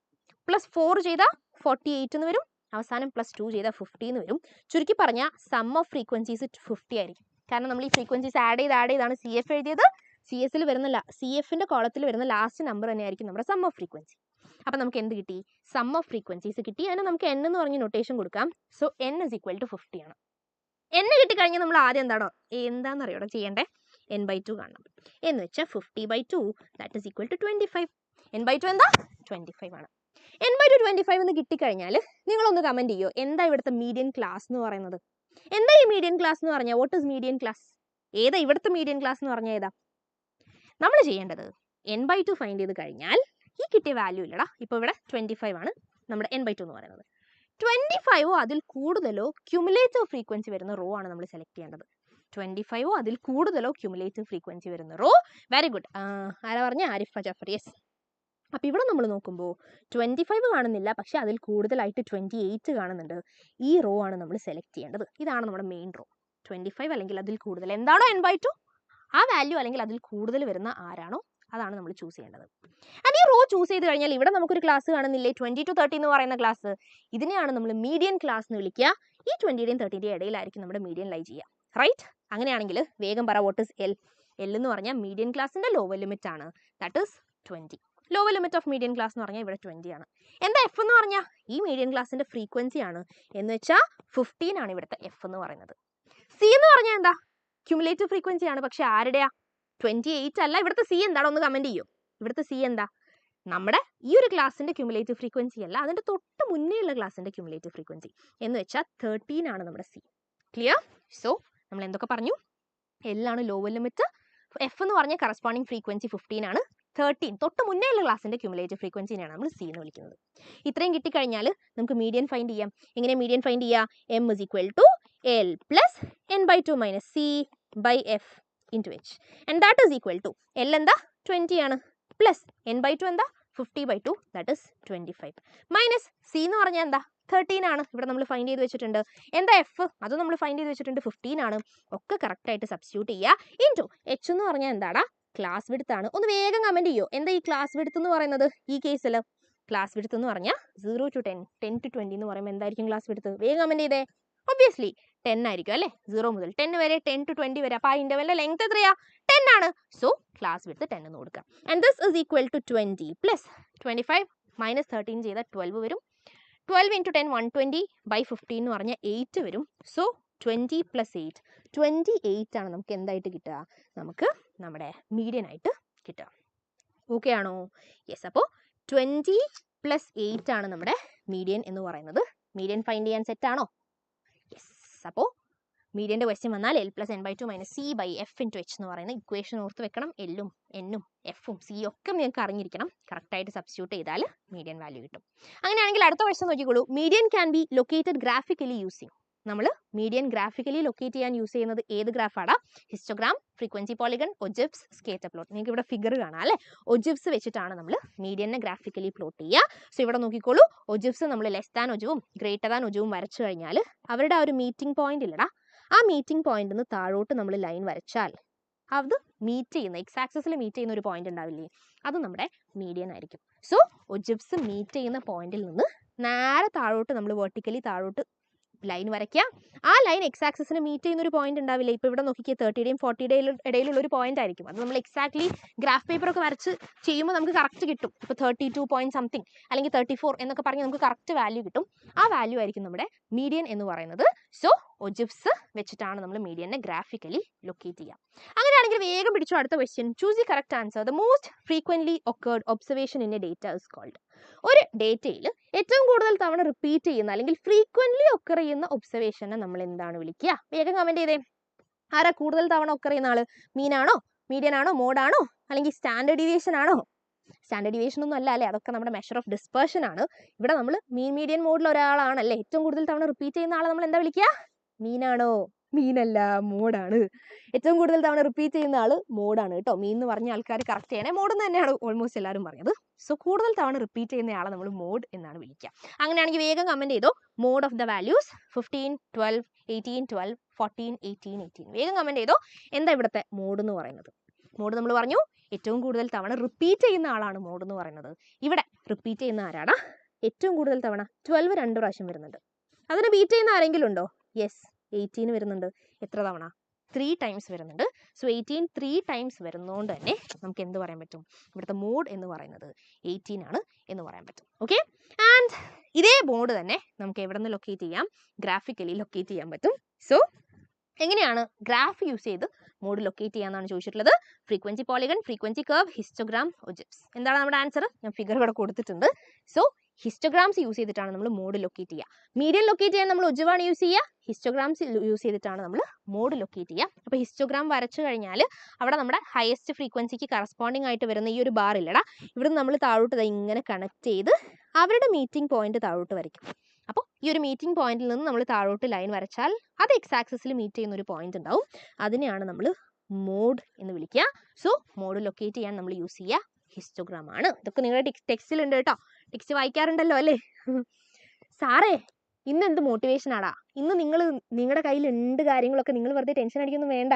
പ്ലസ് 4 ചെയ്താൽ 48 എന്ന് വരും. അവസാനം പ്ലസ് 2 ചെയ്താൽ 50 എന്ന് വരും. ചുരുക്കി പറഞ്ഞാൽ സം ഓഫ് ഫ്രീക്വൻസീസ് 50 ആയിരിക്കും. കാരണം നമ്മൾ ഈ ഫ്രീക്വൻസീസ് ആഡ് ചെയ്താണ് CF എഴുതിയത്. CS-ൽ വരുന്ന CF-ന്റെ കോളത്തിൽ വരുന്ന ലാസ്റ്റ് നമ്പർ തന്നെയായിരിക്കും നമ്മുടെ സം ഓഫ് ഫ്രീക്വൻസി. അപ്പം നമുക്ക് എന്ത് കിട്ടി? സം ഓഫ് ഫ്രീക്വൻസീസ് കിട്ടി. അതിന് നമുക്ക് n എന്ന് പറഞ്ഞ നൊട്ടേഷൻ കൊടുക്കാം. സോ n = 50 ആണ്. n കിട്ടിക്കഴിഞ്ഞാൽ നമ്മൾ ആദ്യം എന്താണെന്നറിയോ ഇവിടെ ചെയ്യേണ്ടേ? n/2 കാണണം. എന്ന് വെച്ചാൽ 50/2 that is equal to 25. n/2 എന്താ? 25 ആണ്. n/2 25 എന്ന് കിട്ടിക്കഴിഞ്ഞാൽ നിങ്ങളൊന്ന് കമൻറ്റ് ചെയ്യോ, എന്താ ഇവിടുത്തെ മീഡിയൻ ക്ലാസ് എന്ന് പറയുന്നത്? എന്താ ഈ മീഡിയൻ ക്ലാസ് എന്ന് പറഞ്ഞാൽ? What is median class? ഏതാ ഇവിടുത്തെ മീഡിയൻ ക്ലാസ് എന്ന് പറഞ്ഞാൽ ഏതാ? നമ്മൾ ചെയ്യേണ്ടത് n/2 ഫൈൻഡ് ചെയ്ത് കഴിഞ്ഞാൽ ഈ കിട്ടിയ വാല്യൂ ഇല്ലടാ. ഇപ്പോൾ ഇവിടെ 25 ആണ് നമ്മുടെ n/2 എന്ന് പറയുന്നത്. 25ഓ അതിൽ കൂടുതലോ ക്യുമുലേറ്റീവ് ഫ്രീക്വൻസി വരുന്ന റോ ആണ് നമ്മൾ സെലക്ട് ചെയ്യേണ്ടത്. 25ഓ അതിൽ കൂടുതലോ ക്യുമുലേറ്റീവ് ഫ്രീക്വൻസി വരുന്ന റോ. Very good. ആരാ പറഞ്ഞ? ആരിഫ ജഫർ. യെസ്. അപ്പോൾ ഇവിടെ നമ്മൾ നോക്കുമ്പോൾ 25 കാണുന്നില്ല, പക്ഷേ അതിൽ കൂടുതലായിട്ട് 28 കാണുന്നുണ്ട്. ഈ റോ ആണ് നമ്മൾ സെലക്ട് ചെയ്യേണ്ടത്. ഇതാണ് നമ്മുടെ മെയിൻ റോ. 25 അല്ലെങ്കിൽ അതിൽ കൂടുതൽ എന്താണോ n/2 ആ വാല്യൂ അല്ലെങ്കിൽ അതിൽ കൂടുതൽ വരുന്ന ആരാണോ അതാണ് നമ്മൾ ചൂസ് ചെയ്യേണ്ടത്. ആൻഡ് ഈ റോ ചൂസ് ചെയ്ത് കഴിഞ്ഞാൽ ഇവിടെ നമുക്കൊരു ക്ലാസ് കാണുന്നില്ലേ, 20 to 30 എന്ന് പറയുന്ന ക്ലാസ്. ഇതിനെയാണ് നമ്മൾ മീഡിയൻ ക്ലാസ് എന്ന് വിളിക്കുക. ഈ 20യുടെയും 30യുടെയും ഇടയിലായിരിക്കും നമ്മുടെ മീഡിയൻ ലൈ ചെയ്യുക. റൈറ്റ്? അങ്ങനെയാണെങ്കിൽ വേഗം പറ, വാട്ട് ഇസ് എൽ? എൽ എന്ന് പറഞ്ഞാൽ മീഡിയൻ ക്ലാസിന്റെ ലോവർ ലിമിറ്റ് ആണ്. That is 20. Lower limit of median class എന്ന് പറഞ്ഞാൽ ഇവിടെ 20 ആണ്. എന്താ എഫ് എന്ന് പറഞ്ഞാൽ? ഈ മീഡിയൻ ക്ലാസിന്റെ ഫ്രീക്വൻസി ആണ്. എന്ന് വെച്ചാൽ 15 ആണ് ഇവിടുത്തെ എഫ് എന്ന് പറയുന്നത്. സി എന്ന് പറഞ്ഞാൽ എന്താ? ക്യുമുലേറ്റീവ് ഫ്രീക്വൻസി ആണ്. പക്ഷെ ആരുടെയാ? 28 അല്ല. ഇവിടുത്തെ സി എന്താണ്? ഒന്ന് കമന്റ് ചെയ്യോ. ഇവിടുത്തെ സി എന്താ? നമ്മുടെ ഈ ഒരു ക്ലാസിന്റെ ക്യുമുലേറ്റീവ് ഫ്രീക്വൻസി അല്ല, അതിന്റെ തൊട്ട് മുന്നേ ഉള്ള ക്ലാസിന്റെ ക്യുമുലേറ്റീവ് ഫ്രീക്വൻസി. എന്ന് വെച്ചാൽ 13 ആണ് നമ്മുടെ സി. ക്ലിയർ? സോ നമ്മൾ എന്തൊക്കെ പറഞ്ഞു? എൽ ആണ് ലോവർ ലിമിറ്റ്. എഫ് എന്ന് പറഞ്ഞാൽ കറസ്പോണ്ടിങ് ഫ്രീക്വൻസി 15 ആണ്. 13 തൊട്ട് മുന്നേ ഉള്ള ക്ലാസിന്റെ ക്യുമുലേറ്റീവ് ഫ്രീക്വൻസിനെയാണ് നമ്മൾ സി എന്ന് വിളിക്കുന്നത്. ഇത്രയും കിട്ടിക്കഴിഞ്ഞാൽ നമുക്ക് മീഡിയൻ ഫൈൻഡ് ചെയ്യാം. എങ്ങനെ മീഡിയൻ ഫൈൻഡ് ചെയ്യാം? m = L + n/2 - c/f × h. And that is equal to L എന്താ? 20 ആണ്. പ്ലസ് n/2 എന്താ? 50/2 ദാറ്റ് ഇസ് 25. മൈനസ് സി എന്ന് പറഞ്ഞാൽ എന്താ? 13 ആണ്. ഇവിടെ നമ്മൾ ഫൈൻഡ് ചെയ്ത് വെച്ചിട്ടുണ്ട്. എന്താ എഫ്? അതും നമ്മൾ ഫൈൻഡ് ചെയ്ത് വെച്ചിട്ടുണ്ട്. 15 ആണ്. ഒക്കെ കറക്റ്റായിട്ട് സബ്സ്റ്റിറ്റ്യൂട്ട് ചെയ്യുക. ഇൻറ്റു എച്ച് എന്ന് പറഞ്ഞാൽ എന്താടാ? ക്ലാസ് വിഡ്ത്ത് ആണ്. ഒന്ന് വേഗം കമൻറ്റ് ചെയ്യോ. എന്താ ഈ ക്ലാസ് വിഡ്ത്ത് എന്ന് പറയുന്നത്? ഈ കേസിൽ ക്ലാസ് വിഡ്ത്ത് എന്ന് പറഞ്ഞാൽ 0 to 10, 10 to 20 എന്ന് പറയുമ്പോൾ എന്തായിരിക്കും ക്ലാസ് വിഡ്ത്ത്? വേഗം കമൻറ്റ് ചെയ്തേ. ഒബ്വിയസ്ലി 10 ആയിരിക്കും അല്ലേ? 0 മുതൽ 10 വരെ, 10 to 20 വരെ. അപ്പോൾ ആ ഇൻ്റർവെല്ലിൻ്റെ ലെങ്ത് എത്രയാ? 10 ആണ്. സോ ക്ലാസ് വിഡ്ത്ത് 10 എന്ന് കൊടുക്കാം. And this is equal to 20 plus 25 minus 13 ചെയ്താൽ 12 വരും. 12 × 10 120/15 എന്ന് പറഞ്ഞാൽ 8 വരും. സോ 20 + 8 28 ആണ് നമുക്ക് എന്തായിട്ട് കിട്ടുക, നമുക്ക് നമ്മുടെ മീഡിയൻ ആയിട്ട് കിട്ടുക. ഓക്കെ ആണോ? യെസ്. അപ്പോൾ 20 + 8 ആണ് നമ്മുടെ മീഡിയൻ എന്ന് പറയുന്നത്. മീഡിയൻ ഫൈൻഡ് ചെയ്യാൻ സെറ്റ് ആണോ? യെസ്. അപ്പോൾ മീഡിയൻ്റെ ക്വസ്റ്റ്യൻ വന്നാൽ L + n/2 - C/F × H എന്ന് പറയുന്ന ഇക്വേഷൻ ഓർത്ത് വെക്കണം. എല്ലും എന്നും എഫും സിയും ഒക്കെ നിങ്ങൾക്ക് അറിഞ്ഞിരിക്കണം. കറക്റ്റായിട്ട് സബ്സ്റ്റിറ്റ്യൂട്ട് ചെയ്താൽ മീഡിയൻ വാല്യൂ കിട്ടും. അങ്ങനെയാണെങ്കിൽ അടുത്ത ക്വസ്റ്റ്യൻ നോക്കിക്കോളൂ. Median can be located graphically using. നമ്മൾ മീഡിയൻ ഗ്രാഫിക്കലി ലൊക്കേറ്റ് ചെയ്യാൻ യൂസ് ചെയ്യുന്നത് ഏത് ഗ്രാഫാണ്? ഹിസ്റ്റോഗ്രാം, ഫ്രീക്വൻസി പോളിഗൺ, ഒജിബ്സ്, സ്കേറ്റർ പ്ലോട്ട്. നിങ്ങൾക്ക് ഇവിടെ ഫിഗർ കാണാം അല്ലേ? ഒജിബ്സ് വെച്ചിട്ടാണ് നമ്മൾ മീഡിയനെ ഗ്രാഫിക്കലി പ്ലോട്ട് ചെയ്യുക. സോ ഇവിടെ നോക്കിക്കോളൂ. ഒജിബ്സ് നമ്മൾ ലെസ് ദാൻ ഒജുവും ഗ്രേറ്റർ ദാൻ ഒജുവും വരച്ചു കഴിഞ്ഞാൽ അവരുടെ ആ ഒരു മീറ്റിംഗ് പോയിന്റ് ഇല്ലടാ, ആ മീറ്റിംഗ് പോയിന്റിൽ നിന്ന് താഴോട്ട് നമ്മൾ ലൈൻ വരച്ചാൽ അത് മീറ്റ് ചെയ്യുന്ന എക്സ് ആക്സിസിൽ മീറ്റ് ചെയ്യുന്ന ഒരു പോയിന്റ് ഉണ്ടാവില്ലേ, അത് നമ്മുടെ മീഡിയൻ ആയിരിക്കും. സോ ഒജിബ്സ് മീറ്റ് ചെയ്യുന്ന പോയിന്റിൽ നിന്ന് നേരെ താഴോട്ട് നമ്മൾ വെർട്ടിക്കലി താഴോട്ട് ലൈൻ വരയ്ക്കുക. ആ ലൈൻ എക്സ് ആക്സിസിന് മീറ്റ് ചെയ്യുന്ന ഒരു പോയിന്റ് ഉണ്ടാവില്ലേ. ഇപ്പോൾ ഇവിടെ നോക്കിക്കുക, 30യുടെയും 40യുടെയും ഇടയിലുള്ള ഒരു പോയിന്റ് ആയിരിക്കും. അത് നമ്മൾ എക്സാക്ട്ലി ഗ്രാഫ് പേപ്പറൊക്കെ വരച്ച് ചെയ്യുമ്പോൾ നമുക്ക് കറക്റ്റ് കിട്ടും. ഇപ്പോൾ 32 പോയിന്റ് സംതിങ് അല്ലെങ്കിൽ 34 എന്നൊക്കെ പറഞ്ഞ് നമുക്ക് കറക്റ്റ് വാല്യൂ കിട്ടും. ആ വാല്യൂ ആയിരിക്കും നമ്മുടെ മീഡിയൻ എന്ന് പറയുന്നത്. സോ ഒജിബ്സ് വെച്ചിട്ടാണ് നമ്മൾ മീഡിയനെ ഗ്രാഫിക്കലി ലൊക്കേറ്റ് ചെയ്യുക. അങ്ങനെയാണെങ്കിൽ വേഗം പിടിച്ചു അടുത്ത question. Choose the correct answer. The most frequently occurred observation in a data is called. ഒരു ഡേറ്റയിൽ ഏറ്റവും കൂടുതൽ തവണ റിപ്പീറ്റ് ചെയ്യുന്ന അല്ലെങ്കിൽ ഫ്രീക്വൻറ്റ്ലി ഒക്കർ ചെയ്യുന്ന ഒബ്സർവേഷനെ നമ്മൾ എന്താണ് വിളിക്കുക? വേഗം കമന്റ് ചെയ്തേ. ആരാ കൂടുതൽ തവണ ഒക്കർ ചെയ്യുന്ന ആള്? മീനാണോ, മീഡിയൻ ആണോ, മോഡാണോ, അല്ലെങ്കിൽ സ്റ്റാൻഡേർഡ് ഡീവിയേഷൻ ആണോ? സ്റ്റാൻഡേർഡ് ഡീവിയേഷൻ ഒന്നും അല്ല അല്ലേ, അതൊക്കെ നമ്മുടെ മെഷർ ഓഫ് ഡിസ്പേർഷൻ ആണ്. ഇവിടെ നമ്മൾ മീൻ മീഡിയൻ മോഡിൽ ഒരാളാണല്ലേ ഏറ്റവും കൂടുതൽ തവണ റിപ്പീറ്റ് ചെയ്യുന്ന ആളെ നമ്മൾ എന്താ വിളിക്കുക? മീനാണോ? മീനല്ല, മോഡാണ്. ഏറ്റവും കൂടുതൽ തവണ റിപ്പീറ്റ് ചെയ്യുന്ന ആള് മോഡാണ് കേട്ടോ. മീൻ എന്ന് പറഞ്ഞ ആൾക്കാർ കറക്റ്റ് ചെയ്യണേ മോഡ് എന്ന് തന്നെയാണ് ഓൾമോസ്റ്റ് എല്ലാവരും പറഞ്ഞത്. സോ കൂടുതൽ തവണ റിപ്പീറ്റ് ചെയ്യുന്ന ആളെ നമ്മൾ മോഡ് എന്നാണ് വിളിക്കുക. അങ്ങനെയാണെങ്കിൽ വേഗം കമന്റ് ചെയ്തോ. Mode of the values 15, 12, 18, 12, 14, 18, 18. വേഗം കമന്റ് ചെയ്തോ. എന്താ ഇവിടുത്തെ മോഡ് എന്ന് പറയുന്നത്? മോഡ് നമ്മൾ പറഞ്ഞു ഏറ്റവും കൂടുതൽ തവണ റിപ്പീറ്റ് ചെയ്യുന്ന ആളാണ് മോഡ് എന്ന് പറയുന്നത്. ഇവിടെ റിപ്പീറ്റ് ചെയ്യുന്ന ആരാടാ? ഏറ്റവും കൂടുതൽ തവണ 12 2 പ്രാവശ്യം വരുന്നുണ്ട്. അതിനെ ബീറ്റ് ചെയ്യുന്ന ആരെങ്കിലും ഉണ്ടോ? യെസ്, 18 വരുന്നുണ്ട്. എത്ര തവണ? 3 ടൈംസ് വരുന്നുണ്ട്. സോ 18 3 ടൈംസ് വരുന്നതുകൊണ്ട് തന്നെ നമുക്ക് എന്ത് പറയാൻ പറ്റും? ഇവിടുത്തെ മോഡ് എന്ന് പറയുന്നത് 18 ആണ് എന്ന് പറയാൻ പറ്റും. ഓക്കെ. ആൻഡ് ഇതേ മോഡ് തന്നെ നമുക്ക് എവിടെ നിന്ന് ലൊക്കേറ്റ് ചെയ്യാം? ഗ്രാഫിക്കലി ലൊക്കേറ്റ് ചെയ്യാൻ പറ്റും. സോ എങ്ങനെയാണ് ഗ്രാഫ് യൂസ് ചെയ്ത് മോഡ് ലൊക്കേറ്റ് ചെയ്യാന്നാണ് ചോദിച്ചിട്ടുള്ളത്. Frequency polygon, frequency curve, histogram, ഒജിബ്സ്. എന്താണ് നമ്മുടെ ആൻസർ? ഞാൻ ഫിഗർ ഇവിടെ കൊടുത്തിട്ടുണ്ട്. സോ ഹിസ്റ്റോഗ്രാംസ് യൂസ് ചെയ്തിട്ടാണ് നമ്മൾ മോഡ് ലൊക്കേറ്റ് ചെയ്യുക. മീഡിയൻ ലൊക്കേറ്റ് ചെയ്യാൻ നമ്മൾ ഒജിബാണ് യൂസ് ചെയ്യുക. ഹിസ്റ്റോഗ്രാംസ് യൂസ് ചെയ്തിട്ടാണ് നമ്മൾ മോഡ് ലൊക്കേറ്റ് ചെയ്യുക. അപ്പോൾ ഹിസ്റ്റോഗ്രാം വരച്ചു കഴിഞ്ഞാൽ അവിടെ നമ്മുടെ ഹയസ്റ്റ് ഫ്രീക്വൻസിക്ക് കറസ്പോണ്ടിങ് ആയിട്ട് വരുന്ന ഈ ഒരു ബാർ ഇല്ലടാ, ഇവിടുന്ന് നമ്മൾ താഴോട്ട് ഇങ്ങനെ കണക്ട് ചെയ്ത് അവരുടെ മീറ്റിംഗ് പോയിന്റ് താഴോട്ട് വരയ്ക്കും. അപ്പോൾ ഈ ഒരു മീറ്റിംഗ് പോയിന്റിൽ നിന്ന് നമ്മൾ താഴോട്ട് ലൈൻ വരച്ചാൽ അത് എക്സ് ആക്സിസിൽ മീറ്റ് ചെയ്യുന്ന ഒരു പോയിന്റ് ഉണ്ടാവും. അതിനെയാണ് നമ്മൾ മോഡ് എന്ന് വിളിക്കുക. സോ മോഡ് ലൊക്കേറ്റ് ചെയ്യാൻ നമ്മൾ യൂസ് ചെയ്യുക ഹിസ്റ്റോഗ്രാം ആണ്. ഇതൊക്കെ നിങ്ങളുടെ ടെക്സ്റ്റിലുണ്ട് കേട്ടോ. ടെക്സ്റ്റ് വായിക്കാറുണ്ടല്ലോ അല്ലേ? സാറേ ഇന്ന് എന്ത് മോട്ടിവേഷൻ ആടാ, ഇന്ന് നിങ്ങളുടെ കയ്യിൽ ഉണ്ട് കാര്യങ്ങളൊക്കെ, നിങ്ങൾ വെറുതെ ടെൻഷൻ അടിക്കൊന്നും വേണ്ട.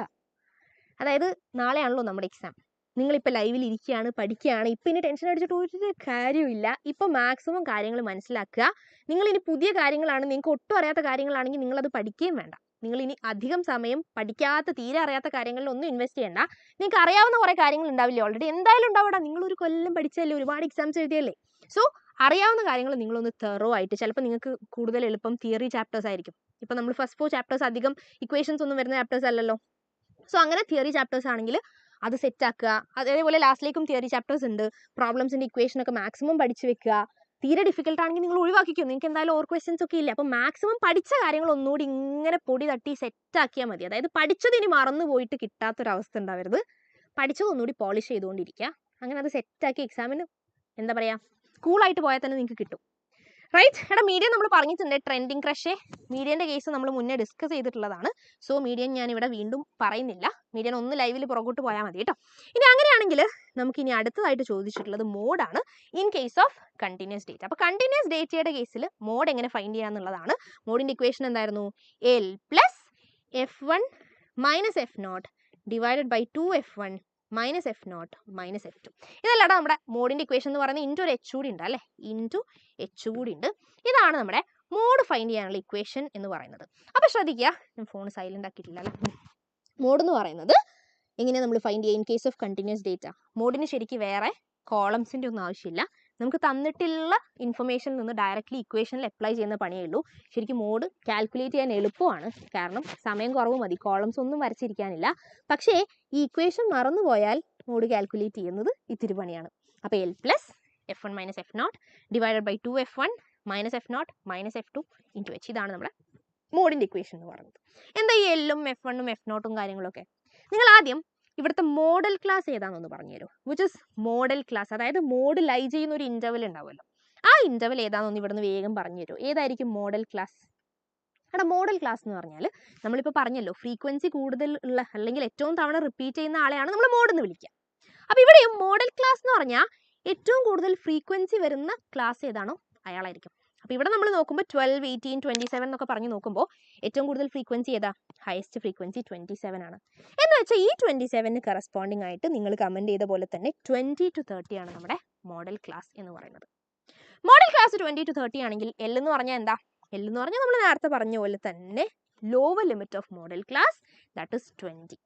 അതായത് നാളെയാണല്ലോ നമ്മുടെ എക്സാം. നിങ്ങളിപ്പോൾ ലൈവിൽ ഇരിക്കുകയാണ്, പഠിക്കുകയാണ്. ഇപ്പം ഇനി ടെൻഷൻ അടിച്ചിട്ട് ഒരു കാര്യമില്ല. ഇപ്പം മാക്സിമം കാര്യങ്ങൾ മനസ്സിലാക്കുക. നിങ്ങളിനി പുതിയ കാര്യങ്ങളാണ്, നിങ്ങൾക്ക് ഒട്ടും അറിയാത്ത കാര്യങ്ങളാണെങ്കിൽ നിങ്ങളത് പഠിക്കുകയും വേണ്ട. നിങ്ങൾ ഇനി അധികം സമയം പഠിക്കാത്ത തീരെ അറിയാത്ത കാര്യങ്ങളിൽ ഒന്നും ഇൻവെസ്റ്റ് ചെയ്യണ്ട. നിങ്ങൾക്ക് അറിയാവുന്ന കുറേ കാര്യങ്ങൾ ഉണ്ടാവില്ലേ, ഓൾറെഡി എന്തായാലും ഉണ്ടാവണം. നിങ്ങൾ ഒരു കൊല്ലം പഠിച്ചല്ലേ, ഒരുപാട് എക്സാംസ് എഴുതിയല്ലേ. സോ അറിയാവുന്ന കാര്യങ്ങൾ നിങ്ങളൊന്ന് തെറോ ആയിട്ട്, ചിലപ്പോൾ നിങ്ങൾക്ക് കൂടുതൽ എളുപ്പം തിയറി ചാപ്റ്റേഴ്സ് ആയിരിക്കും. ഇപ്പം നമ്മൾ ഫസ്റ്റ് 4 ചാപ്റ്റേഴ്സ് അധികം ഇക്വേഷൻസ് ഒന്നും വരുന്ന ചാപ്റ്റേഴ്സ് അല്ലല്ലോ. സോ അങ്ങനെ തിയറി ചാപ്റ്റേഴ്സ് ആണെങ്കിൽ അത് സെറ്റ് ആക്കുക. അതേപോലെ ലാസ്റ്റിലേക്കും തിയറി ചാപ്റ്റേഴ്സ് ഉണ്ട്. പ്രോബ്ലംസിൻ്റെ ഇക്വേഷനൊക്കെ മാക്സിമം പഠിച്ചു വെക്കുക. തീരെ ഡിഫിക്കൽട്ട് ആണെങ്കിൽ നിങ്ങൾ ഒഴിവാക്കിക്കും. നിങ്ങൾക്ക് എന്തായാലും ഓർ ക്വസ്റ്റ്യൻസ് ഒക്കെ ഇല്ല. അപ്പോൾ മാക്സിമം പഠിച്ച കാര്യങ്ങൾ ഒന്നുകൂടി ഇങ്ങനെ പൊടി തട്ടി സെറ്റ് ആക്കിയാൽ മതി. അതായത് പഠിച്ചത് ഇനി മറന്നു പോയിട്ട് കിട്ടാത്തൊരവസ്ഥ ഉണ്ടാവരുത്. പഠിച്ചത് ഒന്നുകൂടി പോളിഷ് ചെയ്തുകൊണ്ടിരിക്കുക. അങ്ങനെ അത് സെറ്റാക്കി എക്സാമിന് എന്താ പറയുക, കൂളായിട്ട് പോയാൽ തന്നെ നിങ്ങൾക്ക് കിട്ടും. റൈറ്റ്. എടാ മീഡിയൻ നമ്മൾ പറഞ്ഞിട്ടുണ്ട്, ട്രെൻഡിങ് ക്രഷേ. മീഡിയൻ്റെ കേസ് നമ്മൾ മുന്നേ ഡിസ്കസ് ചെയ്തിട്ടുള്ളതാണ്. സോ മീഡിയൻ ഞാൻ ഇവിടെ വീണ്ടും പറയുന്നില്ല. മീഡിയൻ ഒന്ന് ലൈവിൽ പുറകോട്ട് പോയാൽ മതി കേട്ടോ. ഇനി അങ്ങനെയാണെങ്കിൽ നമുക്ക് ഇനി അടുത്തതായിട്ട് ചോദിച്ചിട്ടുള്ളത് മോഡാണ് in case of continuous data. അപ്പോൾ കണ്ടിന്യൂസ് ഡേറ്റയുടെ കേസിൽ മോഡ് എങ്ങനെ ഫൈൻഡ് ചെയ്യാന്നുള്ളതാണ്. മോഡിൻ്റെ ഇക്വേഷൻ എന്തായിരുന്നു? L + F1 - F0 divided by 2F1 - F0 - F2. ഇതല്ലാതെ നമ്മുടെ മോഡിൻ്റെ ഇക്വേഷൻ എന്ന് പറയുന്നത് ഇൻറ്റു ഒരു എച്ച് കൂടി ഉണ്ട് അല്ലേ, ഇൻറ്റു എച്ച് കൂടി ഉണ്ട്. ഇതാണ് നമ്മുടെ മോഡ് ഫൈൻഡ് ചെയ്യാനുള്ള ഇക്വേഷൻ എന്ന് പറയുന്നത്. അപ്പോൾ ശ്രദ്ധിക്കുക, ഞാൻ ഫോൺ സൈലൻ്റ് ആക്കിയിട്ടില്ല അല്ലേ. മോഡ് എന്ന് പറയുന്നത് എങ്ങനെയാണ് നമ്മൾ ഫൈൻഡ് ചെയ്യുക in case of continuous data? മോഡിന് ശരിക്കും വേറെ കോളംസിൻ്റെ ഒന്നും ആവശ്യമില്ല. നമുക്ക് തന്നിട്ടുള്ള ഇൻഫർമേഷനിൽ നിന്ന് ഡയറക്റ്റ്ലി ഇക്വേഷനിൽ അപ്ലൈ ചെയ്യുന്ന പണിയേ ഉള്ളൂ. ശരിക്കും മോഡ് കാൽക്കുലേറ്റ് ചെയ്യാൻ എളുപ്പമാണ്, കാരണം സമയം കുറവ് മതി, കോളംസ് ഒന്നും വരച്ചിരിക്കാനില്ല. പക്ഷേ ഈ ഇക്വേഷൻ മറന്നുപോയാൽ മോഡ് കാൽക്കുലേറ്റ് ചെയ്യുന്നത് ഇത്തിരി പണിയാണ്. അപ്പോൾ L plus F1 minus F0 divided by 2F1 minus F0 minus F2 into H. ഇതാണ് നമ്മുടെ മോഡിൻ്റെ ഇക്വേഷൻ എന്ന് പറയുന്നത്. എന്താ ഈ L-ഉം F1-ഉം F0-ഉം കാര്യങ്ങളൊക്കെ? നിങ്ങൾ ആദ്യം ഇവിടുത്തെ മോഡൽ ക്ലാസ് ഏതാണെന്ന് പറഞ്ഞുതരും. വിച്ച് ഇസ് മോഡൽ ക്ലാസ്, അതായത് മോഡ് ലൈ ചെയ്യുന്ന ഒരു ഇൻ്റർവൽ ഉണ്ടാവുമല്ലോ, ആ ഇൻ്റർവൽ ഏതാണെന്ന് ഇവിടുന്ന് വേഗം പറഞ്ഞു തരും. ഏതായിരിക്കും മോഡൽ ക്ലാസ്? അവിടെ മോഡൽ ക്ലാസ് എന്ന് പറഞ്ഞാൽ നമ്മളിപ്പോൾ പറഞ്ഞല്ലോ, ഫ്രീക്വൻസി കൂടുതൽ ഉള്ള അല്ലെങ്കിൽ ഏറ്റവും തവണ റിപ്പീറ്റ് ചെയ്യുന്ന ആളെയാണ് നമ്മൾ മോഡ് എന്ന് വിളിക്കുക. അപ്പോൾ ഇവിടെയും മോഡൽ ക്ലാസ് എന്ന് പറഞ്ഞാൽ ഏറ്റവും കൂടുതൽ ഫ്രീക്വൻസി വരുന്ന ക്ലാസ് ഏതാണോ അയാളായിരിക്കും. അപ്പോൾ ഇവിടെ നമ്മൾ നോക്കുമ്പോൾ 12, 18, 27 എന്നൊക്കെ പറഞ്ഞ് നോക്കുമ്പോൾ ഏറ്റവും കൂടുതൽ ഫ്രീക്വൻസി ഏതാ? ഹയസ്റ്റ് ഫ്രീക്വൻസി 27 ആണ്. എന്ന് വെച്ചാൽ ഈ 27ന് കറസ്പോണ്ടിങ് ആയിട്ട് നിങ്ങൾ കമൻറ്റ് ചെയ്ത പോലെ തന്നെ 20 to 30 ആണ് നമ്മുടെ മോഡൽ ക്ലാസ് എന്ന് പറയുന്നത്. മോഡൽ ക്ലാസ് 20 to 30 ആണെങ്കിൽ L എന്ന് പറഞ്ഞാൽ എന്താ? L എന്ന് പറഞ്ഞാൽ നമ്മൾ നേരത്തെ പറഞ്ഞ പോലെ തന്നെ lower limit of model class, that is 20.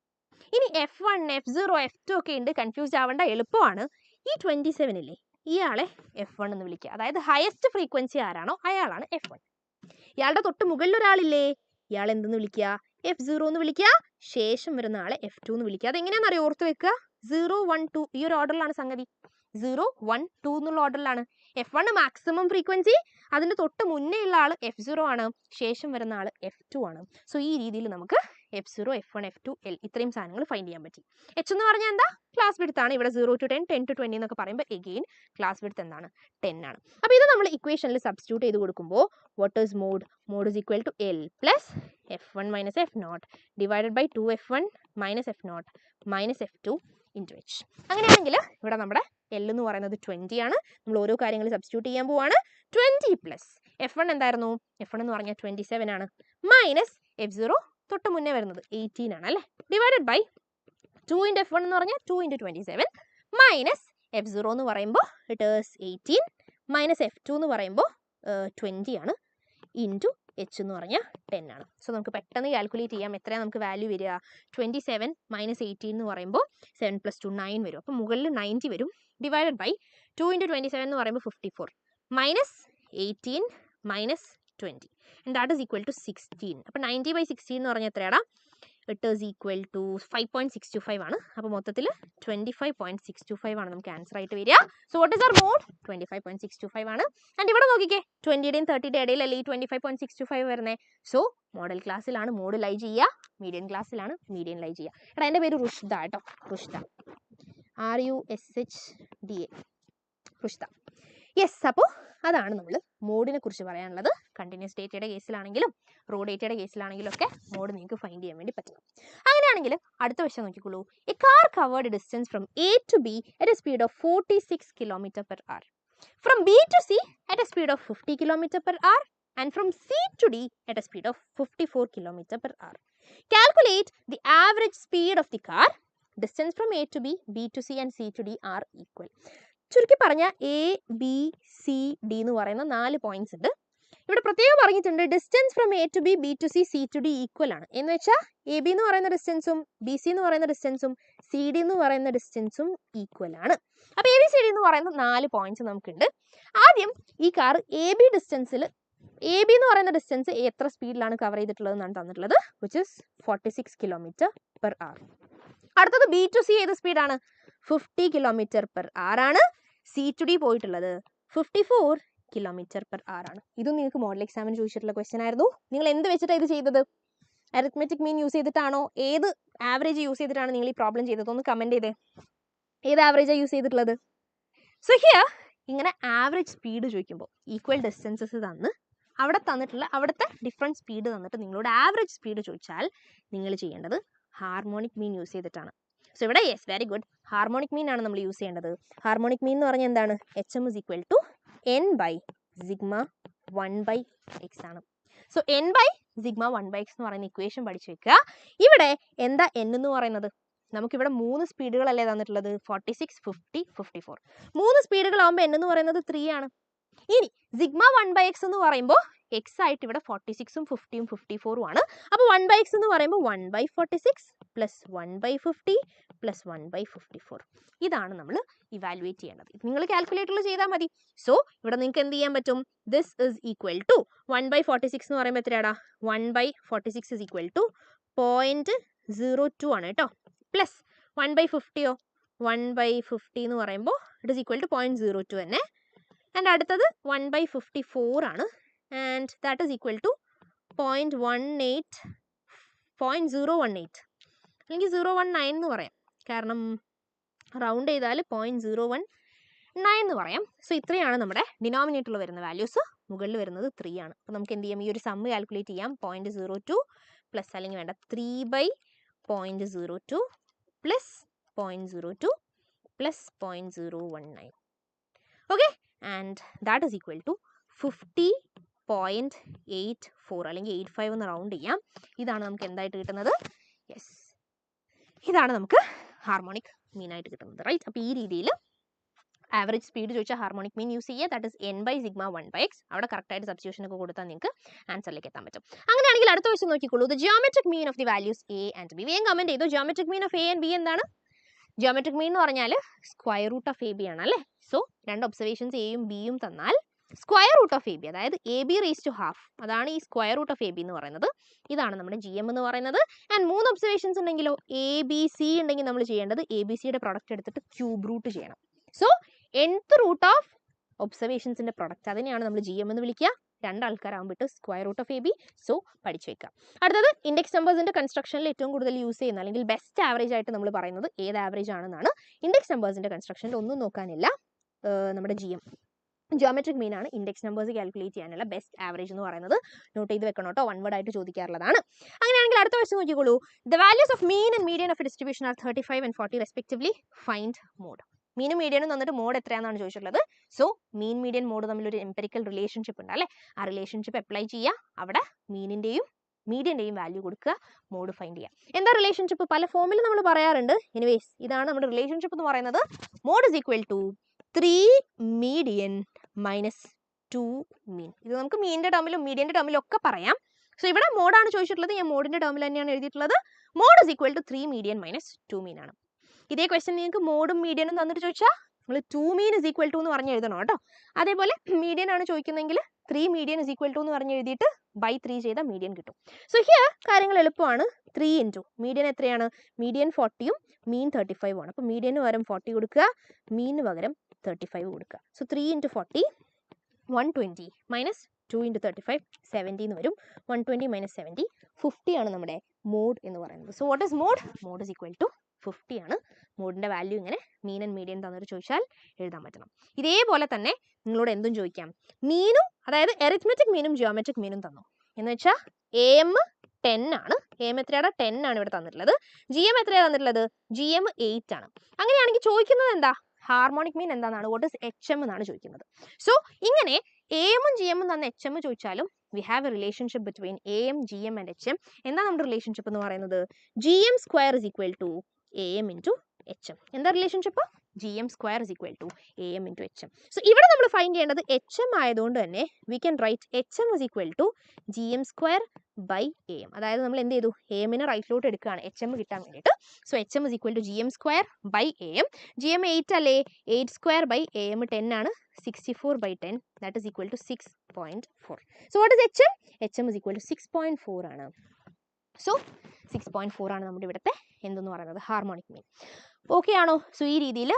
ഇനി F1, F0, F2 ഒക്കെ ഉണ്ട്, കൺഫ്യൂസ്ഡ് ആവേണ്ട, എളുപ്പമാണ്. ഈ 27 ഇല്ലേ, ഇയാളെ F1 എന്ന് വിളിക്കുക. അതായത് ഹയസ്റ്റ് ഫ്രീക്വൻസി ആരാണോ അയാളാണ് F1. ഇയാളുടെ തൊട്ട് മുകളിൽ ഒരാളില്ലേ, ഇയാൾ എന്തെന്ന് വിളിക്കുക? F0 എന്ന് വിളിക്കുക. ശേഷം വരുന്ന ആളെ F2 എന്ന് വിളിക്കുക. അതെങ്ങനെയാണെന്ന് അറിയോ? ഓർത്ത് വെക്കുക. 0, 1, 2 ഈ ഒരു ഓർഡറിലാണ് സംഗതി. 0, 1, 2 എന്നുള്ള ഓർഡറിലാണ്. F1 മാക്സിമം ഫ്രീക്വൻസി, അതിൻ്റെ തൊട്ട് മുന്നേ ഉള്ള ആൾ F0 ആണ്, ശേഷം വരുന്ന ആൾ F2 ആണ്. സോ ഈ രീതിയിൽ നമുക്ക് F0, F1, F2, L ഇത്രയും സാധനങ്ങൾ ഫൈൻഡ് ചെയ്യാൻ പറ്റി. H എന്ന് പറഞ്ഞാൽ എന്താ? ക്ലാസ് വിഡ്ത്ത് ആണ്. ഇവിടെ 0 to 10, 10 to 20 എന്നൊക്കെ പറയുമ്പോൾ എഗെയിൻ ക്ലാസ് വിഡ്ത്ത് എന്താണ്? 10 ആണ്. അപ്പോൾ ഇത് നമ്മൾ ഇക്വേഷനിൽ സബ്സ്റ്റിറ്റ്യൂട്ട് ചെയ്ത് കൊടുക്കുമ്പോൾ what is mode? Mode is equal to L plus F1 minus F0 divided by 2F1 minus F0 minus F2 into H. അങ്ങനെയാണെങ്കിൽ ഇവിടെ നമ്മുടെ L എന്ന് പറയുന്നത് 20 ആണ്. നമ്മൾ ഓരോ കാര്യങ്ങൾ സബ്സ്റ്റിറ്റ്യൂട്ട് ചെയ്യാൻ പോവാണ്. 20 പ്ലസ് F1 എന്തായിരുന്നു? F1 എന്ന് പറഞ്ഞാൽ 27 ആണ്, മൈനസ് F0 തൊട്ട് മുന്നേ വരുന്നത് 18 ആണ് അല്ലേ, ഡിവൈഡഡ് ബൈ 2 ഇൻറ്റു F1 എന്ന് പറഞ്ഞാൽ 2 ഇൻറ്റു 27 മൈനസ് F0 എന്ന് പറയുമ്പോൾ ഇറ്റ് ഈസ് 18 മൈനസ് F2 എന്ന് പറയുമ്പോൾ 20 ആണ്, ഇൻറ്റു H എന്ന് പറഞ്ഞാൽ 10 ആണ്. സോ നമുക്ക് പെട്ടെന്ന് കാൽക്കുലേറ്റ് ചെയ്യാം. എത്രയാണ് നമുക്ക് വാല്യൂ വരിക? 27 മൈനസ് 18 എന്ന് പറയുമ്പോൾ 7 + 2 9 വരും. അപ്പോൾ മുകളിൽ 90 വരും, ഡിവൈഡഡ് ബൈ 2 ഇൻറ്റു 27 എന്ന് പറയുമ്പോൾ 54 minus 18 minus 20 and that is equal to 16. അപ്പോൾ 90 by 16 എന്ന് പറഞ്ഞാൽ എത്രയാടാ? ഇറ്റ് ഈസ് ഈക്വൽ ടു 5.625 ആണ്. അപ്പോൾ മൊത്തത്തിൽ 25.625 ആണ് നമുക്ക് ആൻസർ ആയിട്ട് വരിക. So what is our mode? 25.625 ആണ്. ആൻഡ് ഇവിടെ നോക്കിക്കേ, 20യുടെയും 30യുടെ ഇടയിലല്ലേ ഈ 25.625 വരുന്നത്. സോ മോഡൽ ക്ലാസ്സിലാണ് മോഡ് ലൈ ചെയ്യുക, മീഡിയൻ ക്ലാസ്സിലാണ് മീഡിയൻ ലൈ ചെയ്യുക. എടാ എൻ്റെ പേര് റുഷ്ദ കേട്ടോ, റുഷ്ദ, RUSHDA, റുഷ്ദ. യെസ്, അപ്പോൾ അതാണ് നമ്മൾ മോഡിനെ കുറിച്ച് പറയാനുള്ളത്. കണ്ടിന്യൂസ് ഡേറ്റയുടെ കേസിലാണെങ്കിലും റോ ഡേറ്റയുടെ കേസിലാണെങ്കിലും ഒക്കെ മോഡ് നിങ്ങൾക്ക് ഫൈൻഡ് ചെയ്യാൻ വേണ്ടി പറ്റും. അങ്ങനെയാണെങ്കിൽ അടുത്ത വശം നോക്കിക്കോളൂ. A car covered distance from A to B at a speed of 46 km/h, from B to C at a speed of 50 km/h, and from C to D at a speed of 54 km/h. Calculate the average speed of the car. Distance from A to B, B to C and C to D are equal. ചുരുക്കി പറഞ്ഞാൽ ABCD എന്ന് പറയുന്ന 4 points ഉണ്ട്. ഇവിടെ പ്രത്യേകം പറഞ്ഞിട്ടുണ്ട് distance from A to B, B to C, C to D equal ആണ്. എന്ന് വെച്ചാൽ AB എന്ന് പറയുന്ന ഡിസ്റ്റൻസും BC എന്ന് പറയുന്ന ഡിസ്റ്റൻസും CD എന്ന് പറയുന്ന ഡിസ്റ്റൻസും ഈക്വൽ ആണ്. അപ്പോൾ ABCD എന്ന് പറയുന്ന 4 പോയിന്റ്സ് നമുക്കുണ്ട്. ആദ്യം ഈ കാർ AB ഡിസ്റ്റൻസിൽ AB എന്ന് പറയുന്ന ഡിസ്റ്റൻസ് എത്ര സ്പീഡിലാണ് കവർ ചെയ്തിട്ടുള്ളത് എന്നാണ് തന്നിട്ടുള്ളത്, വിച്ച് ഇസ് 46 km/h. അടുത്തത് B to C ഏത് സ്പീഡാണ്? 50 km/h ആണ്. C to D പോയിട്ടുള്ളത് 54 km/h ആണ്. ഇതും നിങ്ങൾക്ക് മോഡൽ എക്സാമിന് ചോദിച്ചിട്ടുള്ള ക്വസ്റ്റ്യൻ ആയിരുന്നു. നിങ്ങൾ എന്ത് വെച്ചിട്ടാണ് ഇത് ചെയ്തത്? അരിത്മെറ്റിക് മീൻ യൂസ് ചെയ്തിട്ടാണോ, ഏത് ആവറേജ് യൂസ് ചെയ്തിട്ടാണ് നിങ്ങൾ ഈ പ്രോബ്ലം ചെയ്തത്? ഒന്ന് കമൻറ്റ് ചെയ്തേ, ഏത് ആവറേജാണ് യൂസ് ചെയ്തിട്ടുള്ളത്? സോ ഹിയർ ഇങ്ങനെ ആവറേജ് സ്പീഡ് ചോദിക്കുമ്പോൾ ഈക്വൽ ഡിസ്റ്റൻസസ് തന്ന് അവിടെ തന്നിട്ടുള്ള അവിടുത്തെ ഡിഫറൻറ്റ് സ്പീഡ് തന്നിട്ട് നിങ്ങളോട് ആവറേജ് സ്പീഡ് ചോദിച്ചാൽ നിങ്ങൾ ചെയ്യേണ്ടത് ഹാർമോണിക് മീൻ യൂസ് ചെയ്തിട്ടാണ്. സോ ഇവിടെ yes, very good, harmonic mean ആണ് നമ്മൾ യൂസ് ചെയ്യേണ്ടത്. ഹാർമോണിക് മീൻ എന്ന് പറഞ്ഞാൽ എന്താണ്? HM is equal to n/sigma 1/x ആണ്. സോ n/sigma 1/x എന്ന് പറയുന്ന ഇക്വേഷൻ പഠിച്ചു വെക്കുക. ഇവിടെ എന്താ n എന്ന് പറയുന്നത്? നമുക്കിവിടെ 3 സ്പീഡുകളല്ലേ തന്നിട്ടുള്ളത്, 46, 50, 54. 3 സ്പീഡുകളാകുമ്പോൾ n എന്ന് പറയുന്നത് 3 ആണ്. ഇനി സിഗ്മ 1/x എന്ന് പറയുമ്പോൾ എക്സ് ആയിട്ട് ഇവിടെ 46ഉം 50ഉം 54ഉം ആണ്. അപ്പോൾ 1/x എന്ന് പറയുമ്പോൾ 1/46 പ്ലസ് 1/50 പ്ലസ് 1/54. ഇതാണ് നമ്മൾ ഇവാലുവേറ്റ് ചെയ്യേണ്ടത്. നിങ്ങൾ കാൽക്കുലേറ്ററിൽ ചെയ്താൽ മതി. സോ ഇവിടെ നിങ്ങൾക്ക് എന്ത് ചെയ്യാൻ പറ്റും? ദിസ് ഇസ് ഈക്വൽ ടു 1/46 എന്ന് പറയുമ്പോൾ എത്രയാടാ? 1/46 ഇസ് ഈക്വൽ ടു 0.02 ആണ് കേട്ടോ. പ്ലസ് 1/50യോ? 1/50 എന്ന് പറയുമ്പോൾ ഇറ്റ് ഇസ് ഈക്വൽ ടു 0.02 തന്നെ. ആൻഡ് അടുത്തത് 1/54 ആണ്. And that is equal to 0.018 അല്ലെങ്കിൽ 0.19 എന്ന് പറയാം. കാരണം റൗണ്ട് ചെയ്താൽ 0.019 എന്ന് പറയാം. സോ ഇത്രയാണ് നമ്മുടെ ഡിനോമിനേറ്ററിൽ വരുന്ന വാല്യൂസ്. മുകളിൽ വരുന്നത് 3 ആണ്. അപ്പോൾ നമുക്ക് എന്ത് ചെയ്യാം? ഈ ഒരു സമ്മ് കാൽക്കുലേറ്റ് ചെയ്യാം. 0.02 പ്ലസ് അല്ലെങ്കിൽ വേണ്ട 3/0.02 plus 0.02 plus 0.019. Okay, and that is equal to 50.84 അല്ലെങ്കിൽ 85 എന്ന് റൗണ്ട് ചെയ്യാം. ഇതാണ് നമുക്ക് എന്തായിട്ട് കിട്ടുന്നത്? യെസ്, ഇതാണ് നമുക്ക് ഹാർമോണിക് മീൻ ആയിട്ട് കിട്ടുന്നത്. റൈറ്റ്. അപ്പോൾ ഈ രീതിയിൽ ആവറേജ് സ്പീഡ് ചോദിച്ചാൽ ഹാർമോണിക് മീൻ യൂസ് ചെയ്യുക. That is n/sigma 1/x. അവിടെ കറക്റ്റായിട്ട് സബ്സ്റ്റിറ്റ്യൂഷൻ ഒക്കെ കൊടുത്താൽ നിങ്ങൾക്ക് ആൻസറിലേക്ക് എത്താൻ പറ്റും. അങ്ങനെയാണെങ്കിൽ അടുത്ത ക്വസ്റ്റ്യൻ നോക്കിക്കോളൂ. The geometric mean of the values a and b. വേഗം കമന്റ് ചെയ്തു. Geometric mean of a and b എന്താണ്? ജിയോമെട്രിക് മീൻ എന്ന് പറഞ്ഞാൽ square root of a b ആണ് അല്ലേ? സോ രണ്ട് ഒബ്സർവേഷൻസ് എയും ബിയും തന്നാൽ square root of a b, അതായത് a b raise to half, അതാണ് ഈ square root of a b എന്ന് പറയുന്നത്. ഇതാണ് നമ്മുടെ ജി എം എന്ന് പറയുന്നത്. ആൻഡ് 3 ഒബ്സർവേഷൻസ് ഉണ്ടെങ്കിലോ എ ബി സി ഉണ്ടെങ്കിൽ നമ്മൾ ചെയ്യേണ്ടത് എ ബി സിയുടെ പ്രൊഡക്റ്റ് എടുത്തിട്ട് ക്യൂബ് റൂട്ട് ചെയ്യണം. സോ nth റൂട്ട് ഓഫ് ഒബ്സർവേഷൻസിന്റെ പ്രൊഡക്റ്റ്, അതിനെയാണ് നമ്മൾ ജി എം എന്ന് വിളിക്കുക. രണ്ടാൾക്കാരാകുമ്പോൾ square root of a b. So പഠിച്ചു വെക്കുക. അടുത്തത് ഇൻഡെക്സ് നമ്പേഴ്സിന്റെ കൺസ്ട്രക്ഷനിൽ ഏറ്റവും കൂടുതൽ യൂസ് ചെയ്യുന്ന അല്ലെങ്കിൽ ബെസ്റ്റ് ആവറേജ് ആയിട്ട് നമ്മൾ പറയുന്നത് ഏത് ആവറേജ് ആണെന്നാണ്. ഇൻഡെക്സ് നമ്പേഴ്സിന്റെ കൺസ്ട്രക്ഷനിൽ ഒന്നും നോക്കാനില്ല. നമ്മുടെ ജി എം ജിയോമെട്രിക് മീൻ ആണ് ഇൻഡെക്സ് നമ്പേഴ്സ് കാൽക്കുലേറ്റ് ചെയ്യാനുള്ള ബെസ്റ്റ് ആവറേജ് എന്ന് പറയുന്നത്. നോട്ട് ചെയ്ത് വെക്കണം കേട്ടോ, 1 വേർഡ് ആയിട്ട് ചോദിക്കാറുള്ളതാണ്. അങ്ങനെയാണെങ്കിൽ അടുത്ത ക്വസ്റ്റ്യൻ നോക്കിക്കോളൂ. The values of mean and median of distribution are 35 and 40 respectively. Find mode. മീനും മീഡിയനും തന്നിട്ട് മോഡ് എത്രയാണെന്നാണ് ചോദിച്ചിട്ടുള്ളത്. സോ മീൻ മീഡിയൻ മോഡ് തമ്മിൽ ഒരു എംപെരിക്കൽ റിലേഷൻഷിപ്പ് ഉണ്ട് അല്ലേ? ആ റിലേഷൻഷിപ്പ് അപ്ലൈ ചെയ്യുക. അവിടെ മീനിന്റെയും മീഡിയന്റെയും വാല്യൂ കൊടുക്കുക, മോഡ് ഫൈൻഡ് ചെയ്യുക. എന്താ റിലേഷൻഷിപ്പ്? പല ഫോമിൽ നമ്മൾ പറയാറുണ്ട്. എനിവേസ് ഇതാണ് നമ്മുടെ റിലേഷൻഷിപ്പ് എന്ന് പറയുന്നത്. Mode is equal to 3 median minus 2 mean. ഇത് നമുക്ക് മീനിന്റെ ടേമിലും മീഡിയന്റെ ടേമിലും ഒക്കെ പറയാം. സോ ഇവിടെ മോഡാണ് ചോദിച്ചിട്ടുള്ളത്. ഞാൻ മോഡിന്റെ ടേമിൽ തന്നെയാണ് എഴുതിയിട്ടുള്ളത്. Mode is equal to 3 median minus 2 mean ആണ്. ഇതേ ക്വസ്റ്റ്യൻ നിങ്ങൾക്ക് മോഡും മീഡിയനും തന്നിട്ട് ചോദിച്ചാൽ നമ്മൾ 2 മീൻ ഇസ് ഈക്വൽ ടു എന്ന് പറഞ്ഞ് എഴുതണം കേട്ടോ. അതേപോലെ മീഡിയൻ ആണ് ചോദിക്കുന്നതെങ്കിൽ 3 മീഡിയൻ ഇസ് ഈക്വൽ ടു എന്ന് പറഞ്ഞ് എഴുതിയിട്ട് ബൈ 3 ചെയ്താൽ മീഡിയൻ കിട്ടും. സോ ഹിയർ കാര്യങ്ങൾ എളുപ്പമാണ്. 3 ഇൻറ്റു മീഡിയൻ എത്രയാണ്? മീഡിയൻ 40ഉം മീൻ 35 ആണ്. അപ്പോൾ മീഡിയന് പകരം 40 കൊടുക്കുക, മീനിന് പകരം 35 കൊടുക്കുക. സോ 3 ഇൻറ്റു 40 120 മൈനസ് 2 ഇൻറ്റു 35 70 എന്ന് വരും. 120 മൈനസ് 70 50 ആണ് നമ്മുടെ മോഡ് എന്ന് പറയുന്നത്. So what is mode? Mode is equal to 50 ആണ്. മോഡിന്റെ വാല്യൂ ഇങ്ങനെ മീൻ ആൻഡ് മീഡിയൻ തന്നിട്ട് ചോദിച്ചാൽ എഴുതാൻ പറ്റണം. ഇതേപോലെ തന്നെ നിങ്ങളോട് എന്തും ചോദിക്കാം. മീനും അതായത് എറിത്മെറ്റിക് മീനും ജിയോമെട്രിക് മീനും തന്നു എന്ന് വെച്ചാൽ എ എം 10 ആണ്. എ എം എത്രയാണ്? 10 ആണ് ഇവിടെ തന്നിട്ടുള്ളത്. ജി എം എത്രയാണ് തന്നിട്ടുള്ളത്? ജി എം 8 ആണ്. അങ്ങനെയാണെങ്കിൽ ചോദിക്കുന്നത് എന്താ? ഹാർമോണിക് മീൻ എന്താണെന്നാണ്. വാട്ട് ഇസ് എച്ച് എം എന്നാണ് ചോദിക്കുന്നത്. സോ ഇങ്ങനെ എ എമ്മും ജി എമ്മും തന്ന എച്ച് എം ചോദിച്ചാലും we have a relationship between A M G M and H M. എന്താ നമ്മുടെ റിലേഷൻഷിപ്പ് എന്ന് പറയുന്നത്? G M square is equal to A M into H M. എന്താ relationship? G M square is equal to A M into H M. So ഇവിടെ നമ്മൾ find ചെയ്യേണ്ടത് H M ആയതുകൊണ്ട് തന്നെ we can write H M is equal to G M square by A M. അതായത് നമ്മൾ എന്ത് ചെയ്തു? എ എമ്മിനെ റൈറ്റിലോട്ട് എടുക്കുകയാണ് എച്ച് എം കിട്ടാൻ വേണ്ടിയിട്ട്. So H M is equal to G M square by A M. G M 8 അല്ലേ? 8 square by A M 10 ആണ്. 64 by 10 that is equal to 6.4. So what is HM? HM is equal to 6.4 ആണ്. So 6.4 ആണ് നമ്മുടെ ഇവിടുത്തെ എന്തെന്ന് പറയുന്നത് harmonic mean. Okay ആണോ? So ഈ രീതിയിൽ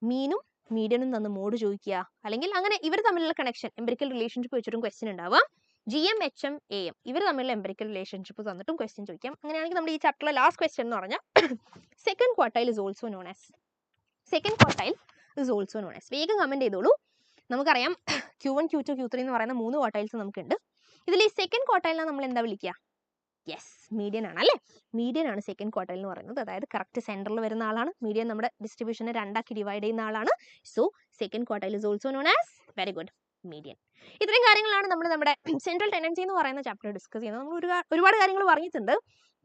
മീനും മീഡിയനും തന്ന് മോഡ് ചോദിക്കുക, അല്ലെങ്കിൽ അങ്ങനെ ഇവർ തമ്മിലുള്ള കണക്ഷൻ എംപെരിക്കൽ റിലേഷൻഷിപ്പ് വെച്ചിട്ടും ക്വസ്റ്റ്യൻ ഉണ്ടാവാം. G M H M A M ഇവർ തമ്മിലുള്ള എംപെരിക്കൽ റിലേഷൻഷിപ്പ് തന്നിട്ടും ക്വസ്റ്റ്യൻ ചോദിക്കാം. അങ്ങനെയാണെങ്കിൽ നമ്മുടെ ഈ ചാപ്റ്ററിലെ ലാസ്റ്റ് ക്വസ്റ്റ്യൻ എന്ന് പറഞ്ഞാൽ second quartile is also known as വേഗം കമന്റ് ചെയ്തോളൂ. നമുക്കറിയാം Q1, Q2, Q3 എന്ന് പറയുന്ന 3 ക്വാർട്ടൈൽസ് നമുക്കുണ്ട്. ഇതിൽ ഈ സെക്കൻഡ് ക്വാർട്ടൈലിനെ നമ്മൾ എന്താ വിളിക്കുക? യെസ്, മീഡിയൻ ആണ് അല്ലേ? മീഡിയൻ ആണ് സെക്കൻഡ് ക്വാർട്ടൈൽ എന്ന് പറയുന്നത്. അതായത് കറക്റ്റ് സെന്ററിൽ വരുന്ന ആളാണ്. മീഡിയൻ നമ്മുടെ ഡിസ്ട്രിബ്യൂഷനെ 2 ഡിവൈഡ് ചെയ്യുന്ന ആളാണ്. So second quartile is also known as very good median. ഇത്രയും കാര്യങ്ങളാണ് നമ്മൾ നമ്മുടെ സെൻട്രൽ ടെൻഡൻസി എന്ന് പറയുന്ന ചാപ്റ്റർ ഡിസ്കസ് ചെയ്യുന്നത്. നമ്മൾ ഒരുപാട് കാര്യങ്ങൾ പറഞ്ഞിട്ടുണ്ട്.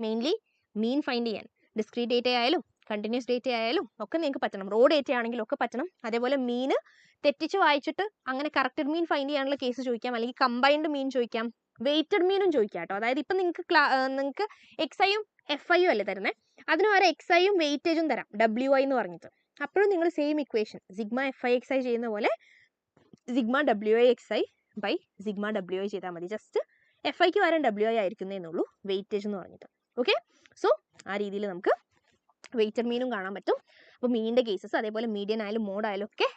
മെയിൻലി മീൻ ഫൈൻഡ് ചെയ്യാൻ ഡിസ്ക്രീറ്റ് ഡേറ്റ ആയാലും കണ്ടിന്യൂസ് ഡേറ്റ ആയാലും ഒക്കെ നിങ്ങൾക്ക് പറ്റണം. റോ ഡേറ്റ ആണെങ്കിലും ഒക്കെ പറ്റണം. അതേപോലെ മീന് തെറ്റിച്ച് വായിച്ചിട്ട് അങ്ങനെ കറക്റ്റഡ് മീൻ ഫൈൻഡ് ചെയ്യാനുള്ള കേസ് ചോദിക്കാം, അല്ലെങ്കിൽ കമ്പൈൻഡ് മീൻ ചോദിക്കാം, വെയ്റ്റഡ് മീനും ചോദിക്കാം കേട്ടോ. അതായത് ഇപ്പം നിങ്ങൾക്ക് XIയും FIയും അല്ലേ തരുന്നത്, അതിന് വരെ XIയും വെയിറ്റേജും തരാം, WI എന്ന് പറഞ്ഞിട്ട്. അപ്പോഴും നിങ്ങൾ സെയിം ഇക്വേഷൻ സിഗ്മ FI/XI ചെയ്യുന്ന പോലെ sigma WI/XI by sigma WI ചെയ്താൽ മതി. ജസ്റ്റ് FIക്ക് വരാൻ WI ആയിരിക്കുന്നതെന്നുള്ളൂ, വെയിറ്റേജ് എന്ന് പറഞ്ഞിട്ട്. ഓക്കെ, സോ ആ രീതിയിൽ നമുക്ക് വെയിറ്റഡ് മീനും കാണാൻ പറ്റും. അപ്പോൾ മീനിൻ്റെ കേസസ്, അതേപോലെ മീഡിയൻ ആയാലും മോഡ് ആയാലും ഒക്കെ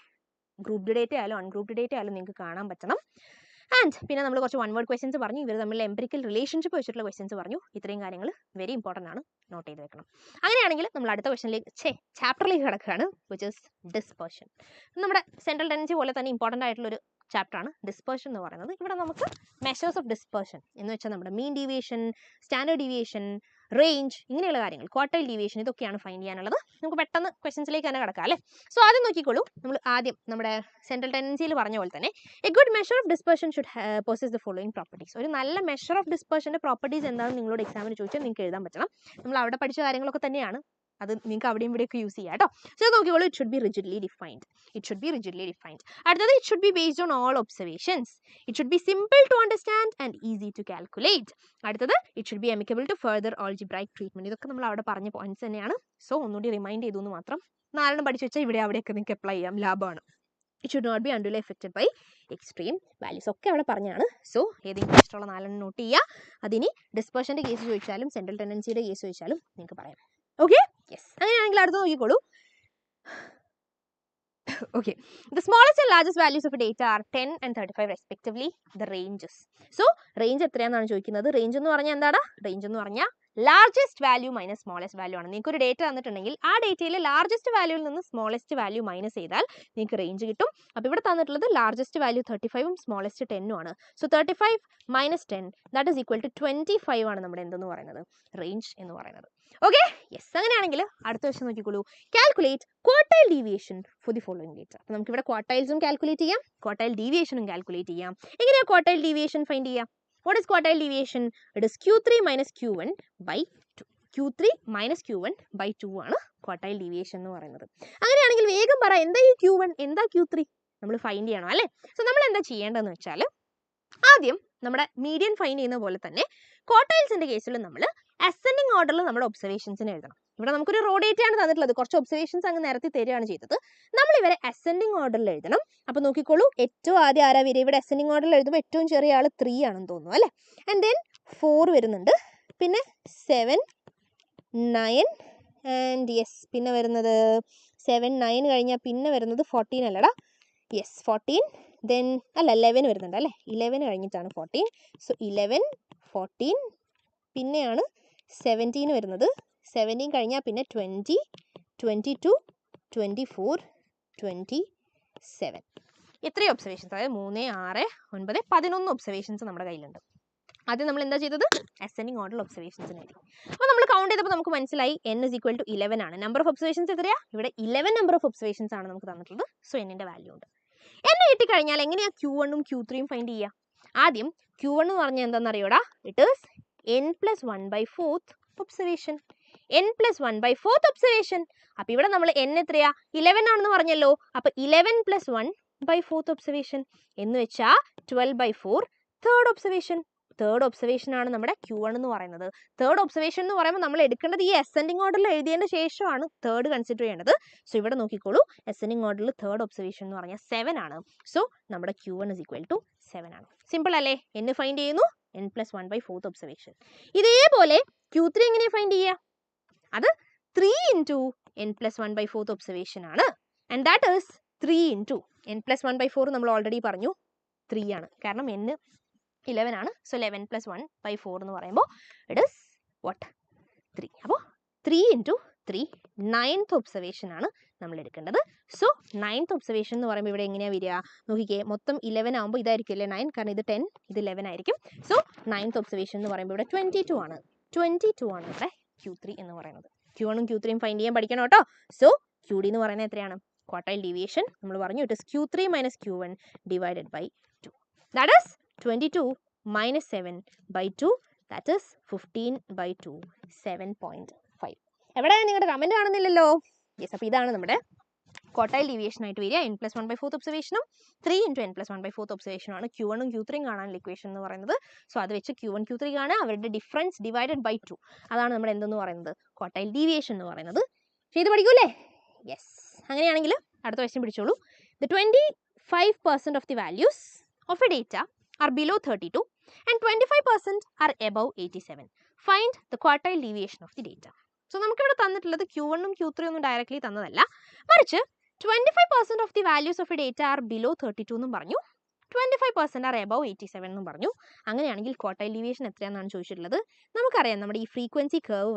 ഗ്രൂപ്പ്ഡ് ഡേറ്റ ആയാലും അൺഗ്രൂപ്പ്ഡ് ഡേറ്റ ആയാലും നിങ്ങൾക്ക് കാണാൻ പറ്റണം. ആൻഡ് പിന്നെ നമ്മൾ കുറച്ച് വൺ വേർഡ് ക്വസ്റ്റ്യൻസ് പറഞ്ഞു, ഇവർ തമ്മിൽ എംപിരിക്കൽ റിലേഷൻഷിപ്പ് വെച്ചിട്ടുള്ള ക്വസ്റ്റ്യൻസ് പറഞ്ഞു. ഇത്രയും കാര്യങ്ങൾ വെരി ഇമ്പോർട്ടൻ്റ് ആണ്, നോട്ട് ചെയ്ത് വെക്കണം. അങ്ങനെയാണെങ്കിൽ നമ്മൾ അടുത്ത ക്വസ്റ്റനിലേക്ക് ചാപ്റ്ററിലേക്ക് കിടക്കുകയാണ്, വിച്ച് ഇസ് ഡിസ്പേർഷൻ. നമ്മുടെ സെൻട്രൽ ടെൻഡൻസി പോലെ തന്നെ ഇമ്പോർട്ടൻ്റ് ആയിട്ടുള്ളൊരു ചാപ്റ്ററാണ് ഡിസ്പേർഷൻ എന്ന് പറയുന്നത്. ഇവിടെ നമുക്ക് മെഷേഴ്സ് ഓഫ് ഡിസ്പേർഷൻ എന്ന് വെച്ചാൽ നമ്മുടെ mean deviation, standard deviation, range, ഇങ്ങനെയുള്ള കാര്യങ്ങൾ, ക്വാർട്ടൈൽ ഡീവിയേഷൻ, ഇതൊക്കെയാണ് ഫൈൻഡ് ചെയ്യാനുള്ളത്. നമുക്ക് പെട്ടെന്ന് ക്വസ്റ്റൻസിലേക്ക് തന്നെ കിടക്കാം അല്ലേ. സോ ആദ്യം നോക്കിക്കോളൂ, നമ്മൾ ആദ്യം നമ്മുടെ സെൻട്രൽ ടെൻഡൻസിയിൽ പറഞ്ഞ പോലെ തന്നെ A good measure of dispersion should poses the following properties. ഒരു നല്ല മെഷർ ഓഫ് ഡിസ്പേർഷൻ്റെ പ്രോപ്പർട്ടീസ് എന്താണെന്ന് നിങ്ങളോട് എക്സാമിന് ചോദിച്ചാൽ നിങ്ങൾക്ക് എഴുതാൻ പറ്റണം. നമ്മൾ അവിടെ പഠിച്ച കാര്യങ്ങളൊക്കെ തന്നെയാണ്, അത് നിങ്ങൾക്ക് അവിടെയും ഇവിടെയൊക്കെ യൂസ് ചെയ്യാം കേട്ടോ. സോ നോക്കിക്കോളൂ, it should be rigidly defined. അടുത്തത് it should be based on all observations. It should be simple to understand and easy to calculate. അടുത്തത് it should be amicable to further algebraic treatment. ഇതൊക്കെ നമ്മൾ അവിടെ പറഞ്ഞ points തന്നെയാണ്. So ഒന്നുകൂടി remind ചെയ്തു എന്ന് മാത്രം. 4 പഠിച്ചു വെച്ചാൽ ഇവിടെ അവിടെയൊക്കെ നിങ്ങൾക്ക് അപ്ലൈ ചെയ്യാം, ലാഭമാണ്. It should not be unduly affected by extreme values, ഒക്കെ അവിടെ പറഞ്ഞാണ്. സോ ഏതെങ്കിലും ഇഷ്ടമുള്ള 4 നോട്ട് ചെയ്യുക. അതിനി ഡിസ്പേർഷൻ്റെ കേസ് ചോദിച്ചാലും സെൻട്രൽ ടെൻഡൻസിയുടെ കേസ് ചോദിച്ചാലും നിങ്ങൾക്ക് പറയാം. Okay, yes. അങ്ങനെയാണെങ്കിൽ അടുത്ത് നോക്കിക്കോളൂ. Okay, the smallest and largest values of a data are 10 and 35 respectively. The ranges. So range എത്രയാണെന്നാണ് ചോദിക്കുന്നത്. റേഞ്ച് എന്ന് പറഞ്ഞാൽ എന്താണ്? റേഞ്ച് എന്ന് പറഞ്ഞാൽ largest value minus smallest value ആണ്. നിങ്ങൾക്ക് ഒരു ഡേറ്റ തന്നിട്ടുണ്ടെങ്കിൽ ആ ഡേറ്റയിൽ ലാർജസ്റ്റ് വാല്യൂവിൽ നിന്ന് സ്മോളസ്റ്റ് വാല്യൂ മൈനസ് ചെയ്താൽ നിങ്ങൾക്ക് റേഞ്ച് കിട്ടും. അപ്പോൾ ഇവിടെ തന്നിട്ടുള്ളത് ലാർജസ്റ്റ് വാല്യൂ 35ഉം സ്മോളസ്റ്റ് 10ഉം ആണ്. So 35 minus 10 that is equal to 25 ആണ് നമ്മുടെ എന്തെന്ന് പറയുന്നത്, റേഞ്ച് എന്ന് പറയുന്നത്. Okay, yes. അങ്ങനെയാണെങ്കിൽ അടുത്ത ക്വസ്റ്റ്യൻ നോക്കിക്കോളൂ. Calculate quartile deviation for the following data. അപ്പോൾ നമുക്ക് ഇവിടെ ക്വാർട്ടൈൽസും കാൽക്കുലേറ്റ് ചെയ്യാം, ക്വാർട്ടൈൽ ഡീവിയേഷനും കാൽക്കുലേറ്റ് ചെയ്യാം. എങ്ങനെയാണ് ക്വാർട്ടൈൽ ഡീവിയേഷൻ ഫൈൻഡ് ചെയ്യാം? What is quartile deviation? It is Q3 minus Q1 by 2. Q3 minus Q1 by 2 ആണ് quartile deviation എന്ന് പറയുന്നത്. അങ്ങനെയാണെങ്കിൽ വേഗം പറ, എന്താ ഈ Q1, എന്താ Q3? നമ്മൾ ഫൈൻഡ് ചെയ്യണം അല്ലേ. സോ നമ്മൾ എന്താ ചെയ്യേണ്ടതെന്ന് വെച്ചാൽ ആദ്യം നമ്മുടെ മീഡിയൻ ഫൈൻഡ് ചെയ്യുന്ന പോലെ തന്നെ ക്വാർട്ടൈൽസിന്റെ കേസിൽ നമ്മൾ അസെൻഡിങ് ഓർഡറിൽ നമ്മുടെ ഒബ്സർവേഷൻസിന് എഴുതണം. ഇവിടെ നമുക്കൊരു റോ ഡേറ്റ ആണ് തന്നിട്ടുള്ളത്, കുറച്ച് ഒബ്സർവേഷൻസ് അങ്ങ് നിരത്തി തരികയാണ് ചെയ്തത്. നമ്മൾ ഇവരെ അസെൻഡിങ് ഓർഡറിൽ എഴുതണം. അപ്പോൾ നോക്കിക്കോളൂ, ഏറ്റവും ആദ്യം ആരാ വരിക? ഇവിടെ അസെൻഡിങ് ഓർഡറിൽ എഴുതുമ്പോൾ ഏറ്റവും ചെറിയ ആൾ 3 ആണെന്ന് തോന്നുന്നു അല്ലേ. ആൻഡ് ദെൻ 4 വരുന്നുണ്ട്, പിന്നെ 7, 9 ആൻഡ് യെസ്, പിന്നെ വരുന്നത് 7, 9 കഴിഞ്ഞാൽ പിന്നെ വരുന്നത് 14 അല്ലടാ. യെസ്, 14, ദെൻ അല്ല 11 വരുന്നുണ്ട് അല്ലേ. 11 കഴിഞ്ഞിട്ടാണ് 14. സോ 11, 14, പിന്നെയാണ് 17 വരുന്നത്. 17 കഴിഞ്ഞാൽ പിന്നെ 20, 22, 24, 27. എത്രയും ഒബ്സർവേഷൻസ്, അതായത് 3, 6, 9, 11 ഒബ്സർവേഷൻസ് നമ്മുടെ കയ്യിലുണ്ട്. ആദ്യം നമ്മൾ എന്താ ചെയ്തത്? അസെൻഡിങ് ഓർഡർ ഒബ്സർവേഷൻസിന് എഴുതി. അപ്പോൾ നമ്മൾ കൗണ്ട് ചെയ്തപ്പോൾ നമുക്ക് മനസ്സിലായി n is equal to 11 ആണ്. നമ്പർ ഓഫ് ഒബ്സർവേഷൻസ് എത്രയാ? ഇവിടെ 11 നമ്പർ ഓഫ് ഒബ്സർവേഷൻസ് ആണ് നമുക്ക് തന്നിട്ടുള്ളത്. സോ n-ന്റെ വാല്യൂ ഉണ്ട്. n കിട്ടിക്കഴിഞ്ഞാൽ എങ്ങനെയാണ് Q1ഉം Q3യും ഫൈൻഡ് ചെയ്യുക? ആദ്യം Q1 എന്ന് പറഞ്ഞാൽ എന്താണെന്ന് അറിയോടാ? It is n+1/4 observation. n+1/4 observation. അപ്പോൾ ഇവിടെ നമ്മൾ n എത്രയാ? 11 ആണെന്ന് പറഞ്ഞല്ലോ. അപ്പോൾ 11+1/4 ഒബ്സർവേഷൻ എന്ന് വെച്ചാൽ 12/4 തേർഡ് ഒബ്സർവേഷൻ. തേർഡ് ഒബ്സർവേഷൻ ആണ് നമ്മുടെ Q1 എന്ന് പറയുന്നത്. തേർഡ് ഒബ്സർവേഷൻ എന്ന് പറയുമ്പോൾ നമ്മൾ എടുക്കേണ്ടത് ഈ അസെൻഡിങ് ഓർഡറിൽ എഴുതിയതിന് ശേഷമാണ് തേർഡ് കൺസിഡർ ചെയ്യേണ്ടത്. സോ ഇവിടെ നോക്കിക്കോളൂ, അസെൻഡിങ് ഓർഡറിൽ തേർഡ് ഒബ്സർവേഷൻ എന്ന് പറഞ്ഞാൽ 7 ആണ്. സോ നമ്മുടെ Q1 is equal to 7 ആണ്. സിമ്പിൾ അല്ലേ? n ഫൈൻഡ് ചെയ്യുന്നു, n+1/4 ഒബ്സർവേഷൻ. ഇതേപോലെ Q3 എങ്ങനെയാണ് ഫൈൻഡ് ചെയ്യുക? അത് 3 into n+1/4 ഒബ്സർവേഷൻ ആണ്. And that is 3 into n+1/4 നമ്മൾ ഓൾറെഡി പറഞ്ഞു 3 ആണ്, കാരണം n 11 ആണ്. സോ 11+1/4 എന്ന് പറയുമ്പോൾ ഇറ്റ് ഈസ് വാട്ട്? 3. അപ്പോൾ 3 into 3 9th ഒബ്സർവേഷൻ ആണ് നമ്മൾ എടുക്കേണ്ടത്. സോ 9th ഒബ്സർവേഷൻ എന്ന് പറയുമ്പോൾ ഇവിടെ എങ്ങനെയാണ് വരിക? നോക്കിക്കേ, മൊത്തം 11 ആകുമ്പോൾ ഇതായിരിക്കും അല്ലേ 9, കാരണം ഇത് 10, ഇത് 11 ആയിരിക്കും. സോ 9th ഒബ്സർവേഷൻ എന്ന് പറയുമ്പോൾ ഇവിടെ 22 ആണ്. 22 ആണ് ഇവിടെ Q3 എന്ന് പറയുന്നത്. Q1ഉം Q3യും ഫൈൻഡ് ചെയ്യാൻ പഠിക്കണം കേട്ടോ. സോ QD എന്ന് പറയുന്നത് എത്രയാണ്? ക്വാർട്ടൈൽ ഡീവിയേഷൻ നമ്മൾ പറഞ്ഞു, it is Q3 minus Q1 divided by 2. That is 22 minus 7/2. That is 15/2, 7.5. എവിടെ നിങ്ങളുടെ കമന്റ് കാണുന്നില്ലല്ലോ. യെസ്, അപ്പോൾ ഇതാണ് നമ്മുടെ ക്വാർട്ടൈൽ ഡീവിയേഷൻ ആയിട്ട് വരിക. n+1/4 ഒബ്സർവേഷനും 3 × n+1/4 ഒബ്സർവേഷനുമാണ് Q1 ഉം Q3 കാണാനുള്ള ഇക്വേഷൻ എന്ന് പറയുന്നത്. സോ അത് വെച്ച് Q1 Q3 കാണുക, അവരുടെ ഡിഫറൻസ് ഡിവൈഡഡ് ബൈ 2, അതാണ് നമ്മുടെ എന്തെന്ന് പറയുന്നത് ക്വാർട്ടൈൽ ഡീവിയേഷൻ എന്ന് പറയുന്നത്. ചെയ്ത് പഠിക്കൂലേ? യെസ്. അങ്ങനെയാണെങ്കിൽ അടുത്ത question പിടിച്ചോളൂ. The 25% of the values of a data are below 32 and 25% are above 87. Find the quartile deviation of the data. So നമുക്കിവിടെ തന്നിട്ടുള്ളത് Q1 ഉം Q3 ഒന്നും ഡയറക്റ്റ്ലി തന്നതല്ല, മറിച്ച് 25% of the values of a data are below 32 എന്നും പറഞ്ഞു, 25% are above 87 എന്നും പറഞ്ഞു. അങ്ങനെയാണെങ്കിൽ ക്വാർട്ടൈൽ ഡീവിയേഷൻ എത്രയാണെന്നാണ് ചോദിച്ചിട്ടുള്ളത്. നമുക്കറിയാം, നമ്മുടെ ഈ ഫ്രീക്വൻസി കർവ്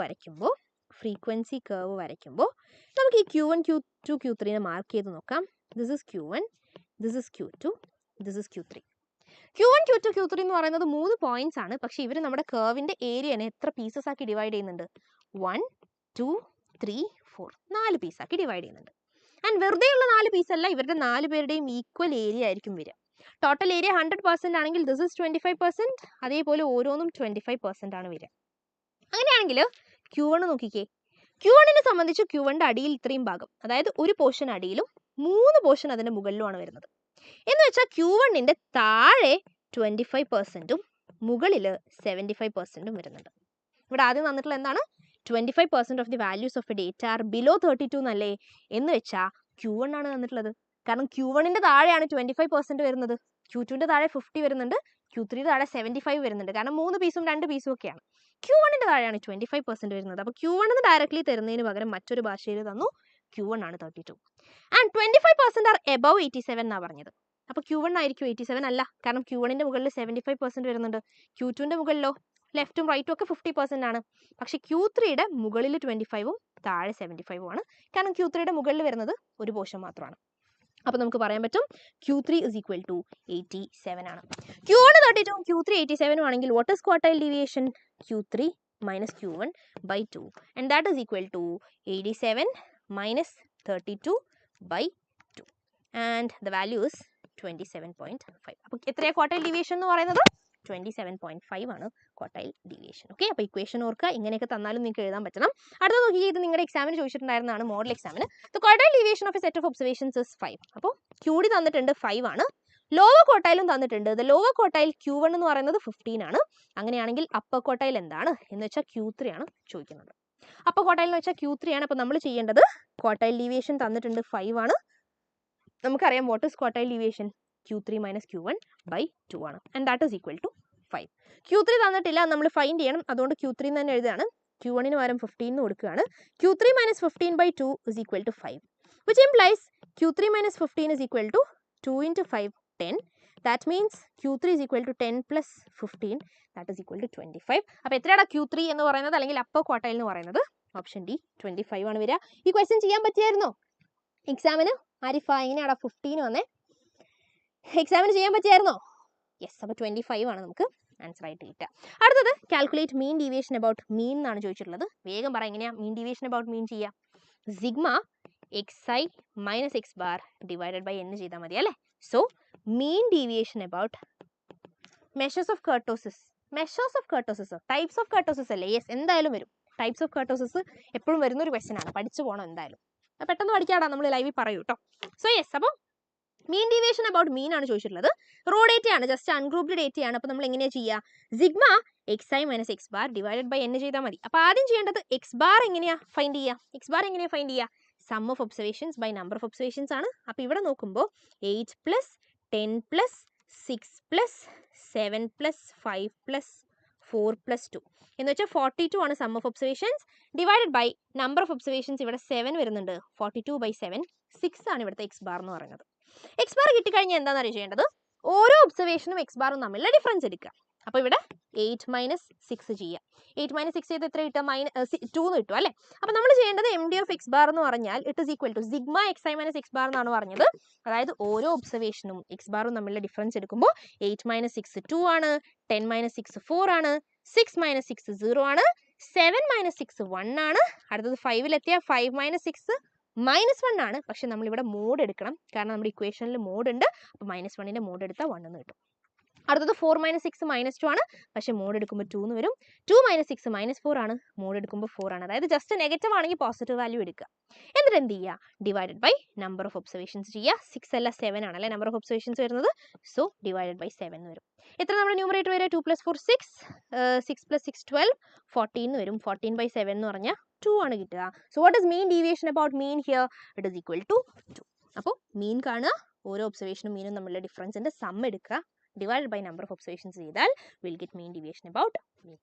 വരയ്ക്കുമ്പോൾ നമുക്ക് ഈ Q1 Q2 Q3 മാർക്ക് ചെയ്ത് നോക്കാം. This is Q1, this is Q2, this is Q3. Q1 Q2 Q3 എന്ന് പറയുന്നത് 3 പോയിന്റ്സ് ആണ്. പക്ഷേ ഇവർ നമ്മുടെ കർവിന്റെ ഏരിയനെ എത്ര പീസസ് ആക്കി ഡിവൈഡ് ചെയ്യുന്നുണ്ട്? 1 2 3 4 4 പീസാക്കി ഡിവൈഡ് ചെയ്യുന്നുണ്ട്. ആൻഡ് വെറുതെയുള്ള 4 പീസ് അല്ല, ഇവരുടെ 4 പേരുടെയും ഈക്വൽ ഏരിയ ആയിരിക്കും വരിക. ടോട്ടൽ ഏരിയ 100% ആണെങ്കിൽ ദിസ് ഇസ് 25%, അതേപോലെ ഓരോന്നും 25% ആണ് വരിക. അങ്ങനെയാണെങ്കിൽ Q1 നോക്കിക്കേ. Q1നെ സംബന്ധിച്ച് Q1ന്റെ അടിയിൽ ഇത്രയും ഭാഗം, അതായത് ഒരു പോർഷൻ അടിയിലും 3 പോർഷൻ അതിന്റെ മുകളിലുമാണ് വരുന്നത്. എന്ന് വെച്ചാൽ Q1ന്റെ താഴെ 25%ഉം മുകളിൽ 75%ഉം വരുന്നുണ്ട്. ഇവിടെ ആദ്യം തന്നിട്ടുള്ള എന്താണ്? 25% of the values of A data are below 32 എന്നല്ലേ? എന്ന് വെച്ചാൽ Q1 ആണ് തന്നിട്ടുള്ളത്. കാരണം Q1ന്റെ താഴെയാണ് 25% വരുന്നത്, Q2ന്റെ താഴെ 50 വരുന്നുണ്ട്, Q3യുടെ താഴെ 75 വരുന്നുണ്ട്. കാരണം 3 പീസും 2 പീസും ഒക്കെയാണ്. Q1ന്റെ താഴെയാണ് 25% വരുന്നത്. അപ്പോൾ Q1 എന്ന് ഡയറക്റ്റ്ലി തരുന്നതിന് പകരം മറ്റൊരു ഭാഷയിൽ തന്നു, Q1 ആണ് 32. ആൻഡ് 25% ആർ എബവ് 87 എന്നാണ് പറഞ്ഞത്. അപ്പോൾ Q1 ആയിരിക്കും 87 അല്ല, കാരണം Q1ന്റെ മുകളിൽ 75% വരുന്നുണ്ട്, Q2ന്റെ മുകളിലോ ലെഫ്റ്റും റൈറ്റും ഒക്കെ 50% ആണ്. പക്ഷേ Q3യുടെ മുകളിൽ 25ഉം താഴെ 75ഉം ആണ്. കാരണം Q3യുടെ മുകളിൽ വരുന്നത് ഒരു പോർഷൻ മാത്രമാണ്. അപ്പോൾ നമുക്ക് പറയാൻ പറ്റും Q3 is equal to 87 ആണ്. Q1 32 ഉം Q3 87 ആണെങ്കിൽ what is quartile deviation? Q3 minus Q1 by 2 and that is equal to 87 minus 32 by 2 and the value is 27.5. അപ്പോൾ എത്രയാണ് ക്വാർട്ടൈൽ ഡീവിയേഷൻ എന്ന് പറയുന്നത്? 27.5 ആണ് ക്വാർട്ടൈൽ ഡീവിയേഷൻ. ഓക്കെ, അപ്പോൾ ഇക്വേഷൻ ഓർക്കുക. ഇങ്ങനെയൊക്കെ തന്നാലും നിങ്ങൾക്ക് എഴുതാൻ പറ്റണം. അടുത്ത നോക്കി, ഇത് നിങ്ങളുടെ എക്സാമിന് ചോദിച്ചിട്ടുണ്ടായിരുന്നതാണ്, മോഡൽ എക്സാമിന്. The quartile deviation of A set of observations is 5. അപ്പോൾ QD തന്നിട്ടുണ്ട് 5 ആണ്, ലോവർ ക്വാർട്ടൈലും തന്നിട്ടുണ്ട്. ദ ലോവർ ക്വാർട്ടൈൽ Q1 എന്ന് പറയുന്നത് 15 ആണ്. അങ്ങനെയാണെങ്കിൽ അപ്പർ ക്വാർട്ടൈൽ എന്താണ് എന്ന് വെച്ചാൽ Q3 ആണ് ചോദിക്കുന്നത്. അപ്പർ ക്വാർട്ടൈൽ എന്ന് വെച്ചാൽ Q3 ആണ്. അപ്പോൾ നമ്മൾ ചെയ്യേണ്ടത് ക്വാർട്ടൈൽ ഡീവിയേഷൻ തന്നിട്ടുണ്ട് 5 ആണ്. നമുക്കറിയാം what is quartile deviation? Q3 minus Q1 by 2 ആണ്. And that is equal to 5. Q3 തന്നിട്ടില്ല, നമ്മൾ ഫൈൻഡ് ചെയ്യണം. അതുകൊണ്ട് Q3 തന്നെ എഴുതുകയാണ്. Q1ന് പകരം 15 എന്ന് കൊടുക്കുകയാണ്. Q3 minus 15 by 2 is equal to 5, which implies Q3 minus 15 is equal to 2 into 5, 10. That means Q3 is equal to 10 plus 15, that is equal to 25. അപ്പോൾ എത്രയാണ് Q3 എന്ന് പറയുന്നത്, അല്ലെങ്കിൽ അപ്പർ ക്വാർട്ടൈൽ എന്ന് പറയുന്നത്? ഓപ്ഷൻ ഡി 25 ആണ് വരിക. ഈ ക്വസ്റ്റ്യൻ ചെയ്യാൻ പറ്റിയായിരുന്നോ എക്സാമിന്? ആരിഫ, എങ്ങനെയാടാ 15 വന്നേ? എക്സാമിന് ചെയ്യാൻ പറ്റിയായിരുന്നോ? യെസ്. അപ്പോൾ 25 ആണ് നമുക്ക് ആൻസർ ആയിട്ട് കിട്ടുക. അടുത്തത് കാൽക്കുലേറ്റ് മീൻ ഡീവിയേഷൻ അബൌട്ട് മീൻ എന്നാണ് ചോദിച്ചിട്ടുള്ളത്. വേഗം പറ, എങ്ങനെയാണ് മീൻ ഡീവിയേഷൻ അബൌട്ട് മീൻ ചെയ്യുക? Sigma xi minus X bar divided by n ചെയ്താൽ മതി അല്ലേ? So mean deviation about measures of kurtosis. Measures of kurtosis, types of kurtosis അല്ലേ? യെസ്, എന്തായാലും വരും. ടൈപ്സ് ഓഫ് കർട്ടോസിസ് എപ്പോഴും വരുന്ന ഒരു ക്വസ്റ്റ്യൻ ആണ്, പഠിച്ചു പോകണം എന്തായാലും. പെട്ടെന്ന് പഠിക്കാടാ, നമ്മൾ ലൈവിൽ പറയൂ കേട്ടോ. സോ യെസ്, അപ്പോൾ മീൻ ഡീവിയേഷൻ അബൌട്ട് മീൻ ആണ് ചോദിച്ചിട്ടുള്ളത്. റോ ഡേറ്റ ആണ്, ജസ്റ്റ് അൺഗ്രൂപ്ഡ് ഡേറ്റ ആണ്. അപ്പോൾ നമ്മൾ എങ്ങനെയാണ് ചെയ്യുക? Sigma xi minus X bar divided by n ചെയ്താൽ മതി. അപ്പോൾ ആദ്യം ചെയ്യേണ്ടത് എക്സ് ബാർ എങ്ങനെയാണ് ഫൈൻഡ് ചെയ്യുക? എക്സ് ബാർ എങ്ങനെയാണ് ഫൈൻഡ് ചെയ്യുക? Sum of observations by number of observations ആണ്. അപ്പോൾ ഇവിടെ നോക്കുമ്പോൾ 8 plus 10 plus 6 plus 7 plus 5 plus 4 plus 2 എന്ന് വെച്ചാൽ 42 ആണ് sum of observations divided by number of observations. ഇവിടെ 7 വരുന്നുണ്ട്, 42 by 7, 6 ആണ് ഇവിടുത്തെ എക്സ് ബാർ എന്ന് പറയുന്നത്. എക്സ് ബാർ കിട്ടിക്കഴിഞ്ഞാൽ എന്താണെന്ന് അറിയേണ്ടത്? ഓരോ ഒബ്സർവേഷനും എക്സ് ബാറും തമ്മിലുള്ള ഡിഫറൻസ് എടുക്കുക. അപ്പോൾ ഇവിടെ 8 മൈനസ് 6 ചെയ്യുക. 8 മൈനസ് 6 ചെയ്ത് എത്ര കിട്ടുക? 2 എന്ന് കിട്ടും അല്ലേ? അപ്പോൾ നമ്മൾ ചെയ്യേണ്ടത് M D of X bar എന്ന് പറഞ്ഞാൽ it is equal to sigma xi minus X bar എന്നാണ് പറഞ്ഞത്. അതായത് ഓരോ ഒബ്സർവേഷനും എക്സ് ബാറും തമ്മിലുള്ള ഡിഫറൻസ് എടുക്കുമ്പോൾ 8 മൈനസ് 6 2 ആണ്, 10 മൈനസ് 6 4 ആണ്, 6 മൈനസ് 6 0 ആണ്, 7 മൈനസ് 6 1 ആണ്. അടുത്തത് 5-ലെത്തിയാൽ 5 മൈനസ് 6 -1 ആണ്. പക്ഷെ നമ്മളിവിടെ മോഡ് എടുക്കണം, കാരണം നമ്മുടെ ഇക്വേഷനിൽ മോഡ് ഉണ്ട്. അപ്പോൾ -1ന്റെ മോഡ് എടുത്താൽ 1 എന്ന് കിട്ടും. അടുത്തത് 4 - 6 -2 ആണ്, പക്ഷേ മോഡ് എടുക്കുമ്പോൾ 2 എന്ന് വരും. 2 - 6 -4 ആണ്, മോഡ് എടുക്കുമ്പോൾ 4 ആണ്. അതായത് ജസ്റ്റ് നെഗറ്റീവ് ആണെങ്കിൽ പോസിറ്റീവ് വാല്യൂ എടുക്കുക. എന്നിട്ട് എന്ത് ചെയ്യുക, divided by number of observations ചെയ്യുക. 6 അല്ല 7 ആണ് അല്ലേ നമ്പർ ഓഫ് ഒബ്സർവേഷൻസ് വരുന്നത്. സോ ഡിവൈഡഡ് ബൈ 7 എന്ന് വരും. എത്ര നമ്മുടെ ന്യൂമറേറ്റർ വരിക, 2 + 4 6, 6 + 6 12, 14 എന്ന് വരും. 14 / 7 എന്ന് പറഞ്ഞാൽ 2 ആണ് കിട്ടുക. So what is mean deviation about mean here, it is equal to 2. അപ്പോൾ മീൻ കാണുക, ഓരോ ഒബ്സർവേഷനും മീനും തമ്മിലുള്ള ഡിഫറൻസിന്റെ സം എടുക്കുക, divided by number of observations ചെയ്താൽ will get mean deviation about mean.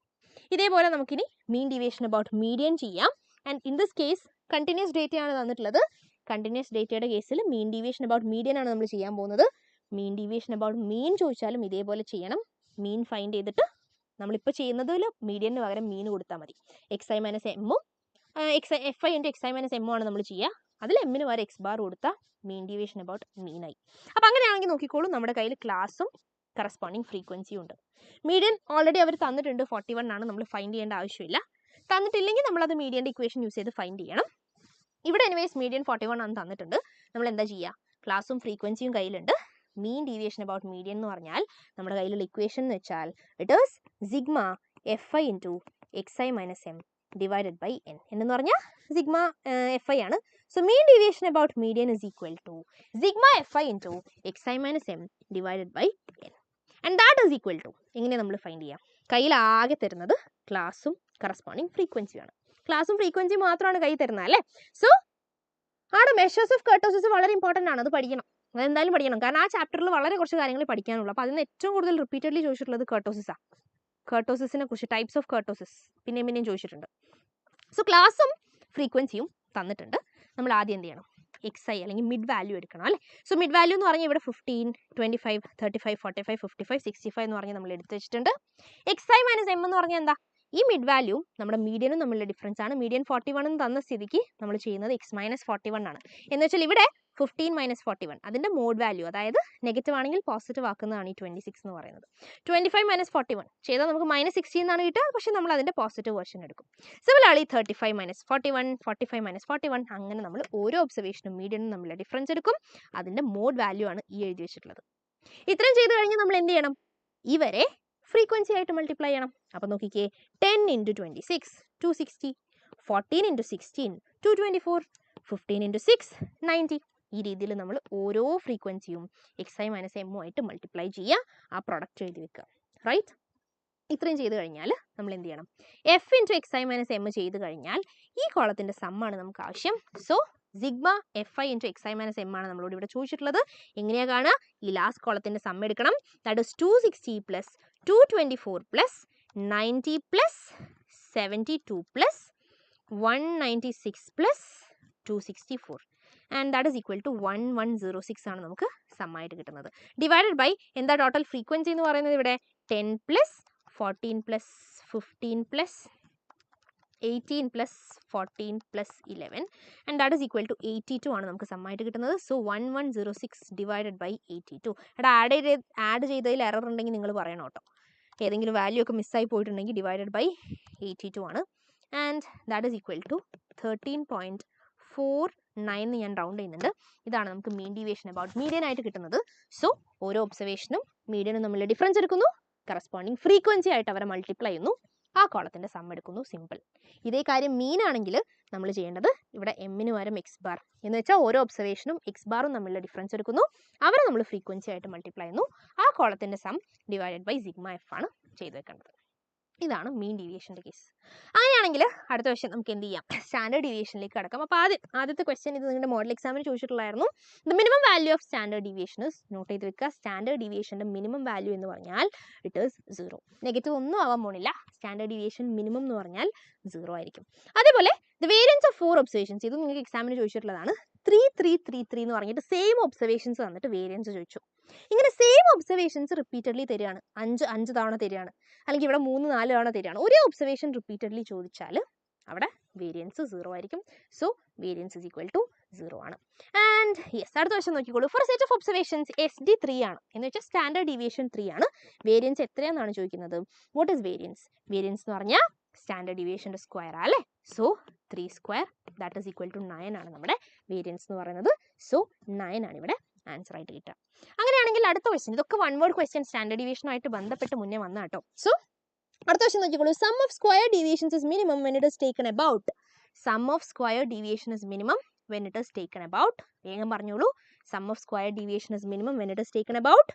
ഇതേപോലെ നമുക്കിനി മീൻ ഡീവിയേഷൻ അബൌട്ട് മീഡിയൻ ചെയ്യാം. And in this case continuous ഡേറ്റയാണ് തന്നിട്ടുള്ളത്. കണ്ടിന്യൂസ് ഡേറ്റയുടെ കേസിൽ മീൻ ഡീവിയേഷൻ അബൌട്ട് മീഡിയൻ ആണ് നമ്മൾ ചെയ്യാൻ പോകുന്നത്. മീൻ ഡീവിയേഷൻ അബൌട്ട് മീൻ ചോദിച്ചാലും ഇതേപോലെ ചെയ്യണം. മീൻ ഫൈൻഡ് ചെയ്തിട്ട് നമ്മളിപ്പോൾ ചെയ്യുന്നതിൽ മീഡിയന് പകരം മീൻ കൊടുത്താൽ മതി. xi - m fi × xi - m ആണ് നമ്മൾ ചെയ്യുക. അതിൽ എമ്മിന് വരെ എക്സ് ബാർ കൊടുത്താൽ മീൻ ഡീവിയേഷൻ അബൌട്ട് മീനായി. അപ്പോൾ അങ്ങനെയാണെങ്കിൽ നോക്കിക്കോളൂ, നമ്മുടെ കയ്യിൽ ക്ലാസ്സും കറസ്പോണ്ടിങ് ഫ്രീക്വൻസിയും ഉണ്ട്. മീഡിയൻ ഓൾറെഡി അവർ തന്നിട്ടുണ്ട്, 41 ആണ്, നമ്മൾ ഫൈൻഡ് ചെയ്യേണ്ട ആവശ്യമില്ല. തന്നിട്ടില്ലെങ്കിൽ നമ്മളത് മീഡിയൻ്റെ ഇക്വേഷൻ യൂസ് ചെയ്ത് ഫൈൻഡ് ചെയ്യണം. ഇവിടെ എനിവേസ് മീഡിയൻ 41 ആണ് തന്നിട്ടുണ്ട്. നമ്മൾ എന്താ ചെയ്യുക, ക്ലാസ്സും ഫ്രീക്വൻസിയും കയ്യിലുണ്ട്. മീൻ ഡീവിയേഷൻ അബൌട്ട് മീഡിയൻ എന്ന് പറഞ്ഞാൽ നമ്മുടെ കയ്യിലുള്ള ഇക്വേഷൻ എന്ന് വെച്ചാൽ it is sigma fi × xi - m divided by n. എന്ന് പറഞ്ഞാൽ സിഗ്മ fi ആണ്. So mean deviation about median is equal to sigma fi × xi - m divided by n. And that is equal to, എങ്ങനെയാണ് നമ്മൾ find ചെയ്യുക, കയ്യിൽ ആകെ തരുന്നത് ക്ലാസ്സും കറസ്പോണ്ടിങ് ഫ്രീക്വൻസിയാണ്. ക്ലാസ്സും ഫ്രീക്വൻസിയും മാത്രമാണ് കയ്യിൽ തരുന്നത് അല്ലേ. സോ അവിടെ മെഷേഴ്സ് ഓഫ് കർട്ടോസിസ് വളരെ ഇമ്പോർട്ടൻ്റ് ആണ്, അത് പഠിക്കണം, അതെന്തായാലും പഠിക്കണം. കാരണം ആ ചാപ്റ്ററിൽ വളരെ കുറച്ച് കാര്യങ്ങൾ പഠിക്കാനുള്ളൂ. അപ്പോൾ അതിന് ഏറ്റവും കൂടുതൽ റിപ്പീറ്റഡ്ലി ചോദിച്ചിട്ടുള്ളത് കർട്ടോസിസാണ്. കർട്ടോസിസിനെ കുറിച്ച്, ടൈപ്സ് ഓഫ് കർട്ടോസിസ് പിന്നെയും ചോദിച്ചിട്ടുണ്ട്. സോ ക്ലാസ്സും ഫ്രീക്വൻസിയും തന്നിട്ടുണ്ട്. നമ്മൾ ആദ്യം എന്ത് ചെയ്യണം, xi അല്ലെങ്കിൽ മിഡ് വാല്യൂ എടുക്കണം അല്ലേ. സോ മിഡ് വാല്യൂ എന്ന് പറഞ്ഞാൽ ഇവിടെ 15, 25, 35, 45, 55, 65 എന്ന് പറഞ്ഞാൽ നമ്മൾ എടുത്ത് വെച്ചിട്ടുണ്ട്. xi - m എന്ന് പറഞ്ഞാൽ എന്താ, ഈ മിഡ് വാല്യൂ നമ്മുടെ മീഡിയനും തമ്മിലുള്ള ഡിഫറൻസ് ആണ്. മീഡിയൻ 41 എന്ന് തന്ന സ്ഥിതിക്ക് നമ്മൾ ചെയ്യുന്നത് x - 41 ആണ്. എന്ന് വെച്ചാൽ ഇവിടെ 15 - 41 അതിൻ്റെ മോഡ് വാല്യൂ, അതായത് നെഗറ്റീവ് ആണെങ്കിൽ പോസിറ്റീവ് ആക്കുന്നതാണ് ഈ 26 എന്ന് പറയുന്നത്. 25 - 41 ചെയ്താൽ നമുക്ക് -16 എന്നാണ് കിട്ടുക, പക്ഷേ നമ്മൾ അതിൻ്റെ പോസിറ്റീവ് വെർഷൻ എടുക്കും. സിമിലർലി 35 - 41, 45 - 41, അങ്ങനെ നമ്മൾ ഓരോ ഒബ്സർവേഷനും മീഡിയനും തമ്മിലുള്ള ഡിഫറൻസ് എടുക്കും. അതിൻ്റെ മോഡ് വാല്യൂ ആണ് ഈ എഴുതി വെച്ചിട്ടുള്ളത്. ഇത്രയും ചെയ്ത് കഴിഞ്ഞാൽ നമ്മൾ എന്ത് ചെയ്യണം, ഇവരെ ഫ്രീക്വൻസി ആയിട്ട് മൾട്ടിപ്ലൈ ചെയ്യണം. അപ്പോൾ നോക്കിക്കേ, 10 × 26 260, 14 × 16 224, 15 × 6 90. ഈ രീതിയിൽ നമ്മൾ ഓരോ ഫ്രീക്വൻസിയും xi - m ആയിട്ട് മൾട്ടിപ്ലൈ ചെയ്യുക, ആ പ്രൊഡക്റ്റ് എഴുതി വെക്കുക. റൈറ്റ്, ഇത്രയും ചെയ്ത് കഴിഞ്ഞാൽ നമ്മൾ എന്ത് ചെയ്യണം, f × xi - m ചെയ്ത് കഴിഞ്ഞാൽ ഈ കോളത്തിൻ്റെ സമ്മാണ് നമുക്ക് ആവശ്യം. So sigma fi × xi - m ആണ് നമ്മളോട് ഇവിടെ ചോദിച്ചിട്ടുള്ളത്. എങ്ങനെയാണ് കാണുക, ഈ ലാസ്റ്റ് കോളത്തിൻ്റെ സം എടുക്കണം. That is 260 + 224 + 90 + 72 + 196 + 264 and that is equal to 1106 ആണ് നമുക്ക് സമ്മായിട്ട് കിട്ടുന്നത്. ഡിവൈഡഡ് ബൈ എന്താ ടോട്ടൽ ഫ്രീക്വൻസി എന്ന് പറയുന്നത്, ഇവിടെ 10 + 14 + 15 + 18 + 14 + 11 and that is equal to 82 ആണ് നമുക്ക് സമ്മായിട്ട് കിട്ടുന്നത്. So 1106 divided by 82. എടാ ആഡ് ചെയ്തതിൽ എറർ ഉണ്ടെങ്കിൽ നിങ്ങൾ പറയണം കേട്ടോ. ഏതെങ്കിലും വാല്യൂ ഒക്കെ മിസ്സായി പോയിട്ടുണ്ടെങ്കിൽ ഡിവൈഡഡ് ബൈ 82 ആണ്. And that is equal to 13.49 ഞാൻ റൗണ്ട് ചെയ്യുന്നുണ്ട്. ഇതാണ് നമുക്ക് മീൻ ഡീവിയേഷൻ അബൌട്ട് മീഡിയൻ ആയിട്ട് കിട്ടുന്നത്. സോ ഓരോ ഒബ്സർവേഷനും മീഡിയനും തമ്മിലുള്ള ഡിഫറൻസ് എടുക്കുന്നു, കറസ്പോണ്ടിങ് ഫ്രീക്വൻസി ആയിട്ട് അവരെ മൾട്ടിപ്ലൈ ചെയ്യുന്നു, ആ കോളത്തിൻ്റെ സം എടുക്കുന്നു. സിമ്പിൾ. ഇതേ കാര്യം മീൻ ആണെങ്കിൽ നമ്മൾ ചെയ്യേണ്ടത് ഇവിടെ എമ്മിന് പകരം എക്സ് ബാർ എന്ന് വെച്ചാൽ ഓരോ ഒബ്സർവേഷനും എക്സ് ബാറും തമ്മിലുള്ള ഡിഫറൻസ് എടുക്കുന്നു, അവരെ നമ്മൾ ഫ്രീക്വൻസി ആയിട്ട് മൾട്ടിപ്ലൈ ചെയ്യുന്നു, ആ കോളത്തിൻ്റെ sum divided by sigma f ആണ് ചെയ്ത് വെക്കേണ്ടത്. ഇതാണ് മീൻ ഡീവിയേഷൻ്റെ കേസ്. അങ്ങനെയാണെങ്കിൽ അടുത്ത ക്വസ്റ്റ്യൻ നമുക്ക് എന്ത് ചെയ്യാം, സ്റ്റാൻഡേർഡ് ഡീവിയേഷനിലേക്ക് കടക്കാം. അപ്പോൾ ആദ്യത്തെ ക്വസ്റ്റ്യൻ ഇത് നിങ്ങളുടെ മോഡൽ എക്സാമിന് ചോദിച്ചിട്ടുള്ളായിരുന്നു. The minimum value of standard deviation is, note ചെയ്ത് വെക്കുക, സ്റ്റാൻഡേർഡ് ഡീവിയേഷൻ്റെ മിനിമം വാല്യൂ എന്ന് പറഞ്ഞാൽ ഇറ്റ് ഈസ് 0. നെഗറ്റീവ് ഒന്നും ആവാൻ പോണില്ല. സ്റ്റാൻഡേർഡ് ഡീവിയേഷൻ മിനിമം എന്ന് പറഞ്ഞാൽ 0 ആയിരിക്കും. അതേപോലെ ദ വേരിയൻസ് ഓഫ് 4 ഒബ്സർവേഷൻസ്, ഇത് നിങ്ങൾക്ക് എക്സാമിന് ചോദിച്ചിട്ടുള്ളതാണ്. 3, 3, 3, 3 എന്ന് പറഞ്ഞിട്ട് സെയിം ഒബ്സർവേഷൻസ് തന്നിട്ട് വേരിയൻസ് ചോദിച്ചു. ഇങ്ങനെ സെയിം ഒബ്സർവേഷൻസ് റിപ്പീറ്റഡ്ലി തരികയാണ്, 5 തവണ തരികയാണ്, അല്ലെങ്കിൽ ഇവിടെ 3, 4 തവണ തരികയാണ്. ഒരേ ഒബ്സർവേഷൻ റിപ്പീറ്റഡ്ലി ചോദിച്ചാൽ അവിടെ വേരിയൻസ് 0 ആയിരിക്കും. So variance is equal to 0 ആണ്. ആൻഡ് യെസ്, അടുത്ത ക്വസ്റ്റ്യൻ നോക്കിക്കോളൂ. For set of observations SD 3 ആണ്, എന്ന് വെച്ചാൽ സ്റ്റാൻഡേർഡ് ഡീവിയേഷൻ 3 ആണ്. വേരിയൻസ് എത്രയാണെന്നാണ് ചോദിക്കുന്നത്. What is variance? വേരിയൻസ് എന്ന് പറഞ്ഞാൽ സ്റ്റാൻഡേർഡ് ഡീവിയേഷൻ്റെ സ്ക്വയർ അല്ലേ. So 3² that is equal to 9 ആണ് നമ്മുടെ വേരിയൻസ് എന്ന് പറയുന്നത്. സോ 9 ആണ് ഇവിടെ ആൻസർ ആയിട്ട് കിട്ടുക. അങ്ങനെയാണെങ്കിൽ അടുത്ത ക്വസ്റ്റ്യൻ, ഇതൊക്കെ വൺ വേർഡ് ക്വസ്റ്റ്യൻ സ്റ്റാൻഡേർഡ് ഡീവിയേഷനുമായിട്ട് ബന്ധപ്പെട്ട് മുന്നേ വന്ന കേട്ടോ. സോ അടുത്ത ക്വസ്റ്റ്യൻ നോക്കിക്കോളൂ. Sum of square deviations is minimum when it is taken about. Sum of square deviation is minimum when it is taken about. വേഗം പറഞ്ഞോളൂ. Sum of square deviation is minimum when it is taken about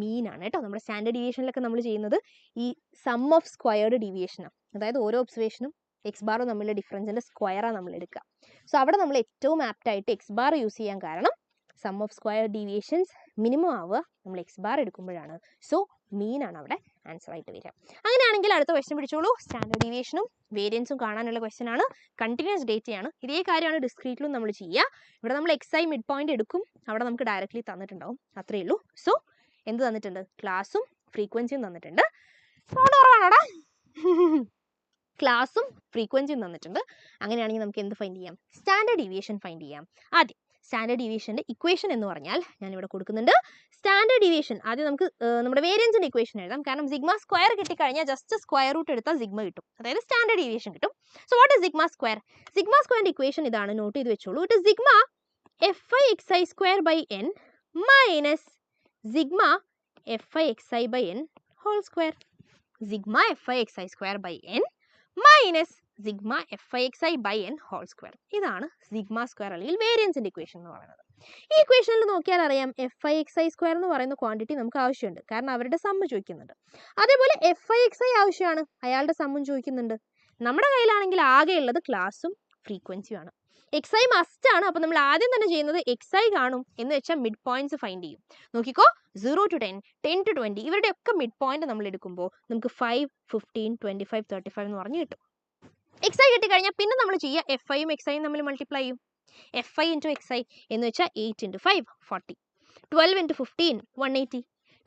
mean ആണ് കേട്ടോ. നമ്മുടെ standard ഡീവിയേഷനിലൊക്കെ നമ്മൾ ചെയ്യുന്നത് ഈ some of squared ഡീവിയേഷനാണ്. അതായത് ഓരോ ഒബ്സർവേഷനും എക്സ് ബാറും തമ്മിലുള്ള ഡിഫറൻസിൻ്റെ സ്ക്വയറാണ് നമ്മൾ എടുക്കുക. സോ അവിടെ നമ്മൾ ഏറ്റവും ആപ്റ്റായിട്ട് എക്സ് ബാർ യൂസ് ചെയ്യാൻ കാരണം sum of square deviations minimum ആവുക നമ്മൾ എക്സ് ബാർ എടുക്കുമ്പോഴാണ്. സോ മീൻ ആണ് അവിടെ ആൻസർ ആയിട്ട് വരിക. അങ്ങനെയാണെങ്കിൽ അടുത്ത ക്വസ്റ്റ്യൻ പിടിച്ചോളൂ. സ്റ്റാൻഡേർഡ് ഡീവിയേഷനും വേരിയൻസും കാണാനുള്ള ക്വസ്റ്റ്യൻ ആണ്. കണ്ടിന്യൂസ് ഡേറ്റയാണ്. ഇതേ കാര്യമാണ് ഡിസ്ക്രീറ്റിലും നമ്മൾ ചെയ്യുക. ഇവിടെ നമ്മൾ എക്സ് ഐ മിഡ് പോയിന്റ് എടുക്കും. അവിടെ നമുക്ക് ഡയറക്റ്റ്ലി തന്നിട്ടുണ്ടാവും. അത്രയേ ഉള്ളൂ. സോ എന്ത് തന്നിട്ടുണ്ട്? ക്ലാസും ഫ്രീക്വൻസിയും തന്നിട്ടുണ്ട്. സൗണ്ട് കുറവാണോടാ? ക്ലാസും ഫ്രീക്വൻസിയും തന്നിട്ടുണ്ട്. അങ്ങനെയാണെങ്കിൽ നമുക്ക് എന്ത് ഫൈൻഡ് ചെയ്യാം? സ്റ്റാൻഡേർഡ് ഡീവിയേഷൻ ഫൈൻഡ് ചെയ്യാം. ആദ്യം സ്റ്റാൻഡേർഡ് ഡീവിയേഷൻ്റെ ഇക്വേഷൻ എന്ന് പറഞ്ഞാൽ ഞാനിവിടെ കൊടുക്കുന്നുണ്ട്. സ്റ്റാൻഡേർഡ് ഡീവിയേഷൻ ആദ്യം നമുക്ക് നമ്മുടെ വേരിയൻസിൻ്റെ ഇക്വേഷൻ എഴുതാം. കാരണം സിഗ്മ സ്ക്വയർ കിട്ടിക്കഴിഞ്ഞാൽ ജസ്റ്റ് സ്ക്വയർ റൂട്ട് എടുത്താൽ സിഗ്മ കിട്ടും. അതായത് സ്റ്റാൻഡേർഡ് ഡീവിയേഷൻ കിട്ടും. So what is sigma square? Sigma സ്ക്വയറിൻ്റെ ഇക്വേഷൻ ഇതാണ്. നോട്ട് ചെയ്ത് വെച്ചോളൂ. It is sigma F I X i square by n minus sigma F I X i by n whole square. Sigma F I X i square by n minus sigma F I X i by n whole square. ഇതാണ് sigma square അല്ലെങ്കിൽ വേരിയൻസിൻ്റെ equation എന്ന് പറയുന്നത്. ഈ ഇക്വേഷനിൽ നോക്കിയാൽ അറിയാം F I X i square എന്ന് പറയുന്ന ക്വാണ്ടിറ്റി നമുക്ക് ആവശ്യമുണ്ട്. കാരണം അവരുടെ സമ്മ് ചോദിക്കുന്നുണ്ട്. അതേപോലെ എഫ് ഐ എക്സ് ഐ ആവശ്യമാണ്. അയാളുടെ സമ്മും ചോദിക്കുന്നുണ്ട്. നമ്മുടെ കയ്യിലാണെങ്കിൽ ആകെയുള്ളത് ക്ലാസും ഫ്രീക്വൻസിയും ആണ്. എക്സ് ഐ മസ്റ്റ് ആണ്. അപ്പോൾ നമ്മൾ ആദ്യം തന്നെ ചെയ്യുന്നത് എക്സ് ഐ കാണും എന്ന് വെച്ചാൽ മിഡ് പോയിന്റ്സ് ഫൈൻഡ് ചെയ്യും. നോക്കിക്കോ, 0 to 10, 10 to 20 ഇവരുടെ ഒക്കെ മിഡ് പോയിന്റ് നമ്മൾ എടുക്കുമ്പോൾ നമുക്ക് 5, 15, 25, 35 എന്ന് പറഞ്ഞ് കിട്ടും. എക്സ് ഐ കിട്ടിക്കഴിഞ്ഞാൽ പിന്നെ നമ്മൾ ചെയ്യുക എഫ് ഐയും എക്സ് ഐയും തമ്മിൽ മൾട്ടിപ്ലൈ ചെയ്യും. F I into x i എന്ന് വെച്ചാൽ 8 into 5 40, 12 into 15 180,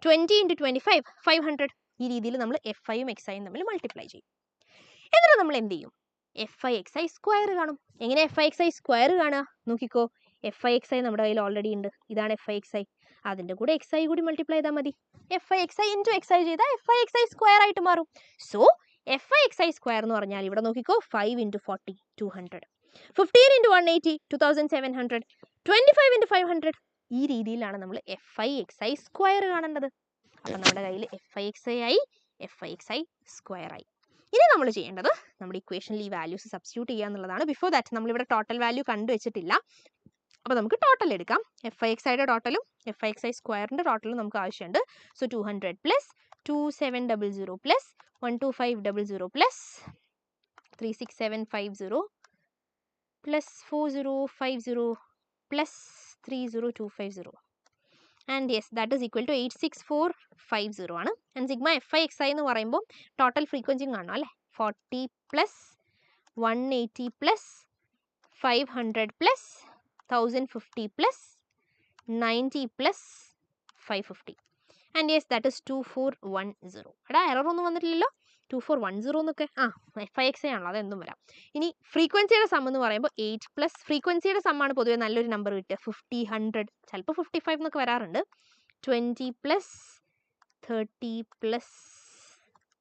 20 into 25 500. ഈ രീതിയിൽ നമ്മൾ എഫ് ഐയും എക്സ് ഐയും തമ്മിൽ മൾട്ടിപ്ലൈ ചെയ്യും. എന്നിട്ട് നമ്മൾ എന്ത് ചെയ്യും? F I X i square കാണും. എങ്ങനെ F I X i square കാണുക? നോക്കിക്കോ, എഫ് ഐ എക്സ് ഐ നമ്മുടെ കയ്യിൽ ഓൾറെഡി ഉണ്ട്. ഇതാണ് എഫ് ഐ എക്സ് ഐ. അതിൻ്റെ കൂടെ എക്സ് ഐ കൂടി മൾട്ടിപ്ലൈ ചെയ്താൽ മതി. F I X i into x i ചെയ്താൽ f I X i square ആയിട്ട് മാറും. So F I X i square എന്ന് പറഞ്ഞാൽ ഇവിടെ നോക്കിക്കോ, 5 into 40 200, 15 into 180 2700, 25 into 500. ഈ രീതിയിലാണ് നമ്മൾ F I X i square കാണേണ്ടത്. അപ്പം നമ്മുടെ കയ്യിൽ എഫ് ഐ എക്സ് ഐ ആയി, F I X i square ആയി. ഇനി നമ്മൾ ചെയ്യേണ്ടത് നമ്മുടെ ഇക്വേഷനിൽ ഈ വാല്യൂസ് സബ്സ്റ്റിറ്റ്യൂട്ട് ചെയ്യുക എന്നുള്ളതാണ്. ബിഫോർ ദാറ്റ് നമ്മളിവിടെ ടോട്ടൽ വാല്യൂ കണ്ടുവച്ചിട്ടില്ല. അപ്പോൾ നമുക്ക് ടോട്ടൽ എടുക്കാം. എഫ് ഐ എക്സ് ഐയുടെ ടോട്ടലും എഫ് ഐ എക്സ് ഐ സ്ക്വയറിൻ്റെ ടോട്ടലും നമുക്ക് ആവശ്യമുണ്ട്. So 200 plus 2700 plus 12500 plus 36750 plus 4050 plus 30250. And yes that is equal to 86450 ആണ്. And sigma F I X i എന്ന് പറയുമ്പോൾ ടോട്ടൽ ഫ്രീക്വൻസിയും കാണണം അല്ലേ. 40 plus 180 plus 500 plus 1050 plus 90 plus 550. And yes that is 2410. എടാ എറർ ഒന്നും വന്നിട്ടില്ലല്ലോ. 2410 എന്നൊക്കെ എഫ് ഐ എക്സ് ഐ ആണല്ലോ, അതെന്തും വരാം. ഇനി ഫ്രീക്വൻസിയുടെ സം എന്ന് പറയുമ്പോൾ 8 പ്ലസ് ഫ്രീക്വൻസിയുടെ സമ്മാണ് പൊതുവെ നല്ലൊരു നമ്പർ കിട്ടുക. 50, 100, ചിലപ്പോൾ 55 എന്നൊക്കെ വരാറുണ്ട്. 20 plus 30 plus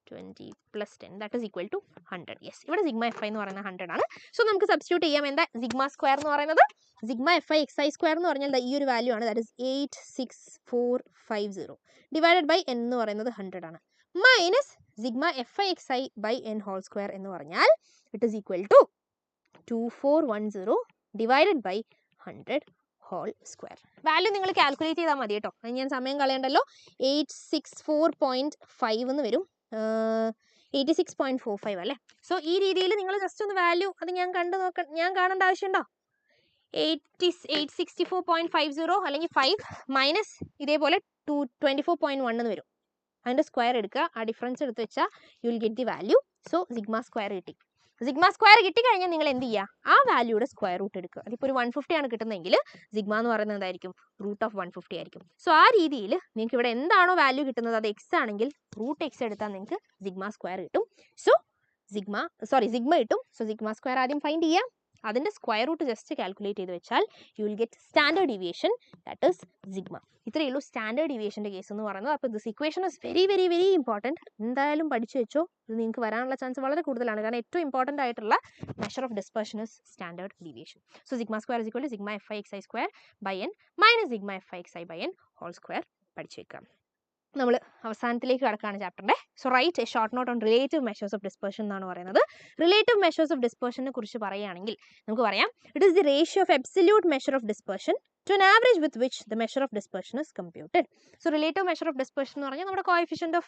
20 plus 10 that is equal to 100. Yes, ഇവിടെ സിഗ്മ എഫ് ഐ എന്ന് പറയുന്നത് 100 ആണ്. സോ നമുക്ക് സബ്സ്റ്റിറ്റ്യൂട്ട് ചെയ്യാം. എന്താ സിഗ്മ സ്ക്വയർ എന്ന് പറയുന്നത്? Sigma F I X i square എന്ന് പറഞ്ഞാൽ ഈ ഒരു വാല്യൂ ആണ്. That is 86450 divided by n എന്ന് പറയുന്നത് 100 ആണ്. Minus sigma F I X i by n whole square എന്ന് പറഞ്ഞാൽ it is equal to 2410 divided by 100 whole square. Value നിങ്ങൾ കാൽക്കുലേറ്റ് ചെയ്താൽ മതി കേട്ടോ. അത് ഞാൻ സമയം കളയണ്ടല്ലോ. 864.5 എന്ന് വരും. 86.45 അല്ലേ. സോ ഈ രീതിയിൽ നിങ്ങൾ ജസ്റ്റ് ഒന്ന് വാല്യൂ അത് ഞാൻ കാണേണ്ട ആവശ്യമുണ്ടോ? 864.50 അല്ലെങ്കിൽ 5 മൈനസ് ഇതേപോലെ 24.1 എന്ന് വരും. അതിൻ്റെ സ്ക്വയർ എടുക്കുക. ആ ഡിഫറൻസ് എടുത്ത് വെച്ചാൽ U will get the value. So sigma square കിട്ടി. സിഗ്മ സ്ക്വയർ കിട്ടിക്കഴിഞ്ഞാൽ നിങ്ങൾ എന്ത് ചെയ്യുക? ആ വാല്യൂയുടെ സ്ക്വയർ റൂട്ട് എടുക്കുക. അതിപ്പോൾ ഒരു 150 ആണ് കിട്ടുന്നതെങ്കിൽ സിഗ്മ എന്ന് പറയുന്നത് എന്തായിരിക്കും? റൂട്ട് ഓഫ് 150 ആയിരിക്കും. സോ ആ രീതിയിൽ നിങ്ങൾക്ക് ഇവിടെ എന്താണോ വാല്യൂ കിട്ടുന്നത് അത് എക്സ് ആണെങ്കിൽ റൂട്ട് എക്സ് എടുത്താൽ നിങ്ങൾക്ക് സിഗ്മ സ്ക്വയർ കിട്ടും. സോ സിഗ്മ കിട്ടും. സോ സിഗ്മ സ്ക്വയർ ആദ്യം ഫൈൻഡ് ചെയ്യാം. അതിൻ്റെ സ്ക്വയർ റൂട്ട് ജസ്റ്റ് കാൽക്കുലേറ്റ് ചെയ്ത് വെച്ചാൽ U will get standard deviation, that is sigma. ഇത്രയേ ഉള്ളൂ സ്റ്റാൻഡേർഡ് ഡീവിയേഷൻ്റെ കേസ് എന്ന് പറയുന്നത്. അപ്പോൾ this equation is very very very important. എന്തായാലും പഠിച്ചു വെച്ചോ, ഇത് നിങ്ങൾക്ക് വരാനുള്ള ചാൻസ് വളരെ കൂടുതലാണ്. കാരണം ഏറ്റവും ഇമ്പോർട്ടൻ്റ് ആയിട്ടുള്ള measure of dispersion is standard deviation. So sigma square is equal to sigma F I X i square by n minus sigma F I X i by n whole square പഠിച്ചു വെക്കാം. നമ്മൾ അവസാനത്തിലേക്ക് കടക്കുകയാണ് ചാപ്റ്ററിൻ്റെ. So write a short note on relative measures of dispersion എന്നാണ് പറയുന്നത്. Relative measures of ഡിസ്പെർഷനെ കുറിച്ച് പറയുകയാണെങ്കിൽ നമുക്ക് പറയാം, it is the ratio of absolute measure of dispersion to an average with which the measure of dispersion is computed. So relative measure of dispersion എന്ന് പറഞ്ഞാൽ നമ്മുടെ coefficient of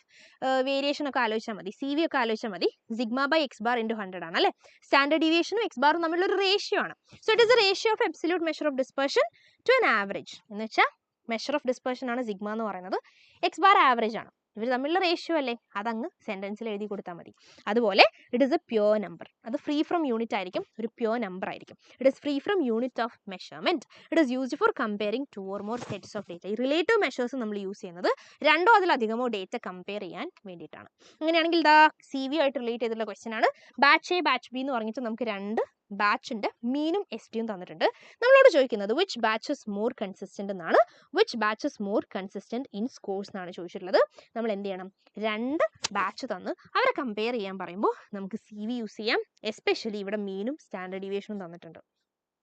variation ഒക്കെ ആലോചിച്ചാൽ മതി, CV ഒക്കെ ആലോചിച്ചാൽ മതി. Sigma by x bar into 100 ആണ് അല്ലേ. സ്റ്റാൻഡേർഡ് ഡീവിയേഷനും എക്സ് ബാറും തമ്മിലുള്ള ഒരു റേഷ്യോ ആണ്. So it is a ratio of absolute measure of dispersion to an average. എന്ന് വെച്ചാൽ മെഷർ ഓഫ് ഡിസ്പെർഷൻ ആണ് സിഗ്മ എന്ന് പറയുന്നത്, എക്സ് ബാർ ആവറേജ് ആണ്. ഇവർ തമ്മിലുള്ള റേഷ്യോ അല്ലേ, അതങ്ങ് സെൻറ്റൻസിൽ എഴുതി കൊടുത്താൽ മതി. അതുപോലെ it is A pure number, അത് ഫ്രീ ഫ്രം യൂണിറ്റ് ആയിരിക്കും, ഒരു പ്യോർ നമ്പർ ആയിരിക്കും. It is free from unit of measurement. It is used four comparing 2 or more sets of data. ഈ റിലേറ്റീവ് മെഷേഴ്സ് നമ്മൾ യൂസ് ചെയ്യുന്നത് 2 അതിലധികമോ ഡേറ്റ കമ്പയർ ചെയ്യാൻ വേണ്ടിയിട്ടാണ്. അങ്ങനെയാണെങ്കിൽ ഇതാ CV ആയിട്ട് റിലേറ്റ് ചെയ്തിട്ടുള്ള ക്വസ്റ്റ്യൻ ആണ്. ബാച്ച് എ ബാച്ച് ബി എന്ന് പറഞ്ഞിട്ട് നമുക്ക് 2 ബാച്ചിൻ്റെ മീനും എസ്റ്റിയും തന്നിട്ടുണ്ട്. നമ്മളോട് ചോദിക്കുന്നത് which batch is more consistent എന്നാണ്. Which batch is more consistent in scores എന്നാണ് ചോദിച്ചിട്ടുള്ളത്. നമ്മൾ എന്ത് ചെയ്യണം, 2 ബാച്ച് തന്ന് അവരെ കമ്പയർ ചെയ്യാൻ പറയുമ്പോൾ നമുക്ക് CV യൂസ് ചെയ്യാം. എസ്പെഷ്യലി ഇവിടെ മീനും സ്റ്റാൻഡേർഡ് ഡീവിയേഷനും തന്നിട്ടുണ്ട്.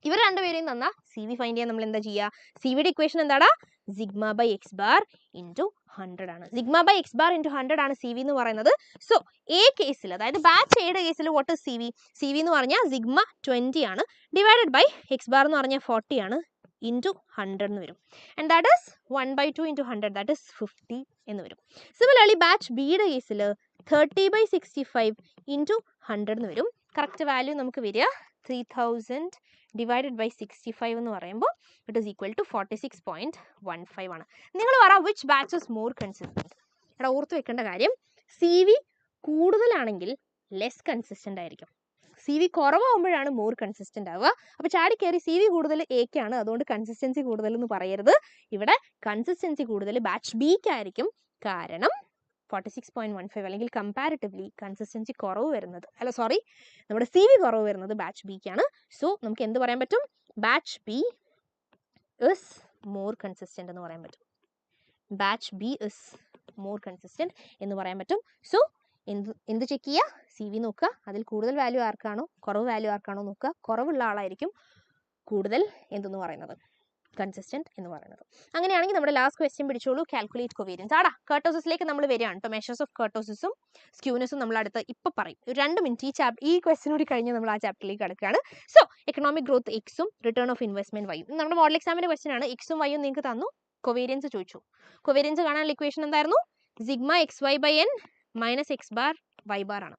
ഇവർ രണ്ടുപേരെയും തന്നാൽ CV ഫൈൻഡ് ചെയ്യാൻ നമ്മൾ എന്താ ചെയ്യുക, CVയുടെ ഇക്വേഷൻ എന്താടാ, sigma by x bar into 100 ആണ്. Sigma by x bar into 100 ആണ് CV എന്ന് പറയുന്നത്. സോ എ കേസിൽ, അതായത് ബാച്ച് എയുടെ കേസിൽ വാട്ട് ഇസ് CV എന്ന് പറഞ്ഞാൽ സിഗ്മ 20 ആണ്, ഡിവൈഡഡ് ബൈ എക്സ് ബാർ എന്ന് പറഞ്ഞാൽ 40 ആണ്, ഇൻറ്റു 100 എന്ന് വരും. And that is 1/2 into 100, that is 50 എന്ന് വരും. സിമിലർലി ബാച്ച് ബിയുടെ കേസിൽ 30/65 ഇൻറ്റു 100 എന്ന് വരും. കറക്റ്റ് വാല്യൂ നമുക്ക് വരിക 3000 ഡിവൈഡഡ് ബൈ 65 എന്ന് പറയുമ്പോൾ ഇറ്റ് ഈസ് ഈക്വൽ ടു 46.15 ആണ്. നിങ്ങൾ പറ which batch is more consistent. ഇവിടെ ഓർത്ത് വെക്കേണ്ട കാര്യം, CV കൂടുതലാണെങ്കിൽ ലെസ് കൺസിസ്റ്റൻ്റ് ആയിരിക്കും, CV കുറവാകുമ്പോഴാണ് മോർ കൺസിസ്റ്റൻ്റ് ആവുക. അപ്പോൾ ചാടി കയറി CV കൂടുതൽ എക്കാണ്, അതുകൊണ്ട് കൺസിസ്റ്റൻസി കൂടുതൽ എന്ന് പറയരുത്. ഇവിടെ കൺസിസ്റ്റൻസി കൂടുതൽ ബാച്ച് ബിക്കായിരിക്കും. കാരണം 46.15 അല്ലെങ്കിൽ കമ്പാരിറ്റീവ്ലി കൺസിസ്റ്റൻസി കുറവ് വരുന്നത്, അല്ല സോറി, നമ്മുടെ CV കുറവ് വരുന്നത് ബാച്ച് ബിക്കാണ്. സോ നമുക്ക് എന്ത് പറയാൻ പറ്റും, batch B is more consistent എന്ന് പറയാൻ പറ്റും. Batch B is more consistent എന്ന് പറയാൻ പറ്റും. സോ എന്ത് ചെക്ക് ചെയ്യുക, CV നോക്കുക, അതിൽ കൂടുതൽ വാല്യൂ ആർക്കാണോ കുറവ് വാല്യൂ ആർക്കാണോ നോക്കുക. കുറവുള്ള ആളായിരിക്കും കൂടുതൽ എന്തെന്ന് പറയുന്നത്, കൺസിസ്റ്റന്റ് എന്ന് പറയുന്നത്. അങ്ങനെയാണെങ്കിൽ നമ്മുടെ ലാസ്റ്റ് ക്വസ്റ്റ്യൻ പിടിച്ചോളൂ, കാൽക്കുലേറ്റ് കൊവേരിയൻസ്. ആടാ കർട്ടോസിസിലേക്ക് നമ്മൾ വരികയാണ് കേട്ടോ. മെഷേഴ്സ് ഓഫ് കർട്ടോസിസും സ്ക്യൂനെസും നമ്മൾ അടുത്ത് ഇപ്പം പറയും. 2 മിനിറ്റ് ഈ ക്വസ്റ്റ്യൻ കൂടി കഴിഞ്ഞ് നമ്മൾ ആ ചാപ്റ്ററിലേക്ക് കിടക്കുകയാണ്. സോ എക്കണോമിക് ഗ്രോത്ത് എക്സും റിട്ടേൺ ഓഫ് ഇൻവെസ്റ്റ്മെന്റ് വൈയും. നമ്മുടെ മോഡൽ എക്സാമിന്റെ ക്വസ്റ്റ്യൻ ആണ്. എക്സും വൈയും നിങ്ങൾക്ക് തന്നു, കൊവേരിയൻസ് ചോദിച്ചു. കൊവേരിയൻസ് കാണാനുള്ള ഇക്വേഷൻ എന്തായിരുന്നു, sigma x y by n minus X bar y bar ആണ്.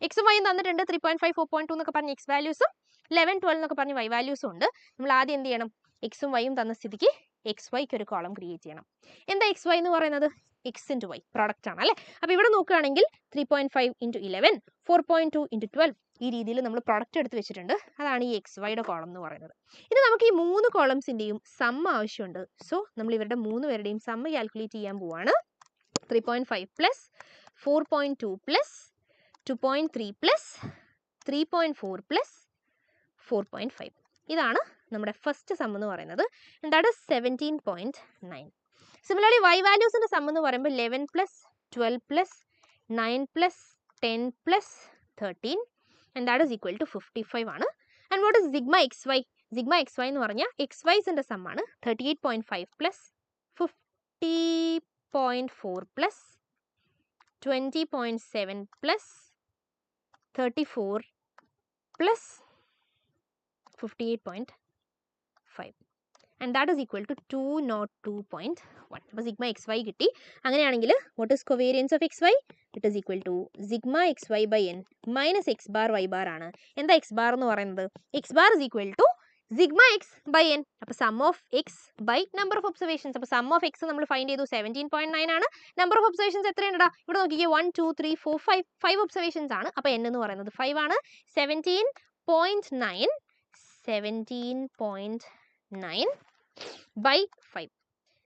എക്സും വൈയും തന്നിട്ടുണ്ട്. 3.5 4.2 എന്നൊക്കെ പറഞ്ഞ് എക്സ് വാല്യൂസും 11 12 എന്നൊക്കെ പറഞ്ഞ് വൈ വാല്യൂസും ഉണ്ട്. നമ്മൾ ആദ്യം എന്ത് ചെയ്യണം, എക്സും വൈയും തന്ന സ്ഥിതിക്ക് എക്സ് വൈക്ക് ഒരു കോളം ക്രിയേറ്റ് ചെയ്യണം. എന്താ എക്സ് വൈ എന്ന് പറയുന്നത്, എക്സ് ഇൻറ്റു വൈ പ്രോഡക്റ്റ് ആണ് അല്ലേ. അപ്പോൾ ഇവിടെ നോക്കുകയാണെങ്കിൽ 3.5 ഇൻറ്റു 11 4.2 ഇൻറ്റു 12 ഈ രീതിയിൽ നമ്മൾ പ്രോഡക്റ്റ് എടുത്ത് വെച്ചിട്ടുണ്ട്. അതാണ് ഈ എക്സ് വൈയുടെ കോളം എന്ന് പറയുന്നത്. ഇനി നമുക്ക് ഈ 3 കോളംസിൻ്റെയും സം ആവശ്യമുണ്ട്. സോ നമ്മൾ ഇവരുടെ 3 പേരുടെയും സം കാൽക്കുലേറ്റ് ചെയ്യാൻ പോവാണ്. 3.5 പ്ലസ് 4.2 പ്ലസ് 2.3 പ്ലസ് 3.4 പ്ലസ് 4.5 ഇതാണ് നമ്മുടെ ഫസ്റ്റ് സം എന്ന് പറയുന്നത്. That is 17.9. സിമിലർലി വൈ വാല്യൂസിൻ്റെ സം എന്ന് പറയുമ്പോൾ 11 plus 12 plus 9 plus 10 plus 13 and that is equal to 55 ആണ്. And what is sigma x y, sigma x y എന്ന് പറഞ്ഞാൽ എക്സ് വൈസിൻ്റെ സം ആണ് 38.5 plus 50.4 plus 20.7 plus 34 plus 58.5 and that is equal to 202.1. അപ്പോൾ sigma x y കിട്ടി. അങ്ങനെയാണെങ്കിൽ what is covariance of x y, it is equal to sigma x y by n minus X bar y bar ആണ്. എന്താ X bar എന്ന് പറയുന്നത്, x bar is equal to sigma X by n. അപ്പോൾ sum of x by number of observations. അപ്പോൾ sum of x നമ്മൾ find ചെയ്തു 17.9 ആണ്. Number of observations എത്രയുണ്ടാ, ഇവിടെ നോക്കിക്കേ 1 2 3 4 5 ഒബ്സർവേഷൻസ് ആണ്. അപ്പോൾ എൻ എന്ന് പറയുന്നത് 5 ആണ്. 17.9 by 5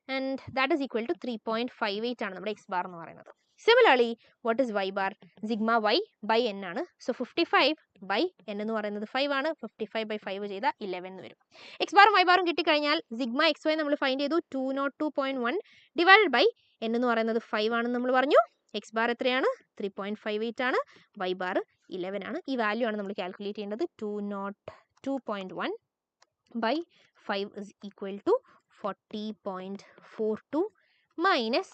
and that is equal to 3.58 ആണ് നമ്മുടെ എക്സ് ബാർ എന്ന് പറയുന്നത്. Similarly, what is y bar? Sigma y by n ആണ്. So 55 by n എന്ന് പറയുന്നത് 5 ആണ്. 55 by 5 ചെയ്താൽ 11 എന്ന് വരും. x ബാറും y ബാറും കിട്ടിക്കഴിഞ്ഞാൽ സിഗ്മ എക്സ് വൈ നമ്മൾ ഫൈൻഡ് ചെയ്തു. 202.1 ഡിവൈഡഡ് ബൈ n എന്ന് പറയുന്നത് 5 ആണെന്ന് നമ്മൾ പറഞ്ഞു. എക്സ് ബാർ എത്രയാണ്? 3.58 ആണ്. y ബാർ 11 ആണ്. ഈ വാല്യൂ ആണ് നമ്മൾ കാൽക്കുലേറ്റ് ചെയ്യേണ്ടത്. 202.1 by 5 is equal to 40.42 minus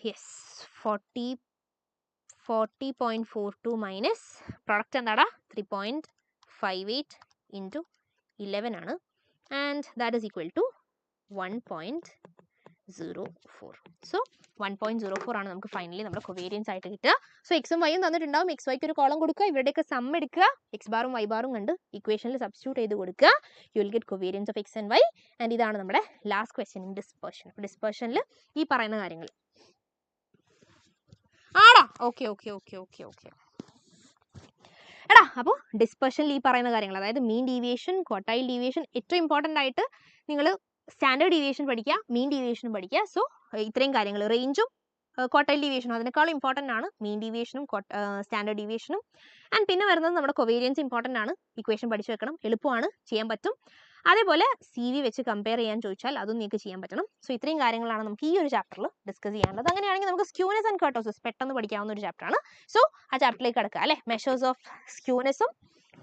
40.42 minus product എന്താടാ? 3.58 into 11 ആണ്. And that is equal to 1.04. So 1.04 ആണ് നമുക്ക് ഫൈനലി നമ്മുടെ കൊവേരിയൻസ് ആയിട്ട് കിട്ടുക. സോ എക്സും വൈയും തന്നിട്ടുണ്ടാവും. എക്സ് വൈക്ക് ഒരു കോളം കൊടുക്കുക, ഇവരുടെയൊക്കെ സം എടുക്കുക, എക്സ് ബാറും വൈ ബാറും കണ്ട് ഇക്വേഷനിൽ സബ്സ്റ്റിറ്റ്യൂട്ട് ചെയ്ത് കൊടുക്കുക. You will get covariance of x and y. And ഇതാണ് നമ്മുടെ ലാസ്റ്റ് ക്വസ്റ്റ്യൻ ഇൻ ഡിസ്പെർഷൻ. ഡിസ്പെർഷനിൽ ഈ പറയുന്ന കാര്യങ്ങൾ ആടാ. Okay okay okay okay okay എടാ, അപ്പോൾ ഡിസ്പെർഷനിൽ ഈ പറയുന്ന കാര്യങ്ങൾ, അതായത് മീൻ ഡീവിയേഷൻ, ക്വാർട്ടൈൽ ഡീവിയേഷൻ, ഏറ്റവും ഇമ്പോർട്ടൻ്റ് ആയിട്ട് നിങ്ങൾ സ്റ്റാൻഡേർഡ് ഡീവിയേഷൻ പഠിക്കുക, മീൻ ഡീവിയേഷനും പഠിക്കുക. സോ ഇത്രയും കാര്യങ്ങൾ, റേഞ്ചും ക്വാർട്ടൈൽ ഡീവിയേഷനും അതിനേക്കാളും ഇമ്പോർട്ടൻ്റ് ആണ് മീൻ ഡീവിയേഷനും സ്റ്റാൻഡേർഡ് ഡീവിയേഷനും. ആൻഡ് പിന്നെ വരുന്നത് നമ്മുടെ കൊവേരിയൻസ് ഇമ്പോർട്ടൻ്റ് ആണ്. ഇക്വേഷൻ പഠിച്ചു വെക്കണം, എളുപ്പമാണ്, ചെയ്യാൻ പറ്റും. അതേപോലെ സി വി വെച്ച് കമ്പയർ ചെയ്യാൻ ചോദിച്ചാൽ അതും നിങ്ങൾക്ക് ചെയ്യാൻ പറ്റണം. സോ ഇത്രയും കാര്യങ്ങളാണ് നമുക്ക് ഈ ഒരു ചാപ്റ്ററിൽ ഡിസ്കസ് ചെയ്യാനുള്ളത്. അങ്ങനെയാണെങ്കിൽ നമുക്ക് സ്ക്യൂനെസ് ആൻഡ് കർട്ടോസിസ് പെട്ടെന്ന് പഠിക്കാവുന്ന ഒരു ചാപ്റ്ററാണ്. സോ ആ ചാപ്റ്ററിലേക്ക് കിടക്കുക അല്ലേ. മെഷേഴ്സ് ഓഫ് സ്ക്യൂനെസും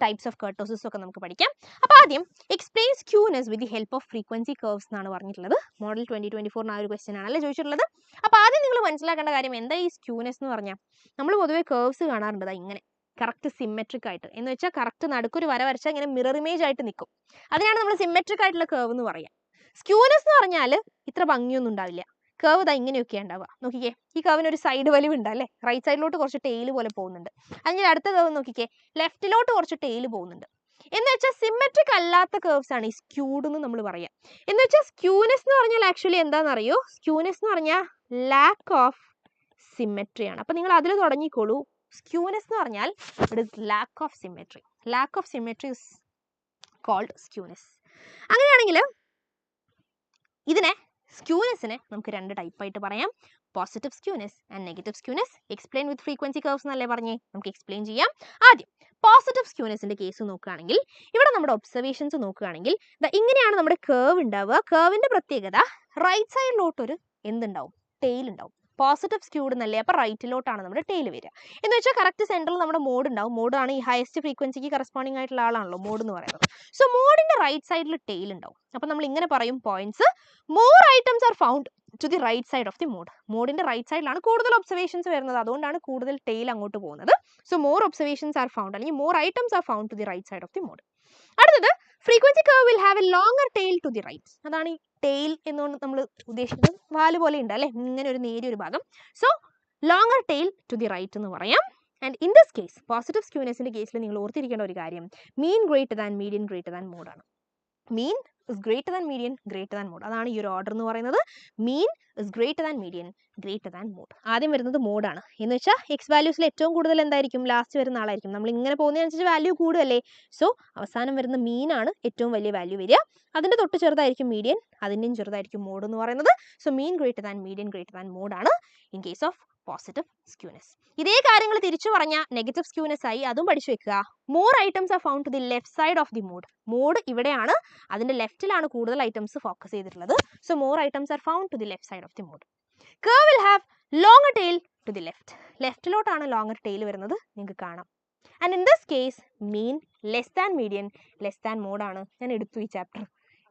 ടൈപ്സ് ഓഫ് കർട്ടോസിസും ഒക്കെ നമുക്ക് പഠിക്കാം. അപ്പോൾ ആദ്യം explain skewness with the help of frequency curves എന്നാണ് പറഞ്ഞിട്ടുള്ളത്. മോഡൽ 2024 ആ ഒരു ക്വസ്റ്റ്യൻ ആണല്ലേ ചോദിച്ചിട്ടുള്ളത്. അപ്പോൾ ആദ്യം നിങ്ങൾ മനസ്സിലാക്കേണ്ട കാര്യം എന്താ ഈ സ്ക്യൂനെസ് എന്ന് പറഞ്ഞാൽ, നമ്മൾ പൊതുവേ കർവ്സ് കാണാറുണ്ട് ഇങ്ങനെ കറക്റ്റ് സിമെട്രിക് ആയിട്ട്, എന്ന് വെച്ചാൽ കറക്റ്റ് നടുക്കൊരു വര വരച്ചാൽ ഇങ്ങനെ മിറർ ഇമേജ് ആയിട്ട് നിൽക്കും. അതിനാണ് നമ്മൾ സിമെട്രിക് ആയിട്ടുള്ള കർവ് എന്ന് പറയാം. സ്ക്യൂനെസ് എന്ന് പറഞ്ഞാൽ ഇത്ര ഭംഗിയൊന്നും ഉണ്ടാവില്ല. കർവ് ഇതാ ഇങ്ങനെയൊക്കെയാണ് ഉണ്ടാവുക. നോക്കിക്കേ, ഈ കർവിന് ഒരു സൈഡ് വലിവുണ്ട് അല്ലേ. റൈറ്റ് സൈഡിലോട്ട് കുറച്ച് ടെയിൽ പോലെ പോകുന്നുണ്ട്. അല്ലെങ്കിൽ അടുത്ത കർവ് നോക്കിക്കേ, ലെഫ്റ്റിലോട്ട് കുറച്ച് ടെയിൽ പോകുന്നുണ്ട്. എന്ന് വെച്ചാൽ സിമെട്രിക് അല്ലാത്ത കർവ്സ് ആണ് ഈ സ്ക്യൂഡ് എന്ന് നമ്മൾ പറയാം. എന്ന് വെച്ചാൽ സ്ക്യൂനെസ് എന്ന് പറഞ്ഞാൽ ആക്ച്വലി എന്താണെന്നറിയോ? സ്ക്യൂനെസ് എന്ന് പറഞ്ഞാൽ ലാക്ക് ഓഫ് സിമെട്രി ആണ്. അപ്പം നിങ്ങൾ അതിൽ തുടങ്ങിക്കോളൂ. സ്ക്യൂനെസ് എന്ന് പറഞ്ഞാൽ it is lack of symmetry. Lack of symmetry is called skewness. അങ്ങനെയാണെങ്കിൽ ഇതിനെ സ്ക്യൂനെസ്സിനെ നമുക്ക് രണ്ട് ടൈപ്പായിട്ട് പറയാം. Positive skewness and negative skewness. Explain with frequency curves എന്നല്ലേ പറഞ്ഞേ, നമുക്ക് എക്സ്പ്ലെയിൻ ചെയ്യാം. ആദ്യം പോസിറ്റീവ് സ്ക്യൂനെസിന്റെ കേസ് നോക്കുകയാണെങ്കിൽ, ഇവിടെ നമ്മുടെ ഒബ്സർവേഷൻസ് നോക്കുകയാണെങ്കിൽ ഇങ്ങനെയാണ് നമ്മുടെ കർവ് ഉണ്ടാവുക. കർവിന്റെ പ്രത്യേകത റൈറ്റ് സൈഡിലോട്ടൊരു എന്തുണ്ടാവും? ടെയിൽ ഉണ്ടാവും. പോസിറ്റീവ് സ്ക്യൂഡ് എന്നല്ലേ, അപ്പോൾ റൈറ്റിലോട്ടാണ് നമ്മുടെ ടെയിൽ വരിക. എന്ന് വെച്ചാൽ കറക്റ്റ് സെൻറ്ററിൽ നമ്മുടെ മോഡ് ഉണ്ടാവും. മോഡാണ് ഈ ഹയസ്റ്റ് ഫ്രീക്വൻസിക്ക് കറസ്പോണ്ടിങ് ആയിട്ടുള്ള ആളാണല്ലോ മോഡ് എന്ന് പറയുന്നത്. സോ മോഡിന്റെ റൈറ്റ് സൈഡിൽ ടെയിൽ ഉണ്ടാവും. അപ്പോൾ നമ്മൾ ഇങ്ങനെ പറയും points, more items are found to the right side of the mode. മോഡിന്റെ റൈറ്റ് സൈഡിലാണ് കൂടുതൽ ഒബ്സർവേഷൻസ് വരുന്നത്, അതുകൊണ്ടാണ് കൂടുതൽ ടെയിൽ അങ്ങോട്ട് പോകുന്നത്. So more observations are found, അല്ലെങ്കിൽ more items are found to the right side of the mode. അടുത്തത് frequency curve will have a longer tail to the right. അതാണ് ഈ ടെയിൽ എന്നുകൊണ്ട് നമ്മൾ ഉദ്ദേശിക്കുന്നത് വാല് പോലെ ഉണ്ട് അല്ലേ, ഇങ്ങനെ ഒരു നേരിയൊരു ഭാഗം. So longer tail to the right എന്ന് പറയാം. And in this case positive സ്ക്യൂനെസിന്റെ കേസിൽ നിങ്ങൾ ഓർത്തിരിക്കേണ്ട ഒരു കാര്യം, mean greater than median greater than മോഡാണ്. Mean is greater than median greater than mode. അതാണ് ഈ ഒരു ഓർഡർ എന്ന് പറയുന്നത്. Mean is greater than median greater than mode. ആദ്യം വരുന്നത് മോഡാണ്. എന്ന് വെച്ചാൽ എക്സ് വാല്യൂസിൽ ഏറ്റവും കൂടുതൽ എന്തായിരിക്കും? ലാസ്റ്റ് വരുന്ന ആളായിരിക്കും. നമ്മൾ ഇങ്ങനെ പോകുന്നതിനനുസരിച്ച് വാല്യൂ കൂടുകയല്ലേ. സോ അവസാനം വരുന്ന മീനാണ് ഏറ്റവും വലിയ വാല്യൂ വരിക. അതിൻ്റെ തൊട്ട് ചെറുതായിരിക്കും മീഡിയൻ, അതിൻ്റെയും ചെറുതായിരിക്കും മോഡ് എന്ന് പറയുന്നത്. So mean greater than median greater than മോഡാണ് in case of positive skewness. ഇതേ കാര്യങ്ങൾ തിരിച്ചു പറഞ്ഞാൽ നെഗറ്റീവ് സ്ക്യൂനെസ് ആയി, അതും പഠിച്ചു വെക്കുക. More items are found to the left side of the mode. Mode ഇവിടെയാണ്, അതിന്റെ ലെഫ്റ്റിലാണ് കൂടുതൽ ഐറ്റംസ് ഫോക്കസ് ചെയ്തിട്ടുള്ളത്. So more items are found to the left side of the mode. Curve will have longer tail to the left. ലെഫ്റ്റിലോട്ടാണ് longer tail വരുന്നത്, നിങ്ങൾക്ക് കാണാം. And in this case mean less than median less than മോഡാണ്. ഞാൻ എടുത്തു ഈ chapter.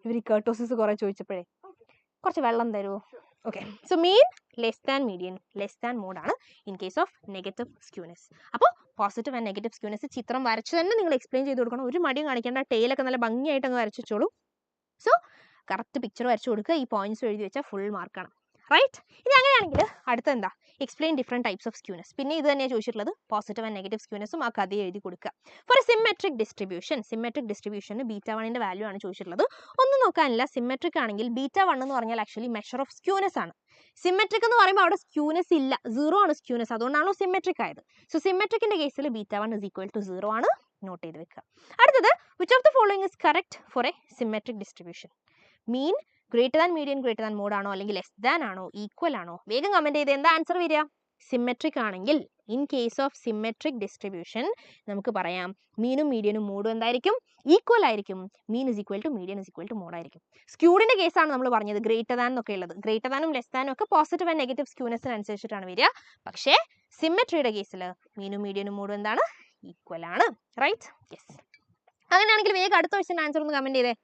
ഇവർ ഈ കർട്ടോസിസ് കുറേ ചോദിച്ചപ്പോഴേ കുറച്ച് വെള്ളം തരുമോ? Okay. So mean less than median less than മോഡാണ് in case of negative skewness. അപ്പോൾ പോസിറ്റീവ് ആൻഡ് നെഗറ്റീവ് സ്ക്യൂനെസ് ചിത്രം വരച്ച് തന്നെ നിങ്ങൾ എക്സ്പ്ലെയിൻ ചെയ്ത് കൊടുക്കണം. ഒരു മടിയും കാണിക്കേണ്ട. ടെയിലൊക്കെ നല്ല ഭംഗിയായിട്ട് അങ്ങ് വരച്ചു വെച്ചോളൂ. സോ കറക്റ്റ് പിക്ചർ വരച്ചു കൊടുക്കുക. ഈ പോയിന്റ്സ് എഴുതി വെച്ചാൽ ഫുൾ മാർക്കാണ്. റൈറ്റ്. ഇനി അങ്ങനെയാണെങ്കിൽ അടുത്ത എന്താ? Explain different types of skewness. പിന്നെ ഇത് തന്നെയാണ് ചോദിച്ചിട്ടുള്ളത്. പോസിറ്റീവ് ആൻഡ് നെഗറ്റീവ് സ്ക്യൂനെസും ആ കഥ എഴുതി കൊടുക്കുക. For a symmetric distribution, symmetric ഡിസ്ട്രിബ്യൂഷന് β1ന്റെ വാല്യൂ ആണ് ചോദിച്ചിട്ടുള്ളത്. ഒന്നും നോക്കാനില്ല. സിമെട്രിക് ആണെങ്കിൽ β1 എന്ന് പറഞ്ഞാൽ ആക്ച്വലി മെഷർ ഓഫ് സ്ക്യൂനെസ് ആണ്. സിമെട്രിക് എന്ന് പറയുമ്പോൾ അവിടെ സ്ക്യൂനെസ് ഇല്ല, 0 ആണ് സ്ക്യൂനെസ്, അതുകൊണ്ടാണോ സിമെട്രിക് ആയത്. സോ സിമെട്രിക്കിന്റെ കേസിൽ β1 is equal to 0 ആണ്. നോട്ട് ചെയ്ത് വെക്കുക. അടുത്തത് which of the following is correct for a symmetric distribution? Mean greater than median greater than mode ആണോ, അല്ലെങ്കിൽ ലെസ് ദാൻ ആണോ, ഈക്വൽ ആണോ? വേഗം കമന്റ് ചെയ്ത് എന്താ ആൻസർ വരിക? സിമെട്രിക് ആണെങ്കിൽ, in case of symmetric distribution നമുക്ക് പറയാം മീനും മീഡിയനും മോഡും എന്തായിരിക്കും? ഈക്വൽ ആയിരിക്കും. Mean is equal to median is equal to mode ആയിരിക്കും. സ്ക്യൂഡിന്റെ കേസാണ് നമ്മൾ പറഞ്ഞത്, ഗ്രേറ്റർ ദാൻ എന്നൊക്കെ ഉള്ളത്. ഗ്രേറ്റർ ദാനും ലെസ് ദാനും ഒക്കെ പോസിറ്റീവ് ആൻഡ് നെഗറ്റീവ് സ്ക്യൂനെസ്സിനനുസരിച്ചിട്ടാണ് വരിക. പക്ഷേ സിമെട്രിയുടെ കേസിൽ മീനും മീഡിയനും മോഡും എന്താണ്? ഈക്വൽ ആണ്. റൈറ്റ്? യെസ്. അങ്ങനെയാണെങ്കിൽ വേഗം അടുത്ത ക്വസ്റ്റ്യൻ ആൻസർ ഒന്ന് കമന്റ് ചെയ്തേ.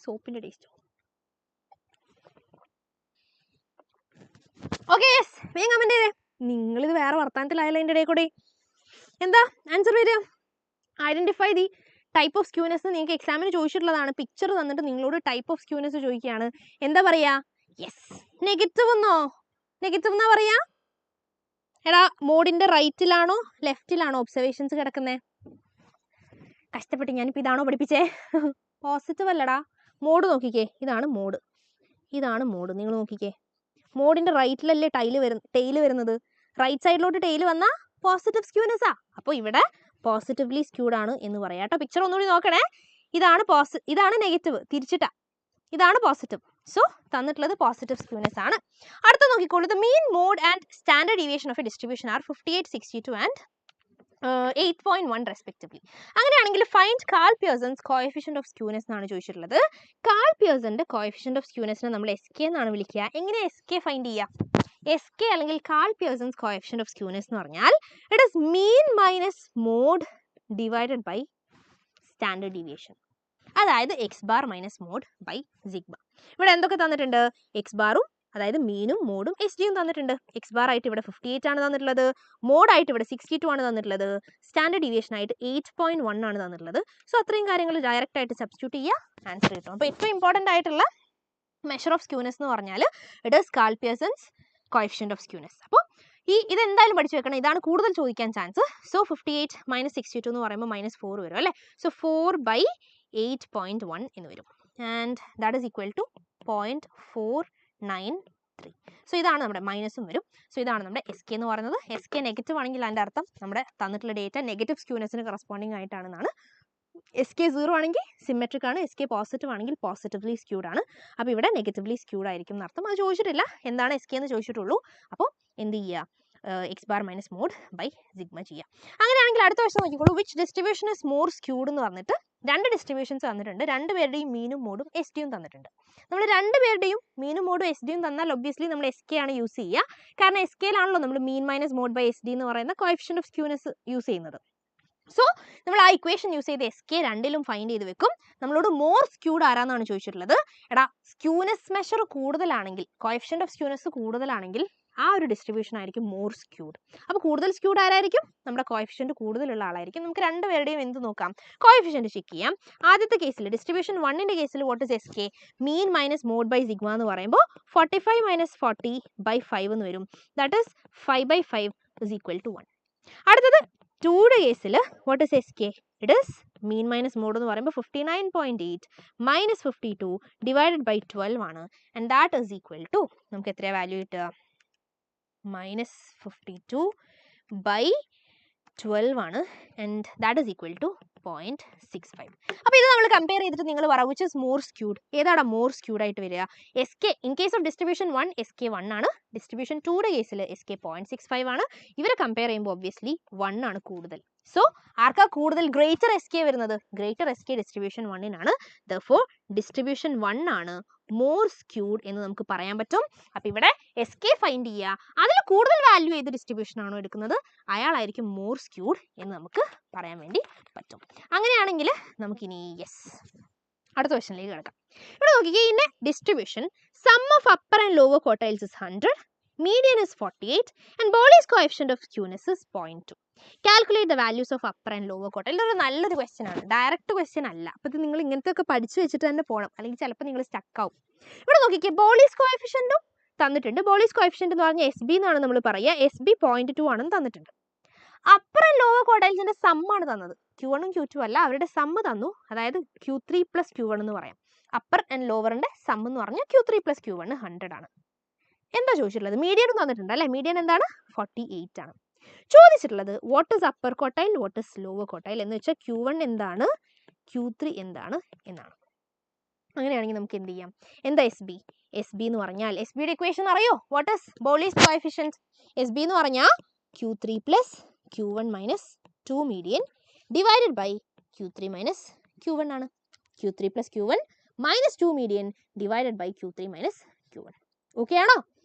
സോപ്പിന്റെ ടേസ്റ്റ്. ഓക്കെ, യെസ്, വേഗം കമന്റ് ചെയ്തേ. നിങ്ങളിത് വേറെ വർത്താനത്തിലായാലും അതിൻ്റെ ഇടയിൽ കൂടെ എന്താ ആൻസർ വരിക? Identify the type of skewness. നിങ്ങൾക്ക് എക്സാമിന് ചോദിച്ചിട്ടുള്ളതാണ്. പിക്ചർ തന്നിട്ട് നിങ്ങളോട് ടൈപ്പ് ഓഫ് സ്ക്യൂനെസ് ചോദിക്കുകയാണ്. എന്താ പറയാ? യെസ്, നെഗറ്റീവ് എന്നോ? നെഗറ്റീവ് എന്നാ പറയാ? എടാ, മോഡിന്റെ റൈറ്റിലാണോ ലെഫ്റ്റിലാണോ ഒബ്സർവേഷൻസ് കിടക്കുന്നത്? കഷ്ടപ്പെട്ട് ഞാനിപ്പോൾ ഇതാണോ പഠിപ്പിച്ചേ? പോസിറ്റീവ് അല്ലടാ. മോഡ് നോക്കിക്കേ, ഇതാണ് മോഡ്, ഇതാണ് മോഡ്. നിങ്ങൾ നോക്കിക്കേ, മോഡിന്റെ റൈറ്റിലല്ലേ ടെയിൽ വരുന്നത്. റൈറ്റ് സൈഡിലോട്ട് ടെയിൽ വന്നാൽ പോസിറ്റീവ് സ്ക്യൂനെസ്സാ. അപ്പോൾ ഇവിടെ പോസിറ്റീവ്ലി സ്ക്യൂഡ് ആണ് എന്ന് പറയാം കേട്ടോ. പിക്ചർ ഒന്നുകൂടി നോക്കണേ. ഇതാണ് നെഗറ്റീവ്, തിരിച്ചിട്ടാ. ഇതാണ് പോസിറ്റീവ്. സോ തന്നിട്ടുള്ളത് പോസിറ്റീവ് സ്ക്യൂനെസ് ആണ്. അടുത്ത നോക്കിക്കോളൂ. The mean, mode and standard deviation of a distribution are 58, 62 and 8.1 respectively. അങ്ങനെയാണെങ്കിൽ find Karl Pearson's coefficient of skewness എന്നാണ് ചോദിച്ചിട്ടുള്ളത്. കാൾ പിയേഴ്സന്റെ കോഎഫിഷ്യന്റ് ഓഫ് സ്ക്യൂനെസ്സിനെ നമ്മൾ SK എന്നാണ് വിളിക്കുക. എങ്ങനെ SK ഫൈൻഡ് ചെയ്യുക? SK അല്ലെങ്കിൽ Karl Pearson's coefficient of skewness എന്ന് പറഞ്ഞാൽ it is mean minus mode divided by standard deviation. അതായത് x bar minus mode by sigma. ഇവിടെ എന്തൊക്കെ തന്നിട്ടുണ്ട്? എക്സ് ബാറും അതായത് മീനും മോഡും SDയും തന്നിട്ടുണ്ട്. എക്സ് ബാർ ആയിട്ട് ഇവിടെ 58 ആണ് തന്നിട്ടുള്ളത്, മോഡായിട്ട് ഇവിടെ 62 ആണ് തന്നിട്ടുള്ളത്, സ്റ്റാൻഡേർഡ് ഡീവിയേഷൻ ആയിട്ട് 8.1 ആണ് തന്നിട്ടുള്ളത്. സോ അത്രയും കാര്യങ്ങൾ ഡയറക്റ്റ് ആയിട്ട് സബ്സ്റ്റിറ്റ്യൂട്ട് ചെയ്യുക, ആൻസർ കിട്ടും. അപ്പോൾ ഏറ്റവും ഇമ്പോർട്ടൻ്റ് ആയിട്ടുള്ള മെഷർ ഓഫ് സ്ക്യൂനെസ് എന്ന് പറഞ്ഞാൽ it is Karl Pearson's coefficient of skewness. അപ്പോൾ ഇതെന്തായാലും പഠിച്ചു വെക്കണം, ഇതാണ് കൂടുതൽ ചോദിക്കാൻ ചാൻസ്. സോ 58 മൈനസ് 62 എന്ന് പറയുമ്പോൾ -4 വരും അല്ലേ. സോ 4/8.1 എന്ന് വരും. And that is equal to 0.493. So ഇതാണ് നമ്മുടെ മൈനസും വരും. സോ ഇതാണ് നമ്മുടെ SK എന്ന് പറയുന്നത്. SK നെഗറ്റീവ് ആണെങ്കിൽ അതിൻ്റെ അർത്ഥം നമ്മുടെ തന്നിട്ടുള്ള ഡേറ്റ നെഗറ്റീവ് സ്ക്യൂനെസ്സിന് കറസ്പോണ്ടിങ് ആയിട്ടാണെന്നാണ്. SK 0 ആണെങ്കിൽ സിമെട്രിക് ആണ്, SK പോസിറ്റീവ് ആണെങ്കിൽ പോസിറ്റീവ്ലി സ്ക്യൂഡ് ആണ്. അപ്പോൾ ഇവിടെ നെഗറ്റീവ്ലി സ്ക്യൂഡ് ആയിരിക്കും എന്നർത്ഥം. അത് ചോദിച്ചിട്ടില്ല, എന്താണ് SK എന്ന് ചോദിച്ചിട്ടുള്ളൂ. അപ്പോൾ എന്ത് ചെയ്യുക? X bar minus mode by sigma ചെയ്യാം. അങ്ങനെയാണെങ്കിൽ അടുത്ത വർഷം നോക്കിക്കോളൂ. Which distribution is more skewed എന്ന് പറഞ്ഞിട്ട് രണ്ട് ഡിസ്ട്രിബ്യൂഷൻസ് തന്നിട്ടുണ്ട്. രണ്ടുപേരുടെയും മീനും മോഡും SDയും തന്നിട്ടുണ്ട്. നമ്മൾ രണ്ടുപേരുടെയും മീനും മോഡും SDയും തന്നാൽ ഒബ്വിയസ്ലി നമ്മൾ SK ആണ് യൂസ് ചെയ്യുക. കാരണം SKയിലാണല്ലോ നമ്മൾ മീൻ മൈനസ് മോഡ് ബൈ SD എന്ന് പറയുന്ന കോഎഫിഷ്യന്റ് ഓഫ് സ്ക്യൂനെസ് യൂസ് ചെയ്യുന്നത്. സോ നമ്മൾ ആ ഇക്വേഷൻ യൂസ് ചെയ്ത് SK രണ്ടിലും ഫൈൻഡ് ചെയ്ത് വെക്കും. നമ്മളോട് മോർ സ്ക്യൂഡ് ആരാന്നാണ് ചോദിച്ചിട്ടുള്ളത്. എടാ, സ്ക്യൂനെസ് മെഷർ കൂടുതലാണെങ്കിൽ, കോഎഫിഷ്യന്റ് ഓഫ് സ്ക്യൂനെസ് കൂടുതലാണെങ്കിൽ ആ ഒരു ഡിസ്ട്രിബ്യൂഷൻ ആയിരിക്കും മോർ സ്ക്യൂഡ്. അപ്പോൾ കൂടുതൽ സ്ക്യൂഡ് ആരായിരിക്കും? നമ്മുടെ കോഎഫിഷ്യന്റ് കൂടുതലുള്ള ആളായിരിക്കും. നമുക്ക് രണ്ടുപേരുടെയും എന്ത് നോക്കാം? കോഎഫിഷ്യന്റ് ചെക്ക് ചെയ്യാം. ആദ്യത്തെ കേസിൽ ഡിസ്ട്രിബ്യൂഷൻ 1ന്റെ കേസിൽ what is SK? Mean minus mode by sigma എന്ന് പറയുമ്പോൾ 45 മൈനസ് 40/5 എന്ന് വരും. That is 5/5 is equal to 1. അടുത്തത് 2യുടെ കേസിൽ what is SK? It is mean minus mode എന്ന് പറയുമ്പോൾ 59.8 മൈനസ് 52 ഡിവൈഡഡ് ബൈ 12 ആണ്. And that is equal to, നമുക്ക് എത്ര വാല്യൂ കിട്ടുക? -52/12 ആണ്. And that is equal to 0.65. അപ്പോൾ ഇത് നമ്മൾ കമ്പയർ ചെയ്തിട്ട് നിങ്ങൾ പറ വിച്ച് ഇസ് മോർ സ്ക്യൂഡ്. ഏതാണ് മോർ സ്ക്യൂഡ് ആയിട്ട് വരിക? SK in case of distribution 1 SK 1 ആണ്. ഡിസ്ട്രിബ്യൂഷൻ 2യുടെ കേസിൽ SK 0.65 ആണ്. ഇവരെ കമ്പയർ ചെയ്യുമ്പോൾ ഒബ്വിയസ്ലി 1 ആണ് കൂടുതൽ. സോ ആർക്കാ കൂടുതൽ? ഗ്രേറ്റർ SK വരുന്നത്. ഗ്രേറ്റർ SK ഡിസ്ട്രിബ്യൂഷൻ 1-നാണ്. ദെർഫോർ ഡിസ്ട്രിബ്യൂഷൻ 1 ആണ് മോർ സ്ക്യൂഡ് എന്ന് നമുക്ക് പറയാൻ പറ്റും. അപ്പോൾ ഇവിടെ SK ഫൈൻഡ് ചെയ്യുക, അതിൽ കൂടുതൽ വാല്യൂ ഏത് ഡിസ്ട്രിബ്യൂഷൻ ആണോ എടുക്കുന്നത് അയാളായിരിക്കും മോർ സ്ക്യൂഡ് എന്ന് നമുക്ക് പറയാൻ വേണ്ടി പറ്റും. അങ്ങനെയാണെങ്കിൽ നമുക്കിനി അടുത്ത ക്വസ്റ്റ്യനിലേക്ക് കിടക്കാം. ഇവിടെ നോക്കിക്കേ, ഇന്ന distribution sum of upper and lower quartiles is 100, median is 48 and Bowley's coefficient of skewness is 0.2. Calculate the values of upper and lower quartile. ഇതൊരു നല്ലൊരു ക്വസ്റ്റ്യൻ ആണ്, ഡയറക്റ്റ് ക്വസ്റ്റ്യൻ അല്ല. അപ്പോൾ ഇത് നിങ്ങൾ ഇങ്ങനത്തെ ഒക്കെ പഠിച്ചു വെച്ചിട്ട് തന്നെ പോകണം, അല്ലെങ്കിൽ ചിലപ്പോൾ നിങ്ങൾ സ്റ്റക്ക് ആവും. ഇവിടെ നോക്കിക്കേ, ബോളീസ് കോഎഫിഷ്യന്റും തന്നിട്ടുണ്ട്. ബോളീസ് കോഎഫിഷ്യന്റ് എന്ന് പറഞ്ഞാൽ SB എന്നാണ് നമ്മൾ പറയുക. SB 0.2 ആണെന്ന് തന്നിട്ടുണ്ട്. അപ്പർ ആൻഡ് ലോവർ ക്വാർട്ടൈൽസിന്റെ സമ്മാണ് തന്നത്. Q1 ഉം Q2 അല്ല, അവരുടെ സമ്മ് തന്നു. അതായത് Q3 + Q1 എന്ന് പറയാം. അപ്പർ ആൻഡ് ലോവറിന്റെ സമ്മ് എന്ന് പറഞ്ഞാൽ Q3 + Q1 100 ആണ്. എന്താ ചോദിച്ചിട്ടുള്ളത്? മീഡിയനും തന്നിട്ടുണ്ട് അല്ലേ. മീഡിയൻ എന്താണ്? 48 ആണ്. ചോദിച്ചിട്ടുള്ളത് what is upper quartile, what is lower quartile എന്ന് വെച്ചാൽ Q1 എന്താണ്, Q3 എന്താണ് എന്നാണ്. അങ്ങനെയാണെങ്കിൽ നമുക്ക് എന്ത് ചെയ്യാം? എന്താ SB? SB എന്ന് പറഞ്ഞാൽ SBയുടെ ഇക്വേഷൻ അറിയോ? What is Bowley's coefficient? SB എന്ന് പറഞ്ഞാൽ Q3 plus Q1 minus 2 median divided by Q3 minus Q1 ആണ്. Q3 plus Q1 minus 2 median divided by Q3 minus Q1. Okay ആണോ?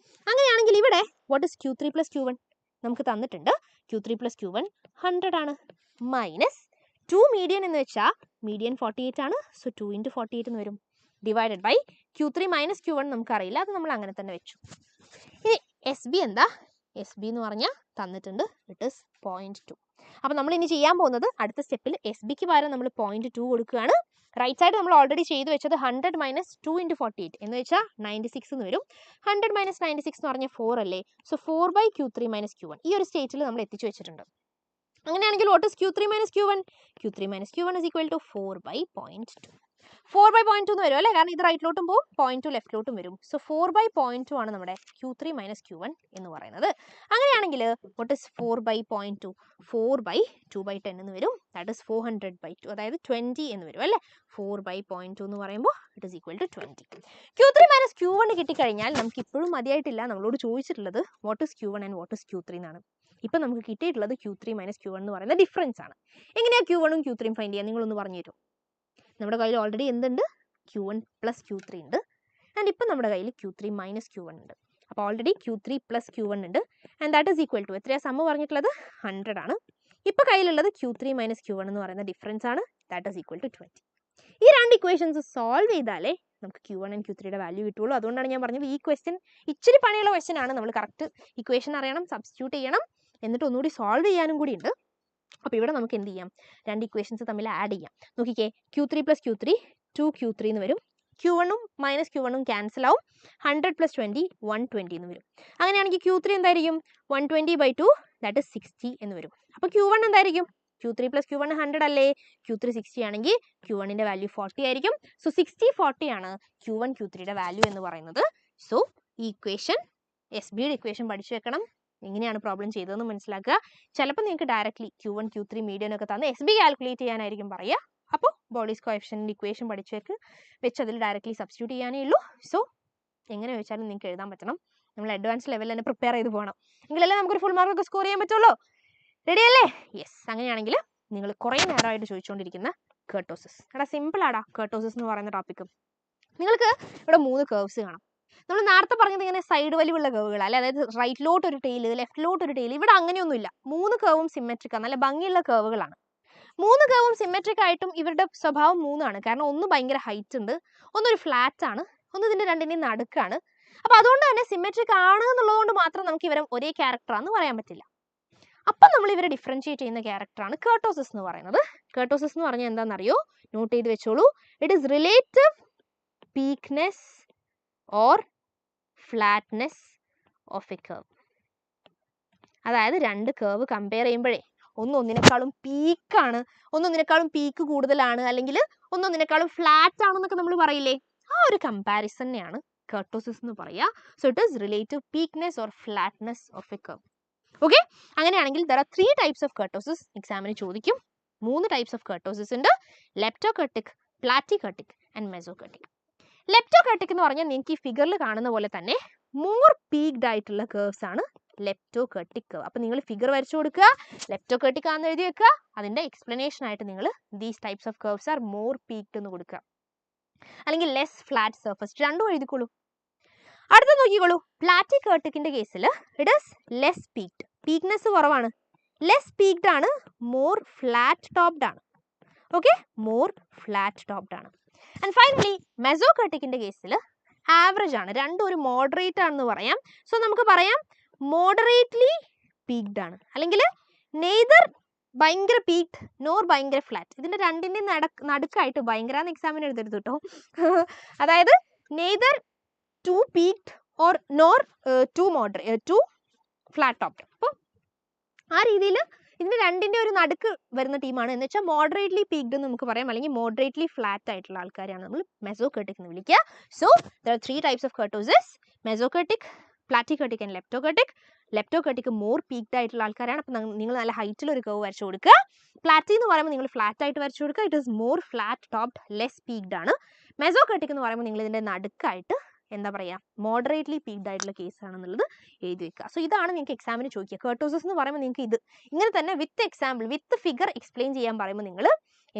അങ്ങനെയാണെങ്കിൽ ഇവിടെ what is Q3 plus Q1? നമുക്ക് തന്നിട്ടുണ്ട് Q3 plus Q1 100 ആണ്. Minus 2 median എന്ന് വെച്ചാൽ median 48 ആണ്. സോ 2 into 48 എന്ന് വരും. Divided by Q3 minus Q1 നമുക്കറിയില്ല, അത് നമ്മൾ അങ്ങനെ തന്നെ വെച്ചു. ഇനി SB എന്താ? SB എന്ന് പറഞ്ഞാൽ തന്നിട്ടുണ്ട്, ഇറ്റ് ഈസ് 0.2. അപ്പോൾ നമ്മൾ ഇനി ചെയ്യാൻ പോകുന്നത് അടുത്ത സ്റ്റെപ്പിൽ SBക്ക് പകരം നമ്മൾ 0.2 കൊടുക്കുകയാണ്. റൈറ്റ് സൈഡ് നമ്മൾ ഓൾറെഡി ചെയ്ത് വെച്ചത് 100 minus 2 into 48 എന്ന് വെച്ചാൽ 96 എന്ന് വരും. 100 minus 96 എന്ന് പറഞ്ഞാൽ 4 അല്ലേ? So 4 by Q3 minus Q1 ഈ ഒരു സ്റ്റേറ്റിൽ നമ്മൾ എത്തിച്ചു വെച്ചിട്ടുണ്ട്. അങ്ങനെയാണെങ്കിൽ what is Q3 minus Q1? Q3 minus Q1 is equal to 4 by 0.2. 4 by 0.2 എന്ന് വരും അല്ലേ? കാരണം ഇത് റൈറ്റിലോട്ടും പോകും, 0.2 ലെഫ്റ്റിലോട്ടും വരും. സോ 4 by 0.2 ആണ് നമ്മുടെ Q3 minus Q1 എന്ന് പറയുന്നത്. അങ്ങനെയാണെങ്കിൽ what is 4 by 0.2? 4 by 2 by 10 എന്ന് വരും. ദാറ്റ് ഈസ് 400 by 2, അതായത് 20 എന്ന് വരും അല്ലേ? 4 by 0.2 എന്ന് പറയുമ്പോൾ it is equal to 20. Q3 minus Q1 കിട്ടിക്കഴിഞ്ഞാൽ നമുക്ക് ഇപ്പോഴും മതിയായിട്ടില്ല. നമ്മളോട് ചോദിച്ചിട്ടുള്ളത് what is Q1 and what is Q3 എന്നാണ്. ഇപ്പം നമുക്ക് കിട്ടിയിട്ടുള്ളത് Q3 minus Q1 എന്ന് പറയുന്ന ഡിഫറൻസ് ആണ്. എങ്ങനെയാണ് Q1ഉം Q3യും ഫൈൻഡ് ചെയ്യുക? നിങ്ങളൊന്ന് പറഞ്ഞു തരും. നമ്മുടെ കയ്യിൽ ഓൾറെഡി എന്തുണ്ട്? Q1 plus Q3 ഉണ്ട്. ആൻഡ് ഇപ്പം നമ്മുടെ കയ്യിൽ Q3 minus Q1 ഉണ്ട്. അപ്പോൾ ഓൾറെഡി Q3 plus Q1 ഉണ്ട്. And that is equal to എത്രയാണ് സമ്മ് പറഞ്ഞിട്ടുള്ളത്? 100 ആണ്. ഇപ്പോൾ കയ്യിലുള്ളത് Q3 minus Q1 എന്ന് പറയുന്ന ഡിഫറൻസ് ആണ്. That is equal to 20. ഈ രണ്ട് ഇക്വേഷൻസ് സോൾവ് ചെയ്താലേ നമുക്ക് Q1 ആൻഡ് Q3യുടെ വാല്യൂ കിട്ടുള്ളൂ. അതുകൊണ്ടാണ് ഞാൻ പറഞ്ഞത് ഈ ക്വസ്റ്റ്യൻ ഇച്ചിരി പണിയുള്ള ക്വസ്റ്റ്യൻ ആണ്. നമ്മൾ കറക്റ്റ് ഇക്വേഷൻ അറിയണം, സബ്സ്റ്റിറ്റ്യൂട്ട് ചെയ്യണം, എന്നിട്ട് ഒന്നുകൂടി സോൾവ് ചെയ്യാനും കൂടി ഉണ്ട്. അപ്പോൾ ഇവിടെ നമുക്ക് എന്ത് ചെയ്യാം? രണ്ട് ഇക്വേഷൻസ് തമ്മിൽ ആഡ് ചെയ്യാം. നോക്കിക്കേ, Q3 plus Q3 2Q3 എന്ന് വരും. Q1ഉം മൈനസ് Q1ഉം ക്യാൻസൽ ആവും. 100 plus 20 120 എന്ന് വരും. അങ്ങനെയാണെങ്കിൽ Q3 എന്തായിരിക്കും? 120 by 2 ദാറ്റ് ഇസ് 60 എന്ന് വരും. അപ്പോൾ Q1 എന്തായിരിക്കും? Q3 plus Q1 100 അല്ലേ? Q3 60 ആണെങ്കിൽ Q1ൻ്റെ വാല്യൂ 40 ആയിരിക്കും. സോ 60 40 ആണ് Q1 Q3യുടെ വാല്യൂ എന്ന് പറയുന്നത്. സോ ഈ ഇക്വേഷൻ SBയുടെ ഇക്വേഷൻ പഠിച്ചു വെക്കണം. എങ്ങനെയാണ് പ്രോബ്ലം ചെയ്തതെന്ന് മനസ്സിലാക്കുക. ചിലപ്പോൾ നിങ്ങൾക്ക് ഡയറക്റ്റ്ലി Q1 Q3 മീഡിയൻ ഒക്കെ തന്ന് SB കാൽക്കുലേറ്റ് ചെയ്യാനായിരിക്കും പറയുക. അപ്പോൾ ബോളീസ് കോഎഫിഷ്യൻ്റ് ഇക്വേഷൻ പഠിച്ചവർക്ക് വെച്ച് അതിൽ ഡയറക്റ്റ്ലി സബ്സ്റ്റിറ്റ്യൂട്ട് ചെയ്യാനേ ഉള്ളൂ. സോ എങ്ങനെ വെച്ചാലും നിങ്ങൾക്ക് എഴുതാൻ പറ്റണം. നമ്മൾ അഡ്വാൻസ് ലെവലിൽ തന്നെ പ്രിപ്പയർ ചെയ്ത് പോകണം. എങ്കിലല്ലേ നമുക്കൊരു ഫുൾ മാർക്ക് ഒക്കെ സ്കോർ ചെയ്യാൻ പറ്റുള്ളൂ. റെഡി അല്ലേ? യെസ്. അങ്ങനെയാണെങ്കിൽ നിങ്ങൾ കുറേ നേരമായിട്ട് ചോദിച്ചുകൊണ്ടിരിക്കുന്ന കർട്ടോസിസ്. എടാ സിമ്പിൾ ആടാ കർട്ടോസിസ് എന്ന് പറയുന്ന ടോപ്പിക്കും. നിങ്ങൾക്ക് ഇവിടെ 3 കേർവ്സ് കാണാം. നമ്മൾ നേരത്തെ പറഞ്ഞത് ഇങ്ങനെ സൈഡ് വലിവുള്ള കേവുകൾ അല്ലെ, അതായത് റൈറ്റിലോട്ട് ഒരു ടെയിൽ, ലെഫ്റ്റിലോട്ട് ഒരു ടെയിൽ. ഇവിടെ അങ്ങനെയൊന്നുമില്ല. 3 കേവും സിമെട്രിക് ആണ്, നല്ല ഭംഗിയുള്ള കേവുകളാണ്. 3 കേവും സിമെട്രിക് ആയിട്ടും ഇവരുടെ സ്വഭാവം 3 ആണ്. കാരണം ഒന്ന് ഭയങ്കര ഹൈറ്റ് ഉണ്ട്, ഒന്നൊരു ഫ്ലാറ്റ് ആണ്, ഒന്ന് ഇതിൻ്റെ രണ്ടിൻ്റെയും നടുക്കാണ്. അപ്പോൾ അതുകൊണ്ട് തന്നെ സിമെട്രിക് ആണ് എന്നുള്ളതുകൊണ്ട് മാത്രം നമുക്ക് ഇവരെ ഒരേ ക്യാരക്ടറാണെന്ന് പറയാൻ പറ്റില്ല. അപ്പം നമ്മൾ ഇവരെ ഡിഫറൻഷിയേറ്റ് ചെയ്യുന്ന ക്യാരക്ടറാണ് കർട്ടോസിസ് എന്ന് പറയുന്നത്. കർട്ടോസിസ് എന്ന് പറഞ്ഞാൽ എന്താണെന്നറിയോ? നോട്ട് ചെയ്ത് വെച്ചോളൂ. It is relative peakness or flatness of a curve. അതായത് രണ്ട് കർവ് കമ്പയർ ചെയ്യുമ്പോഴേ ഒന്നൊന്നിനേക്കാളും പീക്കാണ്, ഒന്നൊന്നിനേക്കാളും പീക്ക് കൂടുതലാണ്, അല്ലെങ്കിൽ ഒന്നൊന്നിനേക്കാളും ഫ്ലാറ്റ് ആണെന്നൊക്കെ നമ്മൾ പറയില്ലേ, ആ ഒരു കമ്പാരിസണിനെയാണ് കർട്ടോസിസ് എന്ന് പറയുക. So it is relative peakness or flatness of a curve. Okay, അങ്ങനെയാണെങ്കിൽ there are 3 types of kurtosis എക്സാമിന് ചോദിക്കും. 3 ടൈപ്സ് ഓഫ് കർട്ടോസിസ് ഉണ്ട്: ലെപ്റ്റോകർട്ടിക്, പ്ലാറ്റികർട്ടിക് ആൻഡ് മെസോകർട്ടിക്. ലെപ്റ്റോകർട്ടിക് എന്ന് പറഞ്ഞാൽ നിങ്ങൾക്ക് ഈ ഫിഗറിൽ കാണുന്ന പോലെ തന്നെ മോർ പീക്ഡ് ആയിട്ടുള്ള കേർവ്സ് ആണ് ലെപ്റ്റോകർട്ടിക് കർവ്. അപ്പോൾ നിങ്ങൾ ഫിഗർ വരച്ചു കൊടുക്കുക, ലെപ്റ്റോകർട്ടിക് ആണെന്ന് എഴുതി വെക്കുക. അതിൻ്റെ എക്സ്പ്ലനേഷൻ ആയിട്ട് നിങ്ങൾ these types of curves are more peaked എന്ന് കൊടുക്കുക, അല്ലെങ്കിൽ ലെസ് ഫ്ലാറ്റ് സർഫസ്, രണ്ടും എഴുതിക്കോളൂ. അടുത്ത നോക്കിക്കോളൂ, പ്ലാറ്റികർട്ടിക്കിന്റെ കേസിൽ ഇറ്റ് ഈസ് ലെസ് പീക്ഡ്, പീക്ക്നെസ് കുറവാണ്, ലെസ് പീക്ഡ് ആണ്, മോർ ഫ്ലാറ്റ് ടോപ്ഡ് ആണ്. ഓക്കെ, മോർ ഫ്ലാറ്റ് ടോപ്ഡ് ആണ്. ആൻഡ് ഫൈനലി മെസോകർട്ടിക്കിന്റെ കേസിൽ ആവറേജ് ആണ്, രണ്ടും ഒരു മോഡറേറ്റ് ആണെന്ന് പറയാം. സോ നമുക്ക് പറയാം മോഡറേറ്റ്ലി പീക്ഡ് ആണ്, അല്ലെങ്കിൽ നെയ്തർ ഭയങ്കര പീക്ഡ് നോർ ഭയങ്കര ഫ്ലാറ്റ്. ഇതിന്റെ രണ്ടിൻ്റെയും നടുക്കായിട്ട് ഭയങ്കര എക്സാമിന് എഴുതരുത് കേട്ടോ. അതായത് neither too peaked or nor too flat topped. അപ്പോൾ ആ രീതിയിൽ ഇതിന് രണ്ടിൻ്റെ ഒരു നടുക്ക് വരുന്ന ടീമാണ് എന്ന് വെച്ചാൽ മോഡറേറ്റ്ലി പീക്ഡ് എന്ന് നമുക്ക് പറയാം, അല്ലെങ്കിൽ മോഡറേറ്റ്ലി ഫ്ലാറ്റ് ആയിട്ടുള്ള ആൾക്കാരെയാണ് നമ്മൾ മെസോകർട്ടിക് എന്ന് വിളിക്കുക. So there are 3 types of kurtosis: mesokurtic, platykurtic and leptokurtic. Leptokurtic more peaked ആയിട്ടുള്ള ആൾക്കാരാണ്. അപ്പം നിങ്ങൾ നല്ല ഹൈറ്റിൽ ഒരു കർവ് വരച്ചു കൊടുക്കുക. പ്ലാറ്റി എന്ന് പറയുമ്പോൾ നിങ്ങൾ ഫ്ലാറ്റ് ആയിട്ട് വരച്ചു കൊടുക്കുക. It is more flat topped, less peaked ആണ്. മെസോകർട്ടിക് എന്ന് പറയുമ്പോൾ നിങ്ങൾ ഇതിൻ്റെ നടുക്കായിട്ട് എന്താ പറയുക, മോഡറേറ്റ്ലി പീക്ഡ് ആയിട്ടുള്ള കേസ് ആണെന്നുള്ളത് എഴുതി വെക്കുക. സോ ഇതാണ് നിങ്ങൾക്ക് എക്സാമിന് ചോദിക്കുക. കർട്ടോസിസ് എന്ന് പറയുമ്പോൾ നിങ്ങൾക്ക് ഇത് ഇങ്ങനെ തന്നെ with example with figure explain ചെയ്യാൻ പറയുമ്പോൾ നിങ്ങൾ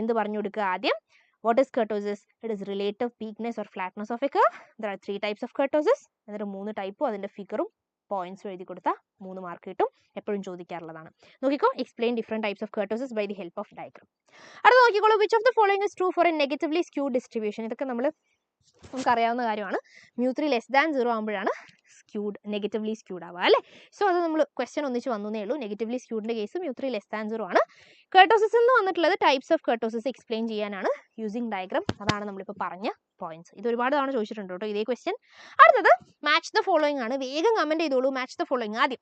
എന്ത് പറഞ്ഞു കൊടുക്കുക? ആദ്യം what is kurtosis? It is relative peakness or flatness of a curve. There are 3 types of kurtosis. എന്നിട്ട് 3 ടൈപ്പും അതിൻ്റെ ഫിഗറും പോയിന്റ്സും എഴുതി കൊടുത്താൽ 3 മാർക്ക് കിട്ടും. എപ്പോഴും ചോദിക്കാറുള്ളതാണ്. നോക്കിക്കോ, explain different types of kurtosis by the help of diagram. അടുത്ത നോക്കിക്കോളൂ, which of the following is true for a negatively skewed distribution. ഇതൊക്കെ നമുക്ക് അറിയാവുന്ന കാര്യമാണ്. μ3 <0 ആകുമ്പോഴാണ് നെഗറ്റീവ്ലി സ്ക്യൂഡ് ആവുക അല്ലേ. സോ അത് നമ്മൾ ക്വസ്റ്റ്യൻ ഒന്നിച്ച് വന്നേ ഉള്ളൂ. നെഗറ്റീവ്ലി സ്ക്യൂഡിന്റെ കേസ് μ3 <0 ആണ്. കർട്ടോസിസ് എന്ന് വന്നിട്ടുള്ളത് ടൈപ്സ് ഓഫ് കർട്ടോസിസ് എക്സ്പ്ലെയിൻ ചെയ്യാനാണ് യൂസിങ് ഡയഗ്രാം. അതാണ് നമ്മളിപ്പോൾ പറഞ്ഞ പോയിന്റ്സ്. ഇത് ഒരുപാട് തവണ ചോദിച്ചിട്ടുണ്ട് കേട്ടോ ഇതേ ക്വസ്റ്റ്യൻ. അടുത്തത് മാച്ച് ദ ഫോളോയിങ് ആണ്. വേഗം കമന്റ് ചെയ്തോളൂ. Match the following. ആദ്യം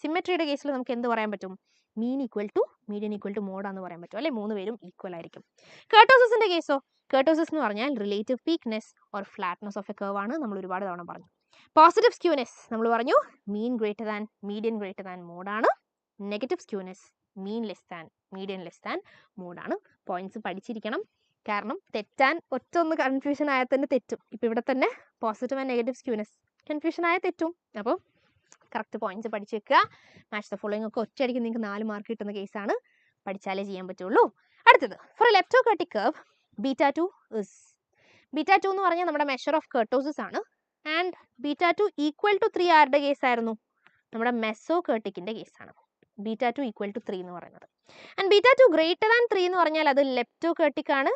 സിമെട്രിയുടെ കേസിൽ നമുക്ക് എന്ത് പറയാൻ പറ്റും? Mean equal to median equal to mode എന്ന് പറയാൻ പറ്റും അല്ലെ. 3 പേരും ഈക്വൽ ആയിരിക്കും. കർട്ടോസിന്റെ കേസോ, കർട്ടോസിസ് എന്ന് പറഞ്ഞാൽ relative peakness or flatness of a curve ആണ്. നമ്മൾ ഒരുപാട് തവണ പറഞ്ഞു. പോസിറ്റീവ് സ്ക്യൂനെസ് നമ്മൾ പറഞ്ഞു mean greater than median greater than മോഡാണ്. Negative skewness mean less than median less than മോഡാണ്. പോയിന്റ്സ് പഠിച്ചിരിക്കണം. കാരണം തെറ്റാൻ ഒറ്റൊന്ന് കൺഫ്യൂഷൻ ആയാൽ തന്നെ തെറ്റും. ഇപ്പം ഇവിടെ തന്നെ positive and negative skewness confusion ആയാൽ തെറ്റും. അപ്പോൾ കറക്റ്റ് പോയിന്റ്സ് പഠിച്ചു വെക്കുക. മാച്ച് ദ ഫോളോയിങ് ഒക്കെ ഒറ്റയടിക്ക് നിങ്ങൾക്ക് 4 മാർക്ക് കിട്ടുന്ന കേസാണ്. പഠിച്ചാലേ ചെയ്യാൻ പറ്റുള്ളൂ. അടുത്തത് ഫോർ എ ലെപ്റ്റോകർട്ടിക് കർവ് β2 ഇസ് β2 എന്ന് പറഞ്ഞാൽ നമ്മുടെ മെഷർ ഓഫ് കർട്ടോസിസ് ആണ്. ആൻഡ് β2 ഈക്വൽ ടു 3 ആരുടെ കേസായിരുന്നു? നമ്മുടെ മെസോകർട്ടിക്കിന്റെ കേസാണ്. β2 ഈക്വൽ ടു 3 എന്ന് പറയുന്നത്. ആൻഡ് β2 ഗ്രേറ്റർ ദാൻ 3 എന്ന് പറഞ്ഞാൽ അത് ലെപ്റ്റോകർട്ടിക് ആണ്.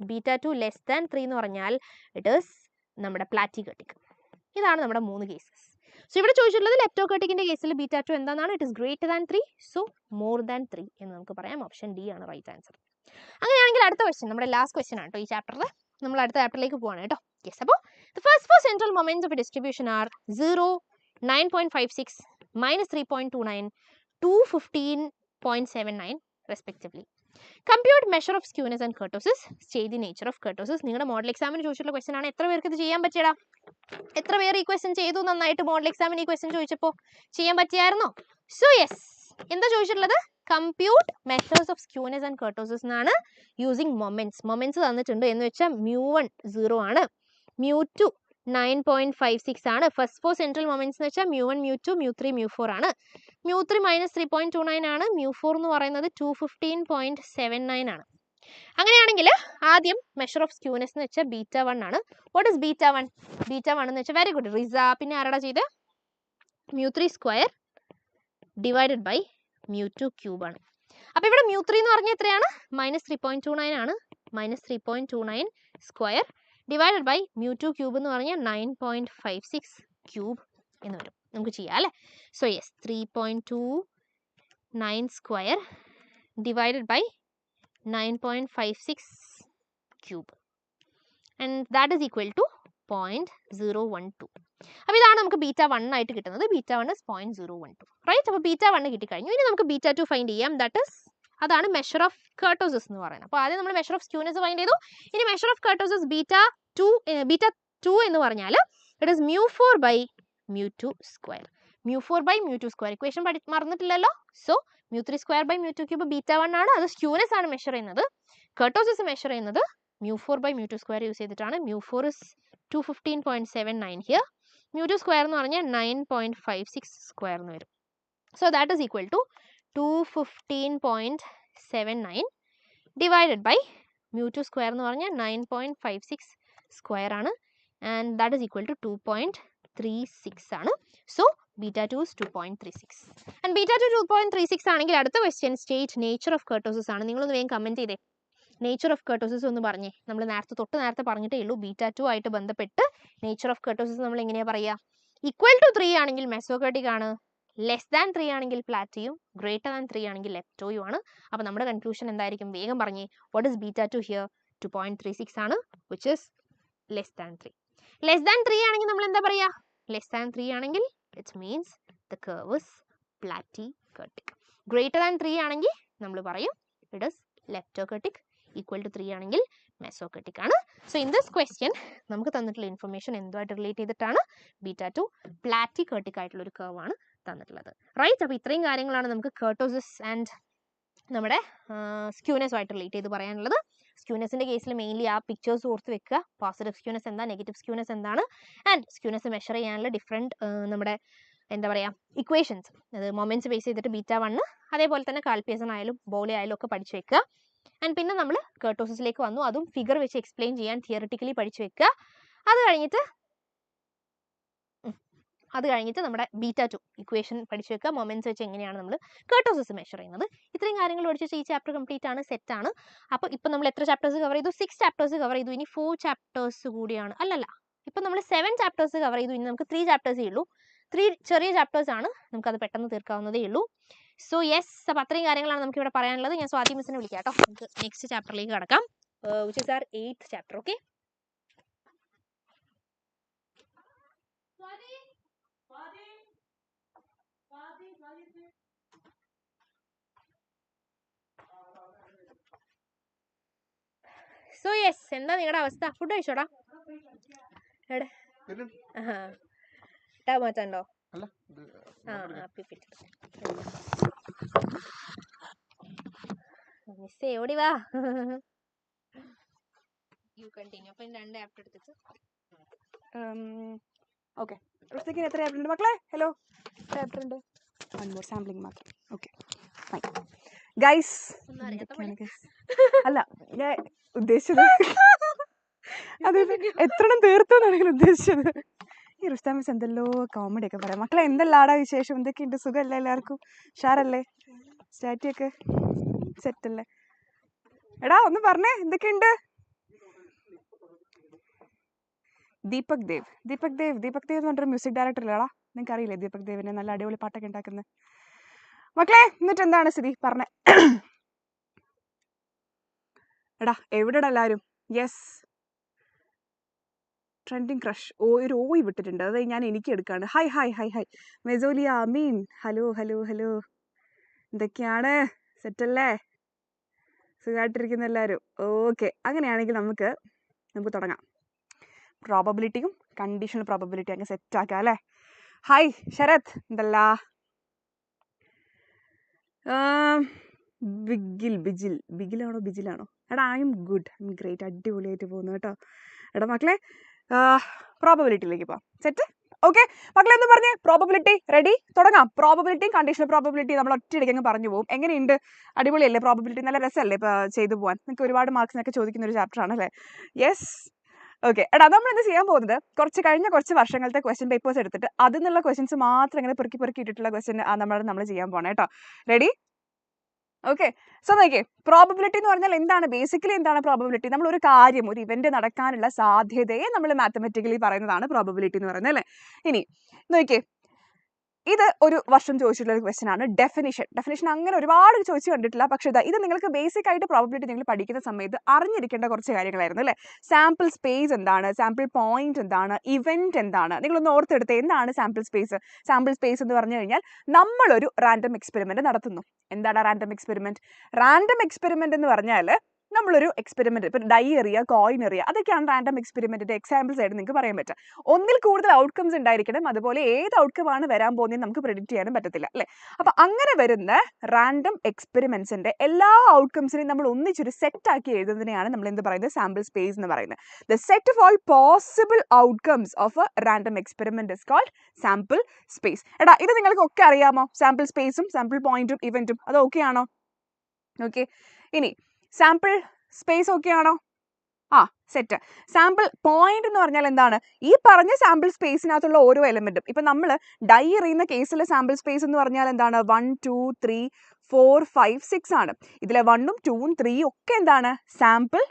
β2 ലെസ് ദാൻ 3 എന്ന് പറഞ്ഞാൽ ഇറ്റ് ഈസ് നമ്മുടെ പ്ലാറ്റികർട്ടിക്. ഇതാണ് നമ്മുടെ 3 കേസസ്. സോ ഇവിടെ ചോദിച്ചിട്ടുള്ളത് ലെപ്റ്റോകർട്ടിക്കിന്റെ കേസിൽ β2 എന്താണ്? It is greater than 3, so more than 3 എന്ന് നമുക്ക് പറയാം. ഓപ്ഷൻ ഡി ആണ് റൈറ്റ് ആൻസർ. അങ്ങനെയാണെങ്കിൽ അടുത്ത ക്വസ്റ്റ്യൻ നമ്മുടെ ലാസ്റ്റ് ക്വസ്റ്റ്യൻ ആണ് കേട്ടോ ഈ ചാപ്റ്ററിൽ. നമ്മൾ അടുത്ത ചാപ്റ്ററിലേക്ക് പോവാണ് കേട്ടോ. യെസ്, അപ്പോൾ the first 4 central moments of a distribution are 0, 9.56, -3.29, 215.79 respectively. Compute measure of skewness and kurtosis. State the nature of kurtosis. നിങ്ങളുടെ മോഡൽ എക്സാമിന് ചോദിച്ചിട്ടുള്ള ക്വസ്റ്റ്യൻ ആണ്. എത്ര പേർക്ക് ഇത് ചെയ്യാൻ പറ്റിയടാ? എത്ര പേർ ഈ ക്വസ്റ്റ്യൻ ചെയ്തു നന്നായിട്ട്? മോഡൽ എക്സാമിന് ഈ ക്വസ്റ്റ്യൻ ചോദിച്ചപ്പോൾ ചെയ്യാൻ പറ്റിയായിരുന്നോ? സോ യെസ്, എന്താ ചോദിച്ചിട്ടുള്ളത്? Compute measures of skewness and kurtosis എന്നാണ്. യൂസിങ് മൊമെന്റ്സ് തന്നിട്ടുണ്ട് എന്ന് വെച്ചാൽ μ1 0 ആണ്, μ2 9.56 ആണ്. ഫസ്റ്റ് 4 സെൻട്രൽ മൊമെന്റ്സ് എന്ന് വെച്ചാൽ μ1 μ2 μ3 μ4 ആണ്. μ3 -3.29 ആണ്. μ4 എന്ന് പറയുന്നത് 215.79 ആണ്. അങ്ങനെയാണെങ്കിൽ ആദ്യം മെഷർ ഓഫ് സ്ക്യൂനെസ് എന്ന് വെച്ചാൽ β1 ആണ്. What is β1? β1 എന്ന് വെച്ചാൽ വെരി ഗുഡ് റിസ. പിന്നെ ആരാടാ ചെയ്ത്? μ3 സ്ക്വയർ ഡിവൈഡഡ് ബൈ μ2 ക്യൂബ് ആണ്. അപ്പോൾ ഇവിടെ μ3 എന്ന് പറഞ്ഞാൽ എത്രയാണ്? -3.29 ആണ്. -3.29 സ്ക്വയർ ഡിവൈഡഡ് ബൈ μ2 ക്യൂബ് എന്ന് പറഞ്ഞാൽ 9.56 ക്യൂബ് എന്ന് വരും. നമുക്ക് ചെയ്യാം അല്ലേ. So yes, 3.29 square divided by 9.56 cube and that is equal to 0.012. അപ്പോൾ ഇതാണ് നമുക്ക് β1 ആയിട്ട് കിട്ടുന്നത്. β1 is 0.012 റൈറ്റ്. അപ്പോൾ β1 കിട്ടിക്കഴിഞ്ഞു. ഇനി നമുക്ക് β2 ഫൈൻഡ് ചെയ്യാം. അതാണ് മെഷർ ഓഫ് കർട്ടോസിസ് എന്ന് പറയുന്നത്. അപ്പോൾ ആദ്യം നമ്മൾ മെഷർ ഓഫ് സ്ക്യൂനെസ് ഫൈൻഡ് ചെയ്തു. ഇനി മെഷർ ഓഫ് കർട്ടോസിസ് β2 എന്ന് പറഞ്ഞാൽ it is μ4 by μ2 square. μ4 by μ2 square equation മറന്നിട്ടില്ലല്ലോ. സോ μ3 സ്ക്വയർ ബൈ μ2 ക്യൂബ് β1 ആണ്. അത് സ്ക്യൂനെസ് ആണ് മെഷർ ചെയ്യുന്നത്. കർട്ടോസിസ് മെഷർ ചെയ്യുന്നത് μ4 ബൈ μ2 സ്ക്വയർ യൂസ് ചെയ്തിട്ടാണ്. μ4 is 215.79 ഹിയർ. μ2 സ്ക്വയർ എന്ന് പറഞ്ഞാൽ 9.56 സ്ക്വയർ എന്ന് വരും. So that is equal to 215.79 divided by μ2 square എന്ന് പറഞ്ഞാൽ 9.56 സ്ക്വയർ ആണ്. And that is equal to 2.36 ആണ്. So β2 is 2.36. ആൻഡ് β2 2.36 ആണെങ്കിൽ അടുത്ത question state nature of kurtosis ആണ്. നിങ്ങളൊന്ന് വേഗം കമൻറ്റ് ചെയ്തേ. നേച്ചർ ഓഫ് കർട്ടോസിസ് ഒന്ന് പറഞ്ഞേ. നമ്മൾ നേരത്തെ പറഞ്ഞിട്ടേ ഉള്ളൂ. β2 ആയിട്ട് ബന്ധപ്പെട്ട് നേച്ചർ ഓഫ് കർട്ടോസിസ് നമ്മൾ എങ്ങനെയാണ് പറയുക? ഈക്വൽ ടു 3 ആണെങ്കിൽ മെസോകർട്ടിക് ആണ്, ലെസ് ദാൻ 3 ആണെങ്കിൽ പ്ലാറ്റിയും, ഗ്രേറ്റർ ദാൻ 3 ആണെങ്കിൽ ലെപ്റ്റോയും ആണ്. അപ്പോൾ നമ്മുടെ കൺക്ലൂഷൻ എന്തായിരിക്കും? വേഗം പറഞ്ഞേ. What is β2 here? 2.36 ആണ്, which is less than 3. Less than 3 ആണെങ്കിൽ നമ്മൾ എന്താ പറയുക? ലെസ് ദാൻ 3 ആണെങ്കിൽ it means the curve is platykurtic. Greater than 3 ആണെങ്കിൽ നമ്മൾ പറയും it is leptokurtic. Equal to 3 ആണെങ്കിൽ മെസോകർട്ടിക് ആണ്. സോ ഇൻ ദിസ് ക്വസ്റ്റ്യൻ നമുക്ക് തന്നിട്ടുള്ള ഇൻഫർമേഷൻ എന്തുമായിട്ട് റിലേറ്റ് ചെയ്തിട്ടാണ്? β2 പ്ലാറ്റികർട്ടിക് ആയിട്ടുള്ള ഒരു കർവ് ആണ് തന്നിട്ടുള്ളത്. റൈറ്റ്. അപ്പോൾ ഇത്രയും കാര്യങ്ങളാണ് നമുക്ക് കർട്ടോസിസ് ആൻഡ് നമ്മുടെ സ്ക്യൂനെസ്സുമായിട്ട് റിലേറ്റ് ചെയ്ത് പറയാനുള്ളത്. സ്ക്യൂനെസ്സിൻ്റെ കേസിൽ മെയിൻലി ആ പിക്ചേഴ്സ് ഓർത്ത് വെക്കുക. പോസിറ്റീവ് സ്ക്യൂനെസ് എന്താ, നെഗറ്റീവ് സ്ക്യൂനെസ് എന്താണ്, ആൻഡ് സ്ക്യൂനെസ് മെഷർ ചെയ്യാനുള്ള ഡിഫറെൻറ്റ് നമ്മുടെ എന്താ പറയുക ഇക്വേഷൻസ്, അത് മൊമെൻറ്റ്സ് ബേസ് ചെയ്തിട്ട് β1, അതേപോലെ തന്നെ കാൽപിയസൺ ആയാലും ബോളി ആയാലും ഒക്കെ പഠിച്ചു വെക്കുക. ആൻഡ് പിന്നെ നമ്മൾ കർട്ടോസിസിലേക്ക് വന്നു, അതും ഫിഗർ വെച്ച് എക്സ്പ്ലെയിൻ ചെയ്യാൻ തിയറിറ്റിക്കലി പഠിച്ചു വെക്കുക. അത് കഴിഞ്ഞിട്ട് നമ്മുടെ β2 ഇക്വേഷൻ പഠിച്ചു വെക്കുക. മൊമെൻറ്റ്സ് വെച്ച് എങ്ങനെയാണ് നമ്മൾ കർട്ടോസിസ് മെഷർ ചെയ്യുന്നത്. ഇത്രയും കാര്യങ്ങൾ പഠിച്ചു ഈ ചാപ്റ്റർ കംപ്ലീറ്റ് ആണ്, സെറ്റാണ്. അപ്പോൾ ഇപ്പം നമ്മൾ എത്ര ചാപ്റ്റേഴ്സ് കവർ ചെയ്തു? 6 ചാപ്റ്റേഴ്സ് കവർ ചെയ്തു. ഇനി 4 ചാപ്റ്റേഴ്സ് കൂടിയാണ്. അല്ലല്ല, ഇപ്പം നമ്മൾ 7 ചാപ്റ്റേഴ്സ് കവർ ചെയ്തു. ഇനി നമുക്ക് 3 ചാപ്റ്റേഴ്സേ ഉള്ളൂ. 3 ചെറിയ ചാപ്റ്റേഴ്സ് ആണ്, നമുക്കത് പെട്ടെന്ന് തീർക്കാവുന്നതേ ഉള്ളൂ. സോ യെസ്, അപ്പോൾ അത്രയും കാര്യങ്ങളാണ് നമുക്ക് ഇവിടെ പറയാനുള്ളത്. ഞാൻ സ്വാതി മിസ്സിനെ വിളിക്കാം കേട്ടോ. നമുക്ക് നെക്സ്റ്റ് ചാപ്റ്ററിലേക്ക് കടക്കാം, which is are 8th chapter. Okay, so yes, എന്താ നിങ്ങളുടെ അവസ്ഥ? ഫുഡ് കഴിച്ചോടാ? എവിടെ ടാബ് മാറ്റാണ്ടോ? മിസ്സേ ഓടി വാ. You continue. അപ്പം 2 ആപ്റ്റ് എടുത്തിട്ട്
ഓക്കെ. ഋത്തിക്കിന് എത്ര ആപ്റ്റ് ഉണ്ട് മക്കളെ? ഹലോ, എത്ര ആപ്റ്റ് ഉണ്ട്? 1 more സാമ്പിളിങ് മാത്രം. Okay fine guys. അല്ല, ഞാൻ ഉദ്ദേശിച്ചത് അതായത് എത്രണ്ണം തീർത്തു എന്നാണ് ഞാൻ ഉദ്ദേശിച്ചത്. ഈ റുസ്താ മിസ് എന്തെല്ലോ കോമഡി ഒക്കെ പറയാം. മക്കളെ എന്തെല്ലാടാ വിശേഷം? എന്തൊക്കെയുണ്ട്? സുഖമല്ലേ എല്ലാവർക്കും? ഷാറല്ലേ? സ്റ്റാറ്റിയൊക്കെ സെറ്റല്ലേ? എടാ ഒന്ന് പറഞ്ഞേ, എന്തൊക്കെയുണ്ട്? ദീപക് ദേവ് എന്ന് പറഞ്ഞൊരു മ്യൂസിക് ഡയറക്ടർ അല്ലേടാ? നിങ്ങൾക്ക് അറിയില്ലേ ദീപക് ദേവിനെ? നല്ല അടിപൊളി പാട്ടൊക്കെ ഉണ്ടാക്കുന്നത്. മക്കളെ എന്നിട്ട് എന്താണ് സ്ഥിതി? പറഞ്ഞേ. എടാ എവിടെടാ എല്ലാവരും? Yes, trending crush. ഒരു ഓയി വിട്ടിട്ടുണ്ട്, അത് ഞാൻ എനിക്ക് എടുക്കാണ്. ഹായ് ഹായ് ഹായ് ഹായ് മെസോലിയ, അമീൻ, ഹലോ ഹലോ ഹലോ. എന്തൊക്കെയാണ്? സെറ്റല്ലേ? സുഖമായിട്ടിരിക്കുന്ന എല്ലാവരും? ഓക്കെ, അങ്ങനെയാണെങ്കിൽ നമുക്ക് തുടങ്ങാം. പ്രോബബിലിറ്റിയും കണ്ടീഷണൽ പ്രോബബിലിറ്റി അങ്ങ് സെറ്റാക്കാം അല്ലേ? ഹായ് ശരത്, എന്തല്ല? ബിഗിലാണോ ബിജിലാണോ? എടാ I M good, I M great, അടിപൊളിയായിട്ട് പോകുന്നു കേട്ടോ. എടാ മക്കളെ പ്രോബബിലിറ്റിയിലേക്ക് പോവാം. സെറ്റ്? ഓക്കെ മക്കളെ എന്ന് പറഞ്ഞേ, പ്രോബബിലിറ്റി റെഡി? തുടങ്ങാം. പ്രോബബിലിറ്റിയും കണ്ടീഷണൽ പ്രോബബിലിറ്റി നമ്മൾ ഒറ്റയടിക്ക് അങ്ങ് പറഞ്ഞു പോകും. എങ്ങനെയുണ്ട്? അടിപൊളിയല്ലേ? പ്രോബബിലിറ്റി നല്ല രസമല്ലേ ഇപ്പോൾ ചെയ്തു പോകാൻ? നിങ്ങൾക്ക് ഒരുപാട് മാർക്സിനൊക്കെ ചോദിക്കുന്ന ഒരു ചാപ്റ്റർ ആണല്ലേ? യെസ്. ഓക്കെ എടാ, നമ്മൾ എന്ത് ചെയ്യാൻ പോകുന്നത്, കഴിഞ്ഞ കുറച്ച് വർഷങ്ങളത്തെ ക്വസ്റ്റ്യൻ പേപ്പേഴ്സ് എടുത്തിട്ട് അതിൽ നിന്നുള്ള ക്വസ്റ്റ്യൻസ് മാത്രം ഇങ്ങനെ പെറുക്കി ഇട്ടിട്ടുള്ള ക്വസ്റ്റ്യൻ നമ്മൾ ചെയ്യാൻ പോകണം കേട്ടോ. റെഡി? ഓക്കെ. സോ നോക്കിയേ, പ്രോബബിലിറ്റി എന്ന് പറഞ്ഞാൽ എന്താണ്? ബേസിക്കലി എന്താണ് പ്രോബബിലിറ്റി? നമ്മൾ ഒരു കാര്യം, ഒരു ഇവന്റ് നടക്കാനുള്ള സാധ്യതയെ നമ്മൾ മാത്തമാറ്റിക്കലി പറയുന്നതാണ് പ്രോബബിലിറ്റി എന്ന് പറയുന്നത് അല്ലേ? ഇനി നോക്കിയേ, ഇത് ഒരു വർഷം ചോദിച്ചിട്ടുള്ള ഒരു ക്വസ്റ്റ്യൻ ആണ്. ഡെഫിനിഷൻ അങ്ങനെ ഒരുപാട് ചോദിച്ചു കണ്ടിട്ടില്ല. പക്ഷേ ഇത് നിങ്ങൾക്ക് ബേസിക് ആയിട്ട് പ്രോബബിലിറ്റി നിങ്ങൾ പഠിക്കുന്ന സമയത്ത് അറിഞ്ഞിരിക്കേണ്ട കുറച്ച് കാര്യങ്ങളായിരുന്നു അല്ലേ? സാമ്പിൾ സ്പേസ് എന്താണ്, സാമ്പിൾ പോയിന്റ് എന്താണ്, ഇവന്റ് എന്താണ്, നിങ്ങളൊന്ന് ഓർത്തെടുത്ത്. എന്താണ് സാമ്പിൾ സ്പേസ്? സാമ്പിൾ സ്പേസ് എന്ന് പറഞ്ഞു കഴിഞ്ഞാൽ നമ്മളൊരു റാൻഡം എക്സ്പെരിമെന്റ് നടത്തുന്നു. എന്താണ് റാൻഡം എക്സ്പെരിമെന്റ്? റാൻഡം എക്സ്പെരിമെന്റ് എന്ന് പറഞ്ഞാൽ നമ്മളൊരു എക്സ്പെരിമെന്റ്, ഇപ്പോൾ ഡൈ എറിയുക, കോയിൻ എറിയുക, അതൊക്കെയാണ് റാൻഡം എക്സ്പെരിമെന്റിന്റെ എക്സാമ്പിൾസ് ആയിട്ട് നിങ്ങൾക്ക് പറയാൻ പറ്റുക. ഒന്നിൽ കൂടുതൽ ഔട്ട്കംസ് ഉണ്ടായിരിക്കണം. അതുപോലെ ഏത് ഔട്ട്കം ആണ് വരാൻ പോകുന്നത് നമുക്ക് പ്രെഡിക്റ്റ് ചെയ്യാനും പറ്റത്തില്ല അല്ലേ? അപ്പൊ അങ്ങനെ വരുന്ന റാൻഡം എക്സ്പെരിമെന്റ്സിന്റെ എല്ലാ ഔട്ട്കംസിനെയും നമ്മൾ ഒന്നിച്ചൊരു സെറ്റ് ആക്കി എഴുതുന്നതിനെയാണ് നമ്മൾ എന്ത് പറയുന്നത്? സാമ്പിൾ സ്പേസ് എന്ന് പറയുന്നത്. The set of all possible outcomes of a random experiment is called sample space. എടാ ഇത് നിങ്ങൾക്ക് ഒക്കെ അറിയാമോ? സാമ്പിൾ സ്പേസും സാമ്പിൾ പോയിന്റും ഇവന്റും അത് ഓക്കെ ആണോ? ഓക്കെ. ഇനി സാമ്പിൾ സ്പേസ് ഓക്കെ ആണോ? സെറ്റ്. സാമ്പിൾ പോയിന്റ് എന്ന് പറഞ്ഞാൽ എന്താണ്? ഈ പറഞ്ഞ സാമ്പിൾ സ്പേസിനകത്തുള്ള ഓരോ എലമെന്റും. ഇപ്പൊ നമ്മൾ ഡൈ എറിയുന്ന കേസിലെ സാമ്പിൾ സ്പേസ് എന്ന് പറഞ്ഞാൽ എന്താണ്? 1 2 3 4 5 6 ആണ്. ഇതിലെ 1 ഉം 2 ഉം 3 ഒക്കെ എന്താണ്? സാമ്പിൾ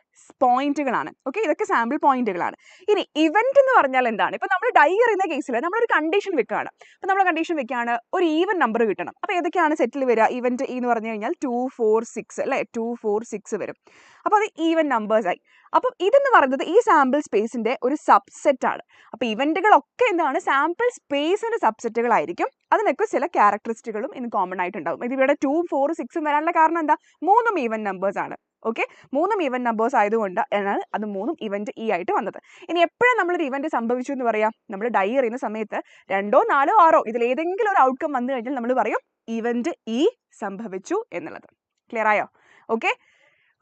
പോയിന്റുകളാണ്. ഓക്കെ, ഇതൊക്കെ സാമ്പിൾ പോയിന്റുകളാണ്. ഇനി ഇവന്റ് എന്ന് പറഞ്ഞാൽ എന്താണ്? ഇപ്പൊ നമ്മൾ ഡൈ എറിയുന്ന കേസിൽ നമ്മളൊരു കണ്ടീഷൻ വെക്കുകയാണ്. അപ്പൊ നമ്മൾ കണ്ടീഷൻ വെക്കുകയാണ് ഒരു ഈവൻ നമ്പർ കിട്ടണം. അപ്പൊ ഏതൊക്കെയാണ് സെറ്റിൽ വരിക? ഇവന്റ് എന്ന് പറഞ്ഞു കഴിഞ്ഞാൽ 2 4 6 അല്ലെ? 2 4 6 വരും. അപ്പൊ അത് ഈവൻ നമ്പേഴ്സ് ആയി. അപ്പം ഇതെന്ന് പറയുന്നത് ഈ സാമ്പിൾ സ്പേസിന്റെ ഒരു സബ്സെറ്റ് ആണ്. അപ്പൊ ഇവന്റുകളൊക്കെ എന്താണ്? സാമ്പിൾ സ്പേസിന്റെ സബ്സെറ്റുകളായിരിക്കും. അതിനൊക്കെ ചില ക്യാരക്ടറിസ്റ്റുകളും ഇന്ന് കോമൺ ആയിട്ടുണ്ടാവും. ഇത് ഇവിടെ 2 4 6 വരാനുള്ള കാരണം എന്താ? 3 ഈവൻ നമ്പേഴ്സ് ആണ്. ഓക്കെ, 3 ഈവൻ നമ്പേഴ്സ് ആയതുകൊണ്ട് ആണ് അത് 3 ഇവന്റ് ഇ ആയിട്ട് വന്നത്. ഇനി എപ്പോഴും നമ്മളൊരു ഇവന്റ് സംഭവിച്ചു എന്ന് പറയാം, നമ്മൾ ഡൈ എറിയുന്ന സമയത്ത് 2, 4, 6 ഇതിലേതെങ്കിലും ഒരു ഔട്ട്കം വന്നു കഴിഞ്ഞാൽ നമ്മൾ പറയും ഇവന്റ് ഇ സംഭവിച്ചു എന്നുള്ളത്. ക്ലിയർ ആയോ? ഓക്കെ,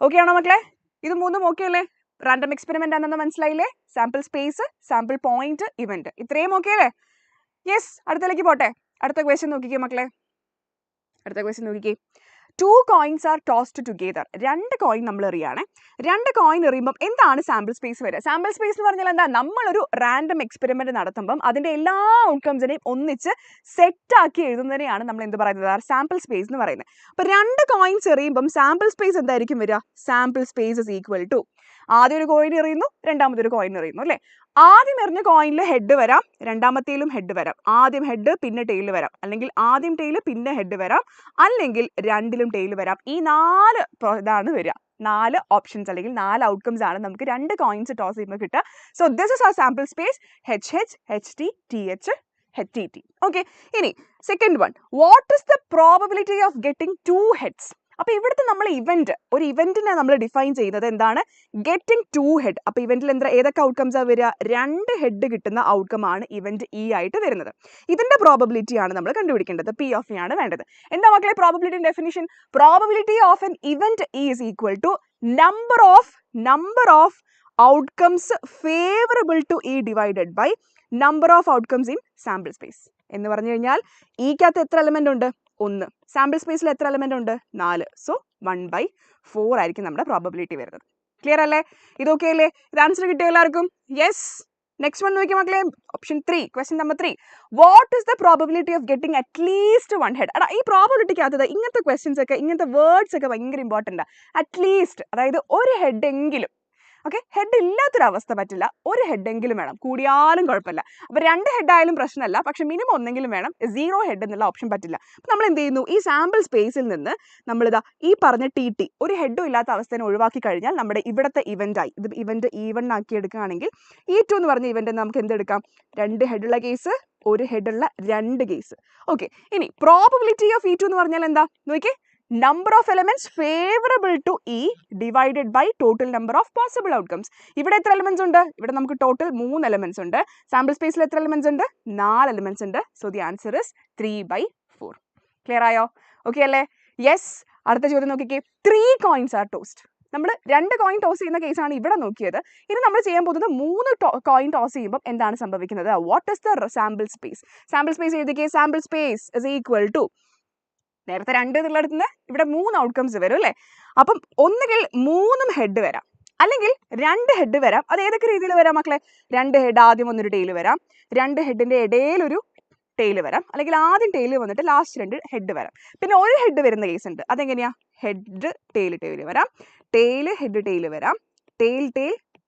ഓക്കെ ആണോ മക്കളെ? ഇത് 3 ഓക്കെ അല്ലേ? റാൻഡം എക്സ്പെരിമെന്റ് ആണെന്ന് മനസ്സിലായില്ലേ? Sample space, sample point, event, ഇത്രയും ഓക്കെ അല്ലേ? യെസ്, അടുത്തേക്ക് പോട്ടെ. അടുത്ത ക്വസ്റ്റ്യൻ നോക്കിക്കേ മക്കളെ, അടുത്ത ക്വസ്റ്റ്യൻ നോക്കിക്കേ. 2 coins R tossed together. 2 coin നമ്മൾ എറിയാണ്. 2 കോയിൻ എറിയുമ്പോൾ എന്താണ് സാമ്പിൾ സ്പേസ് വരിക? സാമ്പിൾ സ്പേസ് എന്ന് പറഞ്ഞാൽ എന്താ? നമ്മളൊരു റാൻഡം എക്സ്പെരിമെന്റ് നടത്തുമ്പം അതിന്റെ എല്ലാ ഔട്ട്കംസിനെയും ഒന്നിച്ച് സെറ്റ് ആക്കി എഴുതുന്നതിനെയാണ് നമ്മൾ എന്ത് പറയുന്നത്? സാമ്പിൾ സ്പേസ് എന്ന് പറയുന്നത്. അപ്പൊ 2 കോയിൻസ് എറിയുമ്പം സാമ്പിൾ സ്പേസ് എന്തായിരിക്കും വരിക? Sample space is equal to ആദ്യം ഒരു കോയിൻ എറിയുന്നു, രണ്ടാമതൊരു കോയിൻ എറിയുന്നു അല്ലേ? ആദ്യം എറിഞ്ഞ കോയിനിൽ ഹെഡ് വരാം, രണ്ടാമത്തേലും ഹെഡ് വരാം. ആദ്യം ഹെഡ് പിന്നെ ടെയിൽ വരാം, അല്ലെങ്കിൽ ആദ്യം ടെയിൽ പിന്നെ ഹെഡ് വരാം, അല്ലെങ്കിൽ രണ്ടിലും ടെയിൽ വരാം. ഈ 4 ഇതാണ് വരിക. 4 ഓപ്ഷൻസ് അല്ലെങ്കിൽ 4 ഔട്ട്കംസ് ആണ് നമുക്ക് 2 കോയിൻസ് ടോസ് ചെയ്യുമ്പോൾ കിട്ടുക. So this is our sample space HH, HT, TH, HTT. Okay, ഇനി second one, what is the probability of getting 2 heads? അപ്പൊ ഇവിടുത്തെ നമ്മൾ ഒരു ഇവന്റിനെ നമ്മൾ ഡിഫൈൻ ചെയ്യുന്നത് എന്താണ്? Getting 2 head. അപ്പൊ ഇവന്റിൽ ഏതൊക്കെ ഔട്ട്കംസ് ആ വരിക? 2 ഹെഡ് കിട്ടുന്ന ഔട്ട്കം ആണ് ഇവന്റ് ഇ ആയിട്ട് വരുന്നത്. ഇതിന്റെ പ്രോബബിലിറ്റി ആണ് നമ്മൾ കണ്ടുപിടിക്കേണ്ടത്. പി ഓഫ് ഇ ആണ് വേണ്ടത്. എന്താ മക്കളെ probability definition? Probability of an event is equal to number of outcomes favourable to E divided by number of outcomes in sample space. എന്ന് പറഞ്ഞു കഴിഞ്ഞാൽ ഈക്കകത്ത് എത്ര എലമെന്റ് ഉണ്ട്? 1. സാമ്പിൾ സ്പേസിൽ എത്ര എലമെന്റ് ഉണ്ട്? 4. സോ 1/4 ആയിരിക്കും നമ്മുടെ പ്രോബബിലിറ്റി വരുന്നത്. ക്ലിയർ അല്ലേ? ഇതൊക്കെ അല്ലേ? ഇത് ആൻസർ കിട്ടിയോ എല്ലാവർക്കും? യെസ്. നെക്സ്റ്റ് വൺ നോക്കിയാൽ മക്കളെ, option 3, question number 3. What is the probability of getting at least 1 head? എടാ, ഈ പ്രോബബിലിറ്റിക്കകത്ത് ഇങ്ങനത്തെ ക്വസ്റ്റ്യൻസ് ഒക്കെ, ഇങ്ങനത്തെ വേർഡ്സ് ഒക്കെ ഭയങ്കര ഇമ്പോർട്ടൻ്റ്. അറ്റ്ലീസ്റ്റ്, അതായത് ഒരു ഹെഡ് എങ്കിലും. ഓക്കെ, ഹെഡ് ഇല്ലാത്തൊരവസ്ഥ പറ്റില്ല, ഒരു ഹെഡ് എങ്കിലും വേണം, കൂടിയാലും കുഴപ്പമില്ല. അപ്പോൾ 2 ഹെഡ് ആയാലും പ്രശ്നമല്ല, പക്ഷെ മിനിമം ഒന്നെങ്കിലും വേണം. 0 ഹെഡ് എന്നുള്ള ഓപ്ഷൻ പറ്റില്ല. അപ്പോൾ നമ്മൾ എന്ത് ചെയ്യുന്നു? ഈ സാമ്പിൾ സ്പേസിൽ നിന്ന് നമ്മളിതാ ഈ പറഞ്ഞ TT ഒരു ഹെഡും ഇല്ലാത്ത അവസ്ഥയെ ഒഴിവാക്കി കഴിഞ്ഞാൽ നമ്മുടെ ഇവിടുത്തെ ഇവൻ്റായി. ഇത് ഇവന്റ് E1 ആക്കി എടുക്കുകയാണെങ്കിൽ E2 എന്ന് പറഞ്ഞ ഇവന്റ് നമുക്ക് എന്തെടുക്കാം? 2 ഹെഡുള്ള കേസ്, 1 ഹെഡുള്ള 2 കേസ്. ഓക്കെ, ഇനി പ്രോബബിലിറ്റി ഓഫ് E2 എന്ന് പറഞ്ഞാൽ എന്താ നോക്കിയേ? number of elements favorable to E divided by total number of possible outcomes. ഇവിടെ എത്ര എലമെന്റ്സ് ഉണ്ട്? ഇവിടെ നമുക്ക് ടോട്ടൽ 3 എലമെന്റ്സ് ഉണ്ട്. സാമ്പിൾ സ്പേസിൽ എത്ര എലമെന്റ്സ് ഉണ്ട്? 4 എലമെന്റ്സ് ഉണ്ട്. So the answer is 3/4. Clear ആയോ? ഓക്കെ അല്ലേ? യെസ്. അടുത്ത ചോദ്യം നോക്കിക്കേ. 3 കോയിൻസ് ആർ ടോസ്ഡ്. നമ്മൾ 2 കോയിൻ ടോസ് ചെയ്യുന്ന കേസാണ് ഇവിടെ നോക്കിയത്. ഇനി നമ്മൾ ചെയ്യാൻ പോകുന്നത് 3 കോയിൻ ടോസ് ചെയ്യുമ്പോൾ എന്താണ് സംഭവിക്കുന്നത്? What is the sample space? Sample space എഴുതിക്കേ. Sample space is equal to, നേരത്തെ 2 എന്നുള്ളിടത്ത് നിന്ന് ഇവിടെ 3 ഔട്ട്കംസ് വരും അല്ലേ? അപ്പം ഒന്നുകിൽ 3 ഹെഡ് വരാം, അല്ലെങ്കിൽ 2 ഹെഡ് വരാം. അത് ഏതൊക്കെ രീതിയിൽ വരാം മക്കളെ? 2 ഹെഡ് ആദ്യം ഒന്നൊരു ടെയിൽ വരാം, 2 ഹെഡിന്റെ ഇടയിലൊരു ടെയിൽ വരാം, അല്ലെങ്കിൽ ആദ്യം ടെയിൽ വന്നിട്ട് ലാസ്റ്റ് 2 ഹെഡ് വരാം. പിന്നെ ഒരു ഹെഡ് വരുന്ന കേസ് ഉണ്ട്. അതെങ്ങനെയാ? ഹെഡ് ടെയിൽ വരാം, ടെയിൽ ഹെഡ് ടെയിൽ വരാം, ടെയിൽ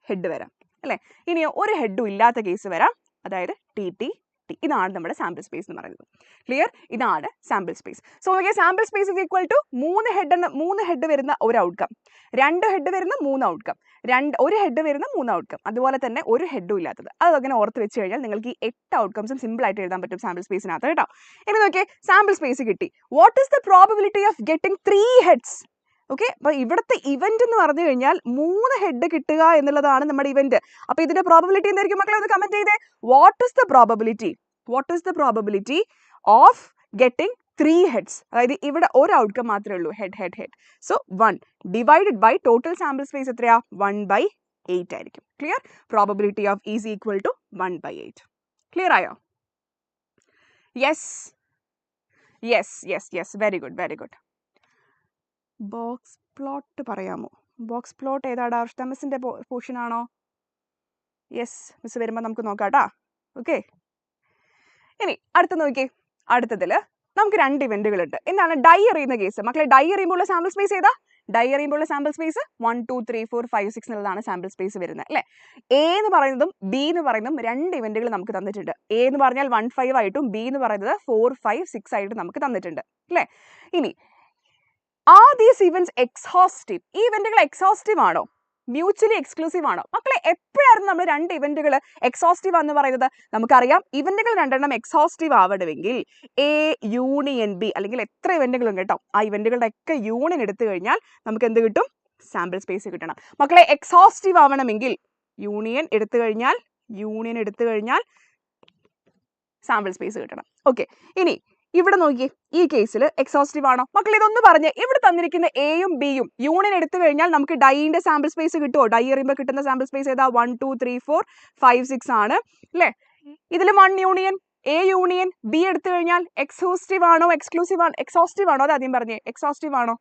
ഹെഡ് വരാം അല്ലേ? ഇനി ഒരു ഹെഡും ഇല്ലാത്ത കേസ് വരാം, അതായത് TT. ഇതാണ് നമ്മുടെ സാമ്പിൾ സ്പേസ് എന്ന് പറയുന്നത്. ക്ലിയർ? ഇതാണ് സാമ്പിൾ സ്പേസ്. സോ നോക്കിയാൽ sample space is equal to 3 head വരുന്ന ഒരു ഔട്ട്കം, 2 ഹെഡ് വരുന്ന 3 ഔട്ട്കം, 1 ഹെഡ് വരുന്ന 3 ഔട്ട്കം, അതുപോലെ തന്നെ ഒരു ഹെഡും ഇല്ലാത്തത്. അതങ്ങനെ ഓർത്ത് വെച്ച് കഴിഞ്ഞാൽ നിങ്ങൾക്ക് ഈ 8 ഔട്ട്കംസും സിമ്പിൾ ആയിട്ട് എഴുതാൻ പറ്റും സാമ്പിൾ സ്പേസിനകത്ത് കേട്ടോ. ഇനി നോക്കിയേ, സാമ്പിൾ സ്പേസ് കിട്ടി. What is the probability of getting 3 heads? Okay, അപ്പൊ ഇവിടുത്തെ ഇവന്റ് എന്ന് പറഞ്ഞു കഴിഞ്ഞാൽ 3 ഹെഡ് കിട്ടുക എന്നുള്ളതാണ് നമ്മുടെ ഇവന്റ്. അപ്പൊ ഇതിന്റെ പ്രോബബിലിറ്റി എന്തായിരിക്കും മക്കളെ? ഒന്ന് കമന്റ് ചെയ്തേ. What is the probability of getting 3 heads? അതായത് ഇവിടെ ഒരു ഔട്ട്കം മാത്രമേ ഉള്ളൂ, head. So 1 divided by total sample space എത്രയാ? 1/8 ആയിരിക്കും. Clear? Probability of is equal to 1/8. Clear ആയോ? Yes. Very good. Box plot പറയാമോ? ബോക്സ് പ്ലോട്ട് ഏതാടാ? മിസ്സിന്റെ പോർഷൻ ആണോ? യെസ്, മിസ് വരുമ്പോൾ നമുക്ക് നോക്കാം കേട്ടോ. ഓക്കെ, ഇനി അടുത്ത നോക്കിയേ. അടുത്തതില് നമുക്ക് 2 ഇവന്റുകൾ ഉണ്ട്. എന്താണ്? ഡൈ എറിയുന്ന കേസ്. മക്കളെ, ഡൈ എറിയുമ്പോൾ സാമ്പിൾ സ്പേസ് ഏതാ? ഡൈ എറിയുമ്പോൾ സാമ്പിൾ സ്പേസ് 1 2 3 4 5 6 എന്നുള്ളതാണ് സാമ്പിൾ സ്പേസ് വരുന്നത് അല്ലേ? A എന്ന് പറയുന്നതും B എന്ന് പറയുന്നതും 2 ഇവന്റുകൾ നമുക്ക് തന്നിട്ടുണ്ട്. A എന്ന് പറഞ്ഞാൽ 1 5 ആയിട്ടും B എന്ന് പറയുന്നത് 4 5 6 ആയിട്ടും നമുക്ക് തന്നിട്ടുണ്ട് അല്ലേ? ഇനി ആർ ദീസ് ഇവന്റ്സ് എക്സോസ്റ്റീവ്? ഈ ഇവന്റുകൾ എക്സോസ്റ്റീവ് ആണോ? മ്യൂച്വലി എക്സ്ക്ലൂസീവ് ആണോ? മക്കളെ, എപ്പോഴായിരുന്നു നമ്മൾ 2 ഇവന്റുകൾ എക്സോസ്റ്റീവ് എന്ന് പറയുന്നത്? നമുക്കറിയാം, ഇവന്റുകൾ 2 എക്സോസ്റ്റീവ് ആവണമെങ്കിൽ A യൂണിയൻ B, അല്ലെങ്കിൽ എത്ര ഇവന്റുകളും കേട്ടോ, ആ ഇവന്റുകളുടെ ഒക്കെ യൂണിയൻ എടുത്തു കഴിഞ്ഞാൽ നമുക്ക് എന്ത് കിട്ടും? സാമ്പിൾ സ്പേസ് കിട്ടണം. മക്കളെ എക്സോസ്റ്റീവ് ആവണമെങ്കിൽ യൂണിയൻ എടുത്തു കഴിഞ്ഞാൽ സാമ്പിൾ സ്പേസ് കിട്ടണം. ഓക്കെ, ഇനി ഇവിടെ നോക്കിയേ, ഈ കേസിൽ എക്സോസ്റ്റീവ് ആണോ? മക്കൾ ഇതൊന്ന് പറഞ്ഞ്, ഇവിടെ തന്നിരിക്കുന്ന എയും ബിയും യൂണിയൻ എടുത്തു കഴിഞ്ഞാൽ നമുക്ക് ഡൈന്റെ സാമ്പിൾ സ്പേസ് കിട്ടുമോ? ഡൈ എറിയുമ്പോൾ കിട്ടുന്ന സാമ്പിൾ സ്പേസ് ഏതാ? 1 2 3 4 5 6 ആണ് അല്ലേ? ഇതിൽ 1 യൂണിയൻ എ യൂണിയൻ ബി എടുത്തു കഴിഞ്ഞാൽ എക്സോസ്റ്റീവ് ആണോ എക്സ്ക്ലൂസീവ് ആണോ? എക്സോസ്റ്റീവ് ആണോ? അത് ആദ്യം പറഞ്ഞേ, എക്സോസ്റ്റീവ് ആണോ?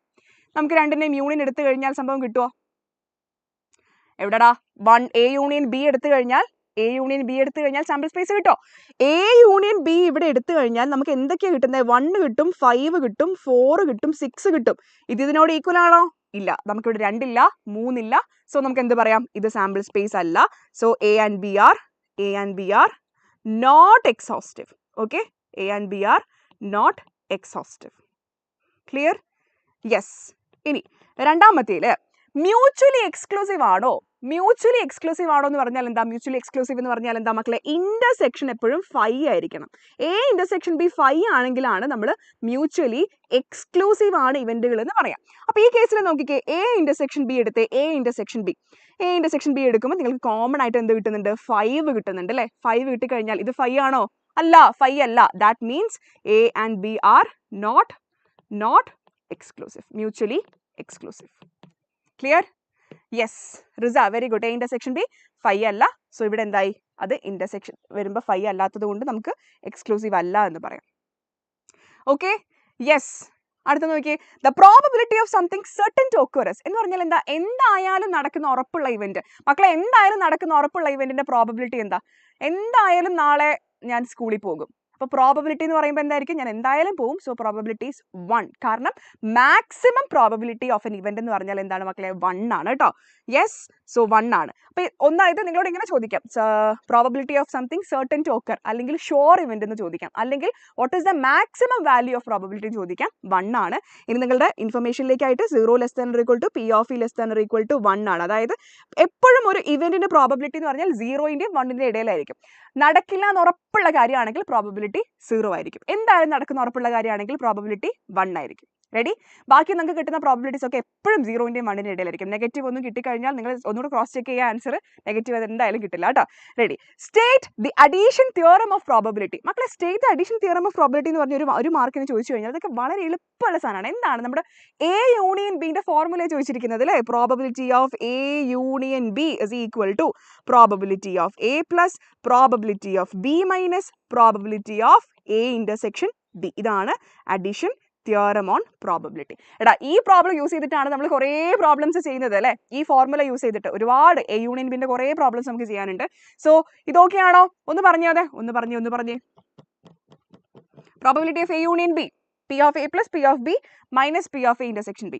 നമുക്ക് രണ്ടിന്റെയും യൂണിയൻ എടുത്തു കഴിഞ്ഞാൽ സംഭവം കിട്ടുമോ? എവിടെടാ? 1 എ യൂണിയൻ ബി എടുത്തു കഴിഞ്ഞാൽ സാമ്പിൾ സ്പേസ് കിട്ടോ? എ യൂണിയൻ ബി ഇവിടെ എടുത്തു കഴിഞ്ഞാൽ നമുക്ക് എന്തൊക്കെയാണ് കിട്ടുന്നത്? 1 കിട്ടും, 5 കിട്ടും, 4 കിട്ടും, 6 കിട്ടും. ഇതിനോട് ഈക്വൽ ആണോ? ഇല്ല, നമുക്കിവിടെ 2 ഇല്ല, 3 ഇല്ല. സോ നമുക്ക് എന്ത് പറയാം? ഇത് സാമ്പിൾ സ്പേസ് അല്ല. So A and B are not exhaustive. Okay, A and B are not exhaustive. Clear? Yes. ഇനി രണ്ടാമത്തേല് മ്യൂച്വലി എക്സ്ക്ലൂസീവ് ആണോ? മ്യൂച്വലി എക്സ്ക്ലൂസീവ് ആണോ എന്ന് പറഞ്ഞാൽ എന്താ? മ്യൂച്വലി എക്സ്ക്ലൂസീവ് എന്ന് പറഞ്ഞാൽ എന്താ മക്കളെ? ഇന്റർസെക്ഷൻ എപ്പോഴും 5 ആയിരിക്കണം. എ ഇന്റർസെക്ഷൻ ബി 5 ആണെങ്കിലാണ് നമ്മൾ മ്യൂച്വലി എക്സ്ക്ലൂസീവ് ആണ് ഇവന്റുകൾ എന്ന് പറയാം. അപ്പൊ ഈ കേസിൽ നോക്കിക്കേ, എ ഇന്റർസെക്ഷൻ ബി എടുത്തേ, എ ഇന്റർസെക്ഷൻ ബി എടുക്കുമ്പോൾ നിങ്ങൾക്ക് കോമൺ ആയിട്ട് എന്ത് കിട്ടുന്നുണ്ട്? 5 കിട്ടുന്നുണ്ട് അല്ലേ? 5 കിട്ടിക്കഴിഞ്ഞാൽ ഇത് 5 ആണോ? അല്ല, 5 അല്ല. That means A and B are not exclusive, mutually exclusive. Clear? Yes Riza, very good. A intersection B 5 അല്ല. സോ ഇവിടെ എന്തായി? അത് ഇന്റർസെക്ഷൻ വരുമ്പോൾ 5 അല്ലാത്തത് കൊണ്ട് നമുക്ക് എക്സ്ക്ലൂസീവ് അല്ല എന്ന് പറയാം. Okay, yes. അടുത്ത നോക്കിയേ, the probability of something certain to occurs എന്ന് പറഞ്ഞാൽ എന്താ? എന്തായാലും നടക്കുന്ന ഉറപ്പുള്ള ഇവന്റ്. മക്കളെ എന്തായാലും നടക്കുന്ന ഉറപ്പുള്ള ഇവന്റിന്റെ പ്രോബബിലിറ്റി എന്താ? എന്തായാലും നാളെ ഞാൻ സ്കൂളിൽ പോകും. അപ്പോൾ പ്രോബബിലിറ്റി എന്ന് പറയുമ്പോൾ എന്തായിരിക്കും? ഞാൻ എന്തായാലും പോകും. So probability is 1. കാരണം maximum probability of an event എന്ന് പറഞ്ഞാൽ എന്താണ് മക്കളെ? 1 ആണ് കേട്ടോ. യെസ്, സോ 1 ആണ്. അപ്പോൾ ഒന്നായത് നിങ്ങളോട് ഇങ്ങനെ ചോദിക്കാം, probability of something certain to occur, അല്ലെങ്കിൽ ഷുവർ ഇവന്റ് എന്ന് ചോദിക്കാം, അല്ലെങ്കിൽ what is the maximum value of probability എന്ന് ചോദിക്കാം. 1 ആണ്. ഇനി നിങ്ങളുടെ ഇൻഫർമേഷനിലേക്കായിട്ട് 0 less than or equal to P of E less than or equal to 1 ആണ്. അതായത് എപ്പോഴും ഒരു ഇവന്റിന്റെ പ്രോബബിലിറ്റി എന്ന് പറഞ്ഞാൽ 0ന്റെയും 1ന്റെയും ഇടയിലായിരിക്കും. നടക്കില്ല എന്ന് ഉറപ്പുള്ള കാര്യമാണെങ്കിൽ പ്രോബബിലിറ്റി 0 ആയിരിക്കും. എന്തായാലും നടക്കുന്ന ഉറപ്പുള്ള കാര്യമാണെങ്കിൽ പ്രോബബിലിറ്റി 1 ആയിരിക്കും. റെഡി? ബാക്കി നമുക്ക് കിട്ടുന്ന പ്രോബബിലിറ്റീസ് ഒക്കെ എപ്പോഴും 0ന്റെയും 1ന്റെയും ഇടയിലായിരിക്കും. നെഗറ്റീവ് ഒന്നും കിട്ടിക്കഴിഞ്ഞാൽ നിങ്ങൾ ഒന്നുകൂടെ ക്രോസ് ചെക്ക് ചെയ്യുക, ആൻസർ നെഗറ്റീവ് അത് എന്തായാലും കിട്ടില്ല കേട്ടോ. Ready? State the addition theorem of probability. മക്കളെ state the addition theorem of probability എന്ന് പറഞ്ഞ ഒരു മാർക്കിന് ചോദിച്ചു കഴിഞ്ഞാൽ അതൊക്കെ വളരെ എളുപ്പമുള്ള സാധനമാണ്. എന്താണ്? നമ്മുടെ എ യൂണിയൻ ബിന്റെ ഫോർമുല ചോദിച്ചിരിക്കുന്നത് അല്ലേ? Probability of A union B is equal to probability of A plus probability of B minus probability of A intersection B. ഇതാണ് അഡീഷൻ തിയറം ഓൺ പ്രോബബിലിറ്റി. എടാ, ഈ പ്രോബ്ലം യൂസ് ചെയ്തിട്ടാണ് നമ്മൾ കുറേ പ്രോബ്ലംസ് ചെയ്യുന്നത് അല്ലേ? ഈ ഫോർമുല യൂസ് ചെയ്തിട്ട് ഒരുപാട് എ യൂണിയൻ ബിന്റെ കുറേ പ്രോബ്ലംസ് നമുക്ക് ചെയ്യാനുണ്ട്. സോ ഇതൊക്കെയാണോ? ഒന്ന് പറഞ്ഞേ. Probability of A union B, P of A plus P of B minus P of A intersection B.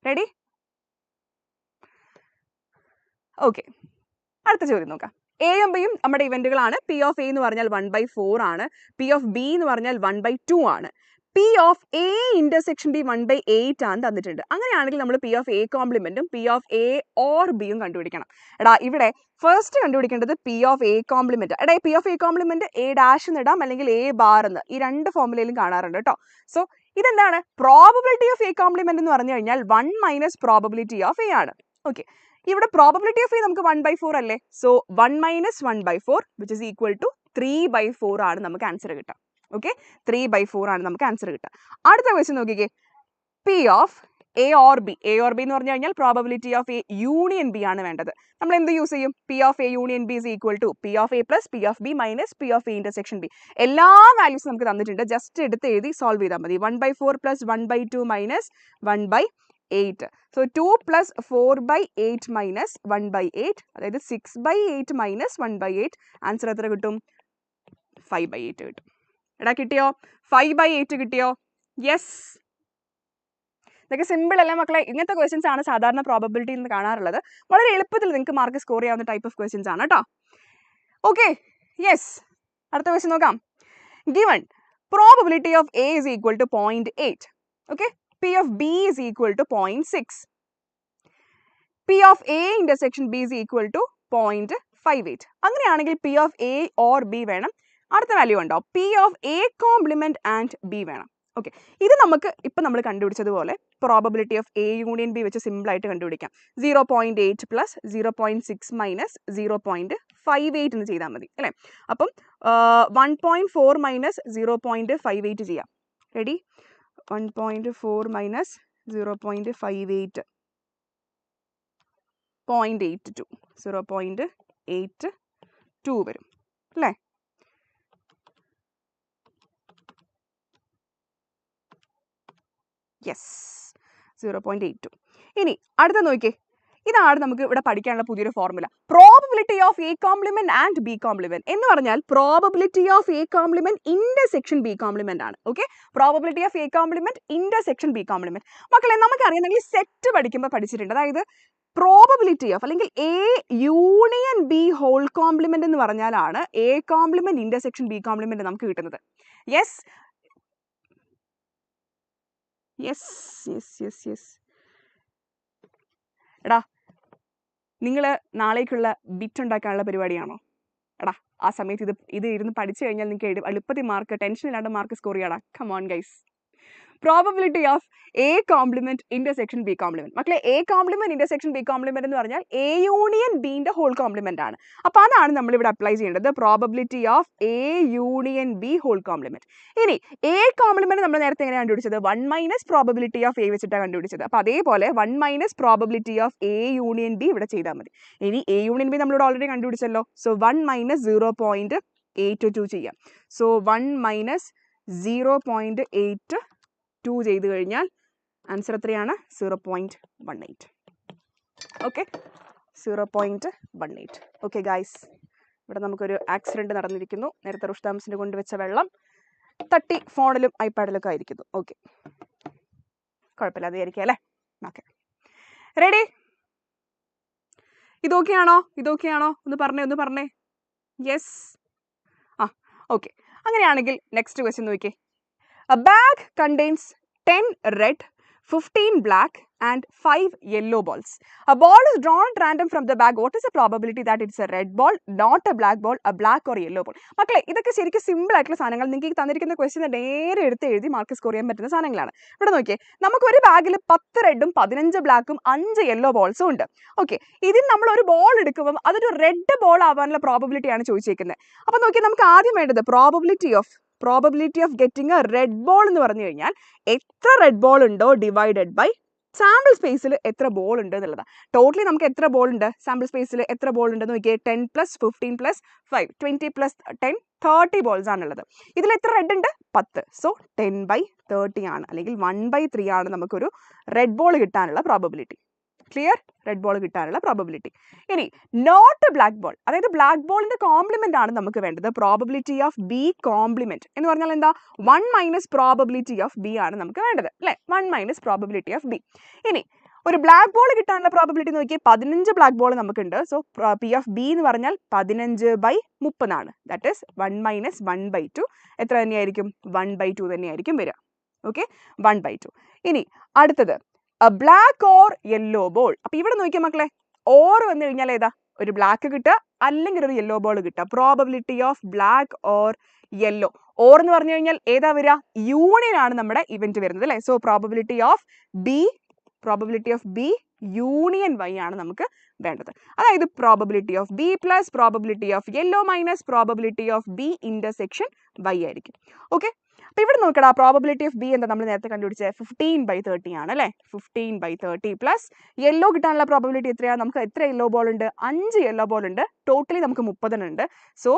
Ready? Okay. അടുത്ത ചോദ്യം നോക്കാം. എയും ബിയും നമ്മുടെ ഇവന്റുകളാണ്. P of A എന്ന് പറഞ്ഞാൽ 1/4 ആണ്. P of B എന്ന് പറഞ്ഞാൽ 1/2 ആണ്. P of A intersection B 1/8 ആണ് തന്നിട്ടുണ്ട്. അങ്ങനെയാണെങ്കിൽ നമ്മൾ P of A കോംപ്ലിമെന്റും P of A or B യും കണ്ടുപിടിക്കണം. എടാ, ഇവിടെ ഫസ്റ്റ് കണ്ടുപിടിക്കേണ്ടത് P of A കോംപ്ലിമെന്റ്. എടാ, P of A complement A dash എന്ന് ഇടാം, അല്ലെങ്കിൽ A ബാർ എന്ന്. ഈ രണ്ട് ഫോർമുലയിലും കാണാറുണ്ട് കേട്ടോ. സോ ഇതെന്താണ്? പ്രോബബിലിറ്റി ഓഫ് A കോംപ്ലിമെന്റ് എന്ന് പറഞ്ഞു കഴിഞ്ഞാൽ 1 മൈനസ് പ്രോബബിലിറ്റി ഓഫ് A ആണ്. ഓക്കെ, ഇവിടെ പ്രോബബിലിറ്റി ഓഫ് A നമുക്ക് 1/4 അല്ലേ? So 1 minus 1/4 which is equal to 3/4 ആണ് നമുക്ക് ആൻസർ കിട്ടുക. ഓക്കെ, 3/4 ആണ് നമുക്ക് ആൻസർ കിട്ടുക. അടുത്ത ക്വസ്റ്റ്യൻ നോക്കിക്കേ, P of A or B. A or B എന്ന് പറഞ്ഞു കഴിഞ്ഞാൽ probability of A union B ആണ് വേണ്ടത്. നമ്മൾ എന്ത് യൂസ് ചെയ്യും? P of A union B is equal to P of A plus P of B minus P of A intersection B. എല്ലാ വാല്യൂസും നമുക്ക് തന്നിട്ടുണ്ട്. ജസ്റ്റ് എടുത്ത് എഴുതി സോൾവ് ചെയ്താൽ മതി. 1/4 plus 1/2 minus 1/8. So 2 plus 4/8 minus 1/8. അതായത് 6/8 minus 1/8. ആൻസർ എത്ര കിട്ടും? 5/8 കിട്ടും. എടാ, കിട്ടിയോ? 5/8 കിട്ടിയോ? യെസ്. ഇതൊക്കെ സിമ്പിൾ അല്ലേ മക്കളെ? ഇങ്ങനത്തെ ക്വസ്റ്റ്യൻസ് ആണ് സാധാരണ പ്രോബബിലിറ്റി എന്ന് കാണാറുള്ളത്. വളരെ എളുപ്പത്തിൽ നിങ്ങൾക്ക് മാർക്ക് സ്കോർ ചെയ്യാവുന്ന ടൈപ്പ് ഓഫ് ക്വസ്റ്റ്യൻസ് ആണ് കേട്ടോ. Okay, yes. അടുത്ത ക്വസ്റ്റ്യൻ നോക്കാം. Given probability of A is equal to 0.8. Okay, P of B is equal to 0.6. P of A intersection B is equal to 0.58. അങ്ങനെയാണെങ്കിൽ P of A or B വേണം. അടുത്ത value ഉണ്ടോ? P of A complement and B വേണം. Okay, ഇത് നമുക്ക് ഇപ്പം നമ്മൾ കണ്ടുപിടിച്ചതുപോലെ probability of A union B വെച്ച് സിമ്പിളായിട്ട് കണ്ടുപിടിക്കാം. 0.8 പ്ലസ് 0.6 മൈനസ് 0.58 എന്ന് ചെയ്താൽ മതി അല്ലേ. അപ്പം 1.4 മൈനസ് 0.58 ചെയ്യാം. റെഡി? 1.4 മൈനസ് 0.58 0.82 0.82 വരും അല്ലേ. യെസ്, 0.82. ഇനി അടുത്ത നോക്കിയേ, ഇതാണ് നമുക്ക് ഇവിടെ പഠിക്കാനുള്ള പുതിയൊരു formula. Probability of A complement and B complement എന്ന് പറഞ്ഞാൽ probability of A complement intersection B complement ആണ്. Okay, probability of A complement intersection B complement. മക്കളെ നമുക്കറിയാം, നിങ്ങൾ സെറ്റ് പഠിക്കുമ്പോൾ പഠിച്ചിട്ടുണ്ട്. അതായത് പ്രോബബിലിറ്റി ഓഫ് അല്ലെങ്കിൽ A union B whole complement എന്ന് പറഞ്ഞാലാണ് A complement intersection B complement നമുക്ക് കിട്ടുന്നത്. Yes yes yes yes yes എടാ, നിങ്ങൾ നാളേക്കുള്ള ബിറ്റ് ഉണ്ടാക്കാനുള്ള പരിപാടിയാണോ? എടാ, ആ സമയത്ത് ഇത് ഇരുന്ന് പഠിച്ചു കഴിഞ്ഞാൽ നിങ്ങൾക്ക് എളുപ്പത്തിൽ മാർക്ക്, ടെൻഷൻ ഇല്ലാണ്ട് മാർക്ക് സ്കോർ ചെയ്യാടാ. Come on guys. Probability of A complement intersection B complement. മക്കളെ, A complement intersection B complement എന്ന് പറഞ്ഞാൽ എ യൂണിയൻ ബിന്റെ ഹോൾ കോംപ്ലിമെന്റ് ആണ്. അപ്പൊ അതാണ് നമ്മൾ ഇവിടെ അപ്ലൈ ചെയ്യേണ്ടത്, probability of A union B whole complement. ഇനി എ കോംപ്ലിമെന്റ് നമ്മൾ നേരത്തെ എങ്ങനെ കണ്ടുപിടിച്ചത്? 1 മൈനസ് പ്രോബബിലിറ്റി ഓഫ് എ വെച്ചിട്ടാണ് കണ്ടുപിടിച്ചത്. അപ്പൊ അതേപോലെ 1 minus probability of A union B ഇവിടെ ചെയ്താൽ മതി. ഇനി എ യൂണിയൻ ബി നമ്മളിവിടെ ഓൾറെഡി കണ്ടുപിടിച്ചല്ലോ. സോ 1 മൈനസ് 0.82 ചെയ്യാം. സോ 1 മൈനസ് 0.82 ചെയ്ത് കഴിഞ്ഞാൽ ആൻസർ എത്രയാണ്? 0.18. ഓക്കെ, 0.18. ഓക്കെ ഗൈസ്, ഇവിടെ നമുക്കൊരു ആക്സിഡന്റ് നടന്നിരിക്കുന്നു. നേരത്തെ റുഷ്താംസിന് കൊണ്ടുവച്ച വെള്ളം തട്ടി ഫോണിലും ഐപാഡിലൊക്കെ ആയിരിക്കുന്നു. ഓക്കെ, കുഴപ്പമില്ലാതെ ആയിരിക്കും അല്ലേ. Okay, ready? ഇതൊക്കെയാണോ? ഒന്ന് പറഞ്ഞേ. യെസ്. ആ, ഓക്കെ. അങ്ങനെയാണെങ്കിൽ നെക്സ്റ്റ് ക്വസ്റ്റ്യൻ നോക്കിയേ. A bag contains 10 red, 15 black and 5 yellow balls. A ball is drawn at random from the bag. What is the probability that it's a red ball, not a black ball, a black or yellow ball? മക്കളെ, ഇതൊക്കെ ശരിക്കും simple ആയിട്ടുള്ള സാധനങ്ങൾ. നിങ്ങൾക്ക് തന്നിരിക്കുന്ന question നേരെ എടുത്ത് എഴുതി മാർക്ക് സ്കോർ ചെയ്യാൻ പറ്റുന്ന സാധനങ്ങളാണ്. ഇവിടെ നോക്കിയേ, നമുക്ക് ഒരു ബാഗിൽ 10 റെഡും 15 ബ്ലാക്കും 5 യെല്ലോ ബോൾസും ഉണ്ട്. ഓക്കെ, ഇതിൽ നമ്മൾ ഒരു ബോൾ എടുക്കുമ്പോൾ അതൊരു റെഡ് ബോൾ ആവാനുള്ള പ്രോബബിലിറ്റി ആണ് ചോദിച്ചേക്കുന്നത്. അപ്പൊ നോക്കിയാൽ നമുക്ക് ആദ്യം വേണ്ടത് probability of getting A red ball എന്ന് പറഞ്ഞു കഴിഞ്ഞാൽ എത്ര റെഡ് ബോൾ ഉണ്ടോ ഡിവൈഡഡ് ബൈ സാമ്പിൾ സ്പേസിൽ എത്ര ബോൾ ഉണ്ട് എന്നുള്ളതാണ്. ടോട്ടലി നമുക്ക് എത്ര ബോൾ ഉണ്ട് സാമ്പിൾ സ്പേസിൽ, എത്ര ബോൾ ഉണ്ടെന്ന് നോക്കിയേ. 10 പ്ലസ് 15 പ്ലസ് 5 20 പ്ലസ് 10 30 ബോൾസ് ആണുള്ളത്. ഇതിൽ എത്ര റെഡ് ഉണ്ട്? 10. സോ 10/30 ആണ്, അല്ലെങ്കിൽ 1/3 ആണ് നമുക്കൊരു റെഡ് ബോൾ കിട്ടാനുള്ള പ്രോബബിലിറ്റി. ക്ലിയർ? റെഡ് ബോൾ കിട്ടാനുള്ള പ്രോബബിലിറ്റി. ഇനി നോട്ട് ബ്ലാക്ക് ബോൾ, അതായത് ബ്ലാക്ക് ബോളിന്റെ കോംപ്ലിമെന്റ് ആണ് നമുക്ക് വേണ്ടത്. പ്രോബബിലിറ്റി ഓഫ് ബി കോംപ്ലിമെന്റ് എന്ന് പറഞ്ഞാൽ എന്താ? 1 മൈനസ് പ്രോബബിലിറ്റി ഓഫ് ബി ആണ് നമുക്ക് വേണ്ടത് അല്ലെ. 1 മൈനസ് പ്രോബബിലിറ്റി ഓഫ് ബി. ഇനി ഒരു ബ്ലാക്ക് ബോൾ കിട്ടാനുള്ള പ്രോബബിലിറ്റി നോക്കി. 15 ബ്ലാക്ക് ബോൾ നമുക്കുണ്ട്. സോ പി ഓഫ് ബി എന്ന് പറഞ്ഞാൽ 15/30 ആണ്. That is 1 minus 1/2. എത്ര തന്നെയായിരിക്കും? 1/2 തന്നെയായിരിക്കും വരിക. ഓക്കെ, 1/2. ഇനി അടുത്തത് ബ്ലാക്ക് ഓർ യെല്ലോ ബോൾ. അപ്പൊ ഇവിടെ നോക്കിയാൽ മക്കളെ, ഓർ വന്നു കഴിഞ്ഞാൽ ഏതാ? ഒരു ബ്ലാക്ക് കിട്ടുക അല്ലെങ്കിൽ ഒരു യെല്ലോ ബോൾ കിട്ടുക. Probability of black or yellow. Or എന്ന് പറഞ്ഞു കഴിഞ്ഞാൽ ഏതാ വരിക? യൂണിയൻ ആണ് നമ്മുടെ ഇവന്റ് വരുന്നത് അല്ലെ. So probability of B union Y ആണ് നമുക്ക് വേണ്ടത്. അതായത് probability of B plus probability of yellow minus probability of B intersection Y ആയിരിക്കും. ഓക്കെ, അപ്പൊ ഇവിടെ നോക്കടാ, പ്രോബബിലിറ്റി ഓഫ് ബി എന്താ നമ്മൾ നേരത്തെ കണ്ടുപിടിച്ചത്? 15/30 ആണ് അല്ലെ. 15/30 പ്ലസ് യെല്ലോ കിട്ടാനുള്ള പ്രോബബിലിറ്റി എത്രയാണ്? നമുക്ക് എത്ര യെല്ലോ ബോൾ ഉണ്ട്? 5 യെല്ലോ ബോൾ ഉണ്ട്. ടോട്ടലി നമുക്ക് 30 ഉണ്ട്. So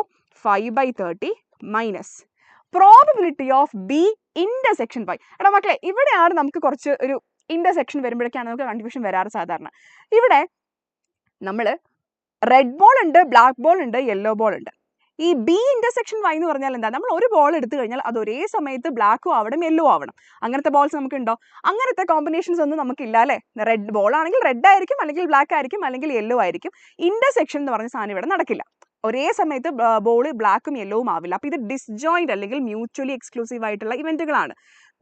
5/30 minus probability of B intersection Y. എടാ മക്കളെ, ഇവിടെയാണ് നമുക്ക് കുറച്ച് ഒരു ഇന്റർസെക്ഷൻ വരുമ്പോഴേക്കാണ് നമുക്ക് കൺഫ്യൂഷൻ വരാറ് സാധാരണ. ഇവിടെ നമ്മൾ റെഡ് ബോൾ ഉണ്ട്, ബ്ലാക്ക് ബോൾ ഉണ്ട്, യെല്ലോ ബോൾ ഉണ്ട്. ഈ ബി ഇന്റർസെക്ഷൻ വൈ എന്ന് പറഞ്ഞാൽ എന്താ? നമ്മൾ ഒരു ബോൾ എടുത്തു കഴിഞ്ഞാൽ അത് ഒരേ സമയത്ത് ബ്ലാക്കും ആവണം യെല്ലോ ആവണം. അങ്ങനത്തെ ബോൾസ് നമുക്ക് ഉണ്ടോ? അങ്ങനത്തെ കോമ്പിനേഷൻസ് ഒന്നും നമുക്കില്ല അല്ലേ. റെഡ് ബോൾ ആണെങ്കിൽ റെഡ് ആയിരിക്കും, അല്ലെങ്കിൽ ബ്ലാക്ക് ആയിരിക്കും, അല്ലെങ്കിൽ യെല്ലോ ആയിരിക്കും. ഇന്റർസെക്ഷൻ എന്ന് പറഞ്ഞ സാധനം ഇവിടെ നടക്കില്ല. ഒരേ സമയത്ത് ബോൾ ബ്ലാക്കും യെല്ലോവും ആവില്ല. അപ്പൊ ഇത് ഡിസ്ജോയിന്റ് അല്ലെങ്കിൽ മ്യൂച്വലി എക്സ്ക്ലൂസീവ് ആയിട്ടുള്ള ഇവന്റുകളാണ്.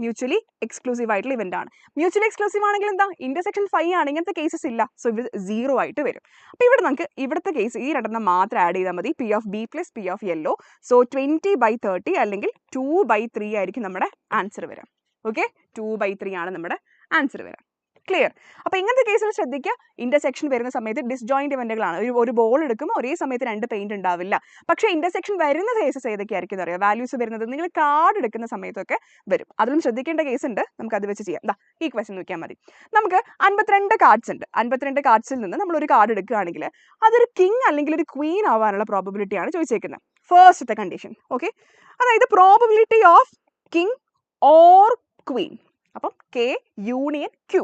മ്യൂച്വലി എക്സ്ക്ലൂസീവ് ആയിട്ടുള്ള ഇവന്റ് ആണ്. മ്യൂച്വലി എക്സ്ക്ലൂസീവ് ആണെങ്കിൽ എന്താ? ഇന്റർസെക്ഷൻ 5 ആണ്. ഇങ്ങനത്തെ കേസസ് ഇല്ല. സോ ഇത് 0 ആയിട്ട് വരും. അപ്പൊ ഇവിടെ നമുക്ക് ഇവിടുത്തെ കേസ് ഈ രണ്ടെണ്ണം മാത്രം ആഡ് ചെയ്താൽ മതി. P of B plus P of yellow. So 20/30 അല്ലെങ്കിൽ 2/3 ആയിരിക്കും നമ്മുടെ ആൻസർ വരാം. ഓക്കെ, 2/3 ആണ് നമ്മുടെ ആൻസർ വരാം. ക്ലിയർ? അപ്പോൾ ഇങ്ങനത്തെ കേസിൽ ശ്രദ്ധിക്കുക, ഇന്റർസെക്ഷൻ വരുന്ന സമയത്ത് ഡിസ്ജോയിന്റ് ഇവന്റുകളാണ്. ഒരു ബോൾ എടുക്കുമ്പോൾ ഒരേ സമയത്ത് 2 പെയിന്റ് ഉണ്ടാവില്ല. പക്ഷേ ഇന്റർസെക്ഷൻ വരുന്ന കേസസ് ഏതൊക്കെയായിരിക്കും അറിയാം? വാല്യൂസ് വരുന്നത് നിങ്ങൾ കാർഡ് എടുക്കുന്ന സമയത്തൊക്കെ വരും. അതിലും ശ്രദ്ധിക്കേണ്ട കേസ് ഉണ്ട്. നമുക്ക് അത് വെച്ച് ചെയ്യാം. ഈ ക്വസ്റ്റ്യൻ നോക്കിയാൽ മതി. നമുക്ക് 52 കാർഡ്സ് ഉണ്ട്. 52 കാർഡ്സിൽ നിന്ന് നമ്മൾ ഒരു കാർഡ് എടുക്കുകയാണെങ്കിൽ അതൊരു കിങ് അല്ലെങ്കിൽ ഒരു ക്വീൻ ആവാനുള്ള പ്രോബബിലിറ്റി ആണ് ചോദിച്ചേക്കുന്നത്. ഫസ്റ്റത്തെ കണ്ടീഷൻ. ഓക്കെ, അതായത് probability of king or queen. അപ്പം കെ യൂണിയൻ ക്യൂ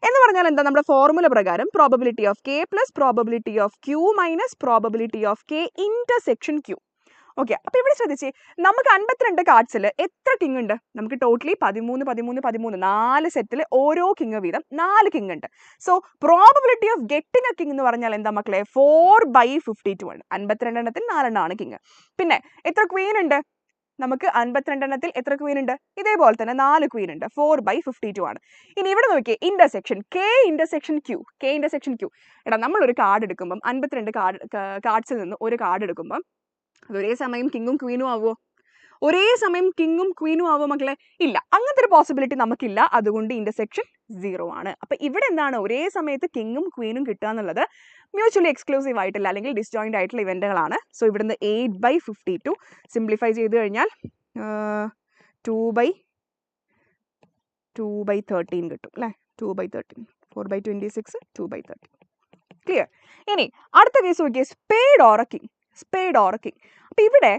എന്ന് പറഞ്ഞാൽ എന്താ? നമ്മുടെ ഫോർമുല പ്രകാരം probability of K plus probability of Q minus probability of K intersection Q. Okay, അപ്പൊ ഇവിടെ ശ്രദ്ധിച്ച് നമുക്ക് 52 കാർഡ്സിൽ എത്ര കിങ് ഉണ്ട്? നമുക്ക് ടോട്ടലി 13 13 13 4 സെറ്റിൽ ഓരോ കിങ് വീതം 4 കിങ് ഉണ്ട്. So probability of getting A king എന്ന് പറഞ്ഞാൽ എന്താ മക്കളെ? 4/52 ആണ്. 52 എണ്ണത്തിൽ 4 എണ്ണമാണ് കിങ്. പിന്നെ എത്ര ക്വീൻ ഉണ്ട്? നമുക്ക് 52 എണ്ണത്തിൽ എത്ര ക്വീൻ ഉണ്ട്? ഇതേപോലെ തന്നെ 4 ക്വീൻ ഉണ്ട്. 4/52 ആണ്. ഇനി ഇവിടെ നോക്കിയേ, intersection K intersection Q. K intersection Q. എടാ, നമ്മളൊരു കാർഡ് എടുക്കുമ്പം 52 കാർഡ്സിൽ നിന്ന് ഒരു കാർഡ് എടുക്കുമ്പം അത് ഒരേ സമയം കിങ്ങും ക്വീനും ആവുമോ? ഒരേ സമയം കിങ്ങും ക്വീനും ആവുമോ മക്കളെ? ഇല്ല, അങ്ങനത്തെ ഒരു പോസിബിലിറ്റി നമുക്കില്ല. അതുകൊണ്ട് ഇന്റർസെക്ഷൻ 0 ആണ്. അപ്പൊ ഇവിടെ എന്താണ്? ഒരേ സമയത്ത് കിങ്ങും ക്വീനും കിട്ടുക എന്നുള്ളത് മ്യൂച്വലി എക്സ്ക്ലൂസീവ് ആയിട്ടില്ല അല്ലെങ്കിൽ ഡിസ്ജോയിന്റ് ആയിട്ടുള്ള ഇവന്റുകളാണ്. സോ ഇവിടുന്ന് 8/52 സിംപ്ലിഫൈ ചെയ്ത് കഴിഞ്ഞാൽ 2/13 കിട്ടും അല്ലേ? 2/13. 4/26 2/13. ക്ലിയർ? ഇനി അടുത്ത കേസ് നോക്കിയേ, spade or A king. Spade or A king. അപ്പൊ ഇവിടെ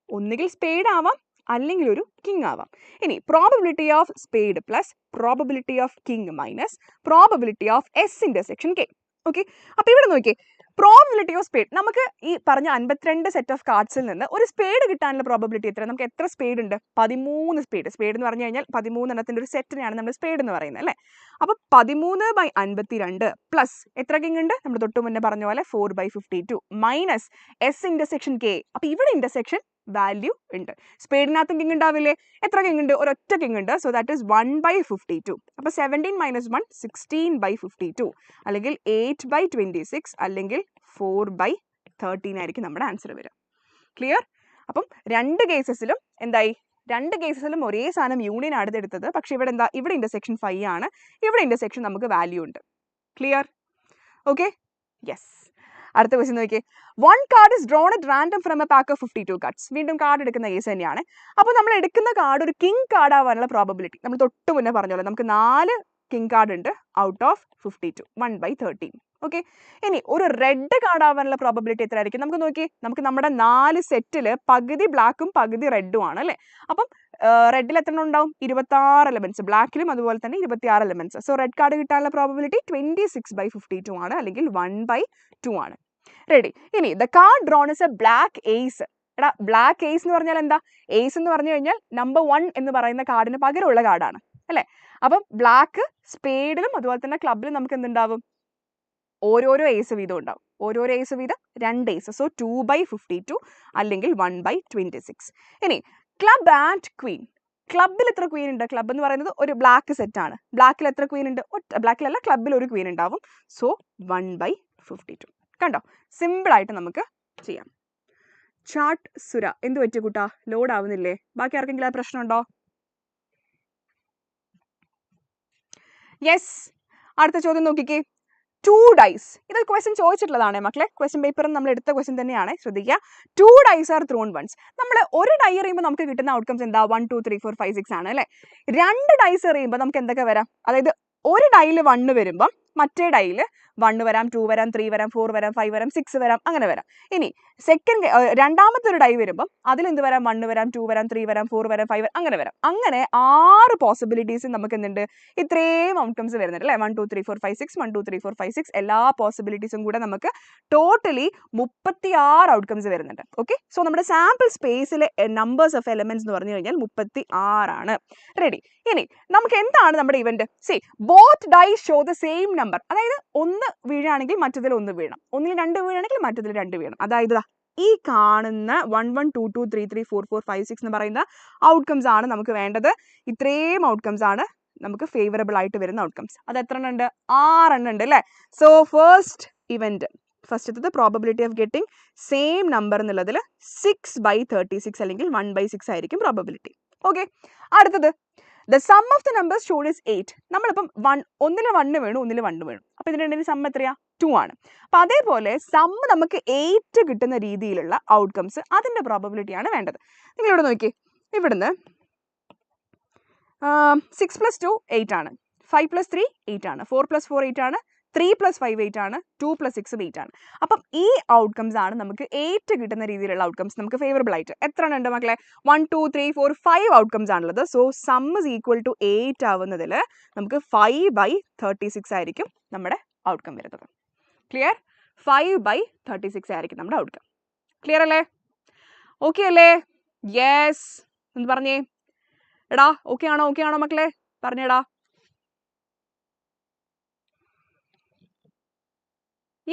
ഒന്നുകിൽ സ്പേഡ് ആവാം അല്ലെങ്കിൽ ഒരു കിങ് ആവാം. ഇനി probability of spade plus probability of king minus probability of S intersection K. Okay, അപ്പൊ ഇവിടെ നോക്കിയേ, പ്രോബബിലിറ്റി ഓഫ് സ്പേഡ്. നമുക്ക് ഈ പറഞ്ഞ 52 സെറ്റ് ഓഫ് കാർഡ്സിൽ നിന്ന് ഒരു സ്പേഡ് കിട്ടാനുള്ള പ്രോബബിലിറ്റി എത്ര? നമുക്ക് എത്ര സ്പേഡ് ഉണ്ട്? 13 സ്പേഡ്. സ്പേഡ് എന്ന് പറഞ്ഞു കഴിഞ്ഞാൽ 13 എണ്ണത്തിന്റെ ഒരു സെറ്റിനെയാണ് നമ്മൾ സ്പേഡ് എന്ന് പറയുന്നത് അല്ലേ? അപ്പൊ 13/52 പ്ലസ് എത്ര കിങ് ഉണ്ട്? നമ്മൾ തൊട്ട് മുന്നേ പറഞ്ഞ പോലെ 4/52 മൈനസ് എസ് ഇന്റർസെക്ഷൻ കെ. അപ്പൊ ഇവിടെ ഇന്റർസെക്ഷൻ വാല്യൂ ഉണ്ട്. സ്പേഡിനകത്തും കിങ് ഉണ്ടാവില്ലേ? എത്ര കിങ് ഉണ്ട്? ഒരൊറ്റ കിങ് ഉണ്ട്. So that is 1/52. അപ്പൊ 17 - 1 16/52 അല്ലെങ്കിൽ 8/26 അല്ലെങ്കിൽ 4/13 ആയിരിക്കും നമ്മുടെ ആൻസർ വരിക. ക്ലിയർ? അപ്പം 2 കേസസിലും എന്തായി? 2 കേസസിലും ഒരേ സാധനം യൂണിയൻ ആണ് എടുത്തത്. പക്ഷെ ഇവിടെ എന്താ? ഇവിടെ ഇന്റർസെക്ഷൻ 5 ആണ്. ഇവിടെ ഇന്റർസെക്ഷൻ നമുക്ക് വാല്യൂ ഉണ്ട്. ക്ലിയർ? Okay, yes. അടുത്ത ക്വസ്റ്റ്യൻ നോക്കിയേ, 1 card is drawn at random from a pack of 52 cards. വീണ്ടും കാർഡ് എടുക്കുന്ന കേസ് തന്നെയാണ്. അപ്പോൾ നമ്മൾ എടുക്കുന്ന കാർഡ് ഒരു കിങ് കാർഡ് ആവാനുള്ള പ്രോബബിലിറ്റി നമ്മൾ തൊട്ട് മുന്നേ പറഞ്ഞോളൂ. നമുക്ക് 4 കിങ് കാർഡ് ഉണ്ട് ഔട്ട് ഓഫ് 52, 1/13. ഓക്കെ, ഇനി ഒരു റെഡ് കാർഡ് ആവാനുള്ള പ്രോബബിലിറ്റി എത്ര ആയിരിക്കും? നമുക്ക് നോക്കി, നമുക്ക് നമ്മുടെ 4 സെറ്റിൽ പകുതി ബ്ലാക്കും പകുതി റെഡും ആണ് അല്ലേ? അപ്പം റെഡിൽ എത്ര ഉണ്ടാവും? 26 എലമെന്റ്സ്. ബ്ലാക്കിലും അതുപോലെ തന്നെ 26 എലമെന്റ്സ്. സോ റെഡ് കാർഡ് കിട്ടാനുള്ള പ്രോബബിലിറ്റി 26/52 ആണ് അല്ലെങ്കിൽ 1/2 ആണ്. റെഡി? ഇനി the card drone is A black ace. എടാ, ബ്ലാക്ക് എയ്സ് എന്ന് പറഞ്ഞാൽ എന്താ? എയ്സ് എന്ന് പറഞ്ഞു കഴിഞ്ഞാൽ നമ്പർ 1 എന്ന് പറയുന്ന കാർഡിന് പകരമുള്ള കാർഡാണ് അല്ലേ? അപ്പം ബ്ലാക്ക് സ്പേഡിലും അതുപോലെ തന്നെ ക്ലബിലും നമുക്ക് എന്തുണ്ടാവും? ഓരോരോ ഏസ് വീതം ഉണ്ടാവും. ഓരോരോ ഏസ് വീതം 2 ഏസ്. സോ 2/52 അല്ലെങ്കിൽ 1/26. ഇനി ക്ലബ് ആൻഡ് ക്വീൻ. ക്ലബിൽ എത്ര ക്വീൻ ഉണ്ട്? ക്ലബ് എന്ന് പറയുന്നത് ഒരു ബ്ലാക്ക് സെറ്റ് ആണ്. ബ്ലാക്കിൽ എത്ര ക്വീൻ ഉണ്ട്? ബ്ലാക്കിലല്ല, ക്ലബിൽ ഒരു ക്വീൻ ഉണ്ടാവും. സോ 1/52. കണ്ടോ? സിമ്പിൾ ആയിട്ട് നമുക്ക് ചെയ്യാം. ചാർട്ട് സുര, എന്ത് പറ്റിയ കൂട്ടാ? ലോഡ് ആവുന്നില്ലേ? ബാക്കി ആർക്കെങ്കിലും ആ പ്രശ്നമുണ്ടോ? യെസ്. അടുത്ത ചോദ്യം നോക്കിക്കേ, 2 dice. ഇത് ക്വസ്റ്റ്യൻ ചോദിച്ചിട്ടുള്ളതാണ് മക്കളെ. ക്വസ്റ്റ്യൻ പേപ്പറിൽ നമ്മൾ എടുത്ത ക്വസ്റ്റ്യൻ തന്നെയാണ്. ശ്രദ്ധിക്കുക. 2 dice ആർ ത്രോൺ വൺസ്. നമ്മൾ ഒരു ഡൈ എറിയുമ്പോൾ നമുക്ക് കിട്ടുന്ന ഔട്ട്കംസ് എന്താ? 1 2 3 4 5 6 ആണ് അല്ലേ? 2 ഡൈസ് എറിയുമ്പോൾ നമുക്ക് എന്തൊക്കെ വരാം? അതായത് ഒരു ഡൈയിൽ 1 വരുമ്പം മറ്റേ ഡൈയിൽ 1 വരാം, 2 വരാം, 3 വരാം, 4 വരാം, 5 വരാം, 6 വരാം, അങ്ങനെ വരാം. ഇനി രണ്ടാമത്തെ ഒരു ഡൈ വരുമ്പം അതിലെന്ത് വരാം? 1 വരാം, 2 വരാം, 3 വരാം, 4 വരാം, 5 വരാം, അങ്ങനെ വരാം. അങ്ങനെ 6 പോസിബിലിറ്റീസ് നമുക്ക് എന്തുണ്ട്? ഇത്രയും ഔട്ട്കംസ് വരുന്നുണ്ട് അല്ലേ? 1 2 3 4 5 6 1 2 3 4 5 6 എല്ലാ പോസിബിലിറ്റീസും കൂടെ നമുക്ക് ടോട്ടലി 36 ഔട്ട്കംസ് വരുന്നുണ്ട്. ഓക്കെ, സോ നമ്മുടെ സാമ്പിൾ സ്പേസിലെ നമ്പേഴ്സ് ഓഫ് എലമെന്റ്സ് എന്ന് പറഞ്ഞു കഴിഞ്ഞാൽ 36 ആണ്. റെഡി? ഇനി നമുക്ക് എന്താണ് നമ്മുടെ event? C, both die show the same number. അതായത് ഒന്ന് വീഴാണെങ്കിൽ മറ്റതിൽ 1 വീഴണം, ഒന്നിൽ 2 വീഴാണെങ്കിൽ മറ്റതിൽ 2 വീഴണം. അതായത് ഈ കാണുന്ന 1 1 2 2 3 3 4 4 5 6 എന്ന് പറയുന്ന ഔട്ട്കംസ് ആണ് നമുക്ക് വേണ്ടത്. ഇത്രയും ഔട്ട്കംസ് ആണ് നമുക്ക് ഫേവറബിൾ ആയിട്ട് വരുന്ന ഔട്ട്കംസ്. അത് എത്ര എണ്ണം ഉണ്ട്? 6 എണ്ണം ഉണ്ട് അല്ലേ? സോ ഫസ്റ്റ് ഇവന്റ്, ഫസ്റ്റത്തത് probability of getting same number എന്നുള്ളതിൽ 6/36 അല്ലെങ്കിൽ 1/6 ആയിരിക്കും പ്രോബബിലിറ്റി. ഓക്കെ, അടുത്തത് the sum of the numbers showed is 8. നമ്മളിപ്പം ഒന്നിൽ 1 വേണം, ഒന്നിൽ 1 വേണം. അപ്പോൾ ഇതിൻ്റെ രണ്ടിന് സം എത്രയാ? 2 ആണ്. അപ്പോൾ അതേപോലെ സം നമുക്ക് 8 കിട്ടുന്ന രീതിയിലുള്ള ഔട്ട്കംസ്, അതിൻ്റെ പ്രോബബിലിറ്റിയാണ് വേണ്ടത്. നിങ്ങളിവിടെ നോക്കി, ഇവിടുന്ന് 6 + 2 8 ആണ്, 5 + 3 8 ആണ്, 4 + 4 8 ആണ്, 3 + 5 8 ആണ്, 2 + 6 8 ആണ്. അപ്പം ഈ ഔട്ട്കംസ് ആണ് നമുക്ക് 8 കിട്ടുന്ന രീതിയിലുള്ള ഔട്ട്കംസ് നമുക്ക് ഫേവറബിൾ ആയിട്ട്. എത്ര ഉണ്ട് മക്കളെ? 1 2 3 4 5 ഔട്ട്കംസ് ആണുള്ളത്. So sum is equal to 8 ആവുന്നതിൽ നമുക്ക് 5/36 ആയിരിക്കും നമ്മുടെ ഔട്ട്കം വരുന്നത്. ക്ലിയർ? 5/36 ആയിരിക്കും നമ്മുടെ ഔട്ട്കം. ക്ലിയർ അല്ലേ? ഓക്കെ അല്ലേ? യെസ് എന്ന് പറഞ്ഞേ. എടാ ഓക്കെ ആണോ? ഓക്കെ ആണോ മക്കളെ? പറഞ്ഞേടാ.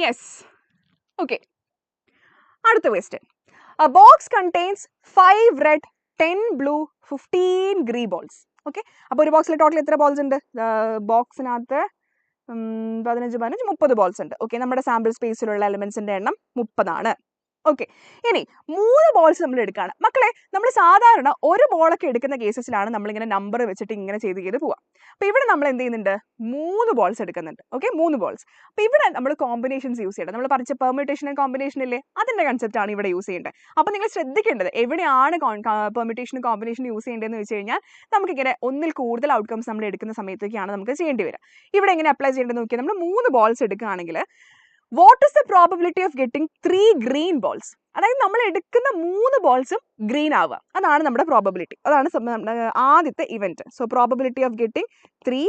യെസ്. ഓക്കെ, അടുത്ത question. A box contains 5 red, 10 blue, 15 green balls. Okay, അപ്പോൾ ഒരു ബോക്സിൽ ടോട്ടൽ എത്ര ബോൾസ് ഉണ്ട്? ബോക്സിനകത്ത് 15 15 30 ബോൾസ് ഉണ്ട്. ഓക്കെ, നമ്മുടെ സാമ്പിൾ സ്പേസിലുള്ള എലിമെന്റ്സിന്റെ എണ്ണം 30 ആണ്. ഓക്കെ, ഇനി 3 ബോൾസ് നമ്മൾ എടുക്കുകയാണ്. മക്കളെ, നമ്മൾ സാധാരണ ഒരു ബോളൊക്കെ എടുക്കുന്ന കേസസിലാണ് നമ്മളിങ്ങനെ നമ്പർ വെച്ചിട്ട് ഇങ്ങനെ ചെയ്ത് പോവാം. അപ്പോൾ ഇവിടെ നമ്മൾ എന്ത് ചെയ്യുന്നുണ്ട്? 3 ബോൾസ് എടുക്കുന്നുണ്ട്. Okay, 3 balls. അപ്പോൾ ഇവിടെ നമ്മൾ കോമ്പിനേഷൻസ് യൂസ് ചെയ്യണം. നമ്മൾ പറഞ്ഞ പെർമ്യൂട്ടേഷൻ ആൻഡ് കോമ്പിനേഷൻ ഇല്ലേ, അതിൻ്റെ കൺസെപ്റ്റ് ആണ് ഇവിടെ യൂസ് ചെയ്യേണ്ടത്. അപ്പോൾ നിങ്ങൾ ശ്രദ്ധിക്കേണ്ടത് എവിടെയാണ് പെർമ്യൂട്ടേഷനും കോമ്പിനേഷനും യൂസ് ചെയ്യേണ്ടതെന്ന് വെച്ച് കഴിഞ്ഞാൽ, നമുക്കിങ്ങനെ ഒന്നിൽ കൂടുതൽ ഔട്ട്കംസ് നമ്മൾ എടുക്കുന്ന സമയത്തേക്കാണ് നമുക്ക് ചെയ്യേണ്ടി വരിക. ഇവിടെ എങ്ങനെ അപ്ലൈ ചെയ്യേണ്ടതെന്ന് നോക്കിയാൽ, നമ്മൾ 3 ബോൾസ് എടുക്കുകയാണെങ്കിൽ what is the probability of getting 3 green balls? അതായത് നമ്മൾ എടുക്കുന്ന 3 ബോൾസും ഗ്രീൻ ആവുക, അതാണ് നമ്മുടെ പ്രോബബിലിറ്റി. അതാണ് ആദ്യത്തെ event. So probability of getting 3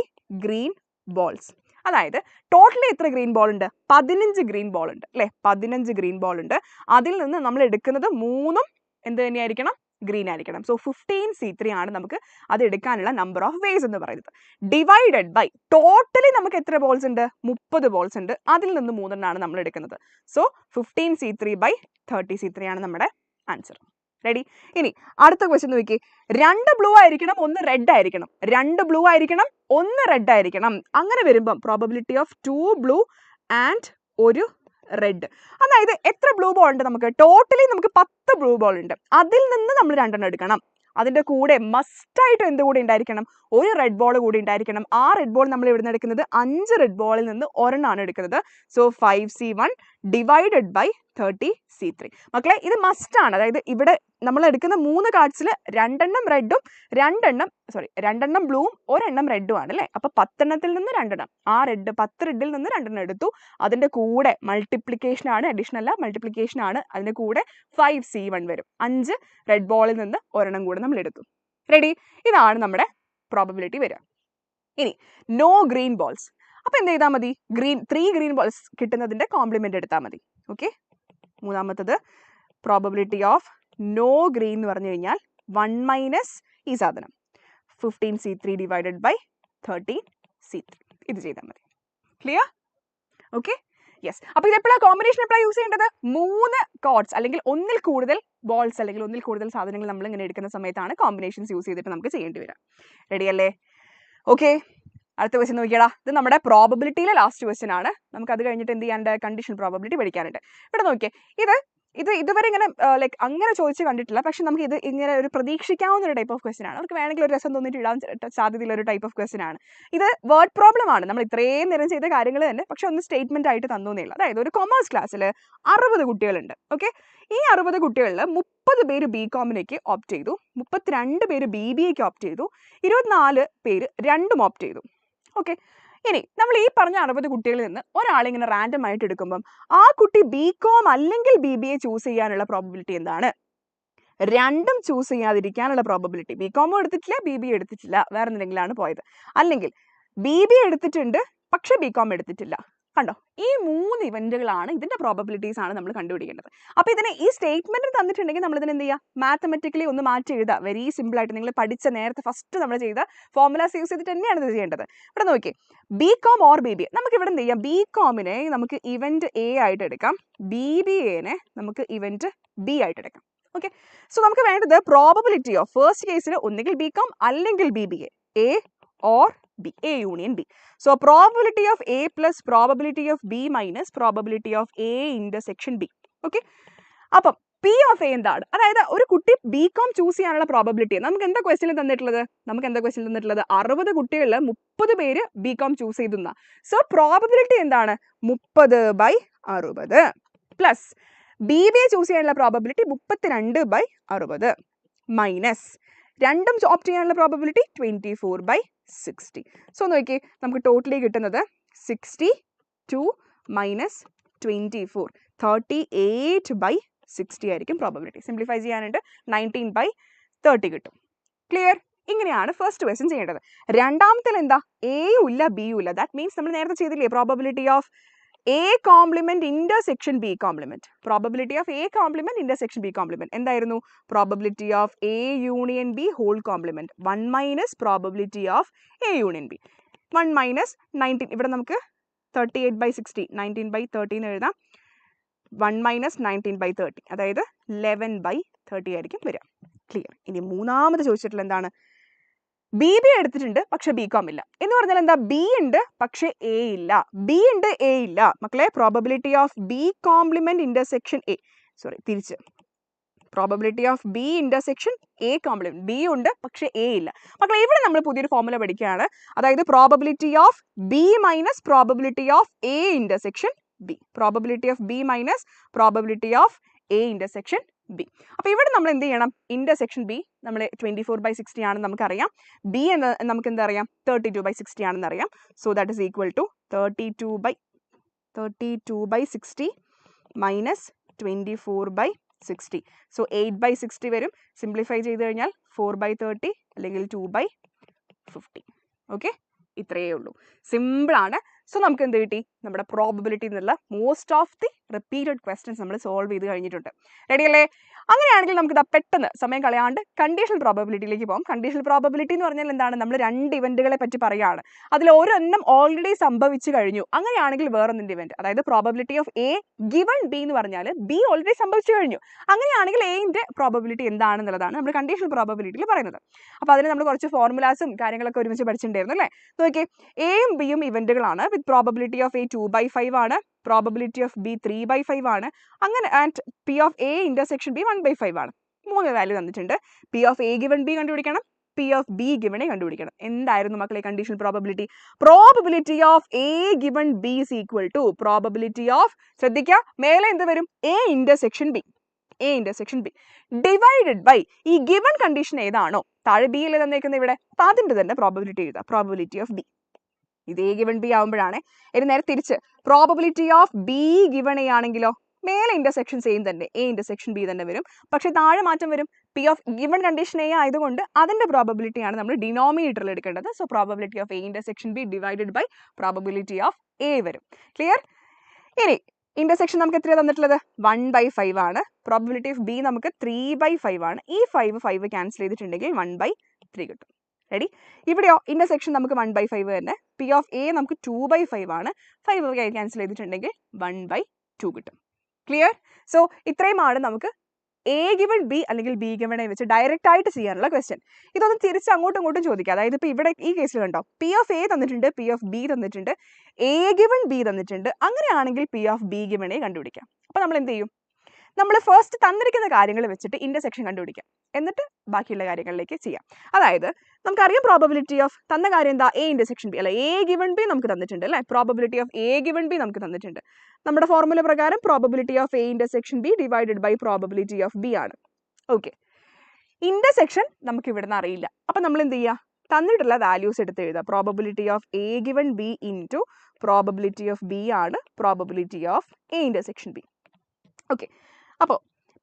green balls. അതായത് ടോട്ടലി എത്ര ഗ്രീൻ ബോൾ ഉണ്ട്? 15 ഗ്രീൻ ബോൾ ഉണ്ട് അല്ലേ? 15 ഗ്രീൻ ബോൾ ഉണ്ട്. അതിൽ നിന്ന് നമ്മൾ എടുക്കുന്നത് 3ഉം എന്ത് തന്നെയായിരിക്കണം? ഗ്രീൻ ആയിരിക്കണം. സോ 15C3 ആണ് നമുക്ക് അത് എടുക്കാനുള്ള നമ്പർ ഓഫ് വേസ് എന്ന് പറയുന്നത്. ഡിവൈഡഡ് ബൈ ടോട്ടലി നമുക്ക് എത്ര ബോൾസ് ഉണ്ട്? 30 ബോൾസ് ഉണ്ട്. അതിൽ നിന്ന് 3 നമ്മൾ എടുക്കുന്നത്. സോ 15C3/30C3 ആണ് നമ്മുടെ ആൻസർ. റെഡി? ഇനി അടുത്ത ക്വസ്റ്റ്യൻ നോക്കി. 2 ബ്ലൂ ആയിരിക്കണം, 1 റെഡ് ആയിരിക്കണം. 2 ബ്ലൂ ആയിരിക്കണം, 1 റെഡ് ആയിരിക്കണം. അങ്ങനെ വരുമ്പം probability of 2 blue and 1 red. അതായത് എത്ര ബ്ലൂ ബോൾ ഉണ്ട് നമുക്ക്? ടോട്ടലി നമുക്ക് 10 ബ്ലൂ ബോൾ ഉണ്ട്. അതിൽ നിന്ന് നമ്മൾ 2 എടുക്കണം. അതിൻ്റെ കൂടെ മസ്റ്റായിട്ട് എന്ത് കൂടി ഉണ്ടായിരിക്കണം? 1 റെഡ് ബോൾ കൂടി ഉണ്ടായിരിക്കണം. ആ റെഡ് ബോൾ നമ്മൾ എവിടെ നിന്ന് എടുക്കുന്നത്? 5 റെഡ് ബോളിൽ നിന്ന് 1 എടുക്കുന്നത്. So 5C1 divided by 30C3. മക്കളെ, ഇത് മസ്റ്റ് ആണ്. അതായത് ഇവിടെ നമ്മൾ എടുക്കുന്ന 3 കാർഡ്സിൽ 2 റെഡും 2 ബ്ലൂവും 1 റെഡും ആണ് അല്ലേ? അപ്പോൾ 10 നിന്ന് 2. ആ 10 റെഡിൽ നിന്ന് 2 എടുത്തു. അതിൻ്റെ കൂടെ മൾട്ടിപ്ലിക്കേഷൻ ആണ്, അഡീഷണൽ അല്ല, മൾട്ടിപ്ലിക്കേഷൻ ആണ്. അതിൻ്റെ കൂടെ 5C1 വരും. 5 റെഡ് ബോളിൽ നിന്ന് 1 കൂടെ നമ്മൾ എടുത്തു. റെഡി? ഇതാണ് നമ്മുടെ പ്രോബബിലിറ്റി വരിക. ഇനി നോ ഗ്രീൻ ബോൾസ്. അപ്പോൾ എന്ത് ചെയ്താൽ മതി? 3 ഗ്രീൻ ബോൾസ് കിട്ടുന്നതിൻ്റെ കോംപ്ലിമെൻ്റ് എടുത്താൽ മതി. ഓക്കെ, മൂന്നാമത്തത് പ്രോബബിലിറ്റി ഓഫ് നോ ഗ്രീൻ എന്ന് പറഞ്ഞു കഴിഞ്ഞാൽ 1 - ഈ സാധനം 15C3 ഡിവൈഡഡ് ബൈ 30C3. ഇത് ചെയ്താൽ മതി. ക്ലിയർ? Okay, yes. അപ്പോൾ ഇത് എപ്പോഴാണ് കോമ്പിനേഷൻ എപ്പോഴാണ് യൂസ് ചെയ്യേണ്ടത്? 3 കോർഡ്സ് അല്ലെങ്കിൽ ഒന്നിൽ കൂടുതൽ ബോൾസ് അല്ലെങ്കിൽ ഒന്നിൽ കൂടുതൽ സാധനങ്ങൾ നമ്മൾ ഇങ്ങനെ എടുക്കുന്ന സമയത്താണ് കോമ്പിനേഷൻസ് യൂസ് ചെയ്തിട്ട് നമുക്ക് ചെയ്യേണ്ടി വരിക. റെഡി അല്ലേ? ഓക്കെ, അടുത്ത ക്വസ്റ്റ്യൻ നോക്കിയടാ. ഇത് നമ്മുടെ പ്രോബബിലിറ്റിയിലെ ലാസ്റ്റ് ക്വസ്റ്റ്യൻ ആണ്. നമുക്ക് അത് കഴിഞ്ഞിട്ട് എന്ത് ചെയ്യാണ്ട് കണ്ടീഷൻ പ്രോബബിലിറ്റി പഠിക്കാനുണ്ട്. ഇവിടെ നോക്കിയേ, ഇത് ഇതുവരെ ഇങ്ങനെ ലൈക്ക് അങ്ങനെ ചോദിച്ച് കണ്ടിട്ടില്ല. പക്ഷെ നമുക്ക് ഇത് ഇങ്ങനെ ഒരു പ്രതീക്ഷിക്കാവുന്ന ഒരു ടൈപ്പ് ഓഫ് ക്വസ്റ്റ്യൻ ആണ്. അവർക്ക് വേണമെങ്കിൽ ഒരു രസം തോന്നിയിട്ട് ഇടാൻ സാധ്യതയുള്ള ഒരു ടൈപ്പ് ഓഫ് ക്വസ്റ്റ്യൻ ആണ്. ഇത് വേർഡ് പ്രോബ്ലം ആണ്. നമ്മൾ ഇത്രയും നേരം ചെയ്ത കാര്യങ്ങൾ തന്നെ, പക്ഷെ ഒന്ന് സ്റ്റേറ്റ്മെന്റ് ആയിട്ട് തന്നോന്നേയില്ല. അതായത് ഒരു കൊമേഴ്സ് ക്ലാസ്സിൽ 60 കുട്ടികളുണ്ട്. ഓക്കെ, ഈ 60 കുട്ടികളിൽ 30 പേര് BCOMലേക്ക് ഓപ്റ്റ് ചെയ്തു, 32 പേര് BBAക്ക് ഓപ്റ്റ് ചെയ്തു, 24 പേര് രണ്ടും ഓപ്റ്റ് ചെയ്തു. ഓക്കെ, ഇനി നമ്മൾ ഈ പറഞ്ഞ 60 കുട്ടികളിൽ നിന്ന് ഒരാളിങ്ങനെ റാൻഡം ആയിട്ട് എടുക്കുമ്പം ആ കുട്ടി BCOM അല്ലെങ്കിൽ BBA ചൂസ് ചെയ്യാനുള്ള പ്രോബബിലിറ്റി എന്താണ്? രണ്ടും ചൂസ് ചെയ്യാതിരിക്കാനുള്ള പ്രോബബിലിറ്റി. BCOM എടുത്തിട്ടില്ല, BBA എടുത്തിട്ടില്ല, വേറെ എന്തെങ്കിലുമാണ് പോയത്. അല്ലെങ്കിൽ BBA എടുത്തിട്ടുണ്ട് പക്ഷെ BCOM എടുത്തിട്ടില്ല. കണ്ടോ, ഈ 3 ഇവന്റുകളാണ്, ഇതിന്റെ പ്രോബബിലിറ്റീസ് ആണ് നമ്മൾ കണ്ടുപിടിക്കേണ്ടത്. അപ്പോൾ ഇതിനെ ഈ സ്റ്റേറ്റ്മെന്റ് തന്നിട്ടുണ്ടെങ്കിൽ നമ്മൾ ഇതിനെ എന്ത് ചെയ്യുക? മാത്തമെറ്റിക്കലി ഒന്ന് മാറ്റി എഴുതുക. വെരി സിമ്പിൾ ആയിട്ട് നിങ്ങൾ പഠിച്ച നേരത്തെ ഫസ്റ്റ് നമ്മൾ ചെയ്ത ഫോർമുലാസ് യൂസ് ചെയ്തിട്ട് തന്നെയാണ് ഇത് ചെയ്യേണ്ടത്. ഇവിടെ നോക്കി, BCOM ഓർ BBA. നമുക്ക് ഇവിടെ എന്ത് ചെയ്യാം? BCOMനെ നമുക്ക് ഇവന്റ് A ആയിട്ട് എടുക്കാം, BBAനെ നമുക്ക് ഇവന്റ് B ആയിട്ട് എടുക്കാം. ഓക്കെ, സോ നമുക്ക് വേണ്ടത് പ്രോബബിലിറ്റി ഓഫ് ഫസ്റ്റ് കേസിൽ ഒന്നുകിൽ BCOM അല്ലെങ്കിൽ BBA, A or B, A union B. So probability of A plus probability of B minus probability of A intersection B. Okay, അപ്പം പി ഓഫ് എ എന്താണ്? അതായത് ഒരു കുട്ടി ബികോം ചൂസ് ചെയ്യാനുള്ള probability നമുക്ക് എന്താ ക്വസ്റ്റ്യൻ തന്നിട്ടുള്ളത്? 60 കുട്ടികളിൽ 30 പേര് ബികോം ചൂസ് ചെയ്തുന്ന. സോ പ്രോബബിലിറ്റി എന്താണ്? 30/60 plus B B A choose ചെയ്യാനുള്ള പ്രോബബിലിറ്റി 32/60 മൈനസ് രണ്ടും ഓപ്റ്റ് ചെയ്യാനുള്ള പ്രോബബിലിറ്റി 24/60. സോ നോക്കിയേ, നമുക്ക് ടോട്ടലി കിട്ടുന്നത് 62 മൈനസ് 24 38/60 ആയിരിക്കും പ്രോബബിലിറ്റി. സിംപ്ലിഫൈ ചെയ്യാനുണ്ട് 19/30 കിട്ടും. ക്ലിയർ? ഇങ്ങനെയാണ് ഫസ്റ്റ് ക്വസ്റ്റ്യൻ ചെയ്യേണ്ടത്. രണ്ടാമത്തിൽ എന്താ? എയും ഇല്ല ബിയും ഇല്ല. ദാറ്റ് മീൻസ് നമ്മൾ നേരത്തെ ചെയ്തില്ലേ probability of A complement intersection B complement. Probability of A complement intersection B complement എന്തായിരുന്നു? Probability of A union B whole complement 1 minus probability of A union B 1 minus 19. ഇവിടെ നമുക്ക് 38/60 19/30 എന്ന് എഴുതാം. 1 മൈനസ് 19/30 അതായത് 11/30 ആയിരിക്കും വരിക. ക്ലിയർ? ഇനി മൂന്നാമത് ചോദിച്ചിട്ടുള്ള എന്താണ്? ബി ബി എടുത്തിട്ടുണ്ട് പക്ഷെ ബി കോം ഇല്ല എന്ന് പറഞ്ഞാൽ എന്താ? ബി ഉണ്ട് പക്ഷെ എ ഇല്ല. ബി ഉണ്ട് എ ഇല്ല. മക്കളെ probability of B complement intersection A, sorry തിരിച്ച്, probability of B intersection A complement. B ഉണ്ട് പക്ഷെ എ ഇല്ല. മക്കളെ ഇവിടെ നമ്മൾ പുതിയൊരു ഫോർമുല പഠിക്കുകയാണ്. അതായത് probability of B minus probability of A intersection B. Probability of B minus probability of A intersection B. അപ്പോൾ ഇവിടെ നമ്മൾ എന്ത് ചെയ്യണം? ഇന്റർസെക്ഷൻ ബി നമ്മൾ 24/60 ആണെന്ന് നമുക്കറിയാം. ബി എന്ന് നമുക്ക് എന്താ അറിയാം? 32/60 ആണെന്ന് അറിയാം. So that is equal to 32/60 minus 24/60. So 8/60 വരും. സിംപ്ലിഫൈ ചെയ്ത് കഴിഞ്ഞാൽ 4/30 അല്ലെങ്കിൽ 2/50. ഓക്കെ, ഇത്രയേ ഉള്ളൂ. സിമ്പിളാണ്. സോ നമുക്ക് എന്ത് കിട്ടി? നമ്മുടെ പ്രോബബിലിറ്റി എന്നുള്ള most of the repeated questions നമ്മൾ സോൾവ് ചെയ്ത് കഴിഞ്ഞിട്ടുണ്ട്. റെഡി അല്ലേ? അങ്ങനെയാണെങ്കിൽ നമുക്ക് ഇതാ പെട്ടെന്ന് സമയം കളയാണ്ട് കണ്ടീഷണൽ പ്രോബബിലിറ്റിയിലേക്ക് പോകാം. കണ്ടീഷണൽ പ്രോബബിലിറ്റി എന്ന് പറഞ്ഞാൽ എന്താണ്? നമ്മൾ 2 ഇവന്റുകളെ പറ്റി പറയുകയാണ്. അതിൽ ഒരെണ്ണം ഓൾറെഡി സംഭവിച്ചു കഴിഞ്ഞു. അങ്ങനെയാണെങ്കിൽ വേറൊന്നിന്റെ ഇവന്റ്, അതായത് probability of A given B എന്ന് പറഞ്ഞാൽ ബി ഓൾറെഡി സംഭവിച്ചു കഴിഞ്ഞു. അങ്ങനെയാണെങ്കിൽ എന്റെ പ്രോബബിലിറ്റി എന്താണെന്നുള്ളതാണ് നമ്മൾ കണ്ടീഷണൽ പ്രോബബിലിറ്റിയിൽ പറയുന്നത്. അപ്പോൾ അതിന് നമ്മൾ കുറച്ച് ഫോർമുലാസും കാര്യങ്ങളൊക്കെ ഒരുമിച്ച് പഠിച്ചിട്ടുണ്ടായിരുന്നു അല്ലേ? നോക്കിയേ, എയും ബിയും ഇവന്റുകളാണ്. വിത്ത് പ്രോബബിലിറ്റി ഓഫ് എ 2/5 ആണ്. പ്രോബബിലിറ്റി ഓഫ് ബി 3/5 ആണ്. അങ്ങനെ and P of A intersection B 1/5 ആണ്. 3 വാല്യൂ തന്നിട്ടുണ്ട്. P of A given B കണ്ടുപിടിക്കണം, P of B given A കണ്ടുപിടിക്കണം. എന്തായിരുന്നു മക്കളെ conditional probability? Probability of A given B is equal to probability of, ശ്രദ്ധിക്കുക മേലെ എന്ത് വരും? A intersection B, A intersection B divided by ഈ ഗിവൺ കണ്ടീഷൻ ഏതാണോ താഴെ ബിയിൽ തന്നേക്കുന്നത് ഇവിടെ, അപ്പം അതിന്റെ തന്നെ പ്രോബബിലിറ്റി എഴുതാം. പ്രോബബിലിറ്റി ഓഫ് ബി ഇത് എ ഗിവൺ ബി ആവുമ്പോഴാണ്. ഇനി നേരെ തിരിച്ച് probability of B given A ആണെങ്കിലോ മേലെ ഇന്റർസെക്ഷൻ സെയിം തന്നെ, എ ഇന്റർസെക്ഷൻ ബി തന്നെ വരും. പക്ഷെ താഴെ മാറ്റം വരും. P of given condition A ആയതുകൊണ്ട് അതിന്റെ പ്രോബബിലിറ്റിയാണ് നമ്മൾ ഡിനോമിനേറ്ററിൽ എടുക്കേണ്ടത്. So probability of A intersection B divided by probability of A വരും. ക്ലിയർ? ഇനി ഇന്റർസെക്ഷൻ നമുക്ക് എത്രയാണ് തന്നിട്ടുള്ളത്? 1/5 ആണ്. പ്രോബബിലിറ്റി ഓഫ് ബി നമുക്ക് 3/5 ആണ്. ഈ 5 ക്യാൻസൽ ചെയ്തിട്ടുണ്ടെങ്കിൽ 1/3 കിട്ടും. റെഡി? ഇവിടെയോ ഇന്റർസെക്ഷൻ നമുക്ക് 1/5 തന്നെ. പി ഓഫ് എ നമുക്ക് 2/5 ആണ്. 5 ക്യാൻസൽ ചെയ്തിട്ടുണ്ടെങ്കിൽ 1/2 കിട്ടും. ക്ലിയർ? സോ ഇത്രയുമാണ് നമുക്ക് എ ഗിവൺ ബി അല്ലെങ്കിൽ ബി ഗിവൺ എ വെച്ച് ഡയറക്റ്റ് ആയിട്ട് ചെയ്യാനുള്ള ക്വസ്റ്റ്യൻ. ഇതൊന്ന് തിരിച്ച് അങ്ങോട്ടും ഇങ്ങോട്ടും ചോദിക്കുക. അതായത് ഇപ്പോൾ ഇവിടെ ഈ കേസിൽ കണ്ടോ, പി ഓഫ് എ തന്നിട്ടുണ്ട്, പി ഓഫ് ബി തന്നിട്ടുണ്ട്, എ ഗിവൺ ബി തന്നിട്ടുണ്ട്. അങ്ങനെയാണെങ്കിൽ P of B given A കണ്ടുപിടിക്കാം. അപ്പോൾ നമ്മൾ എന്ത് ചെയ്യും? നമ്മൾ ഫസ്റ്റ് തന്നിരിക്കുന്ന കാര്യങ്ങൾ വെച്ചിട്ട് ഇന്റർസെക്ഷൻ കണ്ടുപിടിക്കാം, എന്നിട്ട് ബാക്കിയുള്ള കാര്യങ്ങളിലേക്ക് ചെയ്യാം. അതായത് നമുക്കറിയാം പ്രോബബിലിറ്റി ഓഫ് തന്ന കാര്യം എന്താ? എ ഇന്റർസെക്ഷൻ ബി അല്ല, എ ഗിവൺ ബി നമുക്ക് തന്നിട്ടുണ്ട് അല്ലേ? Probability of A given B നമുക്ക് തന്നിട്ടുണ്ട്. നമ്മുടെ ഫോർമുല പ്രകാരം probability of A intersection B divided by probability of B ആണ്. ഓക്കെ, ഇന്റർസെക്ഷൻ നമുക്ക് ഇവിടുന്ന് അറിയില്ല. അപ്പം നമ്മൾ എന്ത് ചെയ്യുക? തന്നിട്ടുള്ള വാല്യൂസ് എടുത്ത് എഴുതുക. Probability of A given B into probability of B ആണ് probability of A intersection B. Okay, അപ്പോൾ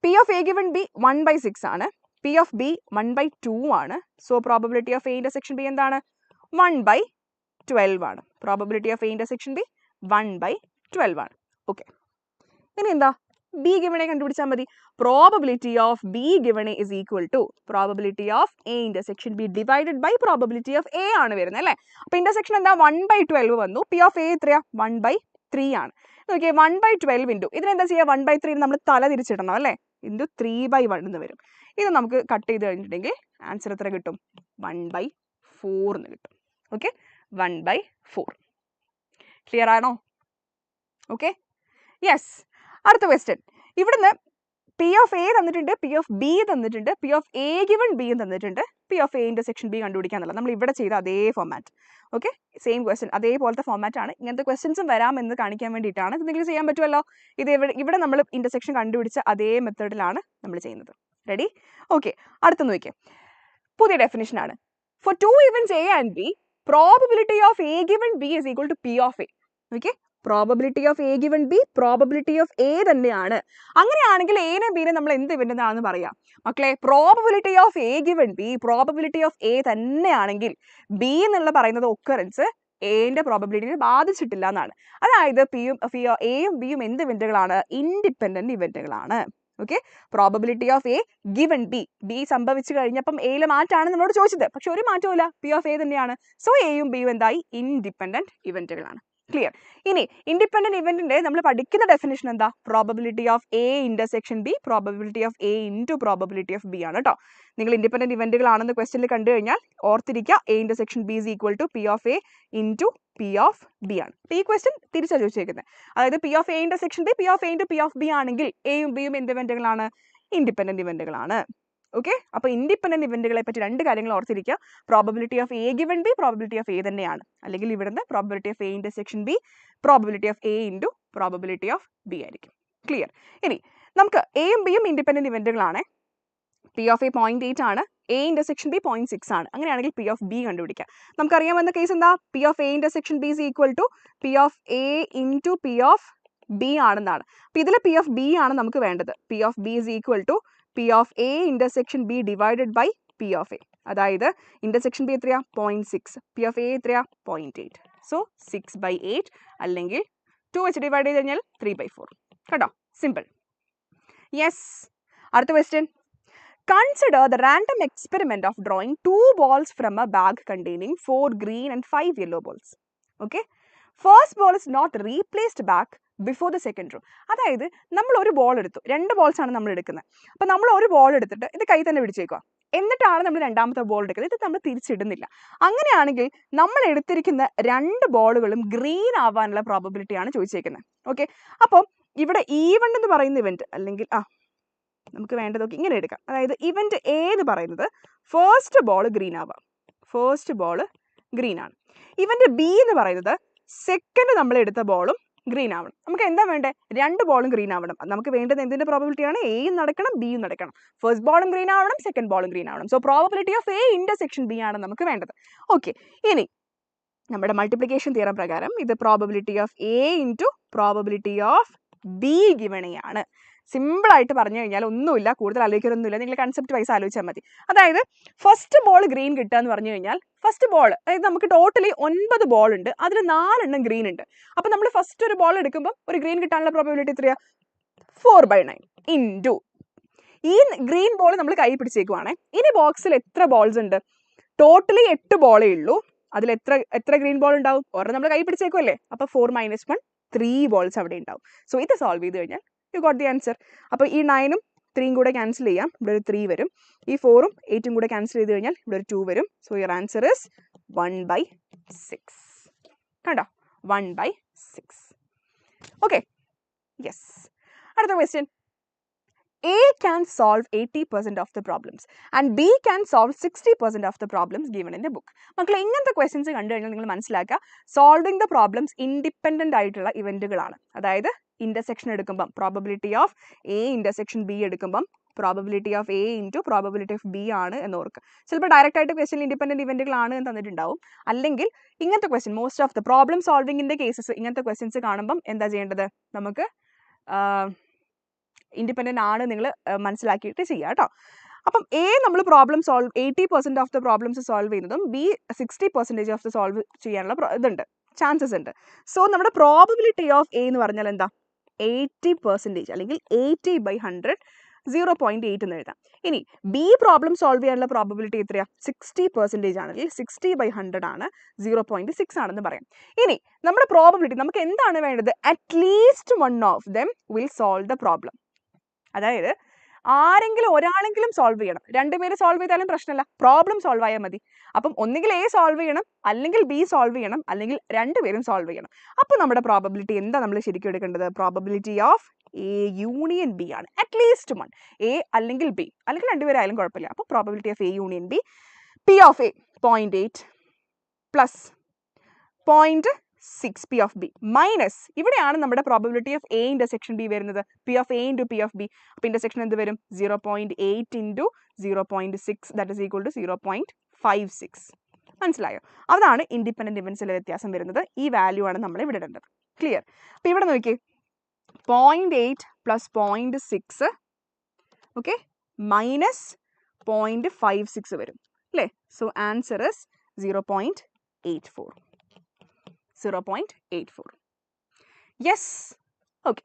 P of A given B 1/6 ആണ്. പി ഓഫ് ബി 1/2 ആണ്. So probability of A intersection B എന്താണ്? 1/12 ആണ്. Probability of A intersection B 1/12 ആണ്. Okay, ഇനി എന്താ? B given A കണ്ടുപിടിച്ചാൽ മതി. Probability of B given A is equal to probability of A intersection B divided by probability of A ആണ് വരുന്നത് അല്ലേ? അപ്പോൾ ഇന്റർസെക്ഷൻ എന്താ? 1/12 വന്നു. പി ഓഫ് എ എത്രയാ? 1/3 ആണ്. നോക്കിയേ, 1/12 ഇൻറ്റു ഇതിനെന്താ ചെയ്യുക? 1/3 നമ്മൾ തല തിരിച്ചിടണം അല്ലേ? ഇൻറ്റു 3/1 എന്ന് വരും. ഇത് നമുക്ക് കട്ട് ചെയ്ത് കഴിഞ്ഞിട്ടുണ്ടെങ്കിൽ ആൻസർ എത്ര കിട്ടും? 1/4 എന്ന് കിട്ടും. ഓക്കെ, 1/4. ക്ലിയർ ആണോ? Okay, yes. അടുത്ത ക്വസ്റ്റ്യൻ. ഇവിടുന്ന് പി ഓഫ് എ തന്നിട്ടുണ്ട്, പി ഓഫ് ബി തന്നിട്ടുണ്ട്, പി ഓഫ് എ ഗിവൺ ബിയും തന്നിട്ടുണ്ട്, P of A intersection B കണ്ടുപിടിക്കാന്നുള്ളത് നമ്മൾ ഇവിടെ ചെയ്ത അതേ ഫോമാറ്റ്. ഓക്കെ, സെയിം ക്വസ്റ്റ്യൻ, അതേപോലത്തെ ഫോമാറ്റ് ആണ്. ഇങ്ങനത്തെ ക്വസ്റ്റ്യൻസും വരാമെന്ന് കാണിക്കാൻ വേണ്ടിയിട്ടാണ്. ഇത് നിങ്ങൾ ചെയ്യാൻ പറ്റുമല്ലോ. ഇത് ഇവിടെ നമ്മൾ ഇന്റർസെക്ഷൻ കണ്ടുപിടിച്ച അതേ മെത്തേഡിലാണ് നമ്മൾ ചെയ്യുന്നത്. റെഡി? ഓക്കെ, അടുത്ത നോക്കിയേ, പുതിയ ഡെഫിനിഷൻ ആണ്. For two events A and B, probability of A given B is equal to P of A. Okay, probability of A given B probability of A തന്നെയാണ്. അങ്ങനെയാണെങ്കിൽ എനെ ബിനെ നമ്മൾ എന്ത് ഇവന്റ് എന്നാണെന്ന് പറയാം മക്കളെ? Probability of A given B probability of A തന്നെയാണെങ്കിൽ B എന്നുള്ള പറയുന്നത് ഒക്കറൻസ് എന്റെ പ്രോബബിലിറ്റിനെ ബാധിച്ചിട്ടില്ല എന്നാണ്. അതായത് എയും ബിയും എന്ത് ഇവന്റുകളാണ്? ഇൻഡിപെൻഡന്റ് ഇവന്റുകളാണ്. Okay, probability of A given B സംഭവിച്ചു കഴിഞ്ഞപ്പം എയിലെ മാറ്റാണ് നമ്മളോട് ചോദിച്ചത്. പക്ഷെ ഒരു മാറ്റവും ഇല്ല, പി ഓഫ് എ തന്നെയാണ്. സോ എയും ബിയും എന്തായി? ഇൻഡിപെൻഡന്റ് ഇവന്റുകളാണ്. ക്ലിയർ? ഇനി ഇൻഡിപെൻഡന്റ് ഇവന്റിന്റെ നമ്മൾ പഠിക്കുന്ന ഡെഫിനിഷൻ എന്താ? Probability of A intersection B probability of A into probability of B ആണ് കേട്ടോ. നിങ്ങൾ ഇൻഡിപെൻഡന്റ് ഇവന്റുകളാണെന്ന് ക്വസ്റ്റ്യനിൽ കണ്ടു കഴിഞ്ഞാൽ ഓർത്തിരിക്കുക, A intersection B is equal to P of A into P of B ആണ്. ഈ ക്വസ്റ്റ്യൻ തിരിച്ചാണ് ചോദിച്ചേക്കുന്നത്. അതായത് P of A intersection B P of A into P of B ആണെങ്കിൽ എയും ബിയും എന്ത് ഇവന്റുകളാണ്? ഇൻഡിപെൻഡന്റ് ഇവന്റുകളാണ്. ഓക്കെ, അപ്പോൾ ഇൻഡിപെൻഡന്റ് ഇവന്റുകളെ പറ്റി രണ്ട് കാര്യങ്ങൾ ഓർത്തിരിക്കുക. Probability of A given B probability of A തന്നെയാണ്, അല്ലെങ്കിൽ ഇവിടുന്ന് probability of A intersection B probability of A into probability of B ആയിരിക്കും. ക്ലിയർ? ഇനി നമുക്ക് എയും ബിയും ഇൻഡിപെൻഡന്റ് ഇവന്റുകളാണ്. പി ഓഫ് എ 0.8 ആണ്, എ ഇന്റർസെക്ഷൻ ബി 0.6 ആണ്. അങ്ങനെയാണെങ്കിൽ പി ഓഫ് ബി കണ്ടുപിടിക്കാം. നമുക്കറിയാമെന്ന കേസ് എന്താ? P of A intersection B is equal to P of A into P of B ആണെന്നാണ്. അപ്പോൾ ഇതിൽ പി ഓഫ് ബി ആണ് നമുക്ക് വേണ്ടത്. P of B is equal to P of A intersection B divided by P of A. അതായത് intersection B എത്രയാ? 0.6, P of A എത്രയാ? 0.8. So 6/8 അല്ലെങ്കിൽ 2 വെച്ച് ഡിവൈഡ് ചെയ്ത് കഴിഞ്ഞാൽ 3/4. കേട്ടോ, സിമ്പിൾ. യെസ്, അടുത്ത question. Consider the random experiment of drawing 2 balls from a bag containing 4 green and 5 yellow balls. Okay, first ball is not replaced back before the second row. അതായത് നമ്മൾ ഒരു ball എടുത്തു, 2 balls ആണ് നമ്മൾ എടുക്കുന്നത്. അപ്പോൾ നമ്മൾ ഒരു ബോൾ എടുത്തിട്ട് ഇത് കൈ തന്നെ പിടിച്ചേക്കുക, എന്നിട്ടാണ് നമ്മൾ രണ്ടാമത്തെ ബോൾ എടുക്കുന്നത്. ഇത് നമ്മൾ തിരിച്ചിടുന്നില്ല. അങ്ങനെയാണെങ്കിൽ നമ്മൾ എടുത്തിരിക്കുന്ന 2 ബോളുകളും ഗ്രീൻ ആവാനുള്ള പ്രോബബിലിറ്റി ആണ് ചോദിച്ചേക്കുന്നത്. ഓക്കെ, അപ്പോൾ ഇവിടെ ഈവൻ എന്ന് പറയുന്ന ഇവന്റ്, അല്ലെങ്കിൽ നമുക്ക് വേണ്ടതൊക്കെ ഇങ്ങനെ എടുക്കാം. അതായത് ഇവന്റ് എ എന്ന് പറയുന്നത് ഫസ്റ്റ് ബോൾ ഗ്രീൻ ആവാം, ഫസ്റ്റ് ബോൾ ഗ്രീൻ ആണ്. ഇവന്റ് ബി എന്ന് പറയുന്നത് സെക്കൻഡ് നമ്മൾ എടുത്ത ബോളും ഗ്രീൻ ആവണം. നമുക്ക് എന്താ വേണ്ടേ? 2 ബോളും ഗ്രീൻ ആവണം. നമുക്ക് വേണ്ടത് എന്തിന്റെ പ്രോബബിലിറ്റിയാണ്? എയും നടക്കണം ബിയും നടക്കണം. ഫസ്റ്റ് ബോളും ഗ്രീൻ ആവണം, സെക്കൻഡ് ബോളും ഗ്രീൻ ആവണം. So probability of A intersection B ആണ് നമുക്ക് വേണ്ടത്. ഓക്കെ, ഇനി നമ്മുടെ മൾട്ടിപ്ലിക്കേഷൻ തിയറം പ്രകാരം ഇത് probability of A into probability of B given A ആണ്. സിമ്പിൾ ആയിട്ട് പറഞ്ഞു കഴിഞ്ഞാൽ ഒന്നുമില്ല, കൂടുതൽ ആലോചിക്കാനൊന്നുമില്ല, നിങ്ങൾ കൺസെപ്റ്റ് വൈസ് ആലോചിച്ചാൽ മതി. അതായത് ഫസ്റ്റ് ബോൾ ഗ്രീൻ കിട്ടുക എന്ന് പറഞ്ഞു കഴിഞ്ഞാൽ ഫസ്റ്റ് ബോൾ, അതായത് നമുക്ക് ടോട്ടലി 9 ബോൾ ഉണ്ട്, അതിൽ 4 എണ്ണം ഗ്രീൻ ഉണ്ട്. അപ്പോൾ നമ്മൾ ഫസ്റ്റ് ഒരു ബോൾ എടുക്കുമ്പോൾ ഒരു ഗ്രീൻ കിട്ടാനുള്ള പ്രോബബിലിറ്റി എത്രയാ? 4/9 ഇൻറ്റു ഈ ഗ്രീൻ ബോൾ നമ്മൾ കൈ പിടിച്ചേക്കുവാണേ. ഇനി ബോക്സിൽ എത്ര ബോൾസ് ഉണ്ട്? ടോട്ടലി 8 ബോളേ ഉള്ളൂ. അതിൽ എത്ര ഗ്രീൻ ബോൾ ഉണ്ടാവും? ഒരെണ്ണം നമ്മൾ കൈ പിടിച്ചേക്കുമല്ലേ, അപ്പോൾ 4 - 1 3 ബോൾസ് അവിടെ ഉണ്ടാവും. സോ ഇത് സോൾവ് ചെയ്ത് കഴിഞ്ഞാൽ യു ഗോട്ട് ദി ആൻസർ. അപ്പോൾ ഈ 9ഉം 3യും കൂടെ ക്യാൻസൽ ചെയ്യാം, ഇവിടെ ഒരു 3 വരും. ഈ 4ഉം 8ഉം കൂടെ ക്യാൻസൽ ചെയ്ത് കഴിഞ്ഞാൽ ഇവിടെ ഒരു 2 വരും. So your answer is 1/6. കണ്ടോ, 1/6. Okay, yes. അടുത്ത question. A can solve 80% of the problems and B can solve 60% of the problems given in the book. മക്കളെ, ഇങ്ങനത്തെ ക്വസ്റ്റ്യൻസ് കണ്ടു കഴിഞ്ഞാൽ നിങ്ങൾ മനസ്സിലാക്കുക, സോൾവിങ് ദ പ്രോബ്ലംസ് ഇൻഡിപെൻഡന്റ് ആയിട്ടുള്ള ഇവന്റുകളാണ്. അതായത് ഇന്റർസെക്ഷൻ എടുക്കുമ്പം probability of A intersection B എടുക്കുമ്പം probability of A into probability of B ആണ് എന്ന് ഓർക്കുക. ചിലപ്പോൾ ഡയറക്റ്റ് ആയിട്ട് ക്വസ്റ്റ്യൻ ഇൻഡിപെൻഡന്റ് ഇവന്റുകളാണ് എന്ന് തന്നിട്ടുണ്ടാവും. അല്ലെങ്കിൽ ഇങ്ങനത്തെ question, most of the problem സോൾവിങ്ങിന്റെ കേസസ് ഇങ്ങനത്തെ ക്വസ്റ്റ്യൻസ് കാണുമ്പം എന്താ ചെയ്യേണ്ടത്? നമുക്ക് ഇൻഡിപെൻഡന്റ് ആണ് നിങ്ങൾ മനസ്സിലാക്കിയിട്ട് ചെയ്യുക കേട്ടോ. അപ്പം എ നമ്മൾ problem solve 80% of the problems solve ചെയ്യുന്നതും ബി 60% ഓഫ് ദ സോൾവ് ചെയ്യാനുള്ള ഇതുണ്ട്, ചാൻസസ് ഉണ്ട്. സോ നമ്മുടെ പ്രോബബിലിറ്റി ഓഫ് എ എന്ന് പറഞ്ഞാൽ എന്താ? 80% അല്ലെങ്കിൽ 80/100 0.8 എന്ന് എഴുതാം. ഇനി ബി പ്രോബ്ലം സോൾവ് ചെയ്യാനുള്ള പ്രോബബിലിറ്റി എത്രയാ? 60% ആണെങ്കിൽ 60/100 ആണ്, 0.6 ആണെന്ന് പറയാം. ഇനി നമ്മുടെ പ്രോബബിലിറ്റി നമുക്ക് എന്താണ് വേണ്ടത്? At least 1 of them will solve the problem. അതായത് ആരെങ്കിലും ഒരാളെങ്കിലും സോൾവ് ചെയ്യണം. 2 പേര് സോൾവ് ചെയ്താലും പ്രശ്നമില്ല, പ്രോബ്ലം സോൾവ് ആയാൽ മതി. അപ്പം ഒന്നുകിൽ എ സോൾവ് ചെയ്യണം, അല്ലെങ്കിൽ ബി സോൾവ് ചെയ്യണം, അല്ലെങ്കിൽ 2 പേരും സോൾവ് ചെയ്യണം. അപ്പോൾ നമ്മുടെ പ്രോബബിലിറ്റി എന്താ നമ്മൾ ശരിക്കും എടുക്കേണ്ടത്? Probability of A union B ആണ്. അറ്റ്ലീസ്റ്റ് വൺ, എ അല്ലെങ്കിൽ ബി, അല്ലെങ്കിൽ രണ്ടുപേരായാലും കുഴപ്പമില്ല. അപ്പോൾ probability of A union B, P of A 0.8 plus 0.6 P of B minus, ഇവിടെയാണ് നമ്മുടെ probability of A intersection B വരുന്നത്, P of A into P of B. അപ്പോൾ ഇന്റർസെക്ഷൻ എന്ത് വരും? 0.8 into 0.6 that is equal to 0.56. മനസ്സിലായോ? അതാണ് independent ഇവന്റ്സിലെ വ്യത്യാസം വരുന്നത്. ഈ വാല്യൂ ആണ് നമ്മൾ ഇവിടെ ഇടേണ്ടത്. ക്ലിയർ? അപ്പോൾ ഇവിടെ നോക്കി 0.8 പ്ലസ് 0.6 ഓക്കെ മൈനസ് 0.56 വരും അല്ലേ? So answer is 0.84. 0.84. Yes. Okay,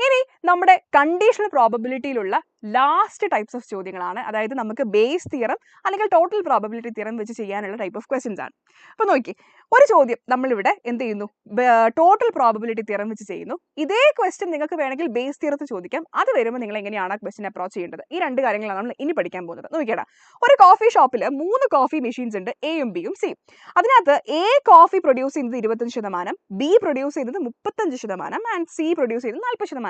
ഇനി നമ്മുടെ കണ്ടീഷണൽ പ്രോബബിലിറ്റിയിലുള്ള ലാസ്റ്റ് ടൈപ്സ് ഓഫ് ചോദ്യങ്ങളാണ്. അതായത് നമുക്ക് ബേസ് തിയറം അല്ലെങ്കിൽ ടോട്ടൽ പ്രോബബിലിറ്റി തിയറം വെച്ച് ചെയ്യാനുള്ള ടൈപ്പ് ഓഫ് ക്വസ്റ്റ്യൻസ് ആണ്. അപ്പോൾ നോക്കി, ഒരു ചോദ്യം നമ്മളിവിടെ എന്ത് ചെയ്യുന്നു? ടോട്ടൽ പ്രോബബിലിറ്റി തിയറം വെച്ച് ചെയ്യുന്നു. ഇതേ ക്വസ്റ്റ്യൻ നിങ്ങൾക്ക് വേണമെങ്കിൽ ബേസ് തിയറത്ത് ചോദിക്കാം. അത് വരുമ്പോൾ നിങ്ങൾ എങ്ങനെയാണ് ആ ക്വസ്റ്റ്യൻ അപ്രോച്ച് ചെയ്യേണ്ടത്? ഈ രണ്ട് കാര്യങ്ങളാണ് നമ്മൾ ഇനി പഠിക്കാൻ പോകുന്നത്. നോക്കിയടാ, ഒരു കോഫി ഷോപ്പിൽ 3 കോഫി മെഷീൻസ് ഉണ്ട്, എയും ബിയും സിയും. അതിനകത്ത് എ കോഫി പ്രൊഡ്യൂസ് ചെയ്യുന്നത് 25%, ബി പ്രൊഡ്യൂസ് ചെയ്യുന്നത് 35% ആൻഡ് സി പ്രൊഡ്യൂസ് ചെയ്യുന്നത് 40%.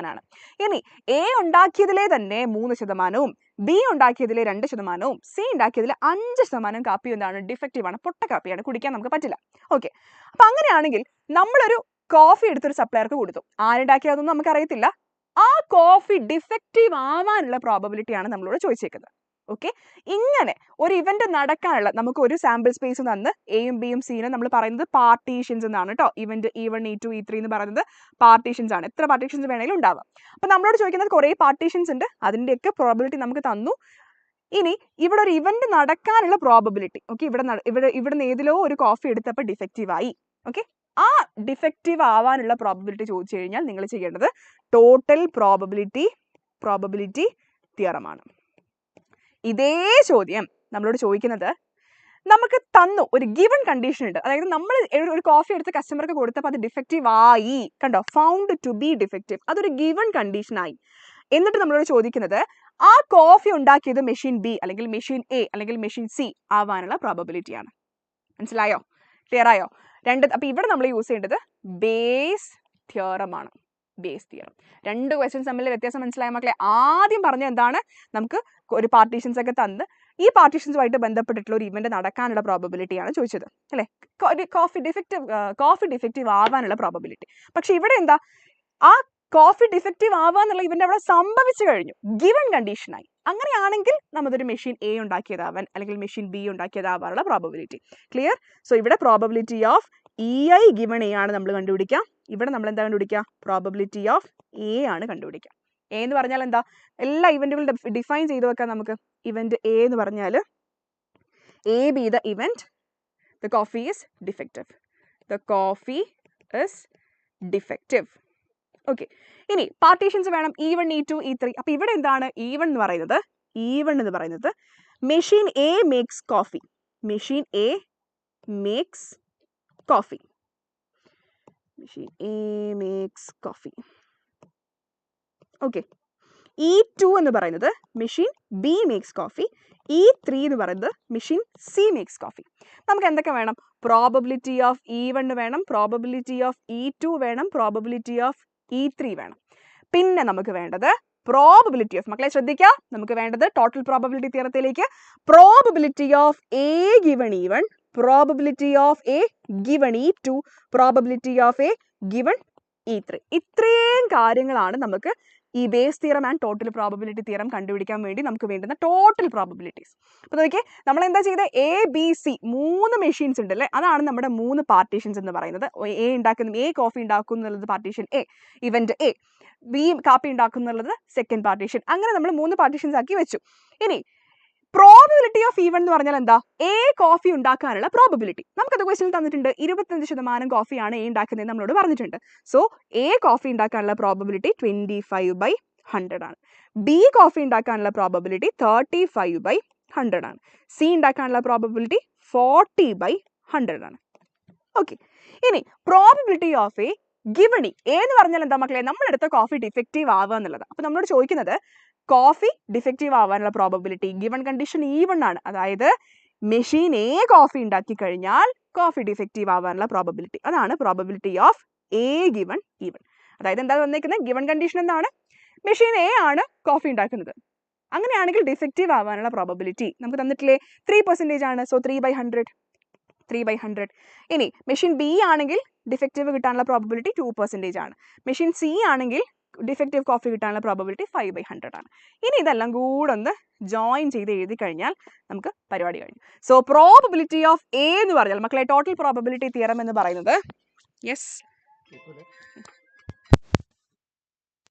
ഇനി എ ഉണ്ടാക്കിയതിലെ തന്നെ 3%, ബി ഉണ്ടാക്കിയതിലെ 2%, സി ഉണ്ടാക്കിയതിൽ 5% കാപ്പി എന്താണ്? ഡിഫക്റ്റീവ് ആണ്, പൊട്ട കാപ്പിയാണ്, കുടിക്കാൻ നമുക്ക് പറ്റില്ല. ഓക്കെ, അപ്പൊ അങ്ങനെയാണെങ്കിൽ നമ്മളൊരു കോഫി എടുത്തൊരു സപ്ലയർക്ക് കൊടുത്തു. ആരുണ്ടാക്കിയതൊന്നും നമുക്ക് അറിയത്തില്ല. ആ കോഫി ഡിഫക്റ്റീവ് ആവാനുള്ള പ്രോബബിലിറ്റിയാണ് നമ്മളോട് ചോദിച്ചേക്കുന്നത്. ഓക്കെ, ഇങ്ങനെ ഒരു ഇവന്റ് നടക്കാനുള്ള നമുക്ക് ഒരു സാമ്പിൾ സ്പേസ് തന്ന് എയും ബിയും സിയും നമ്മൾ പറയുന്നത് പാർട്ടീഷൻസ് എന്നാണ് കേട്ടോ. ഇവന്റ് E1 E2 E3 എന്ന് പറയുന്നത് പാർട്ടീഷൻസ് ആണ്. എത്ര പാർട്ടീഷൻസ് വേണമെങ്കിലും ഉണ്ടാവാം. അപ്പൊ നമ്മളോട് ചോദിക്കുന്നത് കുറേ പാർട്ടീഷൻസ് ഉണ്ട്, അതിന്റെയൊക്കെ പ്രോബബിലിറ്റി നമുക്ക് തന്നു. ഇനി ഇവിടെ ഒരു ഇവന്റ് നടക്കാനുള്ള പ്രോബബിലിറ്റി, ഓക്കെ, ഇവിടുന്ന് ഏതിലോ ഒരു കോഫി എടുത്തപ്പോൾ ഡിഫക്റ്റീവ് ആയി. ഓക്കെ, ആ ഡിഫക്റ്റീവ് ആവാനുള്ള പ്രോബബിലിറ്റി ചോദിച്ചു കഴിഞ്ഞാൽ നിങ്ങൾ ചെയ്യേണ്ടത് ടോട്ടൽ പ്രോബബിലിറ്റി തിയറമാണ്. ഇതേ ചോദ്യം നമ്മളോട് ചോദിക്കുന്നത് നമുക്ക് തന്നു ഒരു ഗിവൺ കണ്ടീഷൻ ഉണ്ട്. അതായത് നമ്മൾ ഒരു കോഫി എടുത്ത് കസ്റ്റമർക്ക് കൊടുത്തപ്പോൾ അത് ഡിഫക്റ്റീവ് ആയി, കണ്ടോ, ഫൗണ്ട് ടു ബി ഡിഫക്റ്റീവ്, അതൊരു ഗിവൺ കണ്ടീഷൻ ആയി. എന്നിട്ട് നമ്മളോട് ചോദിക്കുന്നത് ആ കോഫി ഉണ്ടാക്കിയത് മെഷീൻ ബി അല്ലെങ്കിൽ മെഷീൻ എ അല്ലെങ്കിൽ മെഷീൻ സി ആവാനുള്ള പ്രോബബിലിറ്റിയാണ്. മനസ്സിലായോ? ക്ലിയർ ആയോ? അപ്പൊ ഇവിടെ നമ്മൾ യൂസ് ചെയ്യേണ്ടത് ബേസ് തിയറമാണ്. Bayes theorem. 2 ക്വസ്റ്റ്യൻസ് തമ്മിൽ വ്യത്യാസം മനസ്സിലായ മക്കളെ? ആദ്യം പറഞ്ഞ എന്താണ്? നമുക്ക് ഒരു പാർട്ടീഷൻസ് ഒക്കെ തന്ന് ഈ പാർട്ടീഷൻസുമായിട്ട് ബന്ധപ്പെട്ടിട്ടുള്ള ഒരു ഇവന്റ് നടക്കാനുള്ള പ്രോബബിലിറ്റിയാണ് ചോദിച്ചത് അല്ലേ? കോഫി ഡിഫക്റ്റീവ് ആവാനുള്ള പ്രോബബിലിറ്റി. പക്ഷെ ഇവിടെ എന്താ? ആ കോഫി ഡിഫക്റ്റീവ് ആവാന്നുള്ള ഇവന്റ് അവിടെ സംഭവിച്ചു കഴിഞ്ഞു, ഗിവൺ കണ്ടീഷനായി. അങ്ങനെയാണെങ്കിൽ നമുക്കൊരു മെഷീൻ എ ഉണ്ടാക്കിയതാവാൻ അല്ലെങ്കിൽ മെഷീൻ ബി ഉണ്ടാക്കിയതാവാനുള്ള പ്രോബബിലിറ്റി. ക്ലിയർ? സോ ഇവിടെ probability of EI given A ആണ് നമ്മൾ കണ്ടുപിടിക്കുക. ഇവിടെ നമ്മൾ എന്താ കണ്ടുപിടിക്കുക? പ്രോബബിലിറ്റി ഓഫ് എ ആണ് കണ്ടുപിടിക്കുക. എ എന്ന് പറഞ്ഞാൽ എന്താ? എല്ലാ ഇവന്റുകളും ഡിഫൈൻ ചെയ്തു വെക്കാം നമുക്ക്. ഇവന്റ് എ എന്ന് പറഞ്ഞാൽ A B the event, the coffee is defective. The coffee is defective. Okay, ഇനി പാർട്ടീഷൻസ് വേണം E1 E2 E3. അപ്പൊ ഇവിടെ എന്താണ് E1 എന്ന് പറയുന്നത്? Machine A makes coffee. Machine A makes coffee. Machine A makes coffee. Okay, E2 എന്ന് പറയുന്നത് machine B makes coffee. E3 എന്ന് പറയുന്നത് മെഷീൻ സി മേക്സ് കോഫി. നമുക്ക് എന്തൊക്കെ വേണം? പ്രോബബിലിറ്റി ഓഫ് E1 വേണം, പ്രോബബിലിറ്റി ഓഫ് E2 വേണം, പ്രോബബിലിറ്റി ഓഫ് E3 വേണം. പിന്നെ നമുക്ക് വേണ്ടത് പ്രോബബിലിറ്റി ഓഫ്, മക്കളെ ശ്രദ്ധിക്കുക, നമുക്ക് വേണ്ടത് ടോട്ടൽ പ്രോബബിലിറ്റി തിയറത്തിലേക്ക് probability of A given E1, probability of A given E2, probability of A given E3. ഇത്രയും കാര്യങ്ങളാണ് നമുക്ക് ഈ Bayes theorem and total probability theorem കണ്ടുപിടിക്കാൻ വേണ്ടി നമുക്ക് വേണ്ടുന്ന ടോട്ടൽ പ്രോബബിലിറ്റീസ്. അപ്പോൾ നോക്കിയേ, നമ്മൾ എന്താ ചെയ്തത്? എ ബി സി 3 മെഷീൻസ് ഉണ്ട് അല്ലേ? അതാണ് നമ്മുടെ 3 പാർട്ടീഷൻസ് എന്ന് പറയുന്നത്. എ കോഫി ഉണ്ടാക്കും എന്നുള്ളത് partition A, event A. B കാപ്പി ഉണ്ടാക്കും എന്നുള്ളത് സെക്കൻഡ് പാർട്ടീഷൻ. അങ്ങനെ നമ്മൾ 3 പാർട്ടീഷൻസ് ആക്കി വെച്ചു. ഇനി പ്രോബബിലിറ്റി ഓഫ് E1 എന്ന് പറഞ്ഞാൽ എന്താ? എ കോഫി ഉണ്ടാക്കാനുള്ള പ്രോബബിലിറ്റി. നമുക്കത് ക്വസ്റ്റ്യൻ തന്നിട്ടുണ്ട്. 25% കോഫിയാണ് എ ഉണ്ടാക്കുന്നത് നമ്മളോട് പറഞ്ഞിട്ടുണ്ട്. സോ എ കോഫി ഉണ്ടാക്കാനുള്ള പ്രോബബിലിറ്റി 25/100 ആണ്. ബി കോഫി ഉണ്ടാക്കാനുള്ള പ്രോബബിലിറ്റി 35/100 ആണ്. സി ഉണ്ടാക്കാനുള്ള പ്രോബബിലിറ്റി 40/100 ആണ്. ഓക്കെ, ഇനി probability of A given E എന്ന് പറഞ്ഞാൽ എന്താ മക്കളെ? നമ്മളെടുത്ത കോഫി ഡിഫക്റ്റീവ് ആവുക എന്നുള്ളത്. അപ്പൊ നമ്മളോട് ചോദിക്കുന്നത് കോഫി ഡിഫക്റ്റീവ് ആവാനുള്ള പ്രോബബിലിറ്റി ഗിവൺ കണ്ടീഷൻ E1 ആണ്. അതായത് മെഷീൻ എ കോഫി ഉണ്ടാക്കി കഴിഞ്ഞാൽ കോഫി ഡിഫക്റ്റീവ് ആവാനുള്ള പ്രോബബിലിറ്റി. അതാണ് probability of A given E1. അതായത് എന്താ വന്നേക്കുന്നത്? ഗിവൺ കണ്ടീഷൻ എന്താണ്? മെഷീൻ എ ആണ് കോഫി ഉണ്ടാക്കുന്നത്. അങ്ങനെയാണെങ്കിൽ ഡിഫക്റ്റീവ് ആവാനുള്ള പ്രോബബിലിറ്റി നമുക്ക് തന്നിട്ടില്ലേ 3% ആണ്. സോ 3/100. ഇനി മെഷീൻ ബി ആണെങ്കിൽ ഡിഫക്റ്റീവ് കിട്ടാനുള്ള പ്രോബബിലിറ്റി 2% ആണ്. മെഷീൻ സി ആണെങ്കിൽ ഡിഫക്റ്റീവ് കോഫി കിട്ടാനുള്ള പ്രോബബിലിറ്റി 5/100 ആണ്. ഇനി ഇതെല്ലാം കൂടെ ഒന്ന് ജോയിൻ ചെയ്ത് എഴുതി കഴിഞ്ഞാൽ നമുക്ക് പരിപാടി കഴിഞ്ഞു. സോ പ്രോബബിലിറ്റി ഓഫ് എ എന്ന് പറഞ്ഞാൽ മക്കളെ ടോട്ടൽ പ്രോബബിലിറ്റി തിയറം എന്ന് പറയുന്നത്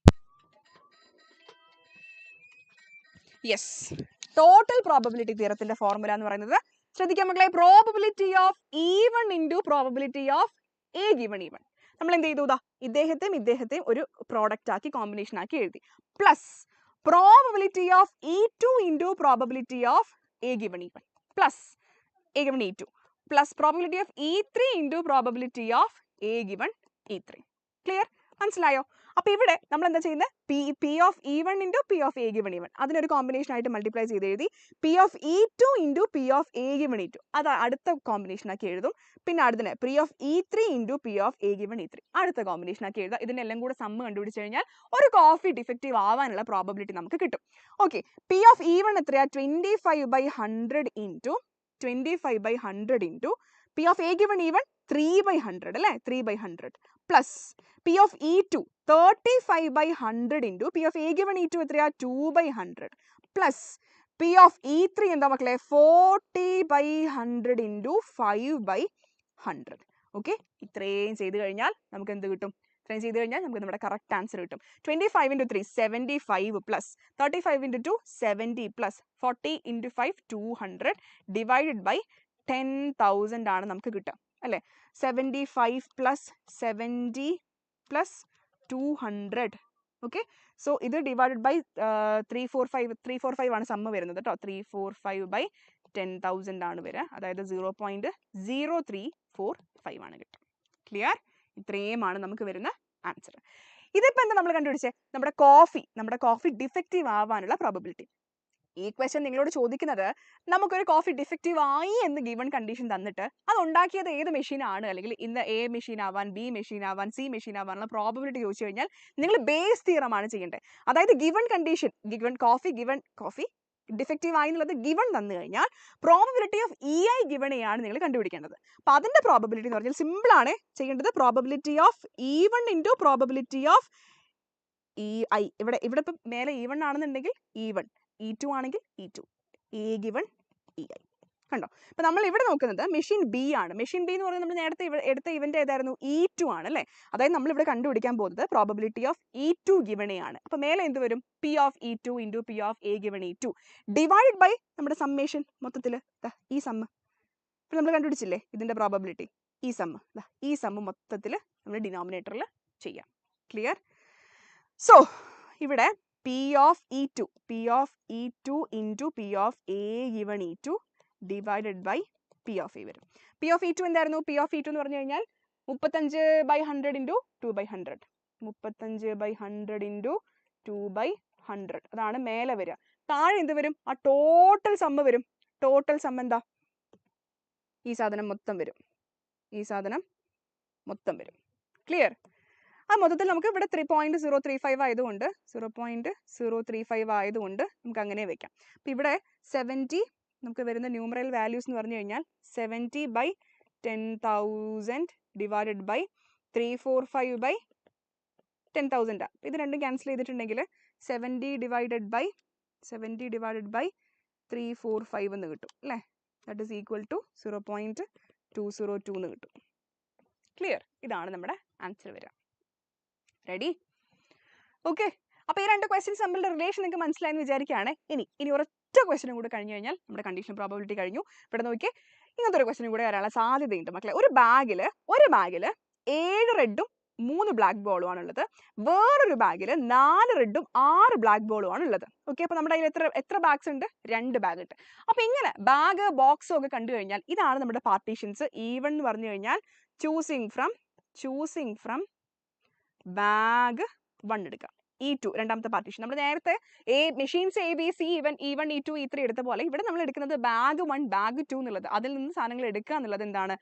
ടോട്ടൽ പ്രോബബിലിറ്റി തിയറത്തിന്റെ ഫോർമുല എന്ന് പറയുന്നത് ശ്രദ്ധിക്കാൻ മക്കളെ probability of even into probability of A given even. നമ്മൾ എന്ത് ചെയ്തു ഇദ്ദേഹത്തെയും ഒരു പ്രോഡക്റ്റ് ആക്കി കോമ്പിനേഷൻ ആക്കി എഴുതി plus probability of E2 into probability of A given even plus A given E2 plus probability of E3 into probability of A given E3. Clear? മനസ്സിലായോ? അപ്പോൾ ഇവിടെ നമ്മൾ എന്താ ചെയ്യുന്നത് P of E1 into P of A given even അതിനൊരു combination ആയിട്ട് multiply ചെയ്ത് എഴുതി P of E2 into P of A given E2 അത് അടുത്ത കോമ്പിനേഷൻ ആക്കി എഴുതും. പിന്നെ അടുത്തന്നെ P of E3 into P of A given E3 അടുത്ത കോമ്പിനേഷൻ ആക്കി എഴുതുക. ഇതിനെല്ലാം കൂടെ സമ്മ് കണ്ടുപിടിച്ച് കഴിഞ്ഞാൽ ഒരു കോഫി ഡിഫക്റ്റീവ് ആവാനുള്ള പ്രോബബിലിറ്റി നമുക്ക് കിട്ടും. ഓക്കെ, പി ഓഫ് E1 എത്രയാ 25/100 into 25/100 into P of A given E1 3/100 അല്ലേ 3/100 plus P of E2 35/100 into P of A given E2 എത്രയാ 2/100 പ്ലസ് പി ഓഫ് E3 എന്താ മക്കളെ 40/100 ഇൻറ്റു 5/100. ഓക്കെ, ഇത്രയും ചെയ്ത് കഴിഞ്ഞാൽ നമുക്ക് എന്ത് കിട്ടും? ഇത്രയും ചെയ്ത് കഴിഞ്ഞാൽ നമുക്ക് നമ്മുടെ കറക്റ്റ് ആൻസർ കിട്ടും. 25 × 3 75 പ്ലസ് 35 × 2 70 പ്ലസ് 40 × 5 200 ഡിവൈഡഡ് ബൈ 10,000 ആണ് നമുക്ക് കിട്ടുക അല്ലേ. 75 പ്ലസ് 70 പ്ലസ് 200. ഓക്കെ, സോ ഇത് ഡിവൈഡഡ് ബൈ 345 ആണ് സമ്മ് വരുന്നത് കേട്ടോ. 345/10,000 ആണ് വരിക, അതായത് 0.0345 ആണ് കിട്ടുക. ക്ലിയർ? ഇത്രയുമാണ് നമുക്ക് വരുന്ന ആൻസർ. ഇതിപ്പോൾ എന്താ നമ്മൾ കണ്ടുപിടിച്ചേ? നമ്മുടെ കോഫി ഡിഫക്റ്റീവ് ആവാനുള്ള പ്രോബബിലിറ്റി. ഈ ക്വസ്റ്റ്യൻ നിങ്ങളോട് ചോദിക്കുന്നത് നമുക്കൊരു കോഫി ഡിഫക്റ്റീവ് ആയി എന്ന് ഗിവൺ കണ്ടീഷൻ തന്നിട്ട് അത് ഉണ്ടാക്കിയത് ഏത് മെഷീനാണ്, അല്ലെങ്കിൽ ഇന്ന് എ മെഷീൻ ആവാൻ ബി മെഷീൻ ആവാൻ സി മെഷീൻ ആവാനുള്ള പ്രോബബിലിറ്റി ചോദിച്ചു കഴിഞ്ഞാൽ നിങ്ങൾ ബേസ് തിയറമാണ് ചെയ്യേണ്ടത്. അതായത് ഗിവൺ കണ്ടീഷൻ കോഫി ഡിഫക്റ്റീവ് ആയി എന്നുള്ളത് ഗിവൺ തന്നു കഴിഞ്ഞാൽ പ്രോബബിലിറ്റി ഓഫ് EI ഗിവണെയാണ് നിങ്ങൾ കണ്ടുപിടിക്കേണ്ടത്. അപ്പം അതിൻ്റെ പ്രോബബിലിറ്റി എന്ന് പറഞ്ഞാൽ സിമ്പിളാണ് ചെയ്യേണ്ടത്. Probability of E1 into probability of EI. ഇവിടെ ഇപ്പം മേലെ E1 ആണെന്നുണ്ടെങ്കിൽ E1, E2 ആണെങ്കിൽ E2, എ ഗിവൺ EI. കണ്ടോ? ഇപ്പം നമ്മൾ ഇവിടെ നോക്കുന്നത് മെഷീൻ ബി ആണ്. മെഷീൻ ബി എന്ന് പറയുന്നത് നമ്മൾ നേരത്തെ എടുത്ത ഇവന്റ് ഏതായിരുന്നു? E2 ആണ് അല്ലേ. അതായത് നമ്മൾ ഇവിടെ കണ്ടുപിടിക്കാൻ പോകുന്നത് പ്രോബബിലിറ്റി ഓഫ് E2 ഗിവണെയാണ്. അപ്പം മേലെ എന്ത് വരും? P of E2 into P of A given E2 divide by നമ്മുടെ സമ്മേഷൻ മൊത്തത്തിൽ ഈ സമ്മ്. ഇപ്പം നമ്മൾ കണ്ടുപിടിച്ചില്ലേ ഇതിൻ്റെ പ്രോബബിലിറ്റി? ഈ സമ്മ് മൊത്തത്തിൽ നമ്മൾ ഡിനോമിനേറ്ററിൽ ചെയ്യാം. ക്ലിയർ? സോ ഇവിടെ P of E2 into P of A given E2 divided by P of A വരും. പി ഓഫ് E2 എന്തായിരുന്നു? പി ഓഫ് E2 എന്ന് പറഞ്ഞു കഴിഞ്ഞാൽ 35/100 ഇൻറ്റു 2/100. 35/100 ഇൻറ്റു 2/100 അതാണ് മേലെ വരിക. താഴെ എന്ത് വരും? ആ ടോട്ടൽ സമ്മ് വരും. ടോട്ടൽ സമ്മ് എന്താ? ഈ സാധനം മൊത്തം വരും. ക്ലിയർ? ആ മൊത്തത്തിൽ നമുക്ക് ഇവിടെ 3.035 ആയതുകൊണ്ട് നമുക്ക് അങ്ങനെ വെക്കാം. അപ്പം ഇവിടെ 70 നമുക്ക് വരുന്ന ന്യൂമറൽ വാല്യൂസ് എന്ന് പറഞ്ഞു കഴിഞ്ഞാൽ 70/10,000 ഡിവൈഡഡ് ബൈ 345/10,000. ഇത് രണ്ടും ക്യാൻസൽ ചെയ്തിട്ടുണ്ടെങ്കിൽ 70 ഡിവൈഡഡ് ബൈ 345 എന്ന് കിട്ടും അല്ലേ. ദാറ്റ് ഈസ് ഈക്വൽ ടു 0.202 എന്ന് കിട്ടും. ക്ലിയർ? ഇതാണ് നമ്മുടെ ആൻസർ വരിക. റെഡി? ഓക്കെ, അപ്പോൾ ഈ രണ്ട് ക്വസ്റ്റ്യൻസ് തമ്മിലുള്ള റിലേഷൻ നിങ്ങൾക്ക് മനസ്സിലായെന്ന് വിചാരിക്കുകയാണ്. ഇനി ഒരൊറ്റ ക്വസ്റ്റ്യനും കൂടെ കഴിഞ്ഞ് കഴിഞ്ഞാൽ നമ്മുടെ കണ്ടീഷൻ പ്രോബബിലിറ്റി കഴിഞ്ഞു. ഇവിടെ നോക്കി, ഇങ്ങനത്തെ ഒരു ക്വസ്റ്റ്യനും കൂടെ വരാനുള്ള സാധ്യതയുണ്ട് മക്കളെ. ഒരു ബാഗിൽ 7 റെഡും 3 ബ്ലാക്ക് ബോളും ആണുള്ളത്. വേറൊരു ബാഗിൽ 4 റെഡും 6 ബ്ലാക്ക് ബോളും ആണുള്ളത്. ഓക്കെ, അപ്പോൾ നമ്മുടെ കയ്യിൽ എത്ര ബാഗ്സ് ഉണ്ട്? 2 ബാഗ് ഉണ്ട്. അപ്പോൾ ഇങ്ങനെ ബാഗ് ബോക്സും ഒക്കെ കണ്ടു കഴിഞ്ഞാൽ ഇതാണ് നമ്മുടെ പാർട്ടീഷൻസ്. E1 എന്ന് പറഞ്ഞു കഴിഞ്ഞാൽ ചൂസിങ് ഫ്രം ബാഗ് 1 എടുക്കുക. E2 രണ്ടാമത്തെ പാർട്ടീഷൻ. നമ്മൾ നേരത്തെ machines ABC E1 E2 E3 എടുത്ത പോലെ ഇവിടെ നമ്മൾ എടുക്കുന്നത് ബാഗ് 1 ബാഗ് 2 എന്നുള്ളത്. അതിൽ നിന്ന് സാധനങ്ങൾ എടുക്കുക എന്നുള്ളത് എന്താണ്?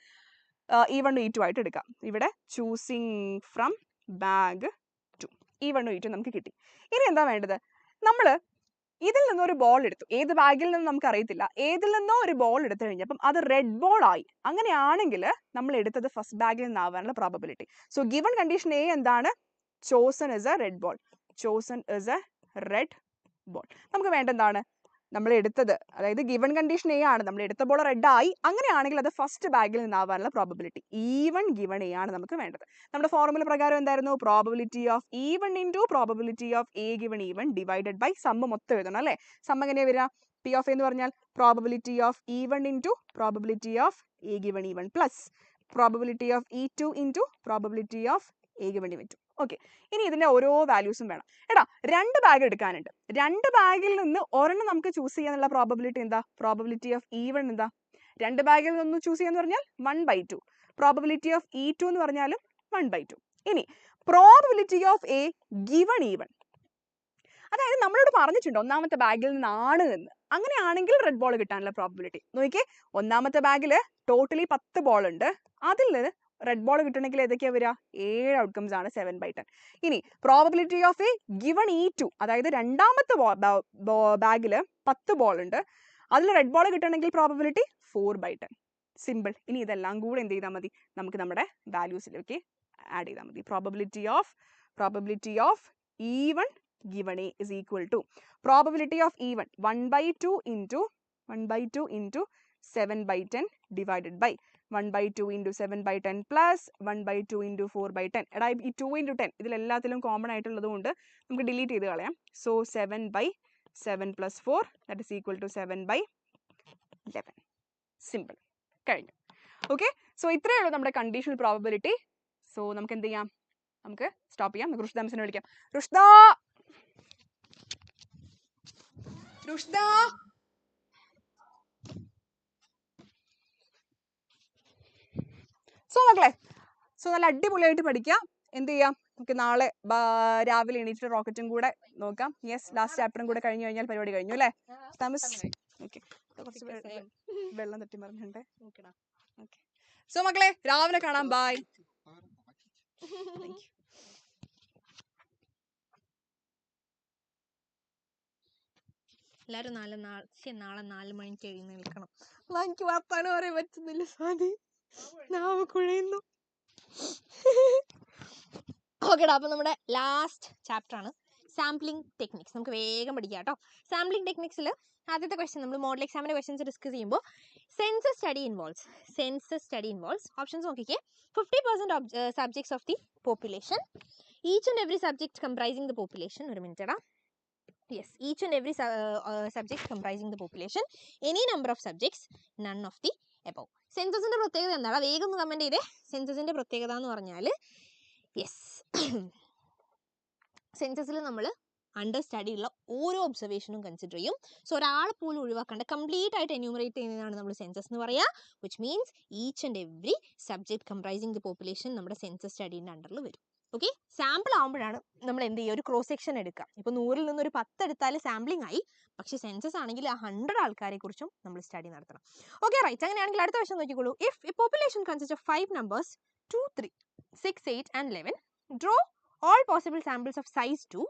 E1 E2 ആയിട്ട് എടുക്കാം. ഇവിടെ choosing from bag 2. E1 E2 നമുക്ക് കിട്ടി. ഇനി എന്താ വേണ്ടത്? നമ്മൾ ഇതിൽ നിന്നൊരു ബോൾ എടുത്തു. ഏത് ബാഗിൽ നിന്ന് നമുക്ക് അറിയത്തില്ല. ഏതിൽ നിന്നോ ഒരു ബോൾ എടുത്തു കഴിഞ്ഞപ്പം അത് റെഡ് ബോൾ ആയി. അങ്ങനെയാണെങ്കിൽ നമ്മൾ എടുത്തത് ഫസ്റ്റ് ബാഗിൽ നിന്നാവാനുള്ള probability. So given condition A എന്താണ്? Chosen is a red ball. Chosen is a red ball. നമുക്ക് വേണ്ട എന്താണ്? നമ്മൾ എടുത്തത്, അതായത് ഗിവൺ കണ്ടീഷൻ എ ആണ്, നമ്മൾ എടുത്ത ബോൾ റെഡ് ആയി, അങ്ങനെയാണെങ്കിൽ അത് ഫസ്റ്റ് ബാഗിൽ നിന്നാവാനുള്ള പ്രോബബിലിറ്റി E1 ഗിവൺ എ ആണ് നമുക്ക് വേണ്ടത്. നമ്മുടെ ഫോർമുല പ്രകാരം എന്തായിരുന്നു? Probability of E1 into probability of A given E1 divided by sum മൊത്തം എഴുതണം അല്ലേ? സമ്മ് എങ്ങനെയാ വരിക? പി ഓഫ് എന്ന് പറഞ്ഞാൽ probability of E1 into probability of A given E1 plus probability of E2 into probability of A given E2. Okay, ഇനി ഇതിന്റെ ഓരോ വാല്യൂസും വേണം. എടാ 2 ബാഗ് എടുക്കാനുണ്ട്. 2 ബാഗിൽ നിന്ന് ഒരെണ്ണം നമുക്ക് ചൂസ് ചെയ്യാനുള്ള പ്രോബബിലിറ്റി എന്താ? പ്രോബബിലിറ്റി ഓഫ് E1 എന്താ? 2 ബാഗിൽ നിന്ന് ചൂസ് ചെയ്യാന്ന് പറഞ്ഞാൽ 1/2. പ്രോബബിലിറ്റി ഓഫ് E2 എന്ന് പറഞ്ഞാലും 1/2. ഇനി probability of A given E1, അതായത് നമ്മളോട് പറഞ്ഞിട്ടുണ്ട് ഒന്നാമത്തെ ബാഗിൽ നിന്നാണ് എന്ന്. അങ്ങനെയാണെങ്കിൽ റെഡ് ബോൾ കിട്ടാനുള്ള പ്രോബബിലിറ്റി നോക്കിയേ. ഒന്നാമത്തെ ബാഗിൽ ടോട്ടലി 10 ബോൾ ഉണ്ട്. അതിൽ നിന്ന് റെഡ് ബോൾ കിട്ടണമെങ്കിൽ ഏതൊക്കെയാണ് വരിക? 7 ഔട്ട്കംസ് ആണ് 7/10. ഇനി probability of A given E2, അതായത് രണ്ടാമത്തെ ബാഗിൽ 10 ബോൾ ഉണ്ട്. അതിൽ റെഡ് ബോൾ കിട്ടണമെങ്കിൽ പ്രോബബിലിറ്റി 4/10. സിമ്പിൾ. ഇനി ഇതെല്ലാം കൂടെ എന്ത് ചെയ്താൽ മതി? നമുക്ക് നമ്മുടെ വാല്യൂസിലേക്ക് ആഡ് ചെയ്താൽ മതി. Probability of E1 given A is equal to probability of E1 1/2 into 7/10 divided by 1/2 into 7/10 plus 1/2 into 4/10. എടാ ഈ 2 into 10 ഇതിലെല്ലാത്തിലും കോമൺ ആയിട്ടുള്ളത് കൊണ്ട് നമുക്ക് ഡിലീറ്റ് ചെയ്ത് കളയാം. So 7/7 plus 4 that is equal to 7/11. Simple. കഴിഞ്ഞു. ഓക്കെ, സോ ഇത്രയേ ഉള്ളൂ നമ്മുടെ കണ്ടീഷണൽ പ്രോബബിലിറ്റി. സോ നമുക്ക് എന്ത് ചെയ്യാം? നമുക്ക് സ്റ്റോപ്പ് ചെയ്യാം. നമുക്ക് റുഷ്ദ മിസ്സിനെ വിളിക്കാം. റുഷ്ദ സോ മക്കളെ, സോ നല്ല അടിപൊളിയായിട്ട് പഠിക്കാം. എന്ത് ചെയ്യാം? നമുക്ക് നാളെ രാവിലെ എണീറ്റിട്ട് റോക്കറ്റും കൂടെ നോക്കാം. യെസ്, ലാസ്റ്റ് ചാപ്റ്ററും കൂടെ കഴിഞ്ഞു കഴിഞ്ഞാൽ പരിപാടി കഴിഞ്ഞു അല്ലേ? ഓക്കെ, കുറച്ച് വെള്ളം തട്ടി മറിഞ്ഞിട്ടുണ്ടേ. ഓക്കെ, സോ മക്കളെ രാവിലെ കാണാം. ബൈ.
എല്ലാവരും നാളെ 4 മണിക്ക് എഴുന്നേൽക്കണം.
എനിക്ക് വർത്താനം പറയാൻ പറ്റുന്നില്ല സ്വാതി, നാവ് കുഴയുന്നു.
ഓക്കെടാ, അപ്പോൾ നമ്മുടെ ലാസ്റ്റ് ചാപ്റ്റർ ആണ് സാമ്പിളിംഗ് ടെക്നിക്സ്. നമുക്ക് വേഗം പഠിക്കാം കേട്ടോ. സാമ്പിളിംഗ് ടെക്നിക്സിൽ ആദ്യത്തെ ക്വസ്റ്റ്യൻ നമ്മൾ മോഡൽ എക്സാമിൻ്റെ ക്വസ്റ്റ്യൻസ് ഡിസ്കസ് ചെയ്യുമ്പോൾ സെൻസസ് സ്റ്റഡി ഇൻവോൾവ്സ് ഓപ്ഷൻസ് നോക്കിക്കേ. 50% subjects of the population, each and every subject comprising the population. ഒരു മിനിറ്റ് എടാ. Yes, each and every subject comprising the population, any number of subjects, none of the above. സെൻസസിന്റെ പ്രത്യേകത എന്താണ്? വേഗം ഒന്ന് comment ചെയ്തേ. സെൻസസിന്റെ പ്രത്യേകത എന്ന് പറഞ്ഞാൽ യെസ്, സെൻസസിൽ നമ്മൾ അണ്ടർ സ്റ്റഡിയുള്ള ഓരോ ഒബ്സർവേഷനും കൺസിഡർ ചെയ്യും. സോ ഒരാളെ പോലും ഒഴിവാക്കാണ്ട് കംപ്ലീറ്റ് ആയിട്ട് എന്യൂമറേറ്റ് ചെയ്യുന്നതാണ് നമ്മൾ സെൻസസ് എന്ന് പറയുക. Which means each and every subject comprising the population നമ്മുടെ സെൻസസ് സ്റ്റഡീൻ്റെ അണ്ടറിൽ വരും. ഓക്കെ, സാമ്പിൾ ആകുമ്പോഴാണ് നമ്മൾ എന്ത് ചെയ്യുക? ഒരു ക്രോസ് സെക്ഷൻ എടുക്കുക. ഇപ്പോൾ 100-ൽ നിന്നൊരു 10 എടുത്താൽ സാമ്പിളിംഗ് ആയി. പക്ഷേ സെൻസസ് ആണെങ്കിൽ ആ 100 ആൾക്കാരെ കുറിച്ചും നമ്മൾ സ്റ്റഡി നടത്തണം. Okay right. അങ്ങനെയാണെങ്കിൽ അടുത്ത ക്വസ്റ്റ്യൻ നോക്കിക്കോളൂ. If a population consist of 5 numbers 2, 3, 6, 8 and 11, draw all possible samples of size 2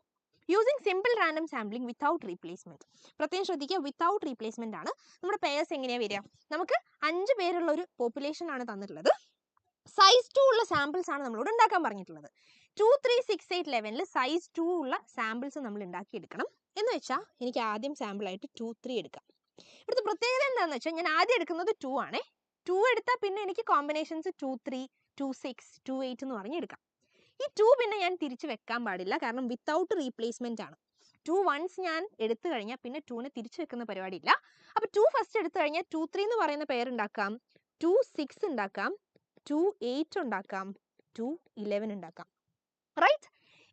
using simple random sampling without replacement. പ്രത്യേകം ശ്രദ്ധിക്കുക, വിത്തൗട്ട് റീപ്ലേസ്മെന്റ് ആണ്. നമ്മുടെ പേഴ്സ് എങ്ങനെയാണ് വരിക? നമുക്ക് 5 പേരുള്ള ഒരു പോപ്പുലേഷൻ ആണ് തന്നിട്ടുള്ളത്. സൈസ് 2 ഉള്ള സാമ്പിൾസ് ആണ് നമ്മളോട് ഉണ്ടാക്കാൻ പറഞ്ഞിട്ടുള്ളത്. 2, 3, 6, 8, 11 സൈസ് 2 ഉള്ള സാമ്പിൾസ് നമ്മൾ ഉണ്ടാക്കിയെടുക്കണം. എന്ന് വെച്ചാൽ എനിക്ക് ആദ്യം സാമ്പിൾ ആയിട്ട് 2, 3 എടുക്കാം. ഇവിടുത്തെ പ്രത്യേകത എന്താണെന്ന് വെച്ചാൽ ഞാൻ ആദ്യം എടുക്കുന്നത് 2 ആണേ. 2 എടുത്താൽ പിന്നെ എനിക്ക് കോമ്പിനേഷൻസ് 2, 3, 2, 6, 2, 8 എന്ന് പറഞ്ഞ് എടുക്കാം. ഈ 2 പിന്നെ ഞാൻ തിരിച്ച് വെക്കാൻ പാടില്ല, കാരണം വിത്തൗട്ട് റീപ്ലേസ്മെന്റ് ആണ്. 2 വൺസ് ഞാൻ എടുത്തു കഴിഞ്ഞാൽ പിന്നെ 2നെ തിരിച്ചു വെക്കുന്ന പരിപാടി ഇല്ല. അപ്പോൾ 2 ഫസ്റ്റ് എടുത്തു കഴിഞ്ഞാൽ 2, 3 എന്ന് പറയുന്ന പേരുണ്ടാക്കാം, 2, 6 ഉണ്ടാക്കാം, 2, 8 ഉണ്ടാക്കാം, 2, 11 ഉണ്ടാക്കാം. റൈറ്റ്.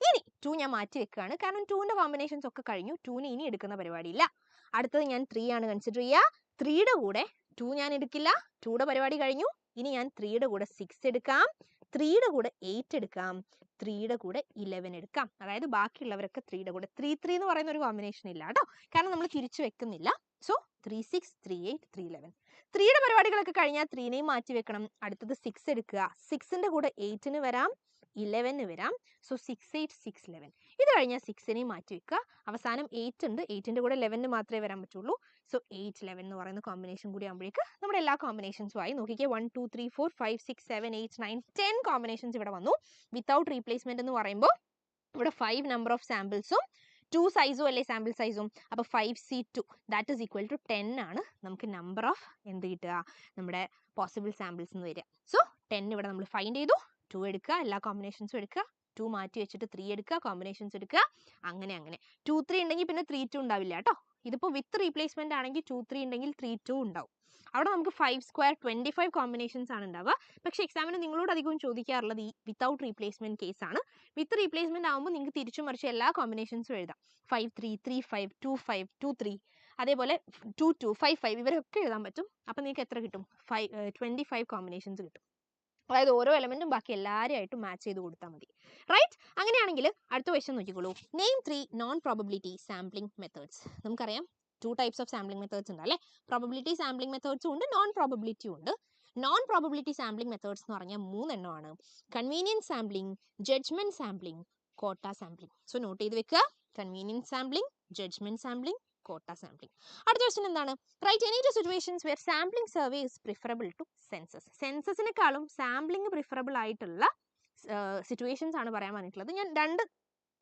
ഇനി 2 ഞാൻ മാറ്റി വെക്കുകയാണ്, കാരണം 2ന്റെ കോമ്പിനേഷൻസ് ഒക്കെ കഴിഞ്ഞു. 2നെ ഇനി എടുക്കുന്ന പരിപാടിയില്ല. അടുത്തത് ഞാൻ 3 ആണ് കൺസിഡർ ചെയ്യുക. 3യുടെ കൂടെ 2 ഞാൻ എടുക്കില്ല, 2യുടെ പരിപാടി കഴിഞ്ഞു. ഇനി ഞാൻ 3യുടെ കൂടെ 6 എടുക്കാം, 3യുടെ കൂടെ 8 എടുക്കാം, 3യുടെ കൂടെ 11 എടുക്കാം. അതായത് ബാക്കിയുള്ളവരൊക്കെ 3യുടെ കൂടെ 3, 3 എന്ന് പറയുന്ന ഒരു കോമ്പിനേഷൻ ഇല്ല കേട്ടോ, കാരണം നമ്മൾ തിരിച്ചു വെക്കുന്നില്ല. സോ 3, 6, 3, 8, 3, 11. 3യുടെ പരിപാടികളൊക്കെ കഴിഞ്ഞാൽ 3നെയും മാറ്റി വെക്കണം. അടുത്തത് 6 എടുക്കുക, 6ന്റെ കൂടെ 8ന് വരാം, 11 വരാം. സോ 6, 8, 6, 11. ഇത് കഴിഞ്ഞാൽ 6നെയും മാറ്റി വെക്കുക. അവസാനം 8 ഉണ്ട്, 8ൻ്റെ കൂടെ 11 മാത്രമേ വരാൻ പറ്റുള്ളൂ. സോ 8, 11 എന്ന് പറയുന്ന കോമ്പിനേഷൻ കൂടി ആകുമ്പോഴേക്ക് നമ്മുടെ എല്ലാ കോമ്പിനേഷൻസും ആയി. നോക്കിക്കേ, 1, 2, 3, 4, 5, 6, 7, 8, 9, 10 കോമ്പിനേഷൻസ് ഇവിടെ വന്നു. വിത്തൗട്ട് റീപ്ലേസ്മെന്റ് എന്ന് പറയുമ്പോൾ ഇവിടെ 5 നമ്പർ ഓഫ് സാമ്പിൾസും 2 സൈസും അല്ലേ സാമ്പിൾ സൈസും. അപ്പോൾ 5C2 that is equal to 10 ആണ് നമുക്ക് നമ്പർ ഓഫ് എന്ത് കിട്ടുക, നമ്മുടെ പോസിബിൾ സാമ്പിൾസ് എന്ന് വരിക. സോ 10 ഇവിടെ നമ്മൾ ഫൈൻഡ് ചെയ്തു. 2 എടുക്കുക, എല്ലാ കോമ്പിനേഷൻസും എടുക്കുക. 2 മാറ്റി വെച്ചിട്ട് 3 എടുക്കുക, കോമ്പിനേഷൻസ് എടുക്കുക. അങ്ങനെ 2, 3 ഉണ്ടെങ്കിൽ പിന്നെ 3, 2 ഉണ്ടാവില്ല കേട്ടോ. ഇതിപ്പോൾ വിത്ത് റീപ്ലേസ്മെന്റ് ആണെങ്കിൽ 2, 3 ഉണ്ടെങ്കിൽ 3, 2 ഉണ്ടാവും. അവിടെ നമുക്ക് 5 സ്ക്വയർ 25 കോമ്പിനേഷൻസ് ആണ് ഉണ്ടാവുക. പക്ഷേ എക്സാമിന് നിങ്ങളോട് അധികവും ചോദിക്കാറുള്ളത് ഈ വിത്തൗട്ട് റീപ്ലേസ്മെന്റ് കേസാണ്. വിത്ത് റീപ്ലേസ്മെന്റ് ആകുമ്പോൾ നിങ്ങൾക്ക് തിരിച്ചു മറിച്ച് എല്ലാ കോമ്പിനേഷൻസും എഴുതാം. 5, 3, 3, 5, 2, 5, 2, 3, അതേപോലെ 2, 2, 5, 5 ഇവരൊക്കെ എഴുതാൻ പറ്റും. അപ്പം നിങ്ങൾക്ക് എത്ര കിട്ടും? 25 കോമ്പിനേഷൻസ് കിട്ടും. അതായത് ഓരോ എലമെന്റും ബാക്കി എല്ലാവരുമായിട്ട് മാച്ച് ചെയ്ത് കൊടുത്താൽ മതി. റൈറ്റ്? അങ്ങനെയാണെങ്കിൽ അടുത്ത ക്വസ്റ്റ്യൻ നോക്കിക്കോളൂ. Name 3 non probability sampling methods. നമുക്കറിയാം 2 ടൈപ്സ് ഓഫ് സാമ്പിളിംഗ് മെത്തേഡ്സ് ഉണ്ട് അല്ലേ? പ്രോബബിലിറ്റി സാമ്പിളിംഗ് മെത്തേഡ്സും ഉണ്ട്, നോൺ പ്രോബബിലിറ്റിയും ഉണ്ട്. നോൺ പ്രോബബിലിറ്റി സാമ്പിളിംഗ് മെത്തേഡ്സ് എന്ന് പറഞ്ഞാൽ 3 എണ്ണമാണ്. Convenience sampling, judgement sampling, quota sampling. So note ചെയ്ത് വെക്കുക. Convenience sampling, judgement sampling, quota sampling. അടുത്ത ക്വസ്റ്റ്യൻ എന്താണ്? Write any 2 situations where sampling survey is preferable to census. സെൻസസിനെക്കാളും സാമ്പിളിംഗ് പ്രിഫറബിൾ ആയിട്ടുള്ള situations ആണ് പറയാൻ പറഞ്ഞിട്ടുള്ളത്. ഞാൻ 2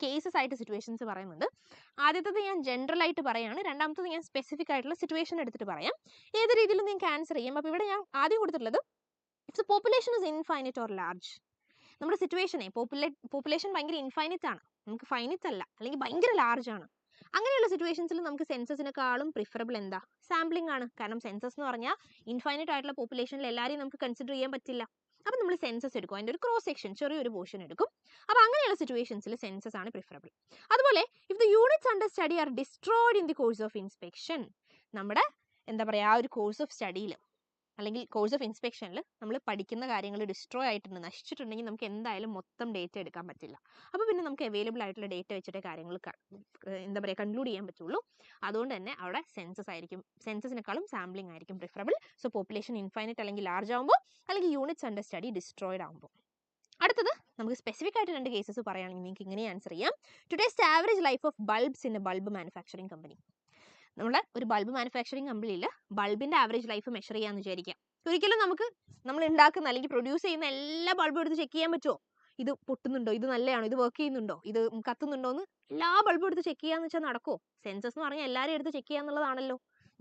കേസസ് ആയിട്ട് സിറ്റുവേഷൻസ് പറയുന്നുണ്ട്. ആദ്യത്തത് ഞാൻ ജനറൽ ആയിട്ട് പറയാണ്, രണ്ടാമത്തത് ഞാൻ സ്പെസിഫിക് ആയിട്ടുള്ള സിറ്റുവേഷൻ എടുത്തിട്ട് പറയാം. ഏത് രീതിയിലും നിങ്ങൾക്ക് ആൻസർ ചെയ്യാം. അപ്പോൾ ഇവിടെ ഞാൻ ആദ്യം കൊടുത്തിട്ടുള്ളത് if the population is infinite or large. നമ്മുടെ സിറ്റുവേഷനെ പോപ്പുലേഷൻ ഭയങ്കര ഇൻഫൈനൈറ്റ് ആണ്, നമുക്ക് ഫൈനൈറ്റ് അല്ല, അല്ലെങ്കിൽ ഭയങ്കര ലാർജ് ആണ്. അങ്ങനെയുള്ള സിറ്റുവേഷൻസിൽ നമുക്ക് സെൻസസിനെക്കാളും പ്രിഫറബിൾ എന്താ? സാമ്പിളിംഗ് ആണ്. കാരണം സെൻസസ് എന്ന് പറഞ്ഞാൽ ഇൻഫൈനൈറ്റ് ആയിട്ടുള്ള പോപ്പുലേഷനിൽ എല്ലാവരെയും നമുക്ക് കൺസിഡർ ചെയ്യാൻ പറ്റില്ല. അപ്പം നമ്മൾ സെൻസസ് എടുക്കും, അതിൻ്റെ ഒരു ക്രോസ് സെക്ഷൻ ചെറിയൊരു പോർഷൻ എടുക്കും. അപ്പോൾ അങ്ങനെയുള്ള സിറ്റുവേഷൻസിൽ സെൻസസ് ആണ് പ്രിഫറബിൾ. അതുപോലെ if the units under study are destroyed in the course of inspection. നമ്മുടെ എന്താ പറയുക, ആ ഒരു കോഴ്സ് ഓഫ് സ്റ്റഡിയിൽ അല്ലെങ്കിൽ കോഴ്സ് ഓഫ് ഇൻസ്പെക്ഷനിൽ നമ്മൾ പഠിക്കുന്ന കാര്യങ്ങൾ ഡിസ്ട്രോയ് ആയിട്ടുണ്ട്, നശിച്ചിട്ടുണ്ടെങ്കിൽ നമുക്ക് എന്തായാലും മൊത്തം ഡേറ്റ എടുക്കാൻ പറ്റില്ല. അപ്പോൾ പിന്നെ നമുക്ക് അവൈലബിൾ ആയിട്ടുള്ള ഡേറ്റ വെച്ചിട്ട് കാര്യങ്ങൾ എന്താ പറയുക കൺക്ലൂഡ് ചെയ്യാൻ പറ്റുള്ളൂ. അതുകൊണ്ട് തന്നെ അവിടെ സെൻസസ് ആയിരിക്കും, സെൻസസിനേക്കാളും സാമ്പിളിംഗ് ആയിരിക്കും പ്രിഫറബിൾ. സോ പോപ്പുലേഷൻ ഇൻഫൈനൈറ്റ് അല്ലെങ്കിൽ ലാർജ് ആകുമ്പോൾ, അല്ലെങ്കിൽ യൂണിറ്റ്സ് അണ്ടർ സ്റ്റഡി ഡിസ്ട്രോയിഡ് ആകുമ്പോൾ. അടുത്തത് നമുക്ക് സ്പെസിഫിക് ആയിട്ട് 2 കേസസ് പറയുകയാണെങ്കിൽ നിങ്ങൾക്ക് ഇങ്ങനെ ആൻസർ ചെയ്യാം. Today's average life of bulbs in A bulb manufacturing company. നമ്മുടെ ഒരു ബൾബ് മാനുഫാക്ചറിങ് കമ്പനിയിൽ ബൾബിന്റെ ആവറേജ് ലൈഫ് മെഷർ ചെയ്യാമെന്ന് വിചാരിക്കാം. ഒരിക്കലും നമ്മൾ ഉണ്ടാക്കുന്ന അല്ലെങ്കിൽ പ്രൊഡ്യൂസ് ചെയ്യുന്ന എല്ലാ ബൾബും എടുത്ത് ചെക്ക് ചെയ്യാൻ പറ്റുമോ? ഇത് പൊട്ടുന്നുണ്ടോ, ഇത് നല്ലതാണോ, ഇത് വർക്ക് ചെയ്യുന്നുണ്ടോ, ഇത് കത്തുന്നുണ്ടോ എന്ന് എല്ലാ ബൾബും എടുത്ത് ചെക്ക് ചെയ്യാന്ന് വെച്ചാൽ നടക്കുമോ? സെൻസസ് എന്ന് പറഞ്ഞാൽ എല്ലാവരും എടുത്ത് ചെക്ക് ചെയ്യാന്നുള്ളതാണല്ലോ.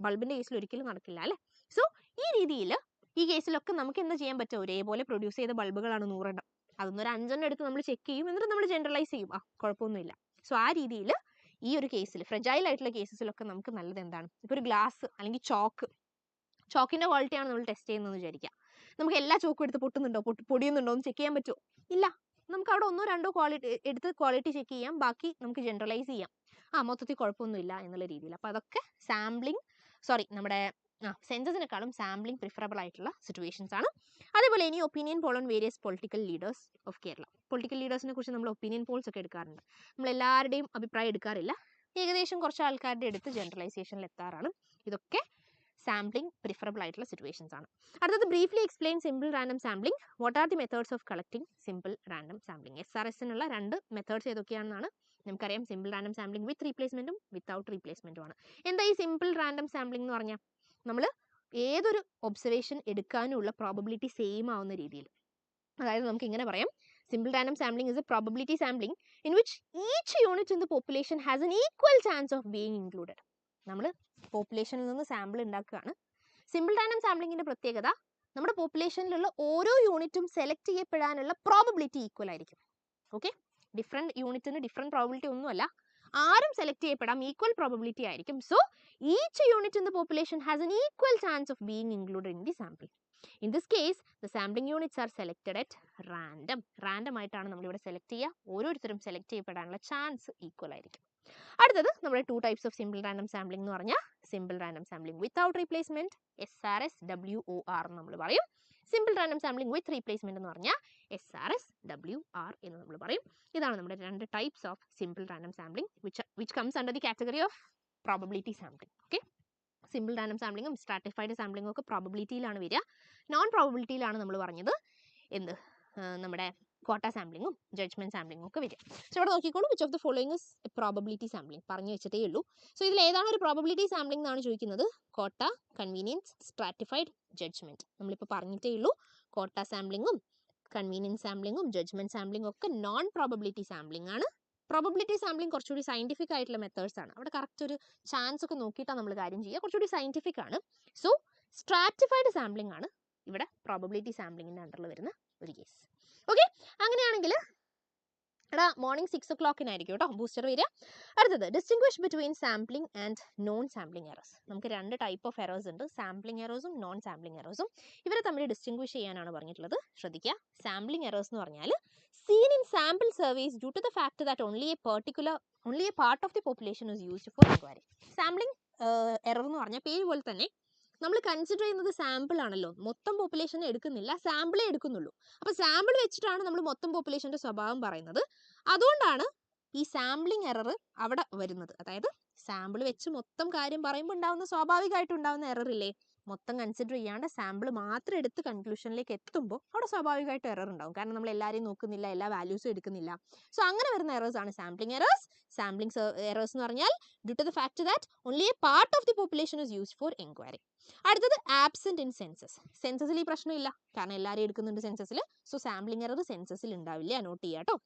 ബൾബിന്റെ കേസിൽ ഒരിക്കലും നടക്കില്ല അല്ലേ? സോ ഈ രീതിയിൽ ഈ കേസിലൊക്കെ നമുക്ക് എന്താ ചെയ്യാൻ പറ്റും? ഒരേപോലെ പ്രൊഡ്യൂസ് ചെയ്ത ബൾബുകളാണ് 100 എണ്ണം. അതൊന്നും ഒരു 5 എണ്ണം എടുത്ത് നമ്മൾ ചെക്ക് ചെയ്യും, എന്നിട്ട് നമ്മൾ ജനറലൈസ് ചെയ്യും, കുഴപ്പമൊന്നുമില്ല. സോ ആ രീതിയിൽ ഈ ഒരു കേസിൽ ഫ്രജൈൽ ആയിട്ടുള്ള കേസസിലൊക്കെ നമുക്ക് നല്ലത് എന്താണ്? ഇപ്പോൾ ഒരു ഗ്ലാസ് അല്ലെങ്കിൽ ചോക്കിന്റെ ക്വാളിറ്റിയാണ് നമ്മൾ ടെസ്റ്റ് ചെയ്യുന്നതെന്ന് വിചാരിക്കുക. നമുക്ക് എല്ലാ ചോക്കും എടുത്ത് പൊട്ടുന്നുണ്ടോ, പൊടിയുന്നുണ്ടോ എന്ന് ചെക്ക് ചെയ്യാൻ പറ്റുമോ? ഇല്ല. നമുക്ക് അവിടെ 1, 2 ക്വാളിറ്റി എടുത്ത് ക്വാളിറ്റി ചെക്ക് ചെയ്യാം, ബാക്കി നമുക്ക് ജനറലൈസ് ചെയ്യാം. മൊത്തത്തിൽ കുഴപ്പമൊന്നുമില്ല എന്നുള്ള രീതിയിൽ. അപ്പോൾ അതൊക്കെ നമ്മുടെ സെൻസസിനെക്കാളും സാമ്പിളിംഗ് പ്രിഫറബിൾ ആയിട്ടുള്ള സിറ്റുവേഷൻസ് ആണ്. അതേപോലെ ഇനി opinion poll on various political leaders of Kerala. Political ലീഡേഴ്സിനെ കുറിച്ച് നമ്മൾ ഒപ്പീനിയൻ പോൾസ് ഒക്കെ എടുക്കാറുണ്ട്. നമ്മൾ എല്ലാവരുടെയും അഭിപ്രായം എടുക്കാറില്ല, ഏകദേശം കുറച്ച് ആൾക്കാരുടെ എടുത്ത് ജനറലൈസേഷനിൽ എത്താറാണ്. ഇതൊക്കെ സാമ്പിളിംഗ് പ്രിഫറബിൾ ആയിട്ടുള്ള സിറ്റുവേഷൻസ് ആണ്. അടുത്തത് briefly explain simple random sampling. What are the methods of collecting simple random sampling. SRSനുള്ള 2 മെത്തേഡ്സ് ഏതൊക്കെയാണെന്നാണ് നമുക്കറിയാം. സിമ്പിൾ റാൻഡം സാമ്പിളിംഗ് വിത്ത് റീപ്ലേസ്മെന്റും വിത്തൗട്ട് റീപ്ലേസ്മെന്റും ആണ്. എന്താ ഈ സിമ്പിൾ റാൻഡം സാമ്പിളിംഗ് എന്ന് പറഞ്ഞാൽ? നമ്മൾ ഏതൊരു ഒബ്സർവേഷൻ എടുക്കാനുള്ള പ്രോബബിലിറ്റി സെയിം ആവുന്ന രീതിയിൽ. അതായത് നമുക്ക് ഇങ്ങനെ പറയാം, simple random sampling is A probability sampling in which each unit in the population has N equal chance of being included. നമ്മൾ പോപ്പുലേഷനിൽ നിന്ന് സാമ്പിൾ ഉണ്ടാക്കുകയാണ്. സിമ്പിൾ റാൻഡം സാമ്പിളിങ്ങിന്റെ പ്രത്യേകത, നമ്മുടെ പോപ്പുലേഷനിലുള്ള ഓരോ യൂണിറ്റും സെലക്ട് ചെയ്യപ്പെടാനുള്ള പ്രോബബിലിറ്റി ഈക്വൽ ആയിരിക്കും. ഓക്കെ, ഡിഫറെൻറ്റ് യൂണിറ്റിന് ഡിഫറെൻറ്റ് പ്രോബബിലിറ്റി ഒന്നുമല്ല, ആരും സെലക്ട് ചെയ്യപ്പെടാം, ഈക്വൽ പ്രോബബിലിറ്റി ആയിരിക്കും. So each unit in the population has N equal chance of being included in the sample. In this case the sampling units are selected at random. Random ആയിട്ടാണ് നമ്മളിവിടെ select ചെയ്യുക. ഓരോരുത്തരും select ചെയ്യപ്പെടാനുള്ള chance equal ആയിരിക്കും. അടുത്തത് നമ്മുടെ 2 types of simple random sampling എന്ന് പറഞ്ഞാൽ simple random sampling without replacement, SRS WOR എന്ന് നമ്മൾ പറയും. സിമ്പിൾ റാൻഡം സാമ്പിളിംഗ് വിത്ത് റീപ്ലേസ്മെന്റ് എന്ന് പറഞ്ഞാൽ SRS WR എന്ന് നമ്മൾ പറയും. ഇതാണ് നമ്മുടെ 2 types of simple random sampling which comes under the category of probability sampling. Okay, simple random സാമ്പിളിങ്ങും സ്ട്രാറ്റിഫൈഡ് സാമ്പിളിങ്ങും ഒക്കെ പ്രോബബിലിറ്റിയിലാണ് വരിക. നോൺ പ്രോബബിലിറ്റിയിലാണ് നമ്മൾ പറഞ്ഞത് നമ്മുടെ കോട്ട സാമ്പിളിങ്ങും ജഡ്ജ്മെന്റ് സാമ്പിളിങ്ങും ഒക്കെ വരിക. സോ ഇവിടെ നോക്കിക്കോളൂ, which of the following is probability sampling പറഞ്ഞു വെച്ചിട്ടേ ഉള്ളൂ. സോ ഇതിൽ ഏതാണ് ഒരു പ്രോബബിലിറ്റി സാമ്പിളിംഗ് എന്നാണ് ചോദിക്കുന്നത്? കോട്ട, കൺവീനിയൻസ്, സ്ട്രാറ്റിഫൈഡ്, ജഡ്ജ്മെന്റ്. നമ്മളിപ്പോൾ പറഞ്ഞിട്ടേ ഉള്ളൂ കോട്ട സാമ്പിളിങ്ങും കൺവീനിയൻസ് സാമ്പിളിങ്ങും ജഡ്ജ്മെന്റ് സാമ്പിളിങ്ങും ഒക്കെ നോൺ പ്രോബബിലിറ്റി സാമ്പിളിംഗ് ആണ്. പ്രോബബിലിറ്റി സാമ്പിളിംഗ് കുറച്ചുകൂടി സയന്റിഫിക് ആയിട്ടുള്ള മെത്തേഡ്സ് ആണ്. അവിടെ കറക്റ്റ് ഒരു ചാൻസ് ഒക്കെ നോക്കിയിട്ടാണ് നമ്മൾ കാര്യം ചെയ്യുക, കുറച്ചുകൂടി സയന്റിഫിക് ആണ്. സോ സ്ട്രാറ്റിഫൈഡ് സാമ്പിളിംഗ് ആണ് ഇവിടെ പ്രോബബിലിറ്റി സാമ്പിളിങ്ങിന്റെ അണ്ടറിൽ വരുന്ന ഒരു കേസ്. ഓക്കെ, അങ്ങനെയാണെങ്കിൽ എടാ മോർണിംഗ് 6 o'clock കേട്ടോ ബൂസ്റ്റർ വരിക. അടുത്തത് distinguish between sampling and non sampling errors. നമുക്ക് 2 ടൈപ്പ് ഓഫ് എറേഴ്സ് ഉണ്ട്, സാമ്പിളിംഗ് എറേഴ്സും നോൺ സാമ്പിളിംഗ് എറേഴ്സും. ഇവരെ തമ്മിൽ ഡിസ്റ്റിംഗ്വിഷ് ചെയ്യാനാണ് പറഞ്ഞിട്ടുള്ളത്. ശ്രദ്ധിക്കുക, സാമ്പിളിംഗ് എറേഴ്സ് എന്ന് പറഞ്ഞാൽ seen in sample surveys due to the fact that only a part of the population is used for inquiry. Sampling error എന്ന് പറഞ്ഞാൽ പേര് പോലെ തന്നെ നമ്മൾ കൺസിഡർ ചെയ്യുന്നത് സാമ്പിൾ ആണല്ലോ, മൊത്തം പോപ്പുലേഷനെ എടുക്കുന്നില്ല, സാമ്പിളേ എടുക്കുന്നുള്ളൂ. അപ്പോൾ സാമ്പിൾ വെച്ചിട്ടാണ് നമ്മൾ മൊത്തം പോപ്പുലേഷന്റെ സ്വഭാവം പറയുന്നത്. അതുകൊണ്ടാണ് ഈ സാമ്പിളിംഗ് എറർ അവിടെ വരുന്നത്. അതായത് സാമ്പിൾ വെച്ച് മൊത്തം കാര്യം പറയുമ്പോൾ ഉണ്ടാവുന്ന സ്വാഭാവികമായിട്ട് ഉണ്ടാവുന്ന എറർ ഇല്ലേ, മൊത്തം കൺസിഡർ ചെയ്യാണ്ട് സാമ്പിൾ മാത്രം എടുത്ത് കൺക്ലൂഷനിലേക്ക് എത്തുമ്പോൾ അവിടെ സ്വാഭാവികമായിട്ട് എറർ ഉണ്ടാവും. കാരണം നമ്മൾ എല്ലാവരെയും നോക്കുന്നില്ല, എല്ലാ വാല്യൂസും എടുക്കുന്നില്ല. സോ അങ്ങനെ വരുന്ന എറേഴ്സ് ആണ് സാമ്പിളിംഗ് എറേഴ്സ്. സാമ്പിളിംഗ് എറേഴ്സ് എന്ന് പറഞ്ഞാൽ due to the fact that only a part of the population is used for enquiry. അടുത്തത് ആബ്സെന്റ് ഇൻ സെൻസസ്. സെൻസസിൽ ഈ പ്രശ്നമില്ല, കാരണം എല്ലാവരും എടുക്കുന്നുണ്ട് സെൻസസിൽ. സോ സാമ്പിളിംഗ് എറർ സെൻസസിൽ ഉണ്ടാവില്ല, നോട്ട് ചെയ്യാം കേട്ടോ.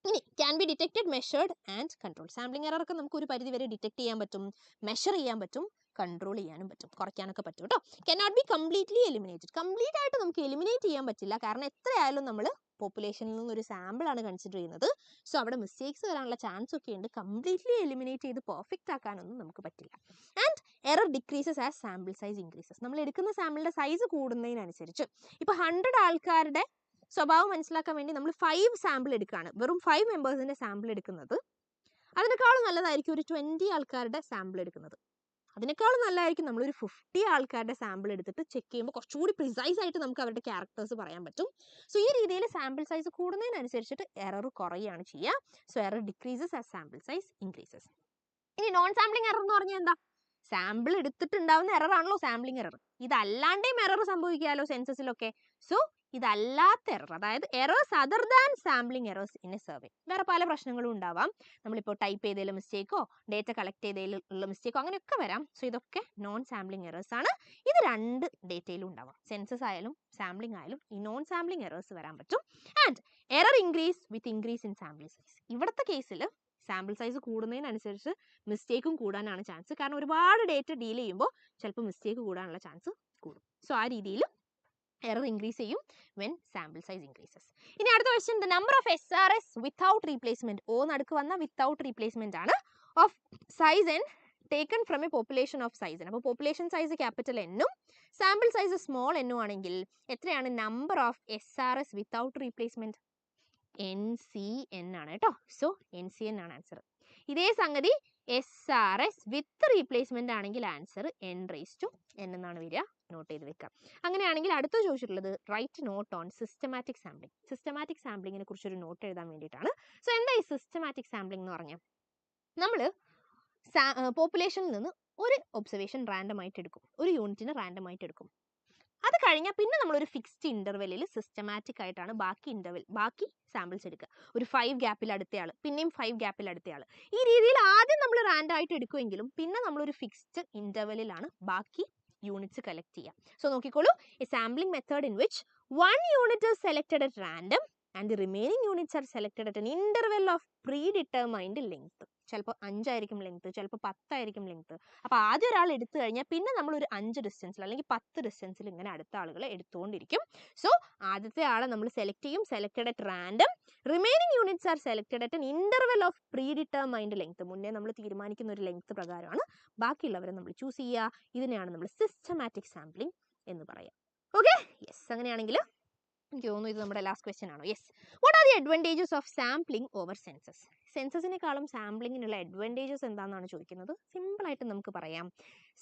ഇനി can be detected, measured and control. Sampling error ഒക്കെ നമുക്ക് ഒരു പരിധി വരെ ഡിറ്റക്ട് ചെയ്യാൻ പറ്റും, മെഷർ ചെയ്യാൻ പറ്റും, കൺട്രോൾ ചെയ്യാനും പറ്റും, കുറയ്ക്കാനൊക്കെ പറ്റും കേട്ടോ. Cannot be completely eliminated. Complete ആയിട്ട് നമുക്ക് എലിമിനേറ്റ് ചെയ്യാൻ പറ്റില്ല, കാരണം എത്രയായാലും നമ്മൾ പോപ്പുലേഷനിൽ നിന്നൊരു സാമ്പിൾ ആണ് കൺസിഡർ ചെയ്യുന്നത്. സോ അവിടെ മിസ്റ്റേക്സ് വരാനുള്ള ചാൻസ് ഒക്കെ ഉണ്ട്. കംപ്ലീറ്റ്ലി എലിമിനേറ്റ് ചെയ്ത് പെർഫെക്റ്റ് ആക്കാനൊന്നും നമുക്ക് പറ്റില്ല. And error decreases as sample size increases. നമ്മൾ എടുക്കുന്ന സാമ്പിളിന്റെ സൈസ് കൂടുന്നതിനനുസരിച്ച്, ഇപ്പോൾ 100 ആൾക്കാരുടെ സ്വഭാവം മനസ്സിലാക്കാൻ വേണ്ടി നമ്മൾ 5 സാമ്പിൾ എടുക്കുകയാണ്, വെറും 5 മെമ്പേഴ്സിന്റെ സാമ്പിൾ എടുക്കുന്നത്, അതിനേക്കാളും നല്ലതായിരിക്കും ഒരു 20 ആൾക്കാരുടെ സാമ്പിൾ എടുക്കുന്നത്. അതിനേക്കാളും നല്ലതായിരിക്കും നമ്മളൊരു 50 ആൾക്കാരുടെ സാമ്പിൾ എടുത്തിട്ട് ചെക്ക് ചെയ്യുമ്പോൾ കുറച്ചുകൂടി പ്രിസൈസ് ആയിട്ട് നമുക്ക് അവരുടെ ക്യാരക്ടേഴ്സ് പറയാൻ പറ്റും. സോ ഈ രീതിയിൽ സാമ്പിൾ സൈസ് കൂടുന്നതിനനുസരിച്ചിട്ട് എറർ കുറയുകയാണ് ചെയ്യുക. So error decreases as sample size increases. ഇനി നോൺ സാമ്പിളിംഗ് എറർ എന്ന് പറഞ്ഞാൽ എന്താ? സാമ്പിൾ എടുത്തിട്ടുണ്ടാവുന്ന എറർ ആണല്ലോ സാമ്പിളിംഗ് എറർ. ഇതല്ലാണ്ടേയും എറർ സംഭവിക്കാമല്ലോ സെൻസസിലൊക്കെ. സോ ഇതല്ലാത്ത എറർ, അതായത് errors other than sampling errors in a survey. വേറെ പല പ്രശ്നങ്ങളും ഉണ്ടാവാം. നമ്മളിപ്പോൾ ടൈപ്പ് ചെയ്തതിൽ മിസ്റ്റേക്കോ ഡേറ്റ കളക്ട് ചെയ്തതിലുള്ള മിസ്റ്റേക്കോ അങ്ങനെയൊക്കെ വരാം. സോ ഇതൊക്കെ നോൺ സാമ്പിളിംഗ് എറേഴ്സ് ആണ്. ഇത് 2 ഡേറ്റയിലും ഉണ്ടാവാം, സെൻസസ് ആയാലും സാമ്പിളിംഗ് ആയാലും ഈ നോൺ സാമ്പിളിംഗ് എറേഴ്സ് വരാൻ പറ്റും. And error increase with increase in sample size. ഇവിടുത്തെ കേസിൽ സാമ്പിൾ സൈസ് കൂടുന്നതിനനുസരിച്ച് മിസ്റ്റേക്കും കൂടാനാണ് ചാൻസ്. കാരണം ഒരുപാട് ഡേറ്റ ഡീൽ ചെയ്യുമ്പോൾ ചിലപ്പോൾ മിസ്റ്റേക്ക് കൂടാനുള്ള ചാൻസ് കൂടും. സോ ആ രീതിയിൽ എറർ ഇൻക്രീസ് ചെയ്യും വെൻ സാമ്പിൾ സൈസ് ഇൻക്രീസസ്. ഇനി അടുത്ത question, the number of SRS without replacement. ഓ നടുക്ക് വന്ന വിത്തൗട്ട് റീപ്ലേസ്മെന്റ് ആണ്. Of size n taken from a population of size n. അപ്പോൾ പോപ്പുലേഷൻ സൈസ് ക്യാപിറ്റൽ എന്നും സാമ്പിൾ സൈസ് സ്മോൾ എന്നും ആണെങ്കിൽ എത്രയാണ് number of SRS without replacement? NCN ആണ് കേട്ടോ. സോ NCN ആണ് ആൻസർ. ഇതേ സംഗതി SRS വിത്ത് റീപ്ലേസ്മെന്റ് ആണെങ്കിൽ ആൻസർ n⁻n എന്നാണ് വരിക. നോട്ട് ചെയ്ത് വെക്കാം. അങ്ങനെയാണെങ്കിൽ അടുത്ത ചോദിച്ചിട്ടുള്ളത് write note on systematic sampling. Systematic സാമ്പിളിങ്ങിനെ കുറിച്ചൊരു നോട്ട് എഴുതാൻ വേണ്ടിയിട്ടാണ്. സോ എന്താ ഈ സിസ്റ്റമാറ്റിക് സാമ്പിളിംഗ് എന്ന് പറഞ്ഞാൽ, നമ്മൾ പോപ്പുലേഷനിൽ നിന്ന് ഒരു ഒബ്സർവേഷൻ റാൻഡം ആയിട്ട് എടുക്കും, ഒരു യൂണിറ്റിന് റാൻഡം ആയിട്ട് എടുക്കും. അത് കഴിഞ്ഞാൽ പിന്നെ നമ്മളൊരു ഫിക്സ്ഡ് ഇന്റർവെല്ലിൽ സിസ്റ്റമാറ്റിക് ആയിട്ടാണ് ബാക്കി സാമ്പിൾസ് എടുക്കുക. ഒരു 5 ഗ്യാപ്പിൽ അടുത്തയാൾ, പിന്നെയും 5 ഗ്യാപ്പിൽ അടുത്തയാൾ. ഈ രീതിയിൽ ആദ്യം നമ്മൾ റാൻഡം ആയിട്ട് എടുക്കുമെങ്കിലും പിന്നെ നമ്മളൊരു ഫിക്സ്ഡ് ഇന്റർവെല്ലിലാണ് ബാക്കി യൂണിറ്റ്സ് കളക്ട് ചെയ്യുക. സോ നോക്കിക്കോളൂ, A sampling method in which 1 unit is selected at random and the remaining units are selected at an interval of predetermined length. ചിലപ്പോൾ 5 ആയിരിക്കും ലെങ്ത്, ചിലപ്പോൾ 10 ആയിരിക്കും ലെങ്ത്. അപ്പോൾ ആദ്യം ഒരാൾ എടുത്തു കഴിഞ്ഞാൽ പിന്നെ നമ്മളൊരു 5 ഡിസ്റ്റൻസിൽ അല്ലെങ്കിൽ 10 ഡിസ്റ്റൻസിൽ ഇങ്ങനെ അടുത്ത ആളുകളെ എടുത്തുകൊണ്ടിരിക്കും. സോ ആദ്യത്തെ ആളെ നമ്മൾ സെലക്ട് ചെയ്യും, selected at random. Remaining units are selected at an interval of predetermined length. മുന്നേ നമ്മൾ തീരുമാനിക്കുന്ന ഒരു ലെങ്ത് പ്രകാരമാണ് ബാക്കിയുള്ളവരെ നമ്മൾ ചൂസ് ചെയ്യുക. ഇതിനെയാണ് നമ്മൾ സിസ്റ്റമാറ്റിക് സാമ്പിളിംഗ് എന്ന് പറയാം. Okay, yes. അങ്ങനെയാണെങ്കിൽ എനിക്ക് തോന്നുന്നു ഇത് നമ്മുടെ ലാസ്റ്റ് ക്വസ്റ്റ്യൻ ആണോ? Yes. What are the advantages of sampling over census? സെൻസസിനേക്കാളും സാമ്പിളിങ്ങിനുള്ള അഡ്വാൻറ്റേജസ് എന്താണെന്നാണ് ചോദിക്കുന്നത്. സിമ്പിളായിട്ട് നമുക്ക് പറയാം,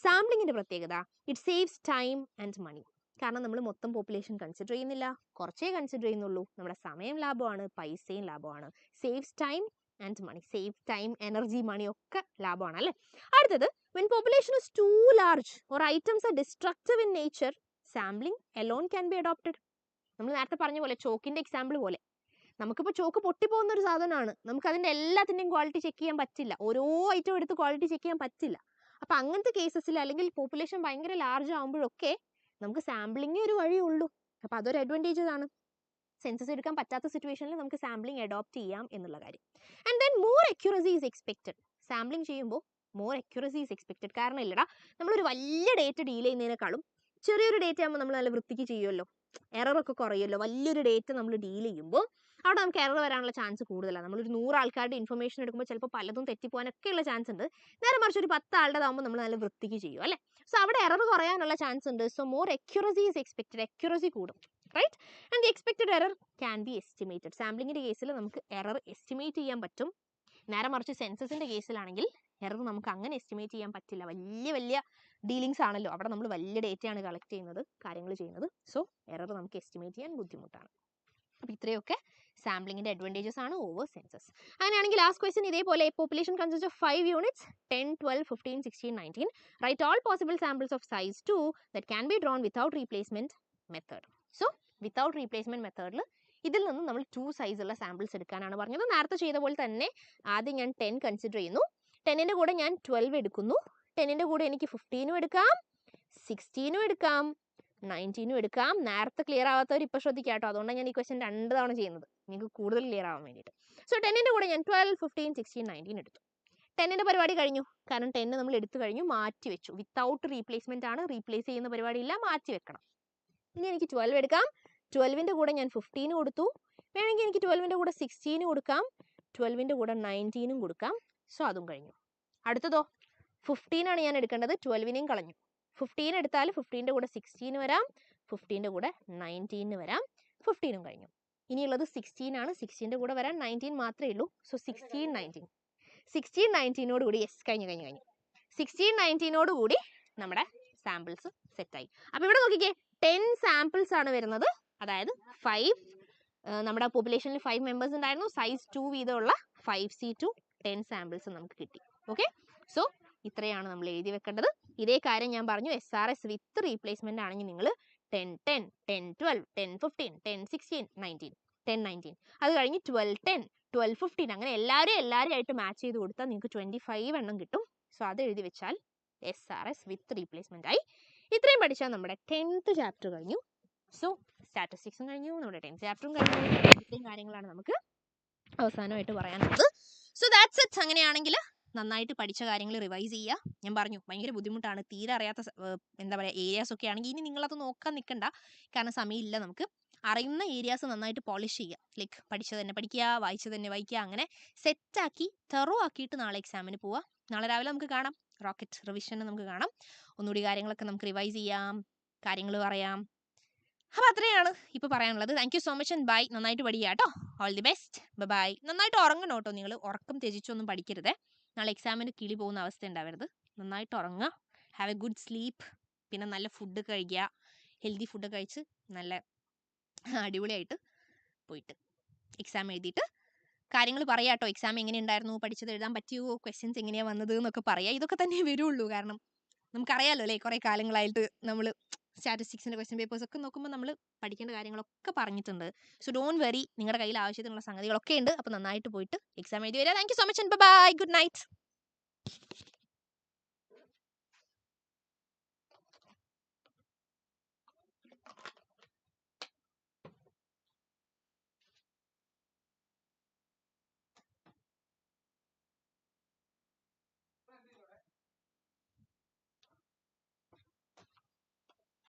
സാമ്പിളിങ്ങിൻ്റെ പ്രത്യേകത it saves time and money. കാരണം നമ്മൾ മൊത്തം പോപ്പുലേഷൻ കൺസിഡർ ചെയ്യുന്നില്ല, കുറച്ചേ കൺസിഡർ ചെയ്യുന്നുള്ളൂ. നമ്മുടെ സമയം ലാഭമാണ്, പൈസയും ലാഭമാണ്. Saves time and money. Save time, energy, money ഒക്കെ ലാഭമാണ് അല്ലേ. അടുത്തത്, when population is too large or items are destructive in nature, sampling alone can be adopted. നമ്മൾ നേരത്തെ പറഞ്ഞ പോലെ ചോക്കിൻ്റെ എക്സാമ്പിൾ പോലെ നമുക്കിപ്പോൾ ചോക്ക് പൊട്ടിപ്പോകുന്ന ഒരു സാധനമാണ്. നമുക്ക് അതിൻ്റെ എല്ലാത്തിൻ്റെയും ക്വാളിറ്റി ചെക്ക് ചെയ്യാൻ പറ്റില്ല. ഓരോ ഐറ്റം എടുത്ത് ക്വാളിറ്റി ചെക്ക് ചെയ്യാൻ പറ്റില്ല. അപ്പം അങ്ങനത്തെ കേസസിൽ അല്ലെങ്കിൽ പോപ്പുലേഷൻ ഭയങ്കര ലാർജ് ആകുമ്പോഴൊക്കെ നമുക്ക് സാമ്പിളിങ്ങേ ഒരു വഴിയുള്ളൂ. അപ്പം അതൊരു അഡ്വാൻറ്റേജസ് ആണ്. സെൻസസ് എടുക്കാൻ പറ്റാത്ത സിറ്റുവേഷനിൽ നമുക്ക് സാമ്പിളിംഗ് അഡോപ്റ്റ് ചെയ്യാം എന്നുള്ള കാര്യം. And then more accuracy is expected. Sampling ചെയ്യുമ്പോൾ മോർ അക്യുറസി ഈസ് എക്സ്പെക്റ്റഡ്. കാരണം ഇല്ലടാ, നമ്മളൊരു വലിയ ഡേറ്റ ഡീൽ ചെയ്യുന്നതിനേക്കാളും ചെറിയൊരു ഡേറ്റ ആകുമ്പോൾ നമ്മൾ നല്ല വൃത്തിക്ക് ചെയ്യുമല്ലോ, എററൊക്കെ കുറയുമല്ലോ. വലിയൊരു ഡേറ്റ നമ്മൾ ഡീൽ ചെയ്യുമ്പോൾ അവിടെ നമുക്ക് എറർ വരാനുള്ള ചാൻസ് കൂടുതലാണ്. നമ്മളൊരു 100 ആൾക്കാരുടെ ഇൻഫർമേഷൻ എടുക്കുമ്പോൾ ചിലപ്പോൾ പലതും തെറ്റിപ്പോകാനൊക്കെ ഉള്ള ചാൻസ് ഉണ്ട്. നേരെ മറിച്ച് ഒരു 10 ആളുടേതാകുമ്പോൾ നമ്മൾ നല്ല വൃത്തിക്ക് ചെയ്യും അല്ലേ. സോ അവിടെ എറർ കുറയാനുള്ള ചാൻസ് ഉണ്ട്. So more accuracy is expected. Accuracy കൂടും, right? And the expected error can be estimated. സാമ്പിളിങ്ങിൻ്റെ കേസിൽ നമുക്ക് എറർ എസ്റ്റിമേറ്റ് ചെയ്യാൻ പറ്റും. നേരെ മറിച്ച് സെൻസസിൻ്റെ കേസിലാണെങ്കിൽ എറർ നമുക്ക് അങ്ങനെ എസ്റ്റിമേറ്റ് ചെയ്യാൻ പറ്റില്ല. വലിയ വലിയ ഡീലിങ്സ് ആണല്ലോ, അവിടെ നമ്മൾ വലിയ ഡേറ്റയാണ് കളക്ട് ചെയ്യുന്നത്, കാര്യങ്ങൾ ചെയ്യുന്നത്. സോ എറർ നമുക്ക് എസ്റ്റിമേറ്റ് ചെയ്യാൻ ബുദ്ധിമുട്ടാണ്. അപ്പോൾ ഇത്രയൊക്കെ സാമ്പിളിങ്ങിൻ്റെ അഡ്വാൻറ്റേജസ് ആണ് ഓവർ സെൻസസ്. അങ്ങനെയാണെങ്കിൽ ലാസ്റ്റ് ക്വസ്റ്റ്യൻ ഇതേപോലെ, population consist of 5 units 10, 12, 15, 16, 19. Right all possible samples of size 2 that can be drawn without replacement method. So without replacement മെത്തേഡിൽ ഇതിൽ നിന്ന് നമ്മൾ 2 സൈസുള്ള സാമ്പിൾസ് എടുക്കാനാണ് പറഞ്ഞത്. നേരത്തെ ചെയ്ത പോലെ തന്നെ ആദ്യം ഞാൻ 10 കൺസിഡർ ചെയ്യുന്നു. 10ൻ്റെ കൂടെ ഞാൻ 12 എടുക്കുന്നു. 10ൻ്റെ കൂടെ എനിക്ക് 15 എടുക്കാം, 16 എടുക്കാം, 19 എടുക്കാം. നേരത്തെ ക്ലിയർ ആവാത്തവർ ഇപ്പോൾ ശ്രദ്ധിക്കാം കേട്ടോ. അതുകൊണ്ടാണ് ഞാൻ ഈ ക്വസ്റ്റ്യൻ 2 തവണ ചെയ്യുന്നത്, നിങ്ങൾക്ക് കൂടുതൽ ക്ലിയർ ആവാൻ വേണ്ടിയിട്ട്. സോ 10ൻ്റെ കൂടെ ഞാൻ 12, 15, 16, 19 എടുത്തു. 10ൻ്റെ പരിപാടി കഴിഞ്ഞു. കാരണം 10 നമ്മൾ എടുത്തു കഴിഞ്ഞു, മാറ്റി വെച്ചു. വിത്തൗട്ട് റീപ്ലേസ്മെൻ്റ് ആണ്, റീപ്ലേസ് ചെയ്യുന്ന പരിപാടി ഇല്ല, മാറ്റി വെക്കണം. ഇനി എനിക്ക് 12 എടുക്കാം. 12ൻ്റെ കൂടെ ഞാൻ 15 കൊടുത്തു. വേണമെങ്കിൽ എനിക്ക് 12ൻ്റെ കൂടെ 16 കൊടുക്കാം, 12ൻ്റെ കൂടെ 19 കൊടുക്കാം. സോ അതും കഴിഞ്ഞു. അടുത്തതോ 15 ആണ് ഞാൻ എടുക്കേണ്ടത്. 12നെയും കളഞ്ഞു. 15 എടുത്താൽ 15ൻ്റെ കൂടെ 16 വരാം, 15ൻ്റെ കൂടെ 19 വരാം. 15ഉം കഴിഞ്ഞു. ഇനിയുള്ളത് 16 ആണ്. 16ൻ്റെ കൂടെ വരാൻ 19 മാത്രമേ ഉള്ളൂ. സോ 16, 19. 16, 19 കൂടി യെസ് കഴിഞ്ഞു. 16, 19 കൂടി നമ്മുടെ സാമ്പിൾസ് സെറ്റായി. അപ്പോൾ ഇവിടെ നോക്കിക്കേ, 10 സാമ്പിൾസ് ആണ് വരുന്നത്. അതായത് 5 നമ്മുടെ പോപ്പുലേഷനിൽ 5 മെമ്പേഴ്സ് ഉണ്ടായിരുന്നു. സൈസ് 2 വീതമുള്ള 5C2 10 സാമ്പിൾസ് നമുക്ക് കിട്ടി. ഓക്കെ, സോ ഇത്രയാണ് നമ്മൾ എഴുതി വെക്കേണ്ടത്. ഇതേ കാര്യം ഞാൻ പറഞ്ഞു, SRS വിത്ത് റീപ്ലേസ്മെന്റ് ആണെങ്കിൽ നിങ്ങൾ 10, 10, 10, 12, 10, 15, 10, 16, 19, 10, 19. അത് കഴിഞ്ഞ് 12, 10, 12, 15 അങ്ങനെ എല്ലാവരും ആയിട്ട് മാച്ച് ചെയ്ത് കൊടുത്താൽ നിങ്ങൾക്ക് 25 എണ്ണം കിട്ടും. സോ അത് എഴുതി വെച്ചാൽ SRS വിത്ത് റീപ്ലേസ്മെന്റ് ആയി. ഇത്രയും പഠിച്ചാൽ നമ്മുടെ 10th ചാപ്റ്റർ കഴിഞ്ഞു. സോ സ്റ്റാറ്റിസ്റ്റിക്സും കഴിഞ്ഞു, നമ്മുടെ 10th ചാപ്റ്ററും കഴിഞ്ഞു. ഇത്രയും കാര്യങ്ങളാണ് നമുക്ക് അവസാനമായിട്ട് പറയാനുള്ളത്. So that's it. അങ്ങനെയാണെങ്കിൽ നന്നായിട്ട് പഠിച്ച കാര്യങ്ങൾ റിവൈസ് ചെയ്യുക. ഞാൻ പറഞ്ഞു ഭയങ്കര ബുദ്ധിമുട്ടാണ്, തീരെ അറിയാത്ത എന്താ പറയുക ഏരിയാസ് ഒക്കെ ആണെങ്കിൽ ഇനി നിങ്ങളത് നോക്കാൻ നിൽക്കണ്ട, കാരണം സമയമില്ല. നമുക്ക് അറിയുന്ന ഏരിയാസ് നന്നായിട്ട് പോളിഷ് ചെയ്യുക. ലൈക്ക് പഠിച്ചത് തന്നെ പഠിക്കുക, വായിച്ചത് തന്നെ വായിക്കുക, അങ്ങനെ സെറ്റാക്കി തെറോ ആക്കിയിട്ട് നാളെ എക്സാമിന് പോവുക. നാളെ രാവിലെ നമുക്ക് കാണാം, റോക്കറ്റ് റിവിഷന് നമുക്ക് കാണാം. ഒന്നുകൂടി കാര്യങ്ങളൊക്കെ നമുക്ക് റിവൈസ് ചെയ്യാം, കാര്യങ്ങൾ പറയാം. അപ്പോൾ അത്രയാണ് ഇപ്പോൾ പറയാനുള്ളത്. Thank you so much and bye. നന്നായിട്ട് പഠിക്കുക കേട്ടോ. All the best. ബൈ. നന്നായിട്ട് ഉറങ്ങണം കേട്ടോ. നിങ്ങൾ ഉറക്കം ത്യജിച്ചൊന്നും പഠിക്കരുത്. നാളെ എക്സാമിന് കിളി പോകുന്ന അവസ്ഥ ഉണ്ടാവരുത്. നന്നായിട്ട് ഉറങ്ങുക, ഹാവ് എ ഗുഡ് സ്ലീപ്പ്. പിന്നെ നല്ല ഫുഡ് കഴിക്കുക, ഹെൽത്തി ഫുഡ് കഴിച്ച് നല്ല അടിപൊളിയായിട്ട് പോയിട്ട് എക്സാം എഴുതിയിട്ട് കാര്യങ്ങൾ പറയാം കേട്ടോ. എക്സാം എങ്ങനെ ഉണ്ടായിരുന്നു, പഠിച്ചത് എഴുതാൻ പറ്റിയോ, ക്വസ്റ്റ്യൻസ് എങ്ങനെയാണ് വന്നത് എന്നൊക്കെ പറയാം. ഇതൊക്കെ തന്നെ വരുള്ളൂ, കാരണം നമുക്കറിയാമല്ലോ അല്ലേ, കുറേ കാലങ്ങളായിട്ട് നമ്മൾ സ്റ്റാറ്റിസ്റ്റിക്സിൻ്റെ ക്വസ്റ്റ്യൻ പേപ്പേഴ്സ് ഒക്കെ നോക്കുമ്പോൾ നമ്മൾ പഠിക്കേണ്ട കാര്യങ്ങളൊക്കെ പറഞ്ഞിട്ടുണ്ട്. സോ ഡോണ്ട് വെറി, നിങ്ങളുടെ കയ്യിൽ ആവശ്യത്തിനുള്ള സംഗതികളൊക്കെ ഉണ്ട്. അപ്പോൾ നന്നായിട്ട് പോയിട്ട് എക്സാം എഴുതി വരിക. Thank you so much and bye. Good night.